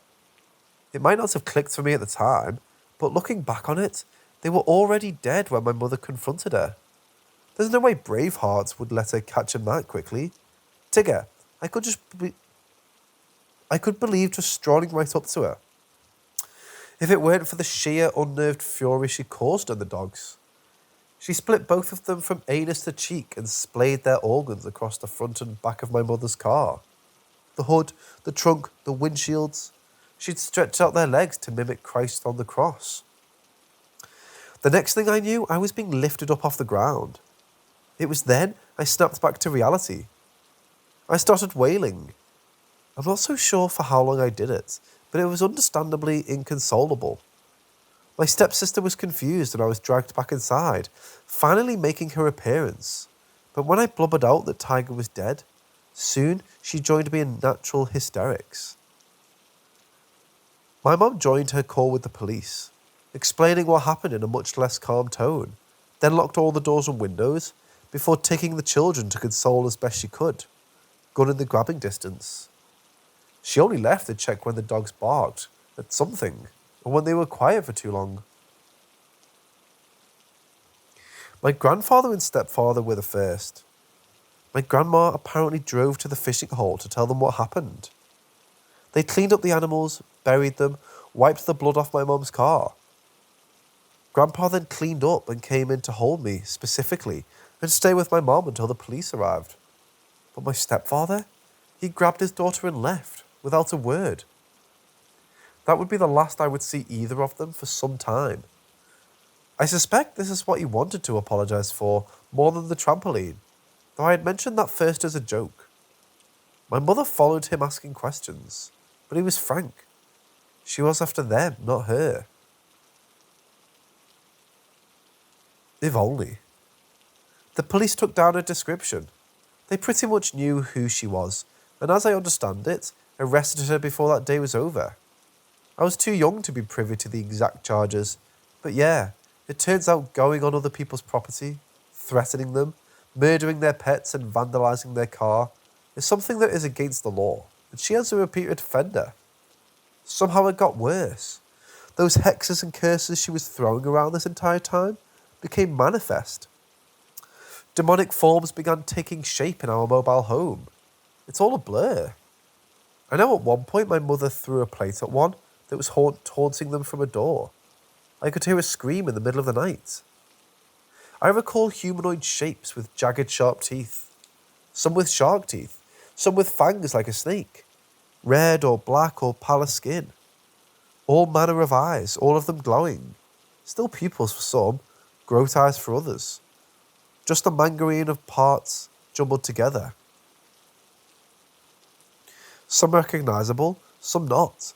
It might not have clicked for me at the time, but looking back on it, they were already dead when my mother confronted her. There's no way Bravehearts would let her catch him that quickly. Tigger, I could believe just strolling right up to her. If it weren't for the sheer unnerved fury she caused on the dogs. She split both of them from anus to cheek and splayed their organs across the front and back of my mother's car. The hood, the trunk, the windshields. She'd stretched out their legs to mimic Christ on the cross. The next thing I knew, I was being lifted up off the ground. It was then I snapped back to reality. I started wailing. I'm not so sure for how long I did it, but it was understandably inconsolable. My stepsister was confused and I was dragged back inside, finally making her appearance. But when I blubbered out that Tiger was dead, soon she joined me in natural hysterics. My mum joined her call with the police, explaining what happened in a much less calm tone, then locked all the doors and windows before taking the children to console as best she could, gun in the grabbing distance. She only left to check when the dogs barked at something or when they were quiet for too long. My grandfather and stepfather were the first. My grandma apparently drove to the fishing hole to tell them what happened. They cleaned up the animals, buried them, wiped the blood off my mum's car. Grandpa then cleaned up and came in to hold me, specifically, and stay with my mum until the police arrived. But my stepfather? He grabbed his daughter and left, without a word. That would be the last I would see either of them for some time. I suspect this is what he wanted to apologise for more than the trampoline, though I had mentioned that first as a joke. My mother followed him asking questions, but he was frank. She was after them, not her. If only. The police took down her description. They pretty much knew who she was, and as I understand it, arrested her before that day was over. I was too young to be privy to the exact charges, but yeah, it turns out going on other people's property, threatening them, murdering their pets and vandalising their car is something that is against the law, and she has a repeated offender. Somehow it got worse. Those hexes and curses she was throwing around this entire time became manifest. Demonic forms began taking shape in our mobile home. It's all a blur. I know at one point my mother threw a plate at one that was taunting them from a door. I could hear a scream in the middle of the night. I recall humanoid shapes with jagged sharp teeth. Some with shark teeth, some with fangs like a snake. Red or black or pallid skin. All manner of eyes, all of them glowing. Still pupils for some, groat eyes for others. Just a mangarine of parts jumbled together. Some recognisable, some not.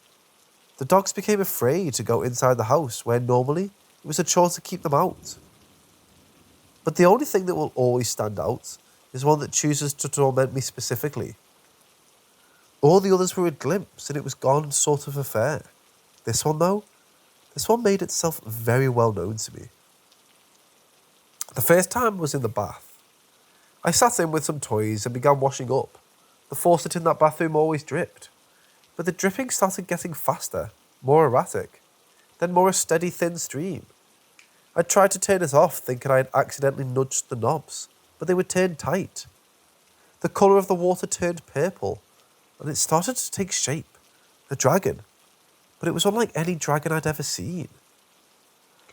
The dogs became afraid to go inside the house where normally it was a chore to keep them out. But the only thing that will always stand out is one that chooses to torment me specifically. All the others were a glimpse and it was gone sort of affair. This one though, this one made itself very well known to me. The first time was in the bath. I sat in with some toys and began washing up. The faucet in that bathroom always dripped. But the dripping started getting faster, more erratic, then more a steady thin stream. I tried to turn it off thinking I had accidentally nudged the knobs, but they were turned tight. The colour of the water turned purple, and it started to take shape. A dragon. But it was unlike any dragon I'd ever seen.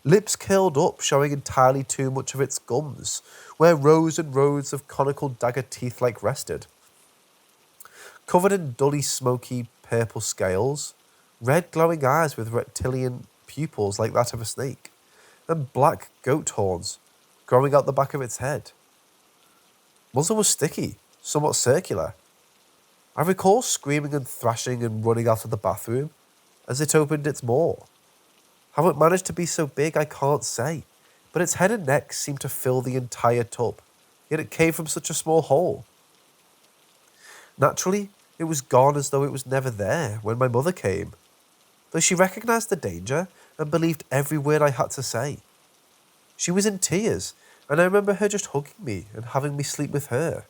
Lips curled up, showing entirely too much of its gums, where rows and rows of conical dagger teeth-like rested. Covered in dully smoky purple scales, red glowing eyes with reptilian pupils like that of a snake, and black goat horns growing out the back of its head. Muzzle was sticky, somewhat circular. I recall screaming and thrashing and running out of the bathroom as it opened its maw. How it managed to be so big I can't say, but its head and neck seemed to fill the entire tub, yet it came from such a small hole. Naturally, it was gone as though it was never there when my mother came, though she recognised the danger and believed every word I had to say. She was in tears, and I remember her just hugging me and having me sleep with her.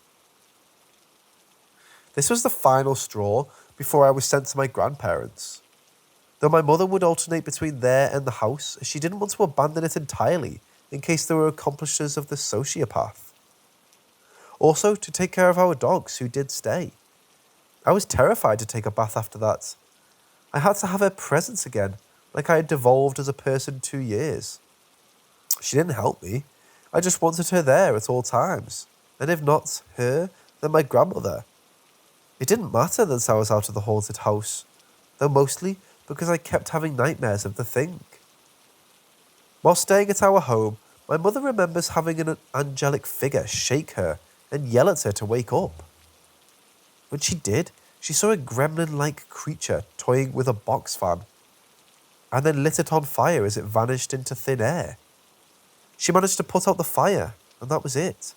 This was the final straw before I was sent to my grandparents. Though my mother would alternate between there and the house, she didn't want to abandon it entirely in case there were accomplices of the sociopath. Also, to take care of our dogs who did stay. I was terrified to take a bath after that. I had to have her presence again, like I had devolved as a person 2 years. She didn't help me. I just wanted her there at all times, and if not her, then my grandmother. It didn't matter that I was out of the haunted house, though mostly because I kept having nightmares of the thing. While staying at our home, my mother remembers having an angelic figure shake her and yell at her to wake up. When she did, she saw a gremlin-like creature toying with a box fan, and then lit it on fire as it vanished into thin air. She managed to put out the fire, and that was it.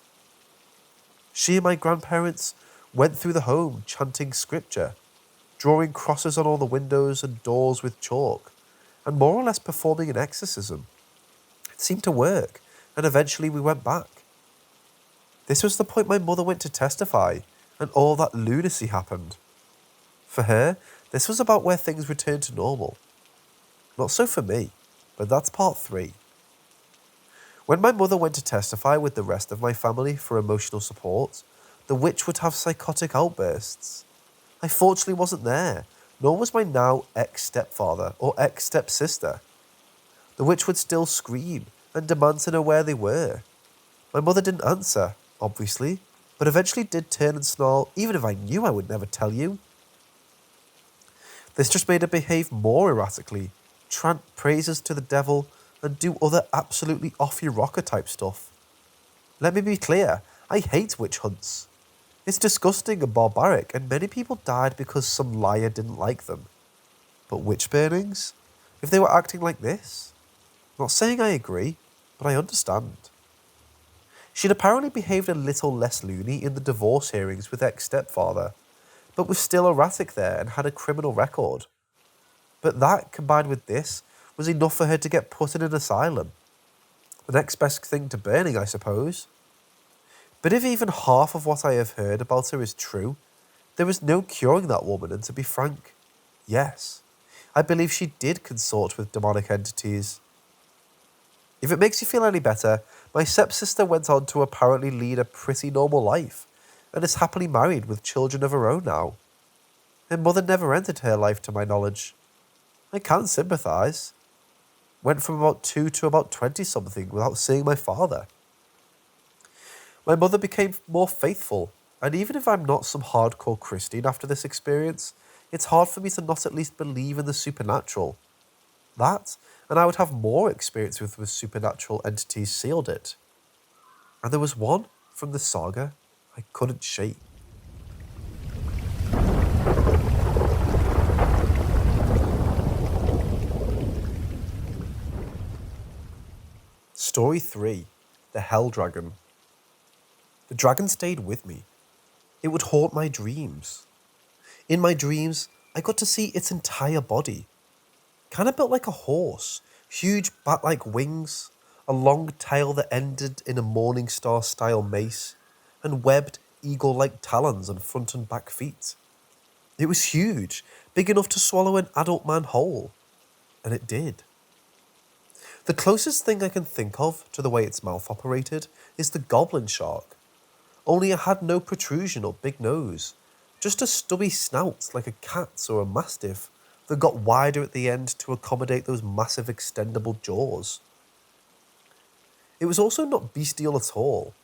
She and my grandparents went through the home chanting scripture, drawing crosses on all the windows and doors with chalk, and more or less performing an exorcism. It seemed to work, and eventually we went back. This was the point my mother went to testify, and all that lunacy happened. For her, this was about where things returned to normal. Not so for me, but that's part 3. When my mother went to testify with the rest of my family for emotional support, the witch would have psychotic outbursts. I fortunately wasn't there, nor was my now ex-stepfather or ex-stepsister. The witch would still scream and demand to know where they were. My mother didn't answer, obviously, but eventually did turn and snarl, "Even if I knew, I would never tell you." This just made her behave more erratically, chant praises to the devil, and do other absolutely off-your-rocker type stuff. Let me be clear, I hate witch hunts. It's disgusting and barbaric, and many people died because some liar didn't like them. But witch burnings? If they were acting like this? Not saying I agree, but I understand. She'd apparently behaved a little less loony in the divorce hearings with ex-stepfather, but was still erratic there and had a criminal record. But that, combined with this, was enough for her to get put in an asylum. The next best thing to burning, I suppose. But if even half of what I have heard about her is true, there was no curing that woman, and to be frank, yes, I believe she did consort with demonic entities. If it makes you feel any better, my stepsister went on to apparently lead a pretty normal life, and is happily married with children of her own now. Her mother never entered her life to my knowledge. I can sympathise. Went from about 2 to about 20-something without seeing my father. My mother became more faithful, and even if I'm not some hardcore Christian after this experience, it's hard for me to not at least believe in the supernatural. That, and I would have more experience with supernatural entities sealed it. And there was one from the saga I couldn't shake. Story 3. The Hell Dragon. The dragon stayed with me. It would haunt my dreams. In my dreams, I got to see its entire body. Kind of built like a horse, huge bat-like wings, a long tail that ended in a morning star-style mace, and webbed eagle-like talons on front and back feet. It was huge, big enough to swallow an adult man whole. And it did. The closest thing I can think of to the way its mouth operated is the goblin shark. Only it had no protrusion or big nose, just a stubby snout like a cat's or a mastiff that got wider at the end to accommodate those massive extendable jaws. It was also not bestial at all.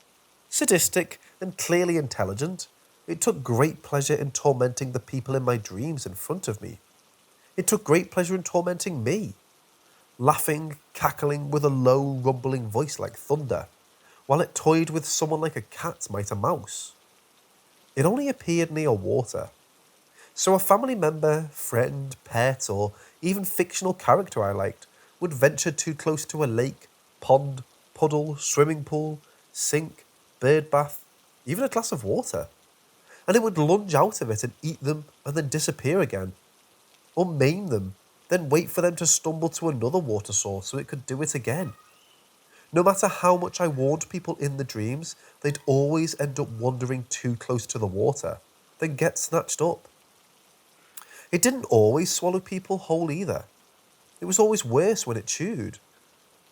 Sadistic and clearly intelligent, it took great pleasure in tormenting the people in my dreams in front of me. It took great pleasure in tormenting me, laughing, cackling with a low, rumbling voice like thunder, while it toyed with someone like a cat might a mouse. It only appeared near water, so a family member, friend, pet, or even fictional character I liked would venture too close to a lake, pond, puddle, swimming pool, sink, bird bath, even a glass of water. And it would lunge out of it and eat them and then disappear again. Or maim them, then wait for them to stumble to another water source so it could do it again. No matter how much I warned people in the dreams, they'd always end up wandering too close to the water, then get snatched up. It didn't always swallow people whole either. It was always worse when it chewed.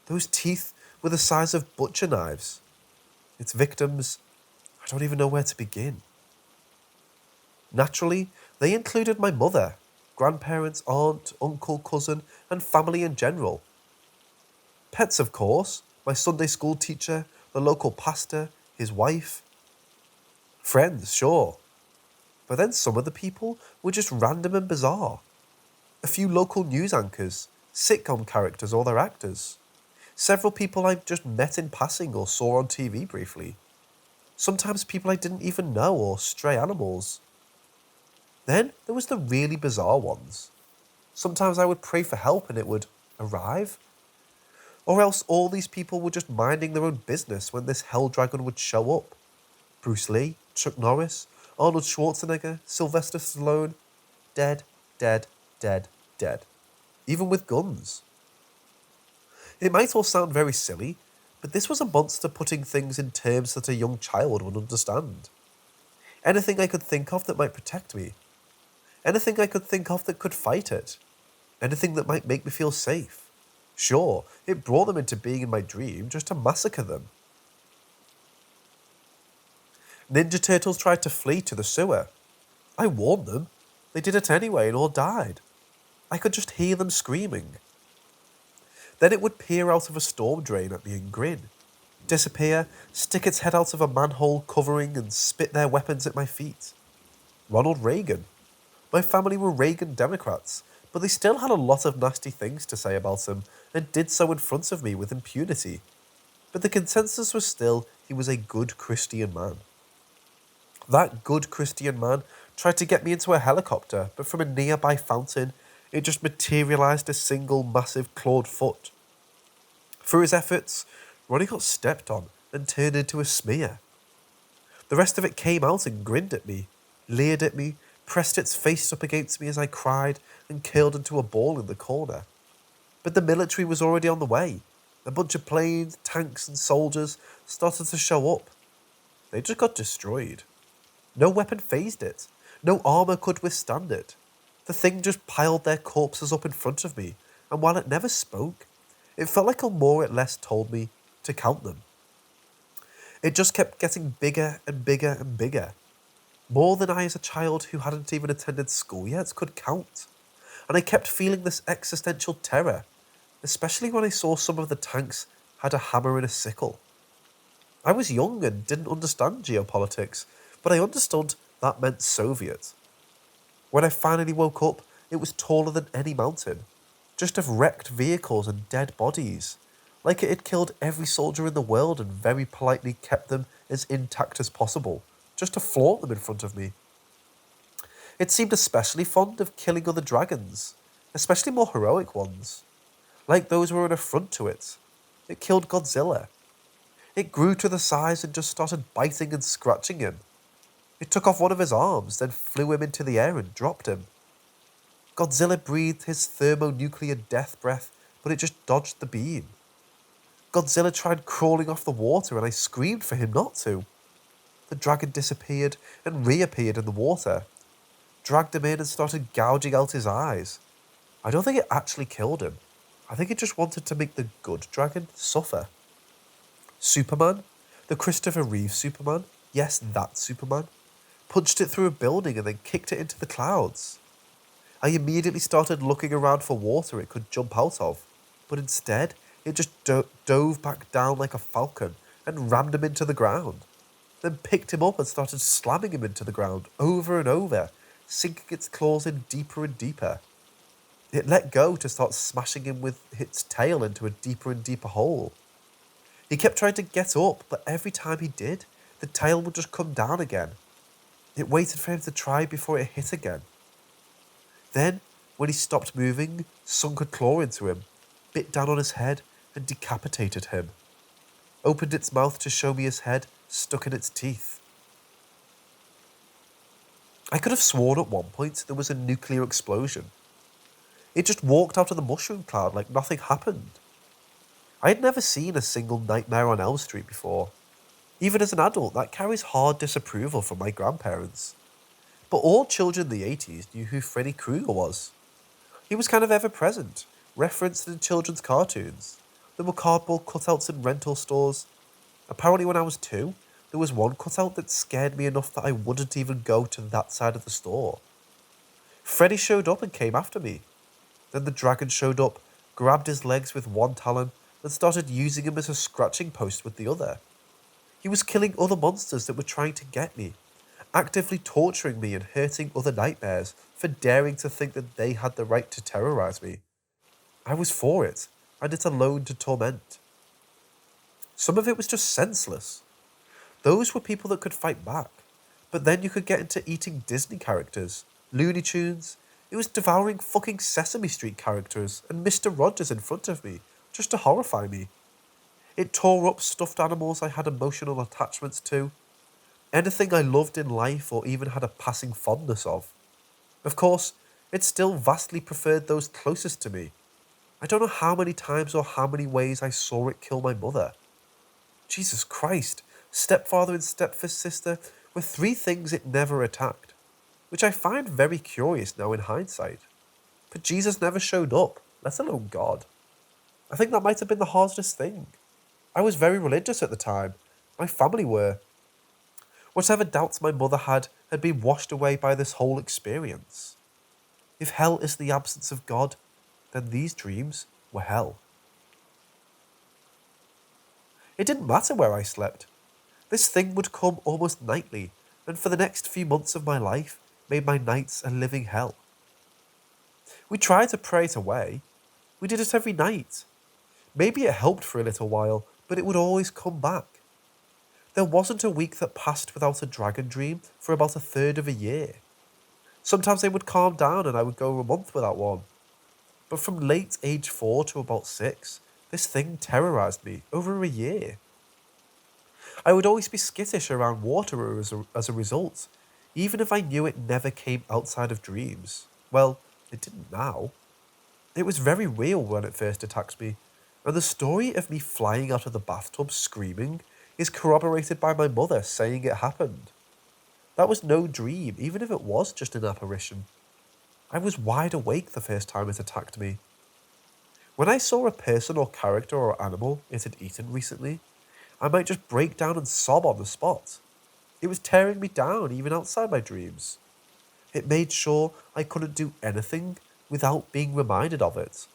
Those teeth were the size of butcher knives. Its victims, I don't even know where to begin. Naturally, they included my mother, grandparents, aunt, uncle, cousin, and family in general. Pets, of course, my Sunday school teacher, the local pastor, his wife. Friends, sure. But then some of the people were just random and bizarre. A few local news anchors, sitcom characters or their actors. Several people I just met in passing or saw on TV briefly. Sometimes people I didn't even know or stray animals. Then there was the really bizarre ones. Sometimes I would pray for help and it would arrive. Or else all these people were just minding their own business when this hell dragon would show up. Bruce Lee, Chuck Norris, Arnold Schwarzenegger, Sylvester Stallone, dead, dead, dead, dead. Even with guns. It might all sound very silly, but this was a monster putting things in terms that a young child would understand. Anything I could think of that might protect me. Anything I could think of that could fight it. Anything that might make me feel safe. Sure, it brought them into being in my dream just to massacre them. Ninja Turtles tried to flee to the sewer. I warned them. They did it anyway and all died. I could just hear them screaming. Then it would peer out of a storm drain at me and grin. Disappear, stick its head out of a manhole covering and spit their weapons at my feet. Ronald Reagan. My family were Reagan Democrats, but they still had a lot of nasty things to say about him and did so in front of me with impunity. But the consensus was still he was a good Christian man. That good Christian man tried to get me into a helicopter, but from a nearby fountain, it just materialised a single massive clawed foot. For his efforts, Ronnie got stepped on and turned into a smear. The rest of it came out and grinned at me, leered at me, pressed its face up against me as I cried and curled into a ball in the corner. But the military was already on the way. A bunch of planes, tanks and soldiers started to show up. They just got destroyed. No weapon phased it. No armour could withstand it. The thing just piled their corpses up in front of me, and while it never spoke, it felt like it more or less told me to count them. It just kept getting bigger and bigger and bigger. More than I as a child who hadn't even attended school yet could count. And I kept feeling this existential terror, especially when I saw some of the tanks had a hammer and a sickle. I was young and didn't understand geopolitics, but I understood that meant Soviet. When I finally woke up, it was taller than any mountain, just of wrecked vehicles and dead bodies, like it had killed every soldier in the world and very politely kept them as intact as possible, just to flaunt them in front of me. It seemed especially fond of killing other dragons, especially more heroic ones, like those who were an affront to it. It killed Godzilla. It grew to the size and just started biting and scratching him. It took off one of his arms, then flew him into the air and dropped him. Godzilla breathed his thermonuclear death breath, but it just dodged the beam. Godzilla tried crawling off the water and I screamed for him not to. The dragon disappeared and reappeared in the water, dragged him in and started gouging out his eyes. I don't think it actually killed him. I think it just wanted to make the good dragon suffer. Superman, the Christopher Reeve Superman, yes, that Superman, punched it through a building and then kicked it into the clouds. I immediately started looking around for water it could jump out of, but instead it just dove back down like a falcon and rammed him into the ground, then picked him up and started slamming him into the ground over and over, sinking its claws in deeper and deeper. It let go to start smashing him with its tail into a deeper and deeper hole. He kept trying to get up, but every time he did, the tail would just come down again. It waited for him to try before it hit again. Then, when he stopped moving, sunk a claw into him, bit down on his head and decapitated him. Opened its mouth to show me his head stuck in its teeth. I could have sworn at one point there was a nuclear explosion. It just walked out of the mushroom cloud like nothing happened. I had never seen a single Nightmare on Elm Street before. Even as an adult, that carries hard disapproval from my grandparents. But all children in the 80s knew who Freddy Krueger was. He was kind of ever-present, referenced in children's cartoons. There were cardboard cutouts in rental stores. Apparently when I was 2, there was one cutout that scared me enough that I wouldn't even go to that side of the store. Freddy showed up and came after me. Then the dragon showed up, grabbed his legs with one talon, and started using him as a scratching post with the other. He was killing other monsters that were trying to get me, actively torturing me and hurting other nightmares for daring to think that they had the right to terrorize me. I was for it, and it alone to torment. Some of it was just senseless. Those were people that could fight back, but then you could get into eating Disney characters, Looney Tunes. It was devouring fucking Sesame Street characters and Mr. Rogers in front of me, just to horrify me. It tore up stuffed animals I had emotional attachments to, anything I loved in life or even had a passing fondness of. Of course, it still vastly preferred those closest to me. I don't know how many times or how many ways I saw it kill my mother. Jesus Christ, stepfather and stepsister were 3 things it never attacked, which I find very curious now in hindsight. But Jesus never showed up, let alone God. I think that might have been the hardest thing. I was very religious at the time. My family were. Whatever doubts my mother had been washed away by this whole experience. If hell is the absence of God, then these dreams were hell. It didn't matter where I slept. This thing would come almost nightly, and for the next few months of my life, made my nights a living hell. We tried to pray it away. We did it every night. Maybe it helped for a little while, but it would always come back. There wasn't a week that passed without a dragon dream for about a third of a year. Sometimes they would calm down and I would go a month without one. But from late age 4 to about 6, this thing terrorized me over a year. I would always be skittish around water as a result, even if I knew it never came outside of dreams. Well, it didn't now. It was very real when it first attacked me, and the story of me flying out of the bathtub screaming is corroborated by my mother saying it happened. That was no dream, even if it was just an apparition. I was wide awake the first time it attacked me. When I saw a person or character or animal it had eaten recently, I might just break down and sob on the spot. It was tearing me down even outside my dreams. It made sure I couldn't do anything without being reminded of it.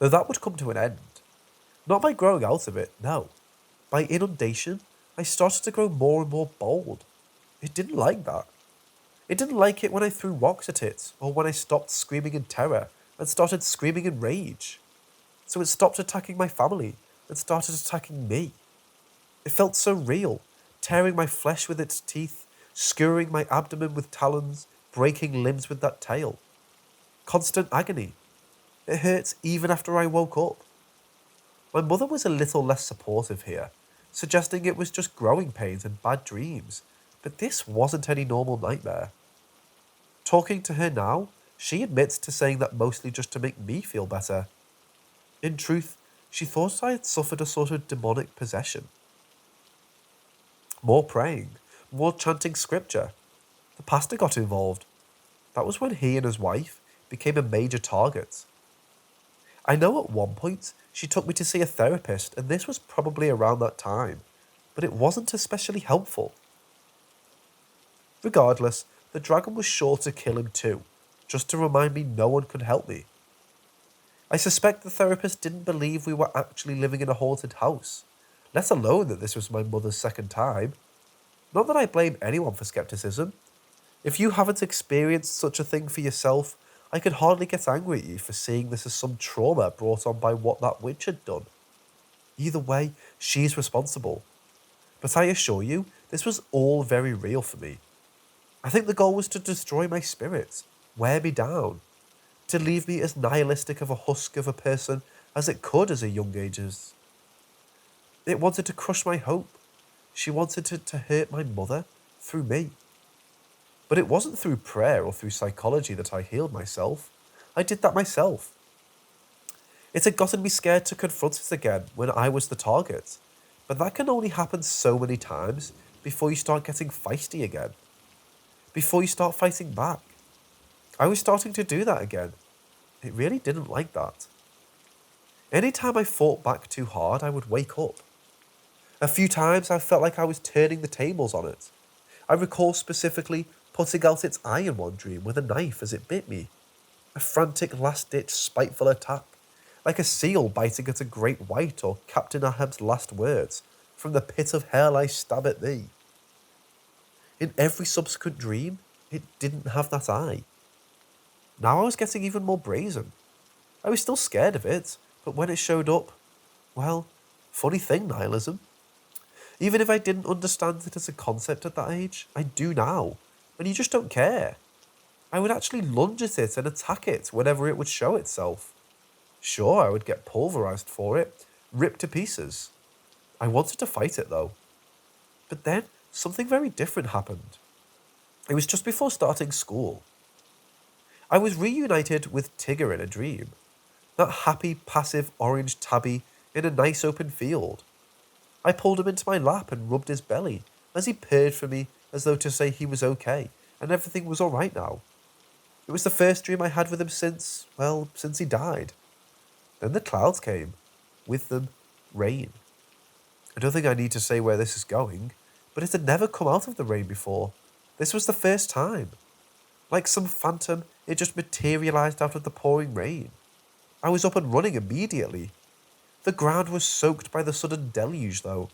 Though that would come to an end. Not by growing out of it, no. By inundation, I started to grow more and more bold. It didn't like that. It didn't like it when I threw rocks at it, or when I stopped screaming in terror and started screaming in rage. So it stopped attacking my family and started attacking me. It felt so real, tearing my flesh with its teeth, skewering my abdomen with talons, breaking limbs with that tail. Constant agony. It hurt even after I woke up. My mother was a little less supportive here, suggesting it was just growing pains and bad dreams, but this wasn't any normal nightmare. Talking to her now, she admits to saying that mostly just to make me feel better. In truth, she thought I had suffered a sort of demonic possession. More praying, more chanting scripture. The pastor got involved. That was when he and his wife became a major target. I know at one point she took me to see a therapist, and this was probably around that time, but it wasn't especially helpful. Regardless, the dragon was sure to kill him too, just to remind me no one could help me. I suspect the therapist didn't believe we were actually living in a haunted house, let alone that this was my mother's second time. Not that I blame anyone for skepticism. If you haven't experienced such a thing for yourself, I can hardly get angry at you for seeing this as some trauma brought on by what that witch had done. Either way, she's responsible. But I assure you, this was all very real for me. I think the goal was to destroy my spirit, wear me down, to leave me as nihilistic of a husk of a person as it could as a young ages. It wanted to crush my hope, She wanted to hurt my mother through me. But it wasn't through prayer or through psychology that I healed myself. I did that myself. It had gotten me scared to confront it again when I was the target. But that can only happen so many times before you start getting feisty again. Before you start fighting back. I was starting to do that again. It really didn't like that. Anytime I fought back too hard, I would wake up. A few times I felt like I was turning the tables on it. I recall specifically putting out its eye in one dream with a knife as it bit me. A frantic last-ditch spiteful attack, like a seal biting at a great white or Captain Ahab's last words, from the pit of hell I stab at thee. In every subsequent dream, it didn't have that eye. Now I was getting even more brazen. I was still scared of it, but when it showed up, well, funny thing, nihilism. Even if I didn't understand it as a concept at that age, I do now, and you just don't care. I would actually lunge at it and attack it whenever it would show itself. Sure, I would get pulverized for it, ripped to pieces. I wanted to fight it though. But then, something very different happened. It was just before starting school. I was reunited with Tigger in a dream. That happy, passive orange tabby in a nice open field. I pulled him into my lap and rubbed his belly as he purred for me as though to say he was okay and everything was alright now. It was the first dream I had with him since he died. Then the clouds came. With them, rain. I don't think I need to say where this is going, but it had never come out of the rain before. This was the first time. Like some phantom, it just materialized out of the pouring rain. I was up and running immediately. The ground was soaked by the sudden deluge, though.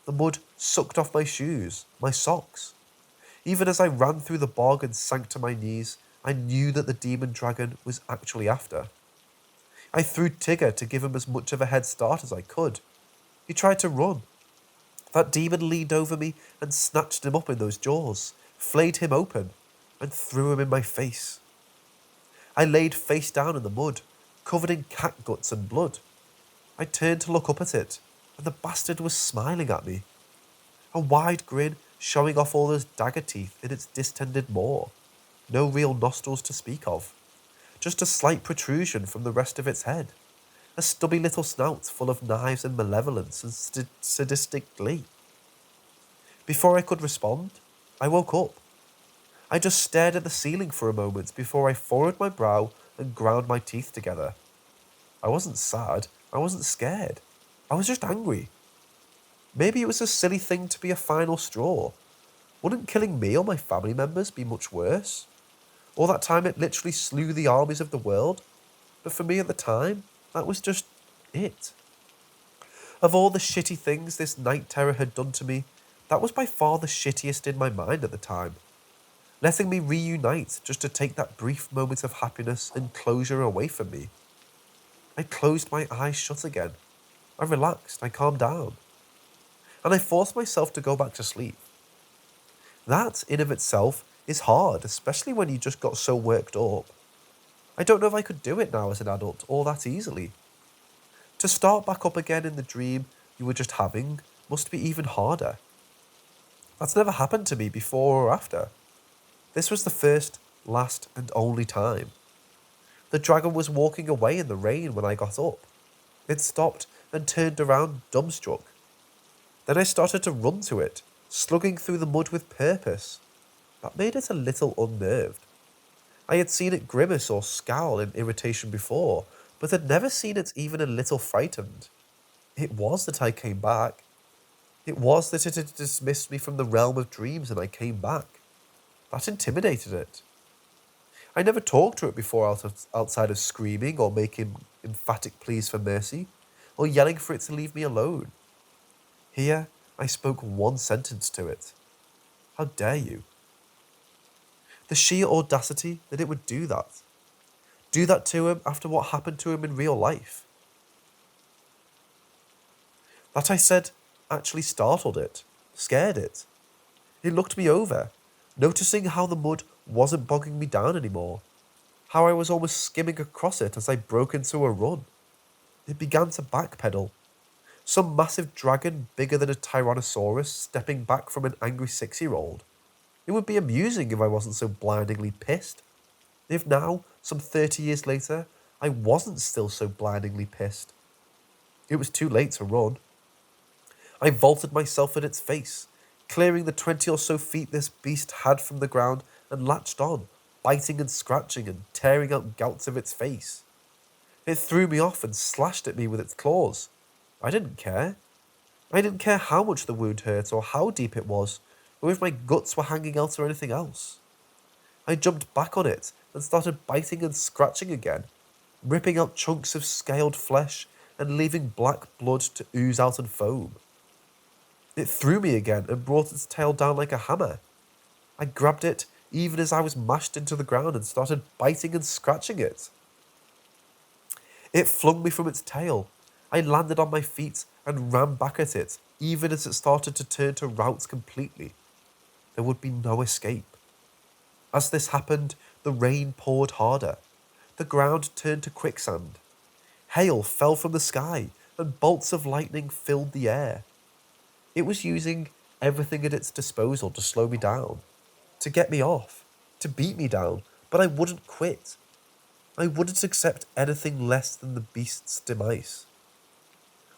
The mud sucked off my shoes, my socks. Even as I ran through the bog and sank to my knees, I knew that the demon dragon was actually after. I threw Tigger to give him as much of a head start as I could. He tried to run. That demon leaned over me and snatched him up in those jaws, flayed him open, and threw him in my face. I laid face down in the mud, covered in cat guts and blood. I turned to look up at it, and the bastard was smiling at me. A wide grin showing off all those dagger teeth in its distended maw. No real nostrils to speak of. Just a slight protrusion from the rest of its head. A stubby little snout full of knives and malevolence and sadistic glee. Before I could respond, I woke up. I just stared at the ceiling for a moment before I furrowed my brow and ground my teeth together. I wasn't sad. I wasn't scared. I was just angry. Maybe it was a silly thing to be a final straw. Wouldn't killing me or my family members be much worse? All that time it literally slew the armies of the world. But for me at the time, that was just it. Of all the shitty things this night terror had done to me, that was by far the shittiest in my mind at the time. Letting me reunite just to take that brief moment of happiness and closure away from me. I closed my eyes shut again. I relaxed, I calmed down. And I forced myself to go back to sleep. That, in of itself, is hard, especially when you just got so worked up. I don't know if I could do it now as an adult all that easily. To start back up again in the dream you were just having must be even harder. That's never happened to me before or after. This was the first, last, and only time. The dragon was walking away in the rain when I got up. It stopped and turned around dumbstruck. Then I started to run to it, slugging through the mud with purpose. That made it a little unnerved. I had seen it grimace or scowl in irritation before, but had never seen it even a little frightened. It was that I came back. It was that it had dismissed me from the realm of dreams and I came back. That intimidated it. I never talked to it before outside of screaming or making emphatic pleas for mercy, or yelling for it to leave me alone. Here, I spoke one sentence to it. How dare you? The sheer audacity that it would do that. Do that to him after what happened to him in real life. That I said actually startled it, scared it. It looked me over, noticing how the mud wasn't bogging me down anymore, how I was almost skimming across it as I broke into a run. It began to backpedal, Some massive dragon bigger than a Tyrannosaurus stepping back from an angry 6-year-old. It would be amusing if I wasn't so blindingly pissed. If now, some 30 years later, I wasn't still so blindingly pissed. It was too late to run. I vaulted myself at its face, clearing the 20 or so feet this beast had from the ground, and latched on, biting and scratching and tearing out gouts of its face. It threw me off and slashed at me with its claws. I didn't care. I didn't care how much the wound hurt or how deep it was, or if my guts were hanging out or anything else. I jumped back on it and started biting and scratching again, ripping out chunks of scaled flesh and leaving black blood to ooze out and foam. It threw me again and brought its tail down like a hammer. I grabbed it even as I was mashed into the ground and started biting and scratching it. It flung me from its tail. I landed on my feet and ran back at it, even as it started to turn to rout completely. There would be no escape. As this happened, the rain poured harder. The ground turned to quicksand. Hail fell from the sky, and bolts of lightning filled the air. It was using everything at its disposal to slow me down, to get me off, to beat me down, but I wouldn't quit. I wouldn't accept anything less than the beast's demise.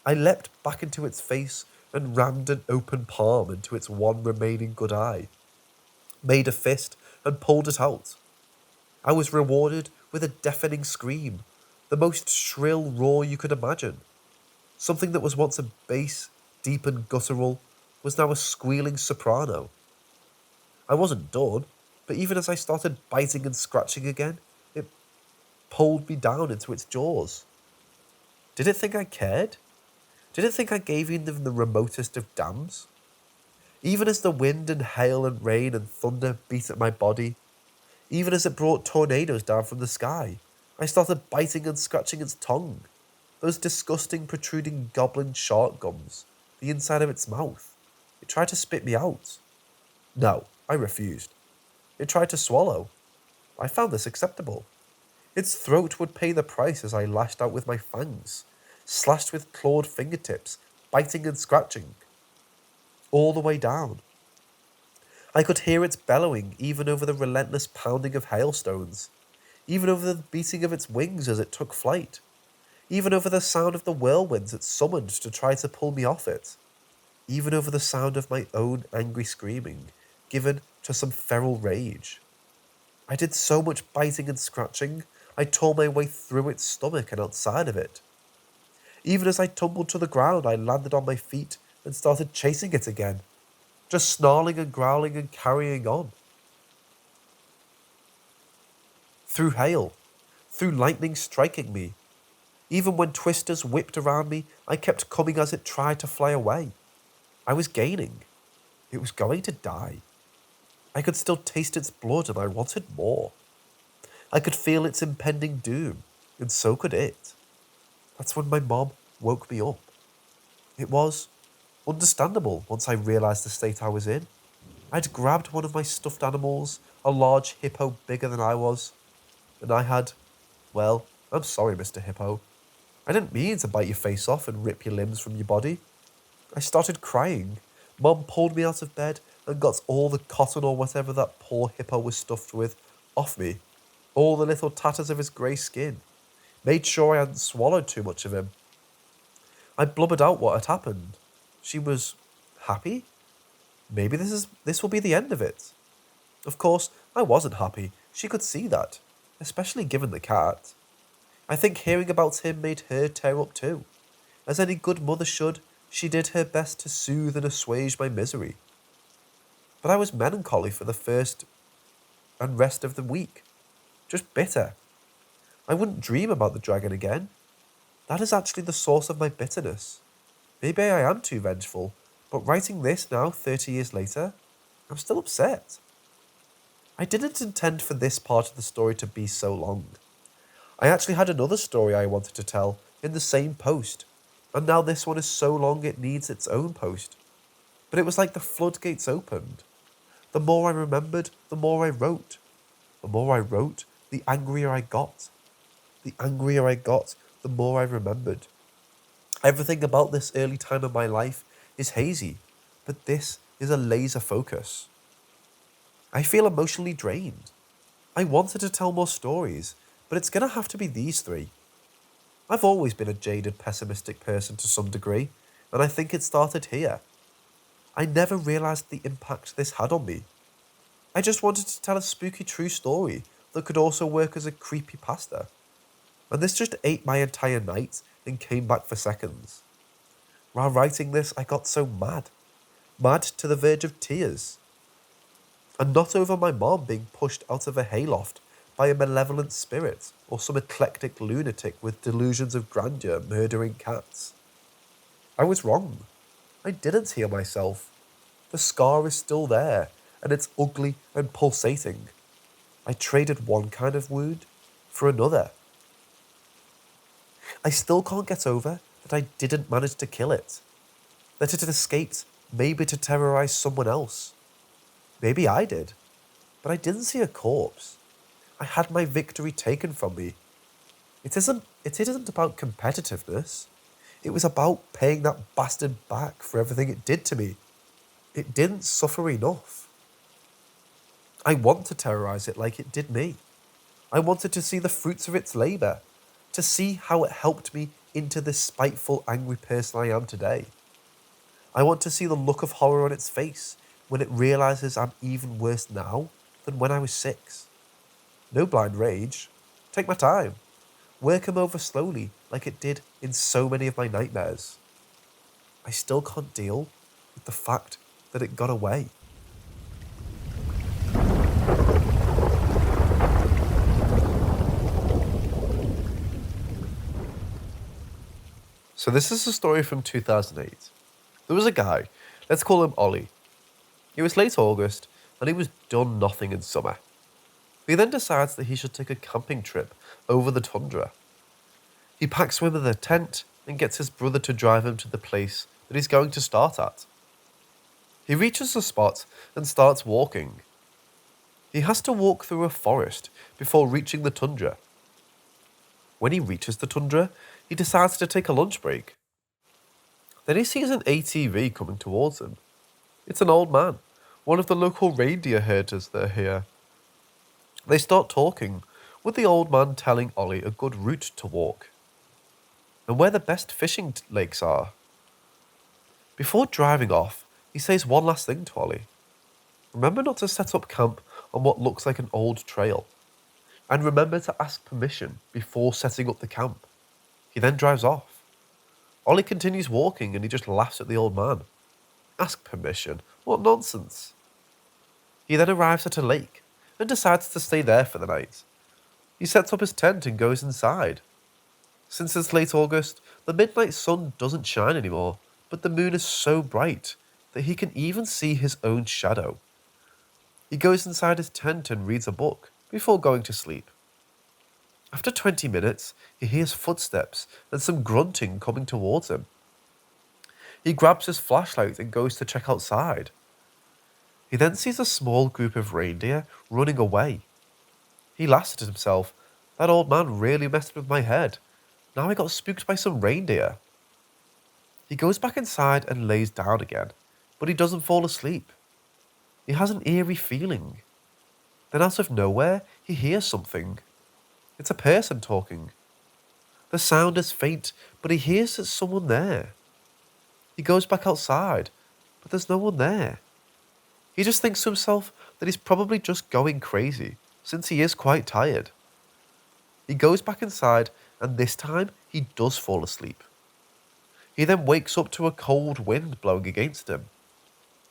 I leapt back into its face and rammed an open palm into its one remaining good eye, made a fist and pulled it out. I was rewarded with a deafening scream, the most shrill roar you could imagine. Something that was once a bass, deep and guttural, was now a squealing soprano. I wasn't done, but even as I started biting and scratching again, it pulled me down into its jaws. Did it think I cared? Did it think I gave even the remotest of damns? Even as the wind and hail and rain and thunder beat at my body, even as it brought tornadoes down from the sky, I started biting and scratching its tongue, those disgusting protruding goblin shark gums, the inside of its mouth. It tried to spit me out. No, I refused. It tried to swallow. I found this acceptable. Its throat would pay the price as I lashed out with my fangs, slashed with clawed fingertips, biting and scratching, all the way down. I could hear its bellowing even over the relentless pounding of hailstones, even over the beating of its wings as it took flight, even over the sound of the whirlwinds it summoned to try to pull me off it, even over the sound of my own angry screaming, given to some feral rage. I did so much biting and scratching, I tore my way through its stomach and outside of it. Even as I tumbled to the ground, I landed on my feet and started chasing it again, just snarling and growling and carrying on. Through hail, through lightning striking me. Even when twisters whipped around me, I kept coming as it tried to fly away. I was gaining. It was going to die. I could still taste its blood and I wanted more. I could feel its impending doom, and so could it. That's when my mom woke me up. It was understandable once I realised the state I was in. I'd grabbed one of my stuffed animals, a large hippo bigger than I was, and I had, well, I'm sorry, Mr. Hippo. I didn't mean to bite your face off and rip your limbs from your body. I started crying. Mom pulled me out of bed and got all the cotton or whatever that poor hippo was stuffed with off me, all the little tatters of his grey skin, made sure I hadn't swallowed too much of him. I blubbered out what had happened. She was happy? Maybe this will be the end of it. Of course, I wasn't happy. She could see that, especially given the cat. I think hearing about him made her tear up too. As any good mother should, she did her best to soothe and assuage my misery. But I was melancholy for the first and rest of the week. Just bitter. I wouldn't dream about the dragon again. That is actually the source of my bitterness. Maybe I am too vengeful, but writing this now, 30 years later, I'm still upset. I didn't intend for this part of the story to be so long. I actually had another story I wanted to tell in the same post, and now this one is so long it needs its own post. But it was like the floodgates opened. The more I remembered, the more I wrote. The more I wrote, the angrier I got. The angrier I got, the more I remembered. Everything about this early time of my life is hazy, but this is a laser focus. I feel emotionally drained. I wanted to tell more stories, but it's gonna have to be these three. I've always been a jaded, pessimistic person to some degree, and I think it started here. I never realised the impact this had on me. I just wanted to tell a spooky true story that could also work as a creepypasta. And this just ate my entire night and came back for seconds. While writing this, I got so mad. Mad to the verge of tears. And not over my mom being pushed out of a hayloft by a malevolent spirit or some eclectic lunatic with delusions of grandeur murdering cats. I was wrong. I didn't heal myself. The scar is still there, and it's ugly and pulsating. I traded one kind of wound for another. I still can't get over that I didn't manage to kill it. That it had escaped, maybe to terrorize someone else. Maybe I did, but I didn't see a corpse. I had my victory taken from me. It isn't about competitiveness. It was about paying that bastard back for everything it did to me. It didn't suffer enough. I want to terrorize it like it did me. I wanted to see the fruits of its labour, to see how it helped me into this spiteful, angry person I am today. I want to see the look of horror on its face when it realises I'm even worse now than when I was 6. No blind rage. Take my time. Work him over slowly like it did in so many of my nightmares. I still can't deal with the fact that it got away. So this is a story from 2008. There was a guy, let's call him Ollie. It was late August and he was done nothing in summer. He then decides that he should take a camping trip over the tundra. He packs with him a tent and gets his brother to drive him to the place that he's going to start at. He reaches the spot and starts walking. He has to walk through a forest before reaching the tundra. When he reaches the tundra, he decides to take a lunch break. Then he sees an ATV coming towards him. It's an old man, one of the local reindeer herders that are here. They start talking, with the old man telling Ollie a good route to walk and where the best fishing lakes are. Before driving off, he says one last thing to Ollie. Remember not to set up camp on what looks like an old trail. And remember to ask permission before setting up the camp. He then drives off. Ollie continues walking and he just laughs at the old man. Ask permission? What nonsense. He then arrives at a lake and decides to stay there for the night. He sets up his tent and goes inside. Since it's late August, the midnight sun doesn't shine anymore, but the moon is so bright that he can even see his own shadow. He goes inside his tent and reads a book before going to sleep. After 20 minutes, he hears footsteps and some grunting coming towards him. He grabs his flashlight and goes to check outside. He then sees a small group of reindeer running away. He laughs at himself. That old man really messed with my head. Now I got spooked by some reindeer. He goes back inside and lays down again, but he doesn't fall asleep. He has an eerie feeling. Then out of nowhere, he hears something. It's a person talking. The sound is faint, but he hears there's someone there. He goes back outside, but there's no one there. He just thinks to himself that he's probably just going crazy, since he is quite tired. He goes back inside, and this time he does fall asleep. He then wakes up to a cold wind blowing against him.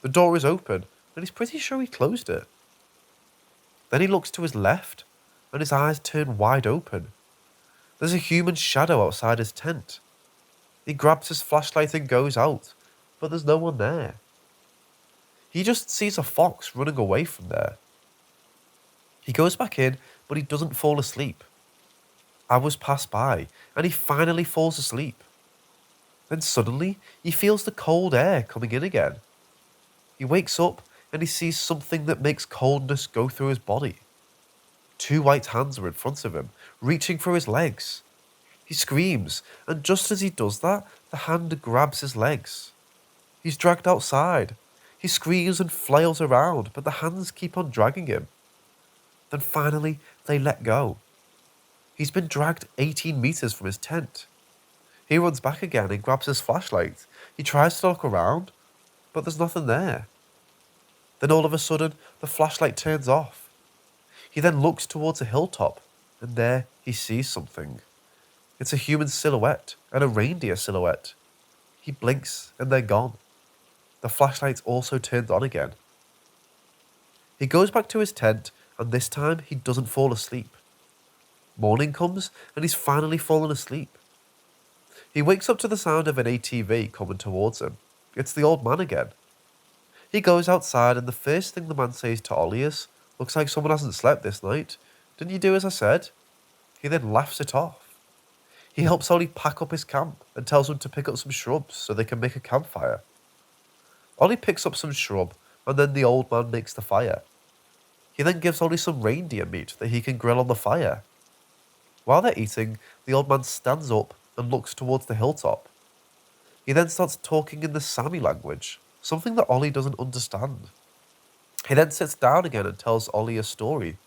The door is open, and he's pretty sure he closed it. Then he looks to his left, and his eyes turn wide open. There's a human shadow outside his tent. He grabs his flashlight and goes out, but there's no one there. He just sees a fox running away from there. He goes back in, but he doesn't fall asleep. Hours pass by, and he finally falls asleep. Then suddenly, he feels the cold air coming in again. He wakes up, and he sees something that makes coldness go through his body. 2 white hands are in front of him, reaching for his legs. He He screams, and just as he does that, the hand grabs his legs. He's dragged outside. He screams and flails around, but the hands keep on dragging him. Then finally, they let go. He's been dragged 18 meters from his tent. He runs back again and grabs his flashlight. He tries to look around, but there's nothing there. Then all of a sudden, the flashlight turns off. He then looks towards a hilltop, and there he sees something. It's a human silhouette and a reindeer silhouette. He blinks, and they're gone. The flashlight also turns on again. He goes back to his tent, and this time he doesn't fall asleep. Morning comes, and he's finally fallen asleep. He wakes up to the sound of an ATV coming towards him. It's the old man again. He goes outside, and the first thing the man says to Ollie is, "Looks like someone hasn't slept this night. Didn't you do as I said?" He then laughs it off. He helps Ollie pack up his camp and tells him to pick up some shrubs so they can make a campfire. Ollie picks up some shrub, and then the old man makes the fire. He then gives Ollie some reindeer meat that he can grill on the fire. While they're eating, the old man stands up and looks towards the hilltop. He then starts talking in the Sami language, something that Ollie doesn't understand. He then sits down again and tells Ollie a story.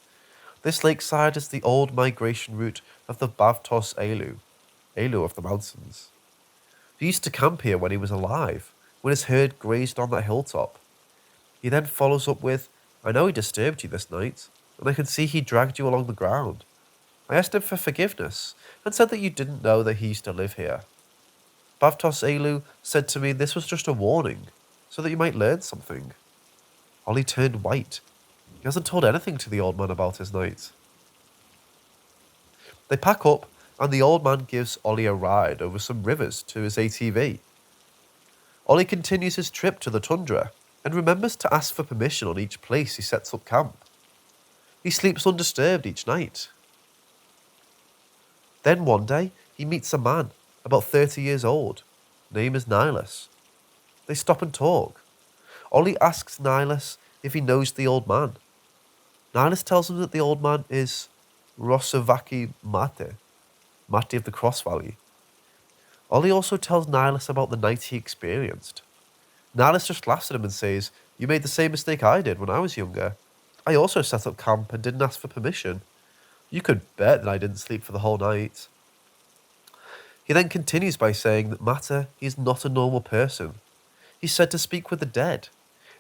This lakeside is the old migration route of the Bavtos Elu of the mountains. He used to camp here when he was alive, when his herd grazed on that hilltop. He then follows up with, "I know he disturbed you this night, and I can see he dragged you along the ground. I asked him for forgiveness, and said that you didn't know that he used to live here. Bavtos Elu said to me this was just a warning, so that you might learn something." Ollie turned white. He hasn't told anything to the old man about his night. They pack up, and the old man gives Ollie a ride over some rivers to his ATV. Ollie continues his trip to the tundra, and remembers to ask for permission on each place he sets up camp. He sleeps undisturbed each night. Then one day, he meets a man, about 30 years old. Name is Nihilus. They stop and talk. Ollie asks Nihilus if he knows the old man. Nihilus tells him that the old man is Rosavaki Mate of the Cross Valley. Ollie also tells Nihilus about the night he experienced. Nihilus just laughs at him and says, "You made the same mistake I did when I was younger. I also set up camp and didn't ask for permission. You could bet that I didn't sleep for the whole night." He then continues by saying that Mata is not a normal person. He's said to speak with the dead,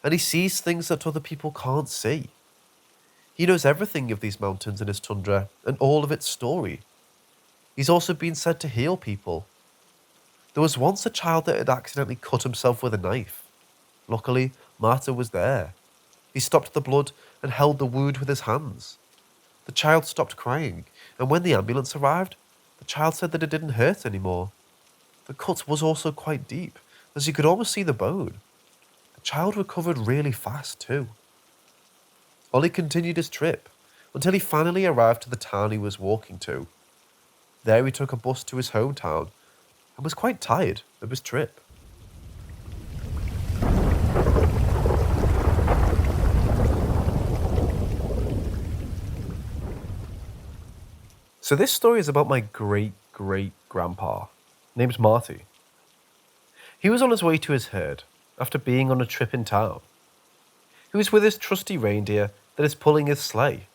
and he sees things that other people can't see. He knows everything of these mountains and his tundra, and all of its story. He's also been said to heal people. There was once a child that had accidentally cut himself with a knife. Luckily, Mata was there. He stopped the blood and held the wound with his hands. The child stopped crying, and when the ambulance arrived, the child said that it didn't hurt anymore. The cut was also quite deep, as you could almost see the bone. The child recovered really fast too. Ollie continued his trip until he finally arrived to the town he was walking to. There he took a bus to his hometown and was quite tired of his trip. So this story is about my great-great-grandpa, named Marty. He was on his way to his herd after being on a trip in town. He was with his trusty reindeer that is pulling his sleigh.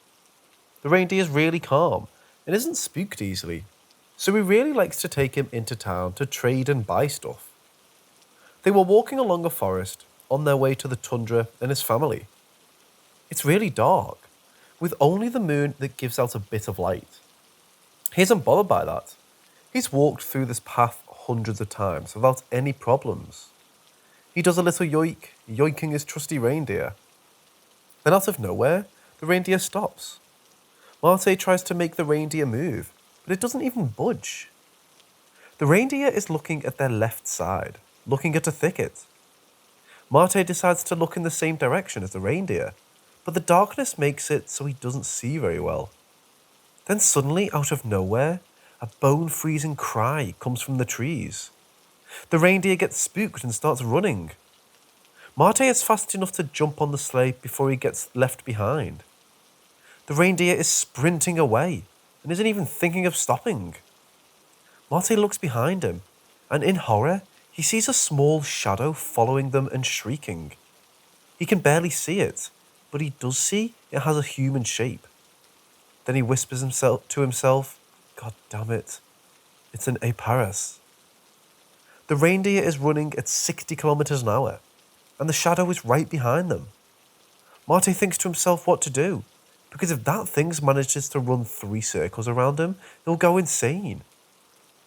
The reindeer is really calm and isn't spooked easily, so he really likes to take him into town to trade and buy stuff. They were walking along a forest on their way to the tundra and his family. It's really dark, with only the moon that gives out a bit of light. He isn't bothered by that. He's walked through this path hundreds of times without any problems. He does a little yoink, yoinking his trusty reindeer. Then out of nowhere, the reindeer stops. Marte tries to make the reindeer move, but it doesn't even budge. The reindeer is looking at their left side, looking at a thicket. Marte decides to look in the same direction as the reindeer, but the darkness makes it so he doesn't see very well. Then suddenly, out of nowhere, a bone-freezing cry comes from the trees. The reindeer gets spooked and starts running. Marte is fast enough to jump on the sleigh before he gets left behind. The reindeer is sprinting away and isn't even thinking of stopping. Marty looks behind him, and in horror, he sees a small shadow following them and shrieking. He can barely see it, but he does see it has a human shape. Then he whispers to himself, God damn it, it's an Aparis. The reindeer is running at 60 kilometers an hour, and the shadow is right behind them. Marty thinks to himself what to do, because if that thing manages to run 3 circles around him, he'll go insane.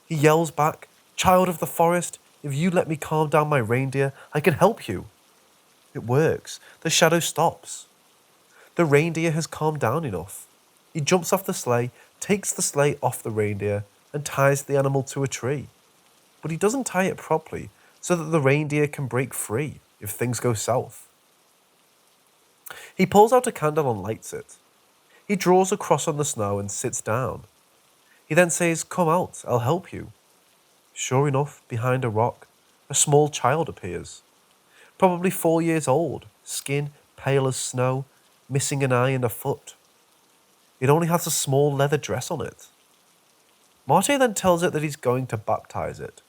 He yells back, Child of the forest, if you let me calm down my reindeer, I can help you. It works. The shadow stops. The reindeer has calmed down enough. He jumps off the sleigh, takes the sleigh off the reindeer, and ties the animal to a tree. But he doesn't tie it properly so that the reindeer can break free if things go south. He pulls out a candle and lights it. He draws a cross on the snow and sits down. He then says, Come out, I'll help you. Sure enough, behind a rock, a small child appears. Probably 4 years old, skin pale as snow, missing an eye and a foot. It only has a small leather dress on it. Marty then tells it that he's going to baptize it.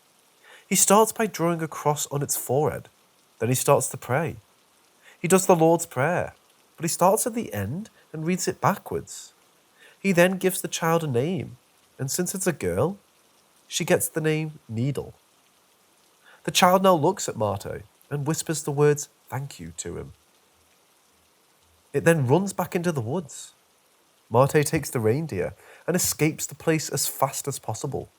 He starts by drawing a cross on its forehead. Then he starts to pray. He does the Lord's Prayer, but he starts at the end and reads it backwards. He then gives the child a name, and since it's a girl, she gets the name Needle. The child now looks at Marty and whispers the words thank you to him. It then runs back into the woods. Marty takes the reindeer and escapes the place as fast as possible.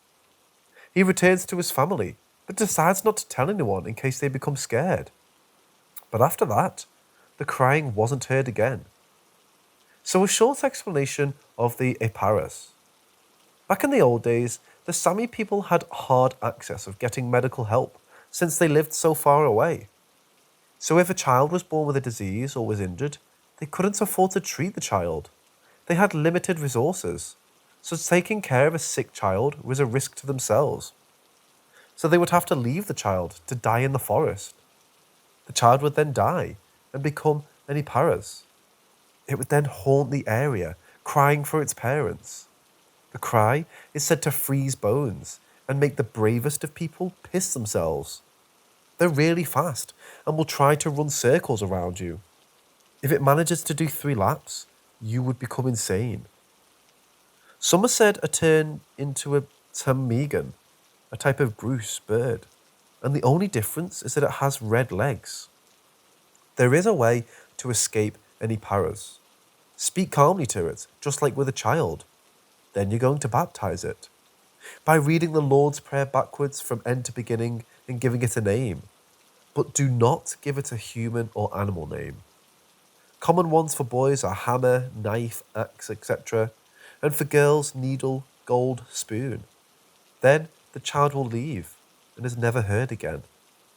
He returns to his family, but decides not to tell anyone in case they become scared. But after that, the crying wasn't heard again. So a short explanation of the Aparis. Back in the old days, the Sami people had hard access of getting medical help since they lived so far away. So if a child was born with a disease or was injured, they couldn't afford to treat the child. They had limited resources, so taking care of a sick child was a risk to themselves. So they would have to leave the child to die in the forest. The child would then die and become an Aparis. It would then haunt the area, crying for its parents. The cry is said to freeze bones and make the bravest of people piss themselves. They're really fast and will try to run circles around you. If it manages to do 3 laps, you would become insane. Some are said to turn into a ptarmigan, a type of grouse bird, and the only difference is that it has red legs. There is a way to escape any Aparis. Speak calmly to it, just like with a child. Then you're going to baptize it. By reading the Lord's Prayer backwards from end to beginning and giving it a name. But do not give it a human or animal name. Common ones for boys are hammer, knife, axe, etc. And for girls, needle, gold, spoon. Then the child will leave and is never heard again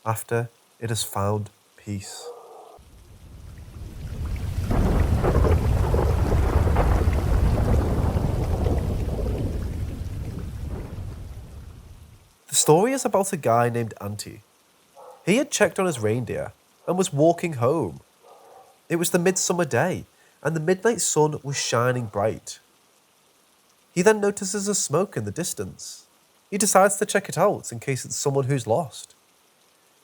after it has found peace. The story is about a guy named Antti. He had checked on his reindeer and was walking home. It was the midsummer day and the midnight sun was shining bright. He then notices a smoke in the distance. He decides to check it out in case it's someone who's lost.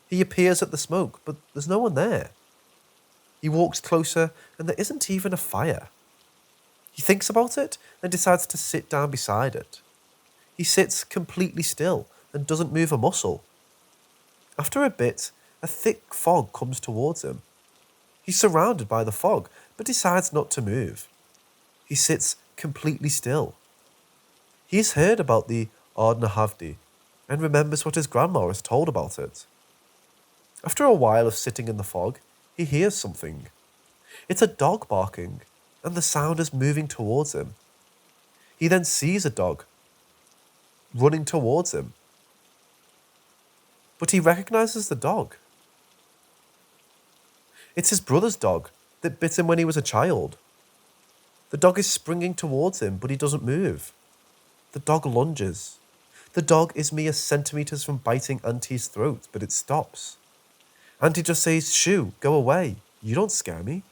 He appears at the smoke, but there's no one there. He walks closer and there isn't even a fire. He thinks about it and decides to sit down beside it. He sits completely still and doesn't move a muscle. After a bit, a thick fog comes towards him. He's surrounded by the fog, but decides not to move. He sits completely still. He's heard about the Ardnahavdi and remembers what his grandma has told about it. After a while of sitting in the fog, he hears something. It's a dog barking, and the sound is moving towards him. He then sees a dog running towards him. But he recognizes the dog. It's his brother's dog that bit him when he was a child. The dog is springing towards him, but he doesn't move. The dog lunges. The dog is mere centimeters from biting Antti's throat, but it stops. Antti just says, "Shoo, go away. You don't scare me."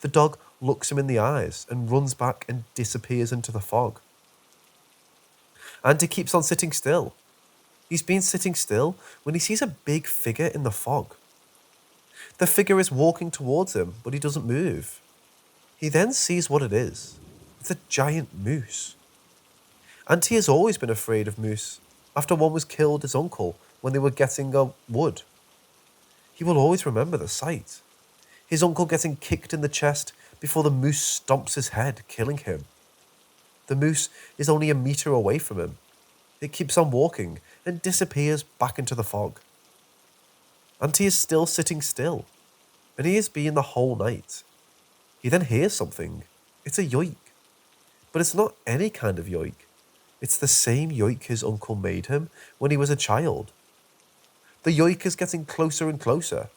The dog looks him in the eyes and runs back and disappears into the fog. Auntie keeps on sitting still. He's been sitting still when he sees a big figure in the fog. The figure is walking towards him, but he doesn't move. He then sees what it is. It's a giant moose. Auntie has always been afraid of moose. After one was killed his uncle when they were getting a wood. He will always remember the sight. His uncle getting kicked in the chest before the moose stomps his head, killing him. The moose is only a meter away from him. It keeps on walking and disappears back into the fog. Auntie is still sitting still, and he has been the whole night. He then hears something. It's a yoik. But it's not any kind of yoik. It's the same yoik his uncle made him when he was a child. The yoik is getting closer and closer.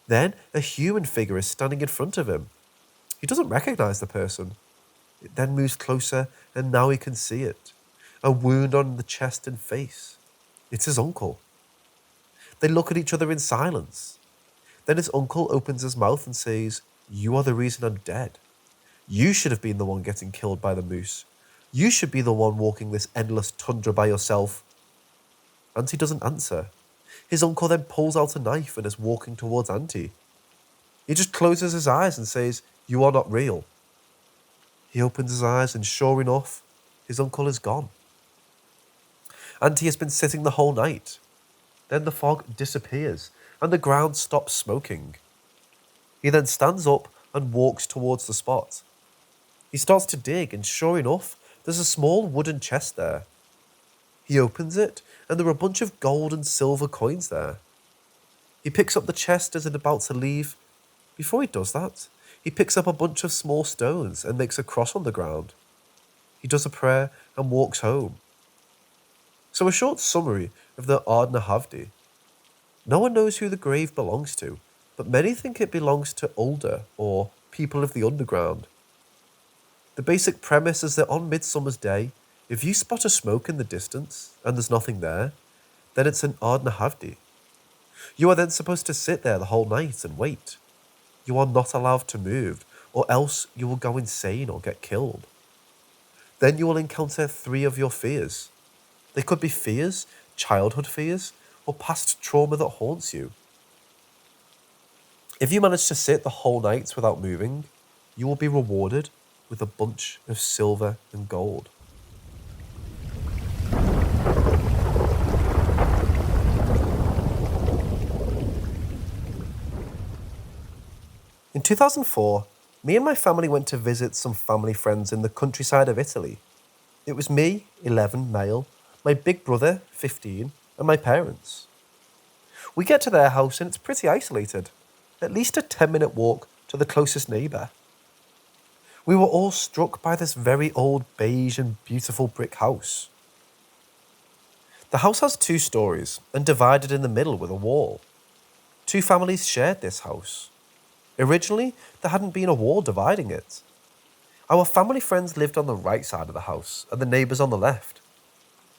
Then a human figure is standing in front of him. He doesn't recognize the person. It then moves closer, and now he can see it. A wound on the chest and face. It's his uncle. They look at each other in silence. Then his uncle opens his mouth and says, "You are the reason I'm dead. You should have been the one getting killed by the moose. You should be the one walking this endless tundra by yourself." Auntie doesn't answer. His uncle then pulls out a knife and is walking towards Auntie. He just closes his eyes and says, "You are not real." He opens his eyes and sure enough, his uncle is gone. Auntie has been sitting the whole night. Then the fog disappears and the ground stops smoking. He then stands up and walks towards the spot. He starts to dig and sure enough, there's a small wooden chest there. He opens it and there are a bunch of gold and silver coins there. He picks up the chest as it's about to leave. Before he does that, he picks up a bunch of small stones and makes a cross on the ground. He does a prayer and walks home. So a short summary of the Ardna Havdi. No one knows who the grave belongs to, but many think it belongs to Ulder or people of the underground. The basic premise is that on Midsummer's Day, if you spot a smoke in the distance and there's nothing there, then it's an Ardna Havdi. You are then supposed to sit there the whole night and wait. You are not allowed to move, or else you will go insane or get killed. Then you will encounter 3 of your fears. They could be fears, childhood fears, or past trauma that haunts you. If you manage to sit the whole night without moving, you will be rewarded with a bunch of silver and gold. In 2004, me and my family went to visit some family friends in the countryside of Italy. It was me, 11, male, my big brother, 15, and my parents. We get to their house and it's pretty isolated, at least a 10-minute walk to the closest neighbour. We were all struck by this very old beige and beautiful brick house. The house has 2 stories and divided in the middle with a wall. 2 families shared this house. Originally, there hadn't been a wall dividing it. Our family friends lived on the right side of the house and the neighbours on the left.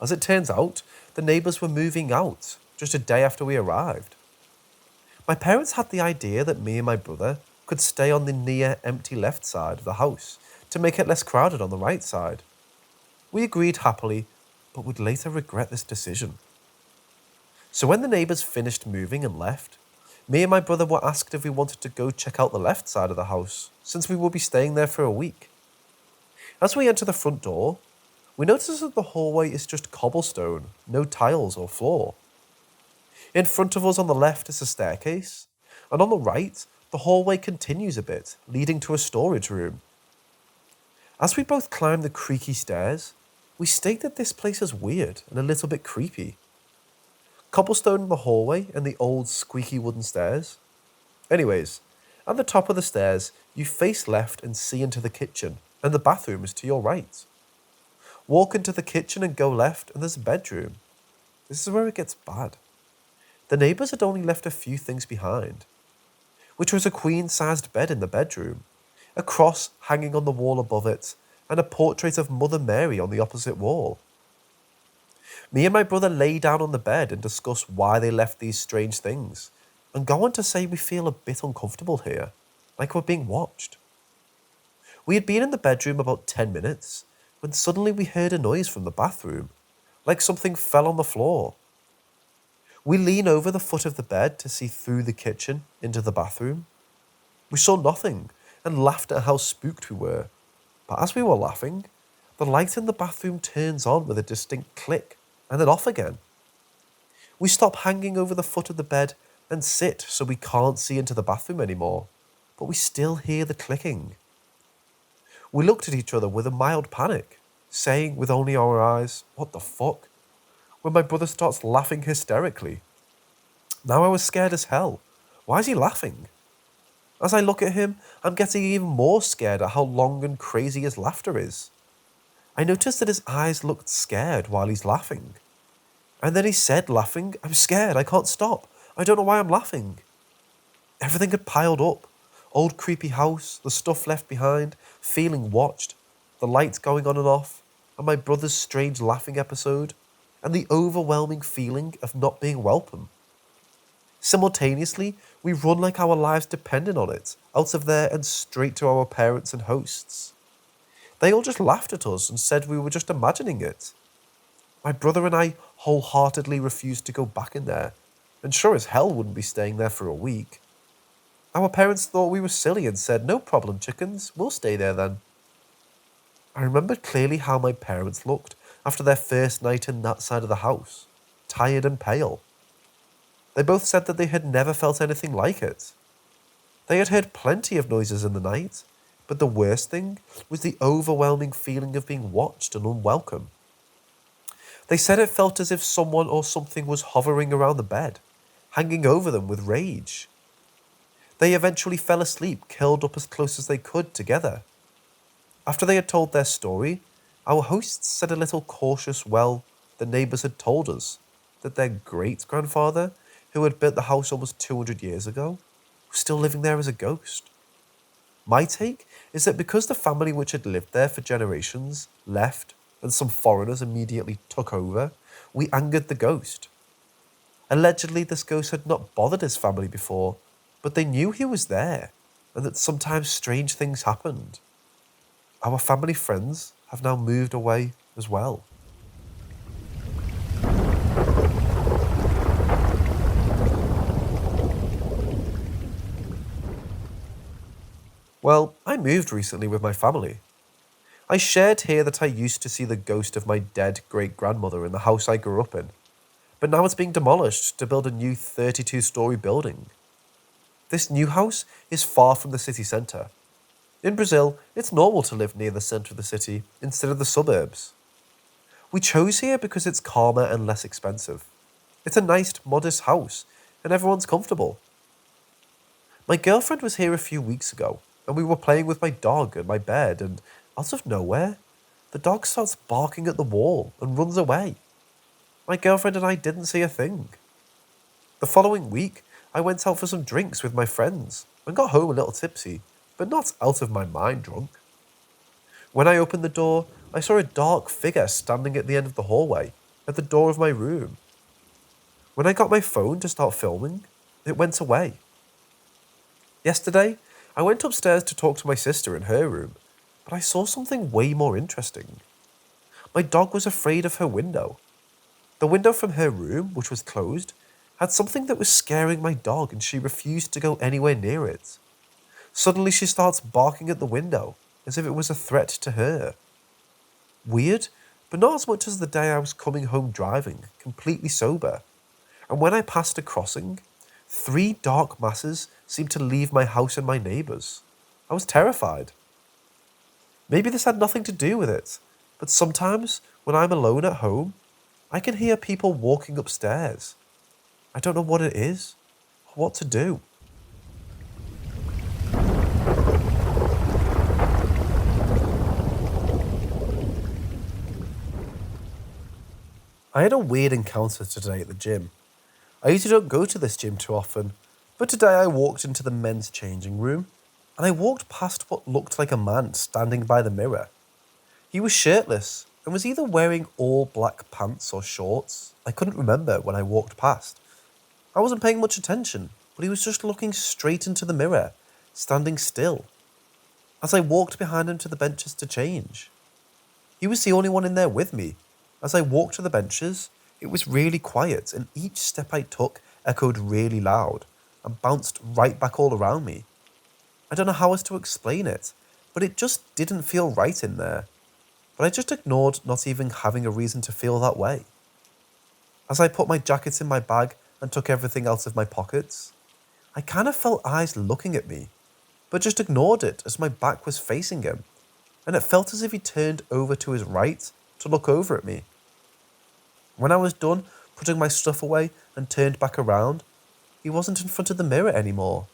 As it turns out, the neighbours were moving out just a day after we arrived. My parents had the idea that me and my brother could stay on the near empty left side of the house to make it less crowded on the right side. We agreed happily, but would later regret this decision. So when the neighbours finished moving and left, me and my brother were asked if we wanted to go check out the left side of the house, since we would be staying there for a week. As we enter the front door, we notice that the hallway is just cobblestone, no tiles or floor. In front of us on the left is a staircase, and on the right, the hallway continues a bit, leading to a storage room. As we both climb the creaky stairs, we state that this place is weird and a little bit creepy. Cobblestone in the hallway and the old squeaky wooden stairs. Anyways, at the top of the stairs, you face left and see into the kitchen, and the bathroom is to your right. Walk into the kitchen and go left, and there's a bedroom. This is where it gets bad. The neighbours had only left a few things behind, which was a queen-sized bed in the bedroom, a cross hanging on the wall above it, and a portrait of Mother Mary on the opposite wall. Me and my brother lay down on the bed and discuss why they left these strange things, and go on to say we feel a bit uncomfortable here, like we're being watched. We had been in the bedroom about 10 minutes, when suddenly we heard a noise from the bathroom, like something fell on the floor. We lean over the foot of the bed to see through the kitchen into the bathroom. We saw nothing and laughed at how spooked we were. But as we were laughing, the light in the bathroom turns on with a distinct click and then off again. We stop hanging over the foot of the bed and sit so we can't see into the bathroom anymore, but we still hear the clicking. We looked at each other with a mild panic, saying with only our eyes, "What the fuck?" when my brother starts laughing hysterically. Now I was scared as hell. Why is he laughing? As I look at him, I'm getting even more scared at how long and crazy his laughter is. I noticed that his eyes looked scared while he's laughing. And then he said, laughing, "I'm scared, I can't stop. I don't know why I'm laughing." Everything had piled up. Old creepy house, the stuff left behind, feeling watched, the lights going on and off, and my brother's strange laughing episode, and the overwhelming feeling of not being welcome. Simultaneously, we run like our lives depended on it, out of there and straight to our parents and hosts. They all just laughed at us and said we were just imagining it. My brother and I wholeheartedly refused to go back in there, and sure as hell wouldn't be staying there for a week. Our parents thought we were silly and said, "No problem, chickens, we'll stay there then." I remembered clearly how my parents looked after their first night in that side of the house, tired and pale. They both said that they had never felt anything like it. They had heard plenty of noises in the night, but the worst thing was the overwhelming feeling of being watched and unwelcome. They said it felt as if someone or something was hovering around the bed, hanging over them with rage. They eventually fell asleep, curled up as close as they could together. After they had told their story, our hosts said a little cautious, "Well, the neighbours had told us that their great-grandfather, who had built the house almost 200 years ago, was still living there as a ghost." My take is that because the family which had lived there for generations left and some foreigners immediately took over, we angered the ghost. Allegedly, this ghost had not bothered his family before, but they knew he was there and that sometimes strange things happened. Our family friends have now moved away as well. Well, I moved recently with my family. I shared here that I used to see the ghost of my dead great-grandmother in the house I grew up in, but now it's being demolished to build a new 32-story building. This new house is far from the city centre. In Brazil, it's normal to live near the centre of the city instead of the suburbs. We chose here because it's calmer and less expensive. It's a nice, modest house, and everyone's comfortable. My girlfriend was here a few weeks ago, and we were playing with my dog at my bed, and out of nowhere, the dog starts barking at the wall and runs away. My girlfriend and I didn't see a thing. The following week, I went out for some drinks with my friends and got home a little tipsy, but not out of my mind drunk. When I opened the door, I saw a dark figure standing at the end of the hallway, at the door of my room. When I got my phone to start filming, it went away. Yesterday, I went upstairs to talk to my sister in her room, but I saw something way more interesting. My dog was afraid of her window. The window from her room, which was closed, had something that was scaring my dog and she refused to go anywhere near it. Suddenly she starts barking at the window, as if it was a threat to her. Weird, but not as much as the day I was coming home driving, completely sober. And when I passed a crossing, 3 dark masses seemed to leave my house and my neighbours. I was terrified. Maybe this had nothing to do with it, but sometimes, when I'm alone at home, I can hear people walking upstairs. I don't know what it is, or what to do. I had a weird encounter today at the gym. I usually don't go to this gym too often, but today I walked into the men's changing room, and I walked past what looked like a man standing by the mirror. He was shirtless, and was either wearing all black pants or shorts. I couldn't remember when I walked past. I wasn't paying much attention, but he was just looking straight into the mirror, standing still, as I walked behind him to the benches to change. He was the only one in there with me. As I walked to the benches, it was really quiet, and each step I took echoed really loud and bounced right back all around me. I don't know how else to explain it, but it just didn't feel right in there. But I just ignored not even having a reason to feel that way. As I put my jacket in my bag and took everything out of my pockets, I kind of felt eyes looking at me, but just ignored it as my back was facing him, and it felt as if he turned over to his right to look over at me. When I was done putting my stuff away and turned back around, he wasn't in front of the mirror anymore.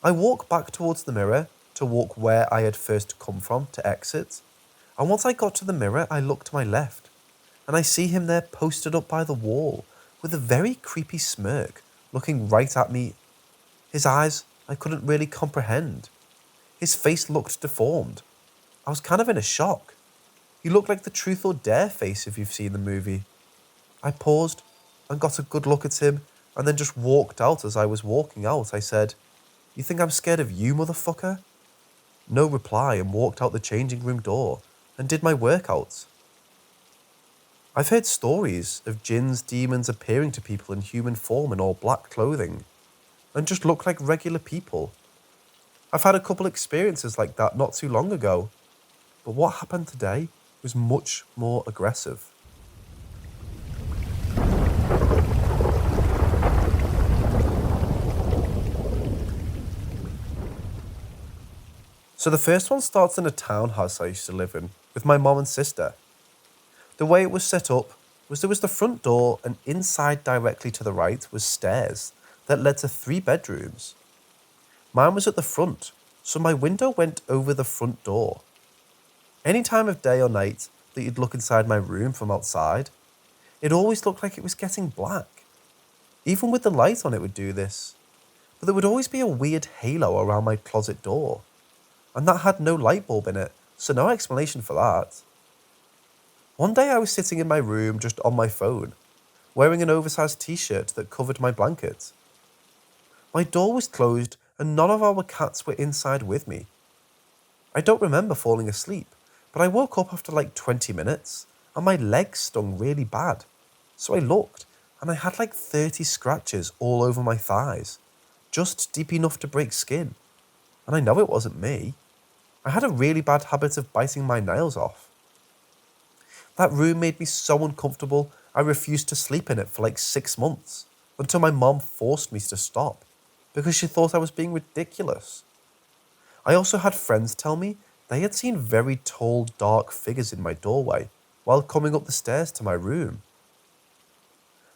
I walked back towards the mirror to walk where I had first come from to exit, and once I got to the mirror, I looked to my left, and I see him there posted up by the wall with a very creepy smirk looking right at me. His eyes I couldn't really comprehend. His face looked deformed. I was kind of in a shock. He looked like the Truth or Dare face if you've seen the movie. I paused and got a good look at him and then just walked out. As I was walking out, I said, "You think I'm scared of you, motherfucker?" No reply, and walked out the changing room door and did my workouts. I've heard stories of jinns, demons appearing to people in human form in all black clothing and just look like regular people. I've had a couple experiences like that not too long ago, but what happened today was much more aggressive. So the first one starts in a townhouse I used to live in with my mom and sister. The way it was set up was there was the front door, and inside directly to the right was stairs that led to 3 bedrooms. Mine was at the front, so my window went over the front door. Any time of day or night that you'd look inside my room from outside, it always looked like it was getting black. Even with the light on, it would do this. But there would always be a weird halo around my closet door, and that had no light bulb in it, so no explanation for that. One day I was sitting in my room just on my phone, wearing an oversized t-shirt that covered my blanket. My door was closed and none of our cats were inside with me. I don't remember falling asleep, but I woke up after like 20 minutes and my legs stung really bad. So I looked and I had like 30 scratches all over my thighs, just deep enough to break skin. And I know it wasn't me. I had a really bad habit of biting my nails off. That room made me so uncomfortable, I refused to sleep in it for like 6 months, until my mom forced me to stop, because she thought I was being ridiculous. I also had friends tell me they had seen very tall, dark figures in my doorway while coming up the stairs to my room.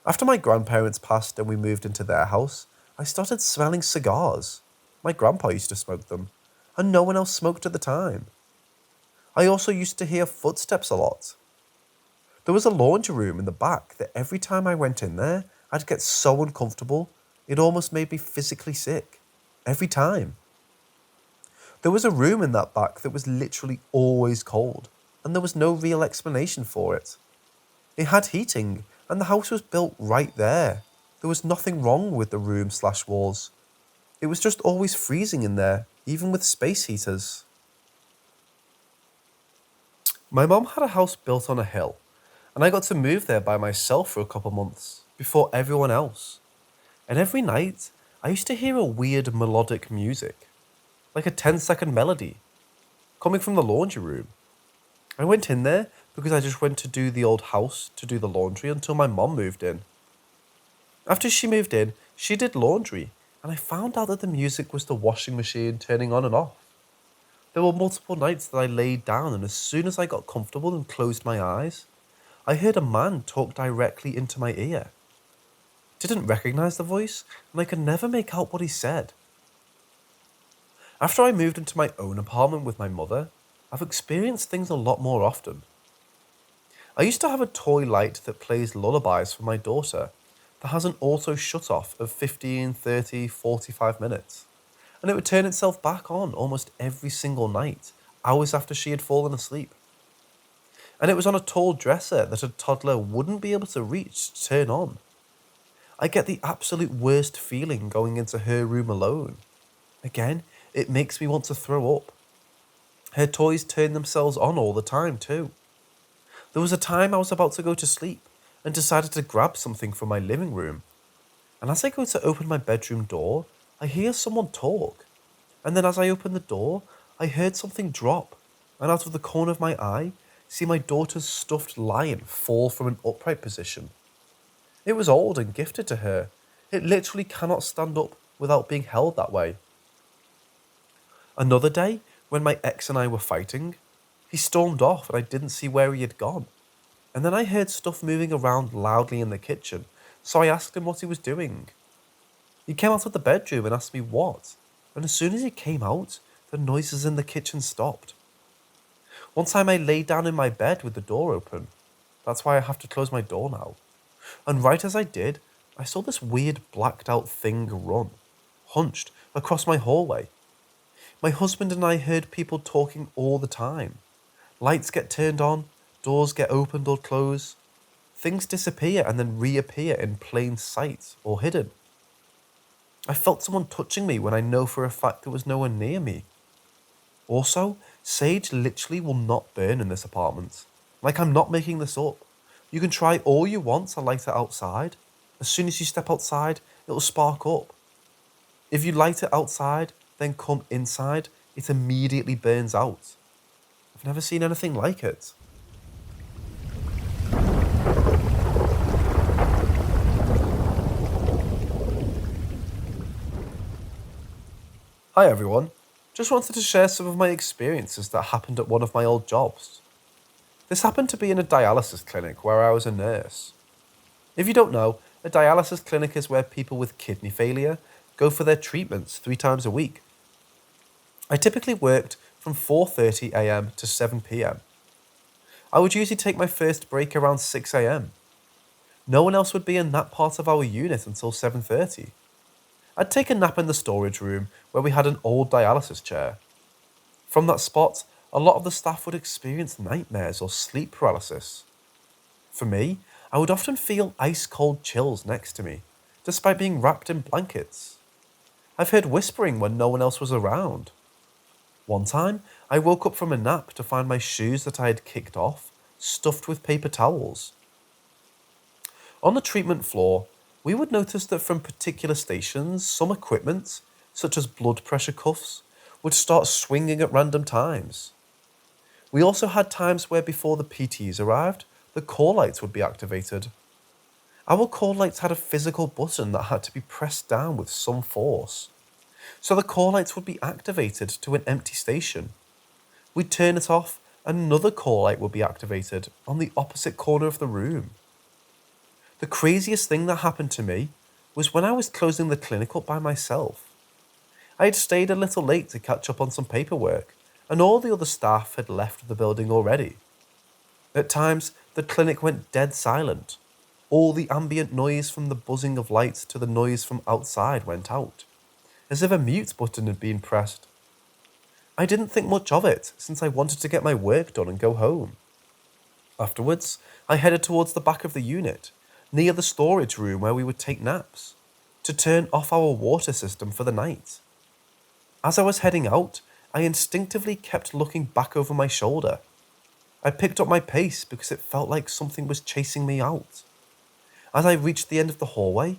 After my grandparents passed and we moved into their house, I started smelling cigars. My grandpa used to smoke them, and no one else smoked at the time. I also used to hear footsteps a lot. There was a laundry room in the back that every time I went in there, I'd get so uncomfortable, it almost made me physically sick. Every time. There was a room in that back that was literally always cold, and there was no real explanation for it. It had heating, and the house was built right there. There was nothing wrong with the room/walls. It was just always freezing in there, even with space heaters. My mom had a house built on a hill, and I got to move there by myself for a couple months, before everyone else. And every night, I used to hear a weird melodic music, like a 10-second melody, coming from the laundry room. I went in there because I just went to do the old house to do the laundry until my mom moved in. After she moved in, she did laundry, and I found out that the music was the washing machine turning on and off. There were multiple nights that I laid down, and as soon as I got comfortable and closed my eyes, I heard a man talk directly into my ear. Didn't recognize the voice, and I could never make out what he said. After I moved into my own apartment with my mother, I've experienced things a lot more often. I used to have a toy light that plays lullabies for my daughter that has an auto shut-off of 15, 30, 45 minutes, and it would turn itself back on almost every single night, hours after she had fallen asleep. And it was on a tall dresser that a toddler wouldn't be able to reach to turn on. I get the absolute worst feeling going into her room alone. Again, it makes me want to throw up. Her toys turned themselves on all the time too. There was a time I was about to go to sleep and decided to grab something from my living room. And as I go to open my bedroom door, I hear someone talk. And then as I open the door, I heard something drop. And out of the corner of my eye, see my daughter's stuffed lion fall from an upright position. It was old and gifted to her. It literally cannot stand up without being held that way. Another day, when my ex and I were fighting, he stormed off and I didn't see where he had gone. And then I heard stuff moving around loudly in the kitchen, so I asked him what he was doing. He came out of the bedroom and asked me what, and as soon as he came out, the noises in the kitchen stopped. One time I lay down in my bed with the door open. That's why I have to close my door now. And right as I did, I saw this weird blacked out thing run, hunched, across my hallway. My husband and I heard people talking all the time. Lights get turned on, doors get opened or closed. Things disappear and then reappear in plain sight or hidden. I felt someone touching me when I know for a fact there was no one near me. Also, sage literally will not burn in this apartment. Like, I'm not making this up. You can try all you want to light it outside. As soon as you step outside, it'll spark up. If you light it outside, then come inside, it immediately burns out. I've never seen anything like it. Hi everyone, just wanted to share some of my experiences that happened at one of my old jobs. This happened to be in a dialysis clinic where I was a nurse. If you don't know, a dialysis clinic is where people with kidney failure go for their treatments 3 times a week. I typically worked from 4:30 am to 7 pm. I would usually take my first break around 6 am. No one else would be in that part of our unit until 7:30. I'd take a nap in the storage room where we had an old dialysis chair. From that spot, a lot of the staff would experience nightmares or sleep paralysis. For me, I would often feel ice-cold chills next to me, despite being wrapped in blankets. I've heard whispering when no one else was around. One time, I woke up from a nap to find my shoes that I had kicked off stuffed with paper towels. On the treatment floor, we would notice that from particular stations, some equipment, such as blood pressure cuffs, would start swinging at random times. We also had times where before the PTs arrived, the call lights would be activated. Our call lights had a physical button that had to be pressed down with some force. So the call lights would be activated to an empty station. We'd turn it off and another call light would be activated on the opposite corner of the room. The craziest thing that happened to me was when I was closing the clinic up by myself. I had stayed a little late to catch up on some paperwork, and all the other staff had left the building already. At times, the clinic went dead silent. All the ambient noise from the buzzing of lights to the noise from outside went out, as if a mute button had been pressed. I didn't think much of it, since I wanted to get my work done and go home. Afterwards, I headed towards the back of the unit, near the storage room where we would take naps, to turn off our water system for the night. As I was heading out, I instinctively kept looking back over my shoulder. I picked up my pace because it felt like something was chasing me out. As I reached the end of the hallway,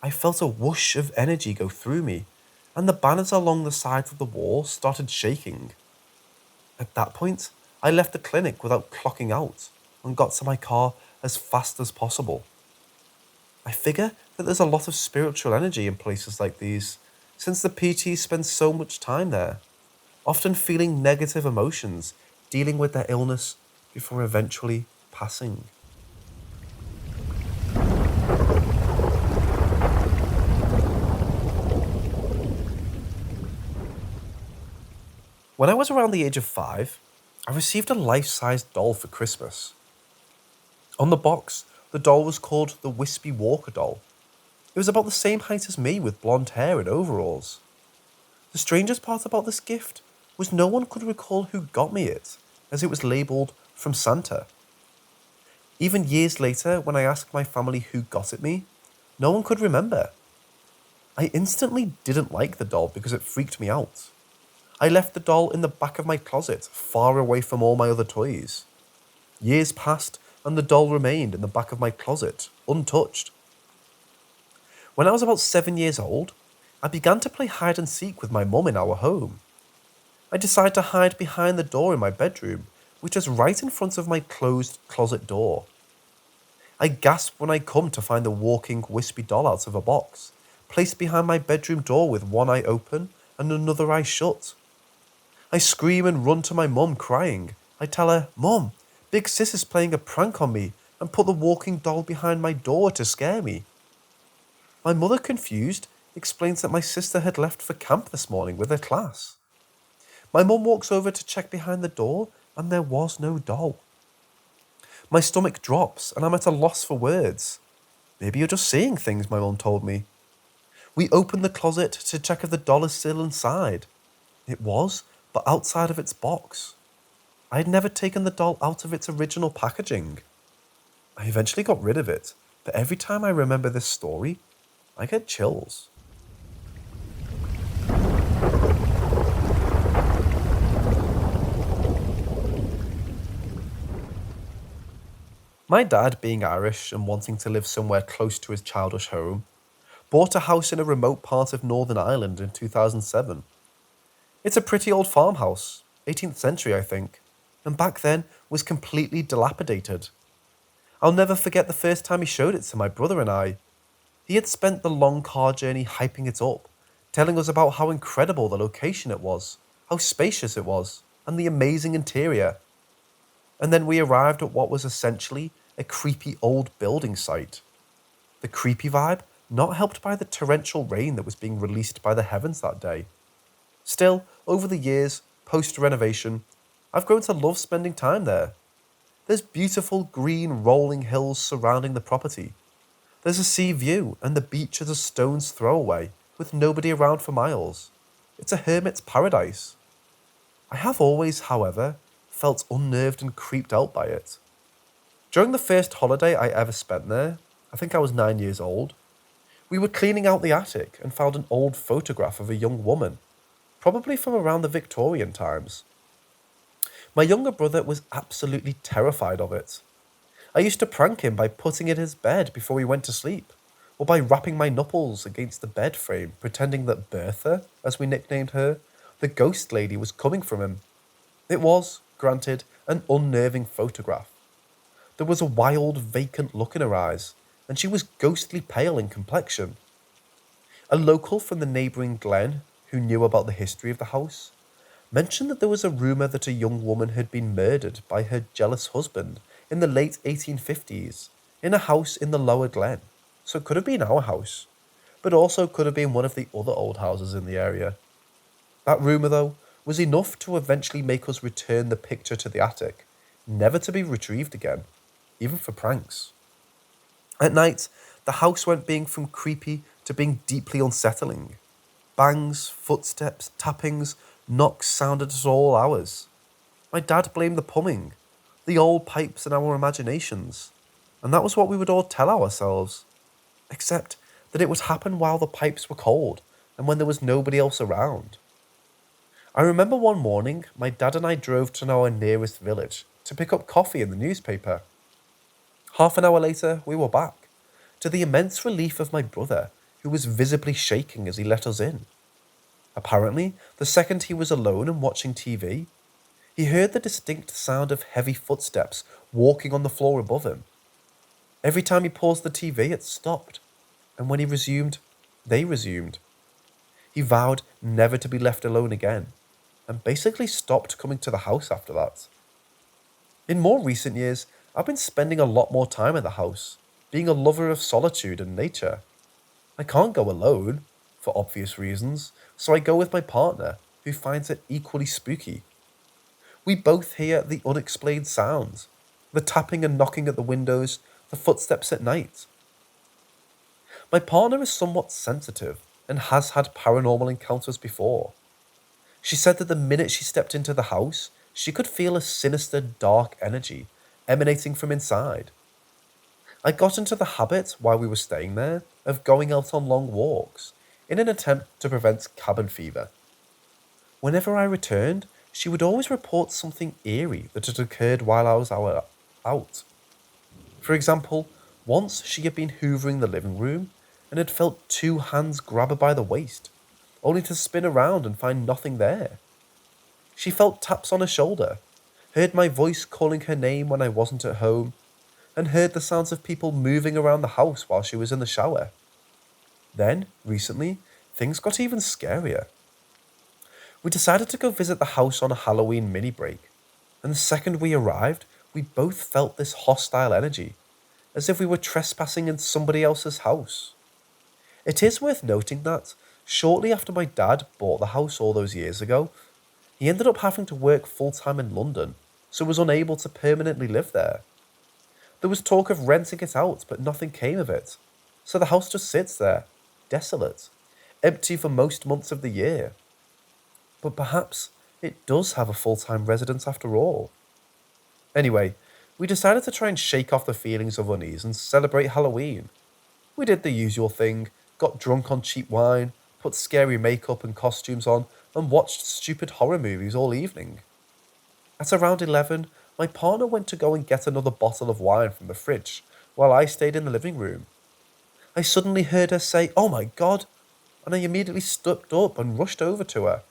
I felt a whoosh of energy go through me, and the banners along the sides of the wall started shaking. At that point, I left the clinic without clocking out and got to my car as fast as possible. I figure that there's a lot of spiritual energy in places like these, since the PTs spend so much time there, often feeling negative emotions, dealing with their illness before eventually passing. When I was around the age of 5, I received a life-sized doll for Christmas. On the box, the doll was called the Wispy Walker doll. It was about the same height as me with blonde hair and overalls. The strangest part about this gift was no one could recall who got me it, as it was labelled from Santa. Even years later, when I asked my family who got it me, no one could remember. I instantly didn't like the doll because it freaked me out. I left the doll in the back of my closet, far away from all my other toys. Years passed and the doll remained in the back of my closet, untouched. When I was about 7 years old, I began to play hide and seek with my mum in our home. I decided to hide behind the door in my bedroom, which was right in front of my closed closet door. I gasped when I come to find the walking, wispy doll out of a box, placed behind my bedroom door with one eye open and another eye shut. I scream and run to my mum crying. I tell her, "Mum, Big Sis is playing a prank on me and put the walking doll behind my door to scare me." My mother, confused, explains that my sister had left for camp this morning with her class. My mum walks over to check behind the door and there was no doll. My stomach drops and I'm at a loss for words. "Maybe you're just seeing things," my mum told me. We opened the closet to check if the doll is still inside. It was, but outside of its box. I had never taken the doll out of its original packaging. I eventually got rid of it, but every time I remember this story, I get chills. My dad, being Irish and wanting to live somewhere close to his childish home, bought a house in a remote part of Northern Ireland in 2007. It's a pretty old farmhouse, 18th century I think, and back then was completely dilapidated. I'll never forget the first time he showed it to my brother and I. He had spent the long car journey hyping it up, telling us about how incredible the location it was, how spacious it was, and the amazing interior. And then we arrived at what was essentially a creepy old building site. The creepy vibe not helped by the torrential rain that was being released by the heavens that day. Still, over the years, post-renovation, I've grown to love spending time there. There's beautiful green rolling hills surrounding the property. There's a sea view and the beach is a stone's throw away, with nobody around for miles. It's a hermit's paradise. I have always, however, felt unnerved and creeped out by it. During the first holiday I ever spent there, I think I was 9 years old, we were cleaning out the attic and found an old photograph of a young woman, probably from around the Victorian times. My younger brother was absolutely terrified of it. I used to prank him by putting it in his bed before we went to sleep, or by rapping my knuckles against the bed frame, pretending that Bertha, as we nicknamed her, the ghost lady, was coming from him. It was, granted, an unnerving photograph. There was a wild, vacant look in her eyes, and she was ghostly pale in complexion. A local from the neighbouring glen, who knew about the history of the house, mentioned that there was a rumour that a young woman had been murdered by her jealous husband in the late 1850s in a house in the lower glen. So it could have been our house, but also could have been one of the other old houses in the area. That rumour, though, was enough to eventually make us return the picture to the attic, never to be retrieved again, even for pranks. At night, the house went being from creepy to being deeply unsettling. Bangs, footsteps, tappings, knocks sounded at all hours. My dad blamed the plumbing, the old pipes and our imaginations, and that was what we would all tell ourselves, except that it would happen while the pipes were cold and when there was nobody else around. I remember one morning my dad and I drove to our nearest village to pick up coffee in the newspaper. Half an hour later, we were back, to the immense relief of my brother, who was visibly shaking as he let us in. Apparently, the second he was alone and watching TV, he heard the distinct sound of heavy footsteps walking on the floor above him. Every time he paused the TV, it stopped, and when he resumed, they resumed. He vowed never to be left alone again, and basically stopped coming to the house after that. In more recent years, I've been spending a lot more time at the house, being a lover of solitude and nature. I can't go alone, for obvious reasons, so I go with my partner, who finds it equally spooky. We both hear the unexplained sounds, the tapping and knocking at the windows, the footsteps at night. My partner is somewhat sensitive and has had paranormal encounters before. She said that the minute she stepped into the house, she could feel a sinister, dark energy emanating from inside. I got into the habit, while we were staying there, of going out on long walks, in an attempt to prevent cabin fever. Whenever I returned, she would always report something eerie that had occurred while I was out. For example, once she had been hoovering the living room and had felt two hands grab her by the waist, only to spin around and find nothing there. She felt taps on her shoulder, heard my voice calling her name when I wasn't at home, and heard the sounds of people moving around the house while she was in the shower. Then, recently, things got even scarier. We decided to go visit the house on a Halloween mini break, and the second we arrived, we both felt this hostile energy, as if we were trespassing in somebody else's house. It is worth noting that, shortly after my dad bought the house all those years ago, he ended up having to work full-time in London, so was unable to permanently live there. There was talk of renting it out, but nothing came of it, so the house just sits there, desolate, empty for most months of the year. But perhaps it does have a full-time resident after all. Anyway, we decided to try and shake off the feelings of unease and celebrate Halloween. We did the usual thing, got drunk on cheap wine, put scary makeup and costumes on, and watched stupid horror movies all evening. At around 11, my partner went to go and get another bottle of wine from the fridge, while I stayed in the living room. I suddenly heard her say, "Oh my God," and I immediately stood up and rushed over to her.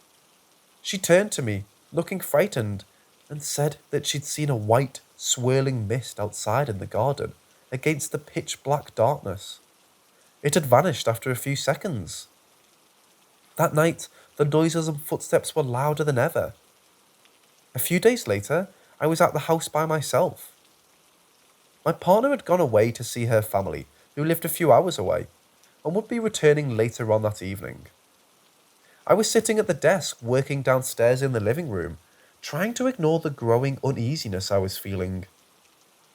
She turned to me, looking frightened, and said that she'd seen a white, swirling mist outside in the garden, against the pitch-black darkness. It had vanished after a few seconds. That night, the noises and footsteps were louder than ever. A few days later, I was at the house by myself. My partner had gone away to see her family, who lived a few hours away, and would be returning later on that evening. I was sitting at the desk working downstairs in the living room, trying to ignore the growing uneasiness I was feeling.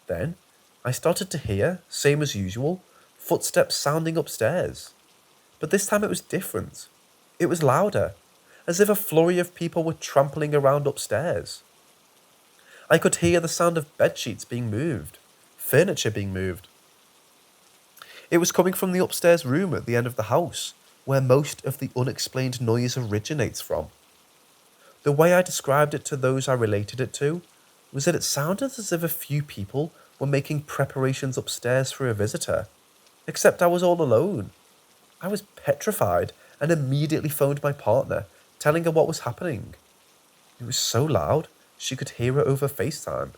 Then, I started to hear, same as usual, footsteps sounding upstairs. But this time it was different. It was louder, as if a flurry of people were trampling around upstairs. I could hear the sound of bedsheets being moved, furniture being moved. It was coming from the upstairs room at the end of the house, where most of the unexplained noise originates from. The way I described it to those I related it to was that it sounded as if a few people were making preparations upstairs for a visitor, except I was all alone. I was petrified and immediately phoned my partner, telling her what was happening. It was so loud, she could hear it over FaceTime.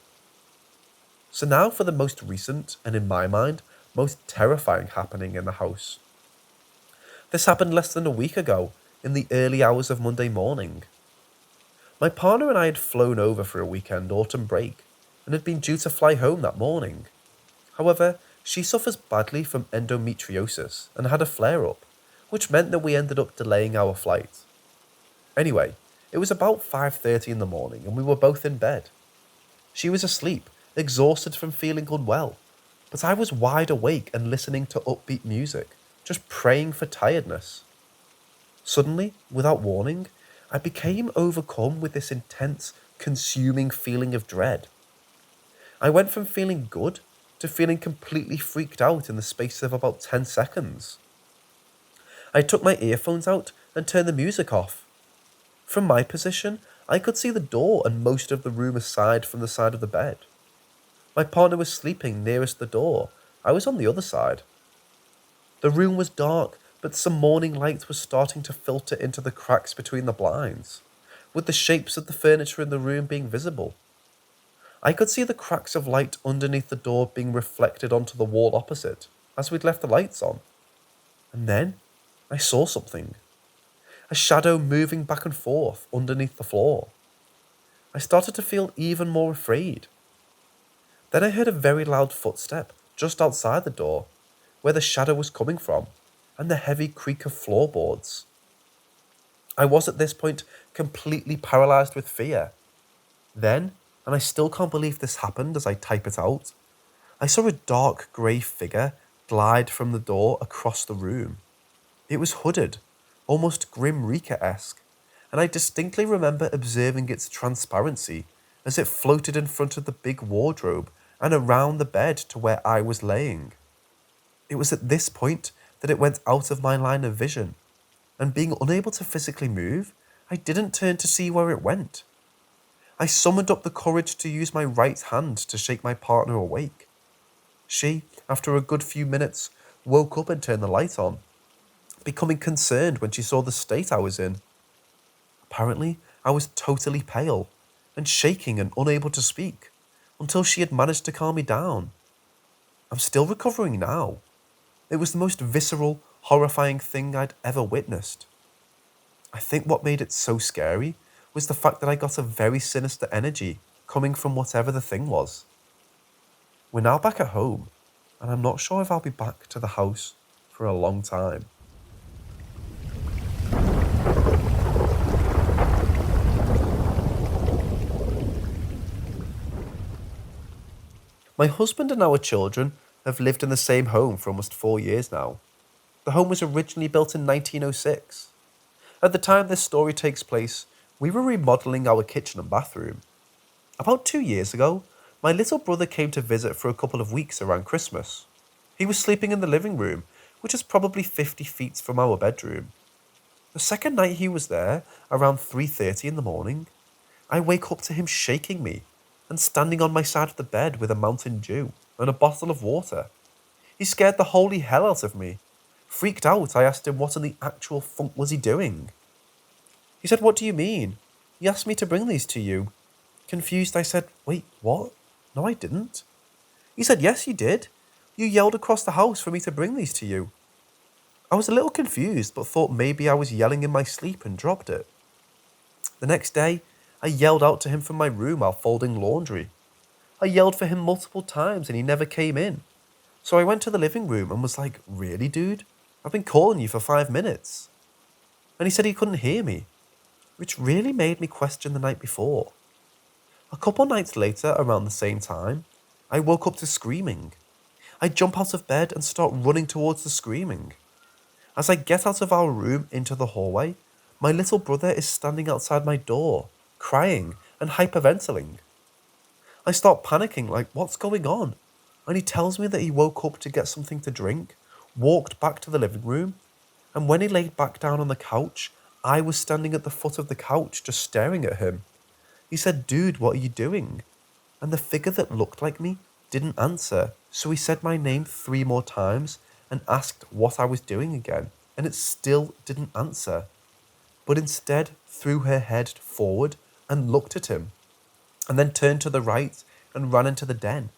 So now for the most recent, and in my mind, most terrifying happening in the house. This happened less than a week ago, in the early hours of Monday morning. My partner and I had flown over for a weekend autumn break, and had been due to fly home that morning. However, she suffers badly from endometriosis and had a flare-up, which meant that we ended up delaying our flight. Anyway, it was about 5:30 in the morning and we were both in bed. She was asleep, exhausted from feeling unwell, but I was wide awake and listening to upbeat music, just praying for tiredness. Suddenly, without warning, I became overcome with this intense, consuming feeling of dread. I went from feeling good to feeling completely freaked out in the space of about 10 seconds. I took my earphones out and turned the music off. From my position, I could see the door and most of the room aside from the side of the bed. My partner was sleeping nearest the door. I was on the other side. The room was dark, but some morning light was starting to filter into the cracks between the blinds, with the shapes of the furniture in the room being visible. I could see the cracks of light underneath the door being reflected onto the wall opposite, as we'd left the lights on. And then, I saw something. A shadow moving back and forth underneath the floor. I started to feel even more afraid. Then I heard a very loud footstep just outside the door, where the shadow was coming from, and the heavy creak of floorboards. I was at this point completely paralyzed with fear. Then, and I still can't believe this happened as I type it out, I saw a dark grey figure glide from the door across the room. It was hooded, almost Grim Reaper-esque, and I distinctly remember observing its transparency as it floated in front of the big wardrobe and around the bed to where I was laying. It was at this point that it went out of my line of vision, and being unable to physically move, I didn't turn to see where it went. I summoned up the courage to use my right hand to shake my partner awake. She, after a good few minutes, woke up and turned the light on, becoming concerned when she saw the state I was in. Apparently, I was totally pale and shaking and unable to speak until she had managed to calm me down. I'm still recovering now. It was the most visceral, horrifying thing I'd ever witnessed. I think what made it so scary was the fact that I got a very sinister energy coming from whatever the thing was. We're now back at home, and I'm not sure if I'll be back to the house for a long time. My husband and our children have lived in the same home for almost 4 years now. The home was originally built in 1906. At the time this story takes place, we were remodeling our kitchen and bathroom. About 2 years ago, my little brother came to visit for a couple of weeks around Christmas. He was sleeping in the living room, which is probably 50 feet from our bedroom. The second night he was there, around 3:30 in the morning, I wake up to him shaking me and standing on my side of the bed with a Mountain Dew and a bottle of water. He scared the holy hell out of me. Freaked out, I asked him what in the actual funk was he doing. He said, "What do you mean? You asked me to bring these to you." Confused, I said, "Wait, what? No, I didn't." He said, "Yes, you did. You yelled across the house for me to bring these to you." I was a little confused, but thought maybe I was yelling in my sleep and dropped it. The next day, I yelled out to him from my room while folding laundry. I yelled for him multiple times and he never came in. So I went to the living room and was like, "Really, dude? I've been calling you for 5 minutes." And he said he couldn't hear me, which really made me question the night before. A couple nights later, around the same time, I woke up to screaming. I jump out of bed and start running towards the screaming. As I get out of our room into the hallway, my little brother is standing outside my door, crying and hyperventilating. I start panicking, like, what's going on? And he tells me that he woke up to get something to drink, walked back to the living room, and when he laid back down on the couch, I was standing at the foot of the couch just staring at him. He said, "Dude, what are you doing?" And the figure that looked like me didn't answer, so he said my name 3 more times and asked what I was doing again, and it still didn't answer, but instead threw her head forward and looked at him, and then turned to the right and ran into the den.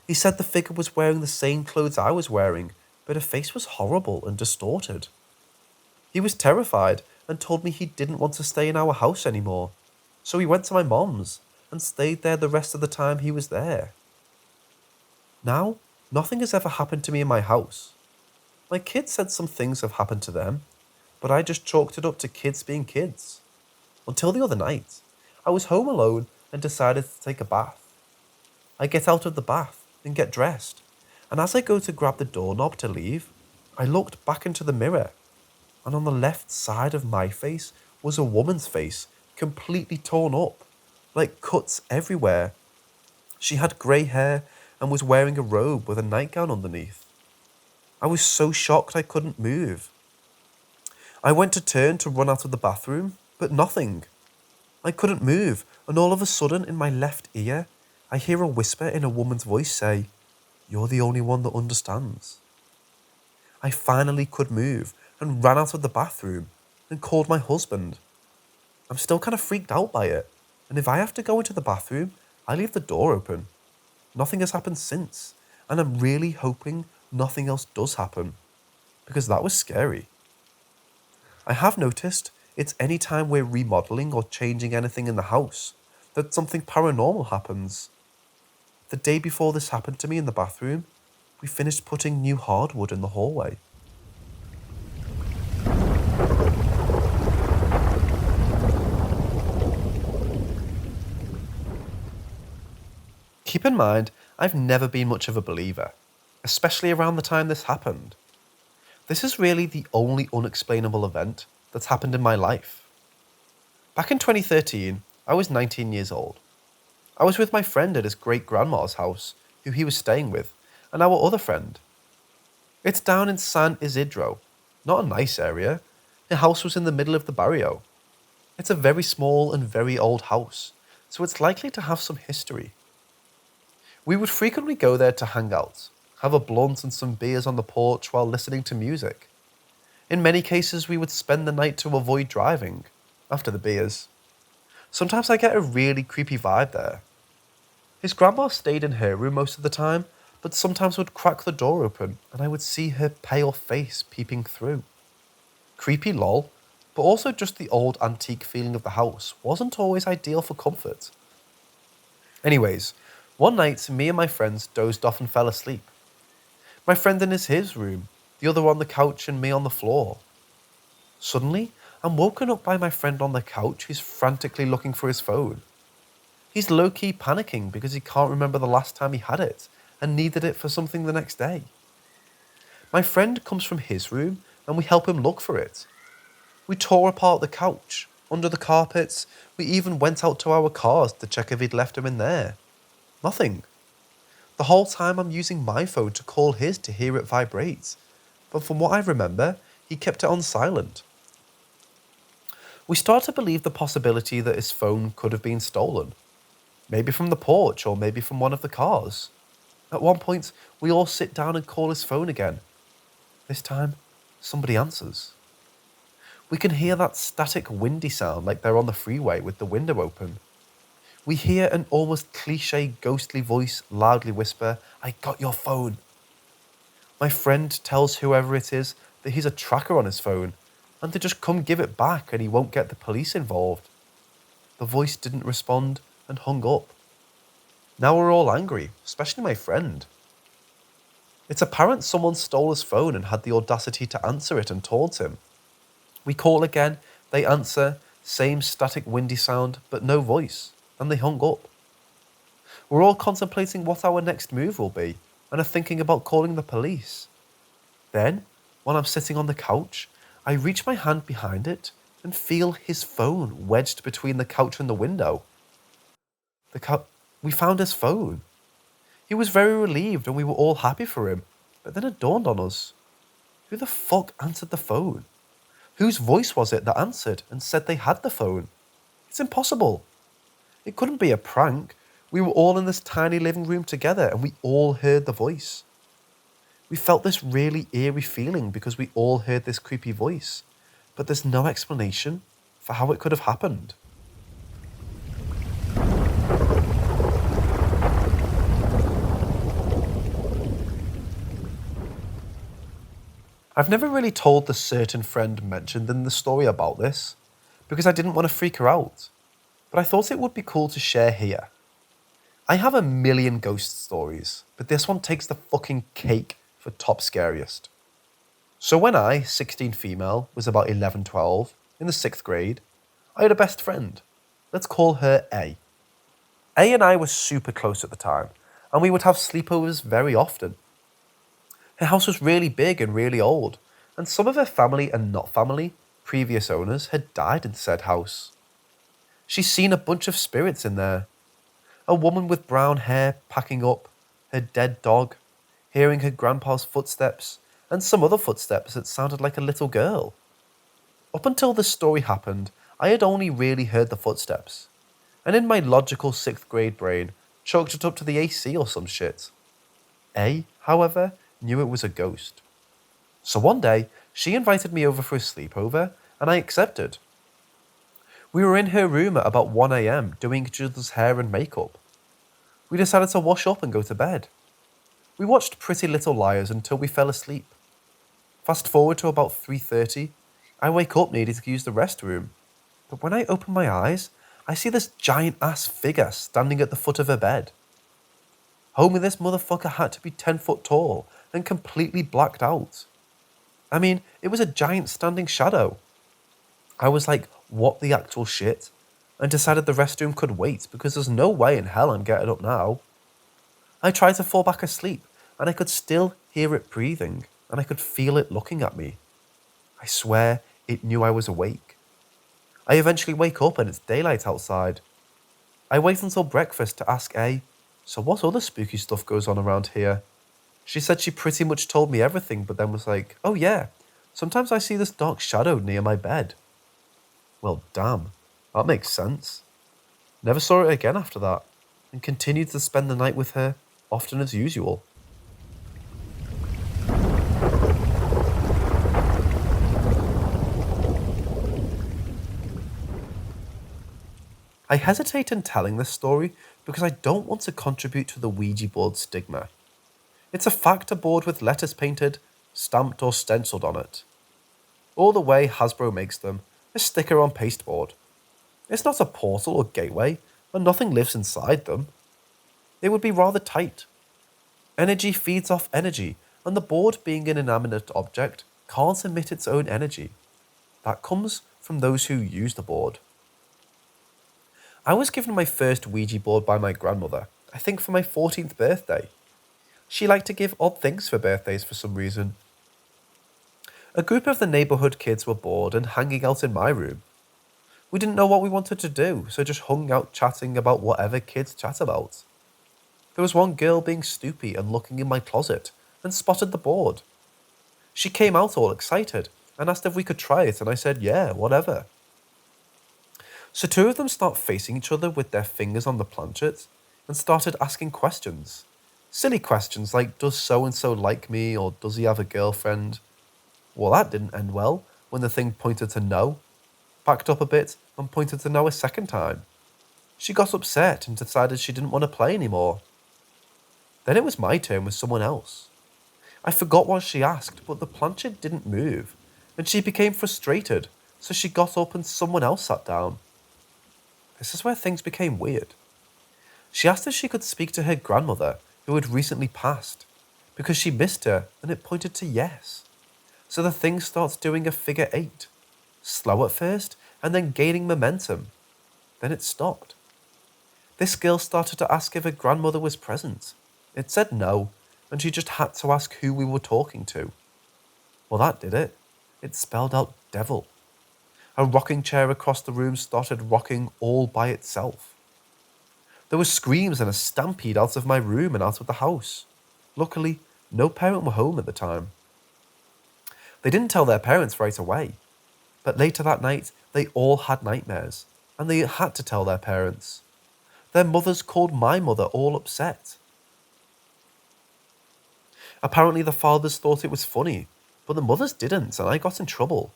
He said the figure was wearing the same clothes I was wearing, but her face was horrible and distorted. He was terrified and told me he didn't want to stay in our house anymore, so he went to my mom's and stayed there the rest of the time he was there. Now, nothing has ever happened to me in my house. My kids said some things have happened to them, but I just chalked it up to kids being kids. Until the other night, I was home alone and decided to take a bath. I get out of the bath and get dressed, and as I go to grab the doorknob to leave, I looked back into the mirror, and on the left side of my face was a woman's face, completely torn up, like cuts everywhere. She had grey hair and was wearing a robe with a nightgown underneath. I was so shocked I couldn't move. I went to turn to run out of the bathroom, but nothing. I couldn't move, and all of a sudden in my left ear, I hear a whisper in a woman's voice say, "You're the only one that understands." I finally could move and ran out of the bathroom and called my husband. I'm still kind of freaked out by it, and if I have to go into the bathroom, I leave the door open. Nothing has happened since, and I'm really hoping nothing else does happen, because that was scary. I have noticed it's any time we're remodeling or changing anything in the house that something paranormal happens. The day before this happened to me in the bathroom, we finished putting new hardwood in the hallway. Keep in mind, I've never been much of a believer, especially around the time this happened. This is really the only unexplainable event that's happened in my life. Back in 2013, I was 19 years old. I was with my friend at his great-grandma's house, who he was staying with, and our other friend. It's down in San Isidro, not a nice area. The house was in the middle of the barrio. It's a very small and very old house, so it's likely to have some history. We would frequently go there to hang out, have a blunt and some beers on the porch while listening to music. In many cases, we would spend the night to avoid driving, after the beers. Sometimes I get a really creepy vibe there. His grandma stayed in her room most of the time, but sometimes would crack the door open and I would see her pale face peeping through. Creepy lol, but also just the old antique feeling of the house wasn't always ideal for comfort. Anyways, one night me and my friends dozed off and fell asleep. My friend in his room, the other on the couch and me on the floor. Suddenly, I'm woken up by my friend on the couch who's frantically looking for his phone. He's low-key panicking because he can't remember the last time he had it and needed it for something the next day. My friend comes from his room and we help him look for it. We tore apart the couch, under the carpets, we even went out to our cars to check if he'd left him in there. Nothing. The whole time I'm using my phone to call his to hear it vibrate, but from what I remember, he kept it on silent. We start to believe the possibility that his phone could have been stolen. Maybe from the porch or maybe from one of the cars. At one point, we all sit down and call his phone again. This time, somebody answers. We can hear that static windy sound like they're on the freeway with the window open. We hear an almost cliche ghostly voice loudly whisper, "I got your phone." My friend tells whoever it is that he's a tracker on his phone and to just come give it back and he won't get the police involved. The voice didn't respond and hung up. Now we're all angry, especially my friend. It's apparent someone stole his phone and had the audacity to answer it and taunt him. We call again, they answer, same static windy sound, but no voice, and they hung up. We're all contemplating what our next move will be and are thinking about calling the police. Then, when I'm sitting on the couch, I reach my hand behind it and feel his phone wedged between the couch and the window. We found his phone. He was very relieved and we were all happy for him, but then it dawned on us. Who the fuck answered the phone? Whose voice was it that answered and said they had the phone? It's impossible. It couldn't be a prank. We were all in this tiny living room together and we all heard the voice. We felt this really eerie feeling because we all heard this creepy voice, but there's no explanation for how it could have happened. I've never really told the certain friend mentioned in the story about this, because I didn't want to freak her out, but I thought it would be cool to share here. I have a million ghost stories, but this one takes the fucking cake for top scariest. So when I, 16 female, was about 11, 12, in the 6th grade, I had a best friend. Let's call her A. A and I were super close at the time, and we would have sleepovers very often. Her house was really big and really old, and some of her family and not family, previous owners, had died in said house. She's seen a bunch of spirits in there. A woman with brown hair packing up, her dead dog, hearing her grandpa's footsteps, and some other footsteps that sounded like a little girl. Up until this story happened, I had only really heard the footsteps, and in my logical 6th grade brain, chalked it up to the AC or some shit. A, however, knew it was a ghost. So one day, she invited me over for a sleepover, and I accepted. We were in her room at about 1 AM doing each other's hair and makeup. We decided to wash up and go to bed. We watched Pretty Little Liars until we fell asleep. Fast forward to about 3:30, I wake up needing to use the restroom, but when I open my eyes, I see this giant ass figure standing at the foot of her bed. Homie, this motherfucker had to be 10 foot tall and completely blacked out. I mean, it was a giant standing shadow. I was like, what the actual shit? And decided the restroom could wait because there's no way in hell I'm getting up now. I tried to fall back asleep and I could still hear it breathing and I could feel it looking at me. I swear it knew I was awake. I eventually wake up and it's daylight outside. I wait until breakfast to ask A, so what other spooky stuff goes on around here? She said she pretty much told me everything, but then was like, oh yeah, sometimes I see this dark shadow near my bed. Well, damn. That makes sense. Never saw it again after that, and continued to spend the night with her, often as usual. I hesitate in telling this story because I don't want to contribute to the Ouija board stigma. It's a fact a board with letters painted, stamped or stenciled on it. All the way Hasbro makes them, a sticker on pasteboard. It's not a portal or gateway, and nothing lives inside them. It would be rather tight. Energy feeds off energy, and the board being an inanimate object can't emit its own energy. That comes from those who use the board. I was given my first Ouija board by my grandmother, I think for my 14th birthday. She liked to give odd things for birthdays for some reason. A group of the neighbourhood kids were bored and hanging out in my room. We didn't know what we wanted to do, so just hung out chatting about whatever kids chat about. There was one girl being stoopy and looking in my closet and spotted the board. She came out all excited and asked if we could try it, and I said, yeah, whatever. So two of them start facing each other with their fingers on the planchette and started asking questions. Silly questions like, does so-and-so like me, or does he have a girlfriend? Well, that didn't end well when the thing pointed to no, backed up a bit and pointed to no a second time. She got upset and decided she didn't want to play anymore. Then it was my turn with someone else. I forgot what she asked, but the planchette didn't move, and she became frustrated, so she got up and someone else sat down. This is where things became weird. She asked if she could speak to her grandmother, who had recently passed, because she missed her, and it pointed to yes. So the thing starts doing a figure 8, slow at first, and then gaining momentum. Then it stopped. This girl started to ask if her grandmother was present. It said no, and she just had to ask who we were talking to. Well, that did it. It spelled out devil. A rocking chair across the room started rocking all by itself. There were screams and a stampede out of my room and out of the house. Luckily, no parent were home at the time. They didn't tell their parents right away, but later that night they all had nightmares, and they had to tell their parents. Their mothers called my mother all upset. Apparently the fathers thought it was funny, but the mothers didn't, and I got in trouble.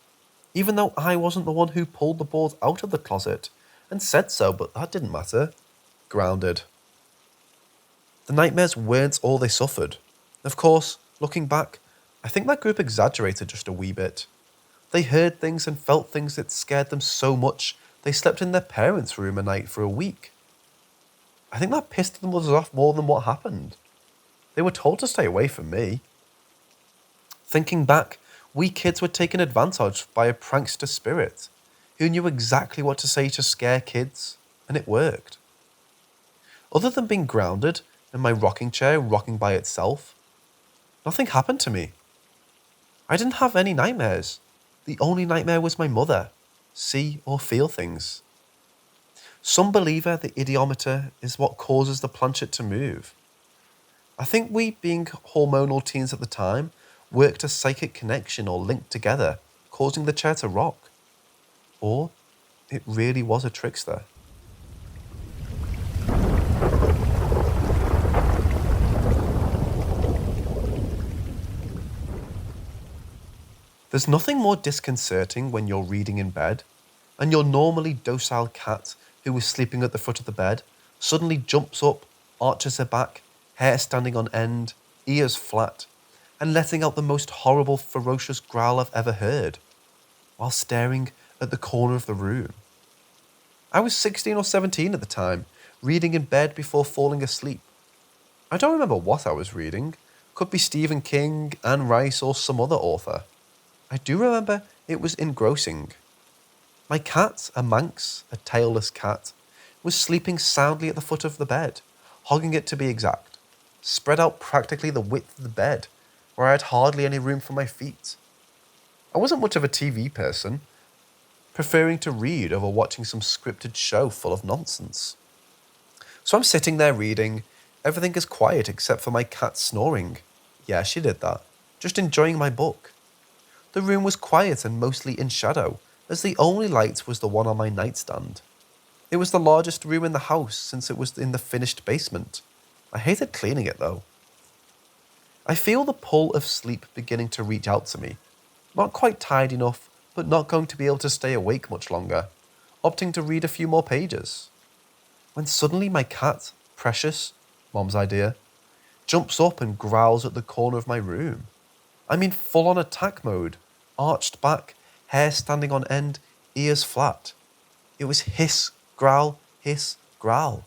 Even though I wasn't the one who pulled the board out of the closet and said so, but that didn't matter. Grounded. The nightmares weren't all they suffered. Of course, looking back, I think that group exaggerated just a wee bit. They heard things and felt things that scared them so much they slept in their parents' room a night for a week. I think that pissed the mothers off more than what happened. They were told to stay away from me. Thinking back, we kids were taken advantage of by a prankster spirit who knew exactly what to say to scare kids, and it worked. Other than being grounded and my rocking chair rocking by itself, nothing happened to me. I didn't have any nightmares. The only nightmare was my mother see or feel things. Some believe the idiometer is what causes the planchette to move. I think we, being hormonal teens at the time, worked a psychic connection or link together, causing the chair to rock. Or it really was a trickster. There's nothing more disconcerting when you're reading in bed, and your normally docile cat, who was sleeping at the foot of the bed, suddenly jumps up, arches her back, hair standing on end, ears flat, and letting out the most horrible, ferocious growl I've ever heard, while staring at the corner of the room. I was 16 or 17 at the time, reading in bed before falling asleep. I don't remember what I was reading. Could be Stephen King, Anne Rice, or some other author. I do remember it was engrossing. My cat, a Manx, a tailless cat, was sleeping soundly at the foot of the bed, hogging it to be exact, spread out practically the width of the bed, where I had hardly any room for my feet. I wasn't much of a TV person, preferring to read over watching some scripted show full of nonsense. So I'm sitting there reading, everything is quiet except for my cat snoring. Yeah, she did that. Just enjoying my book. The room was quiet and mostly in shadow, as the only light was the one on my nightstand, It was the largest room in the house since it was in the finished basement. I hated cleaning it though. I feel the pull of sleep beginning to reach out to me. Not quite tired enough, but not going to be able to stay awake much longer, opting to read a few more pages. When suddenly my cat, Precious, Mom's idea, jumps up and growls at the corner of my room. I'm in full-on attack mode, arched back, hair standing on end, ears flat. It was hiss, growl, hiss, growl.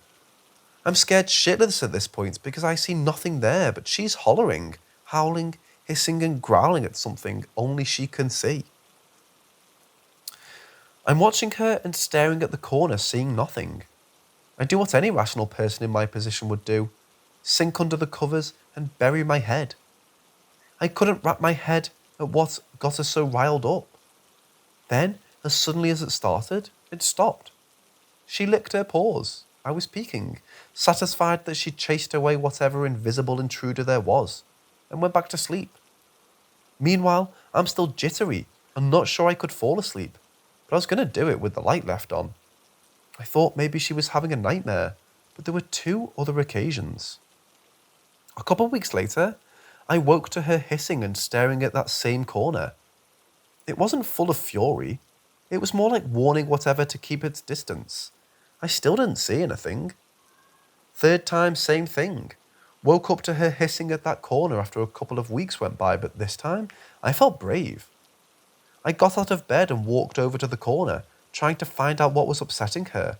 I'm scared shitless at this point because I see nothing there, but she's hollering, howling, hissing and growling at something only she can see. I'm watching her and staring at the corner, seeing nothing. I do what any rational person in my position would do, sink under the covers and bury my head. I couldn't wrap my head at what got us so riled up. Then, as suddenly as it started, it stopped. She licked her paws. I was peeking, satisfied that she'd chased away whatever invisible intruder there was, and went back to sleep. Meanwhile, I'm still jittery and not sure I could fall asleep, but I was going to do it with the light left on. I thought maybe she was having a nightmare, but there were 2 other occasions. A couple of weeks later, I woke to her hissing and staring at that same corner. It wasn't full of fury. It was more like warning whatever to keep its distance. I still didn't see anything. 3rd time, same thing. Woke up to her hissing at that corner after a couple of weeks went by, but this time, I felt brave. I got out of bed and walked over to the corner, trying to find out what was upsetting her.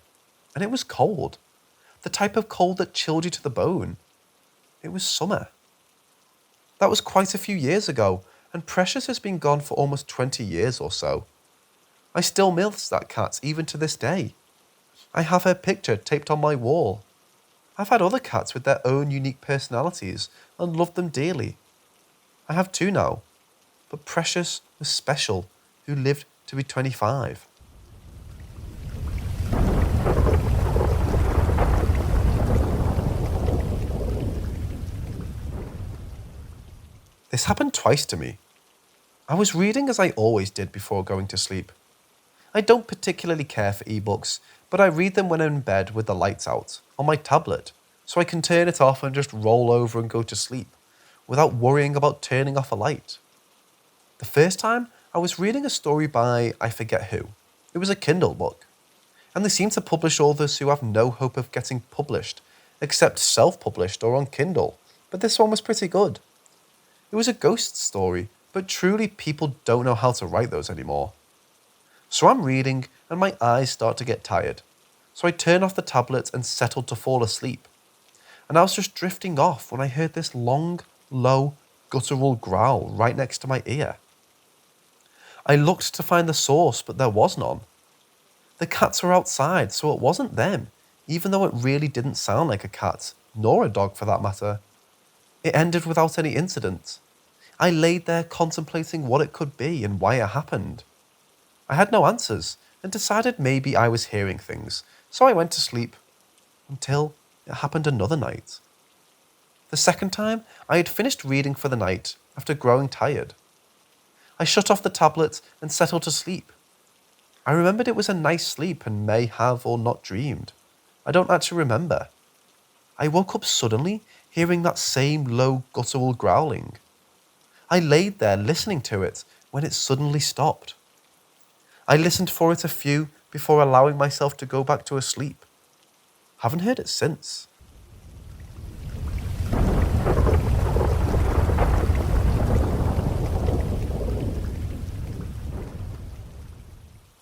And it was cold. The type of cold that chilled you to the bone. It was summer. That was quite a few years ago, and Precious has been gone for almost 20 years or so. I still miss that cat even to this day. I have her picture taped on my wall. I've had other cats with their own unique personalities and loved them dearly. I have 2 now, but Precious was special, who lived to be 25. This happened twice to me. I was reading as I always did before going to sleep. I don't particularly care for ebooks, but I read them when I'm in bed with the lights out, on my tablet, so I can turn it off and just roll over and go to sleep, without worrying about turning off a light. The first time, I was reading a story by I forget who. It was a Kindle book, and they seem to publish authors who have no hope of getting published, except self-published or on Kindle, but this one was pretty good. It was a ghost story, but truly people don't know how to write those anymore. So I'm reading and my eyes start to get tired. So I turn off the tablet and settled to fall asleep. And I was just drifting off when I heard this long, low, guttural growl right next to my ear. I looked to find the source, but there was none. The cats were outside, so it wasn't them, even though it really didn't sound like a cat, nor a dog for that matter. It ended without any incident. I laid there contemplating what it could be and why it happened. I had no answers and decided maybe I was hearing things, so I went to sleep. Until it happened another night. The second time, I had finished reading for the night after growing tired. I shut off the tablet and settled to sleep. I remembered it was a nice sleep and may have or not dreamed. I don't actually remember. I woke up suddenly, hearing that same low guttural growling. I laid there listening to it when it suddenly stopped. I listened for it a few before allowing myself to go back to a sleep. Haven't heard it since.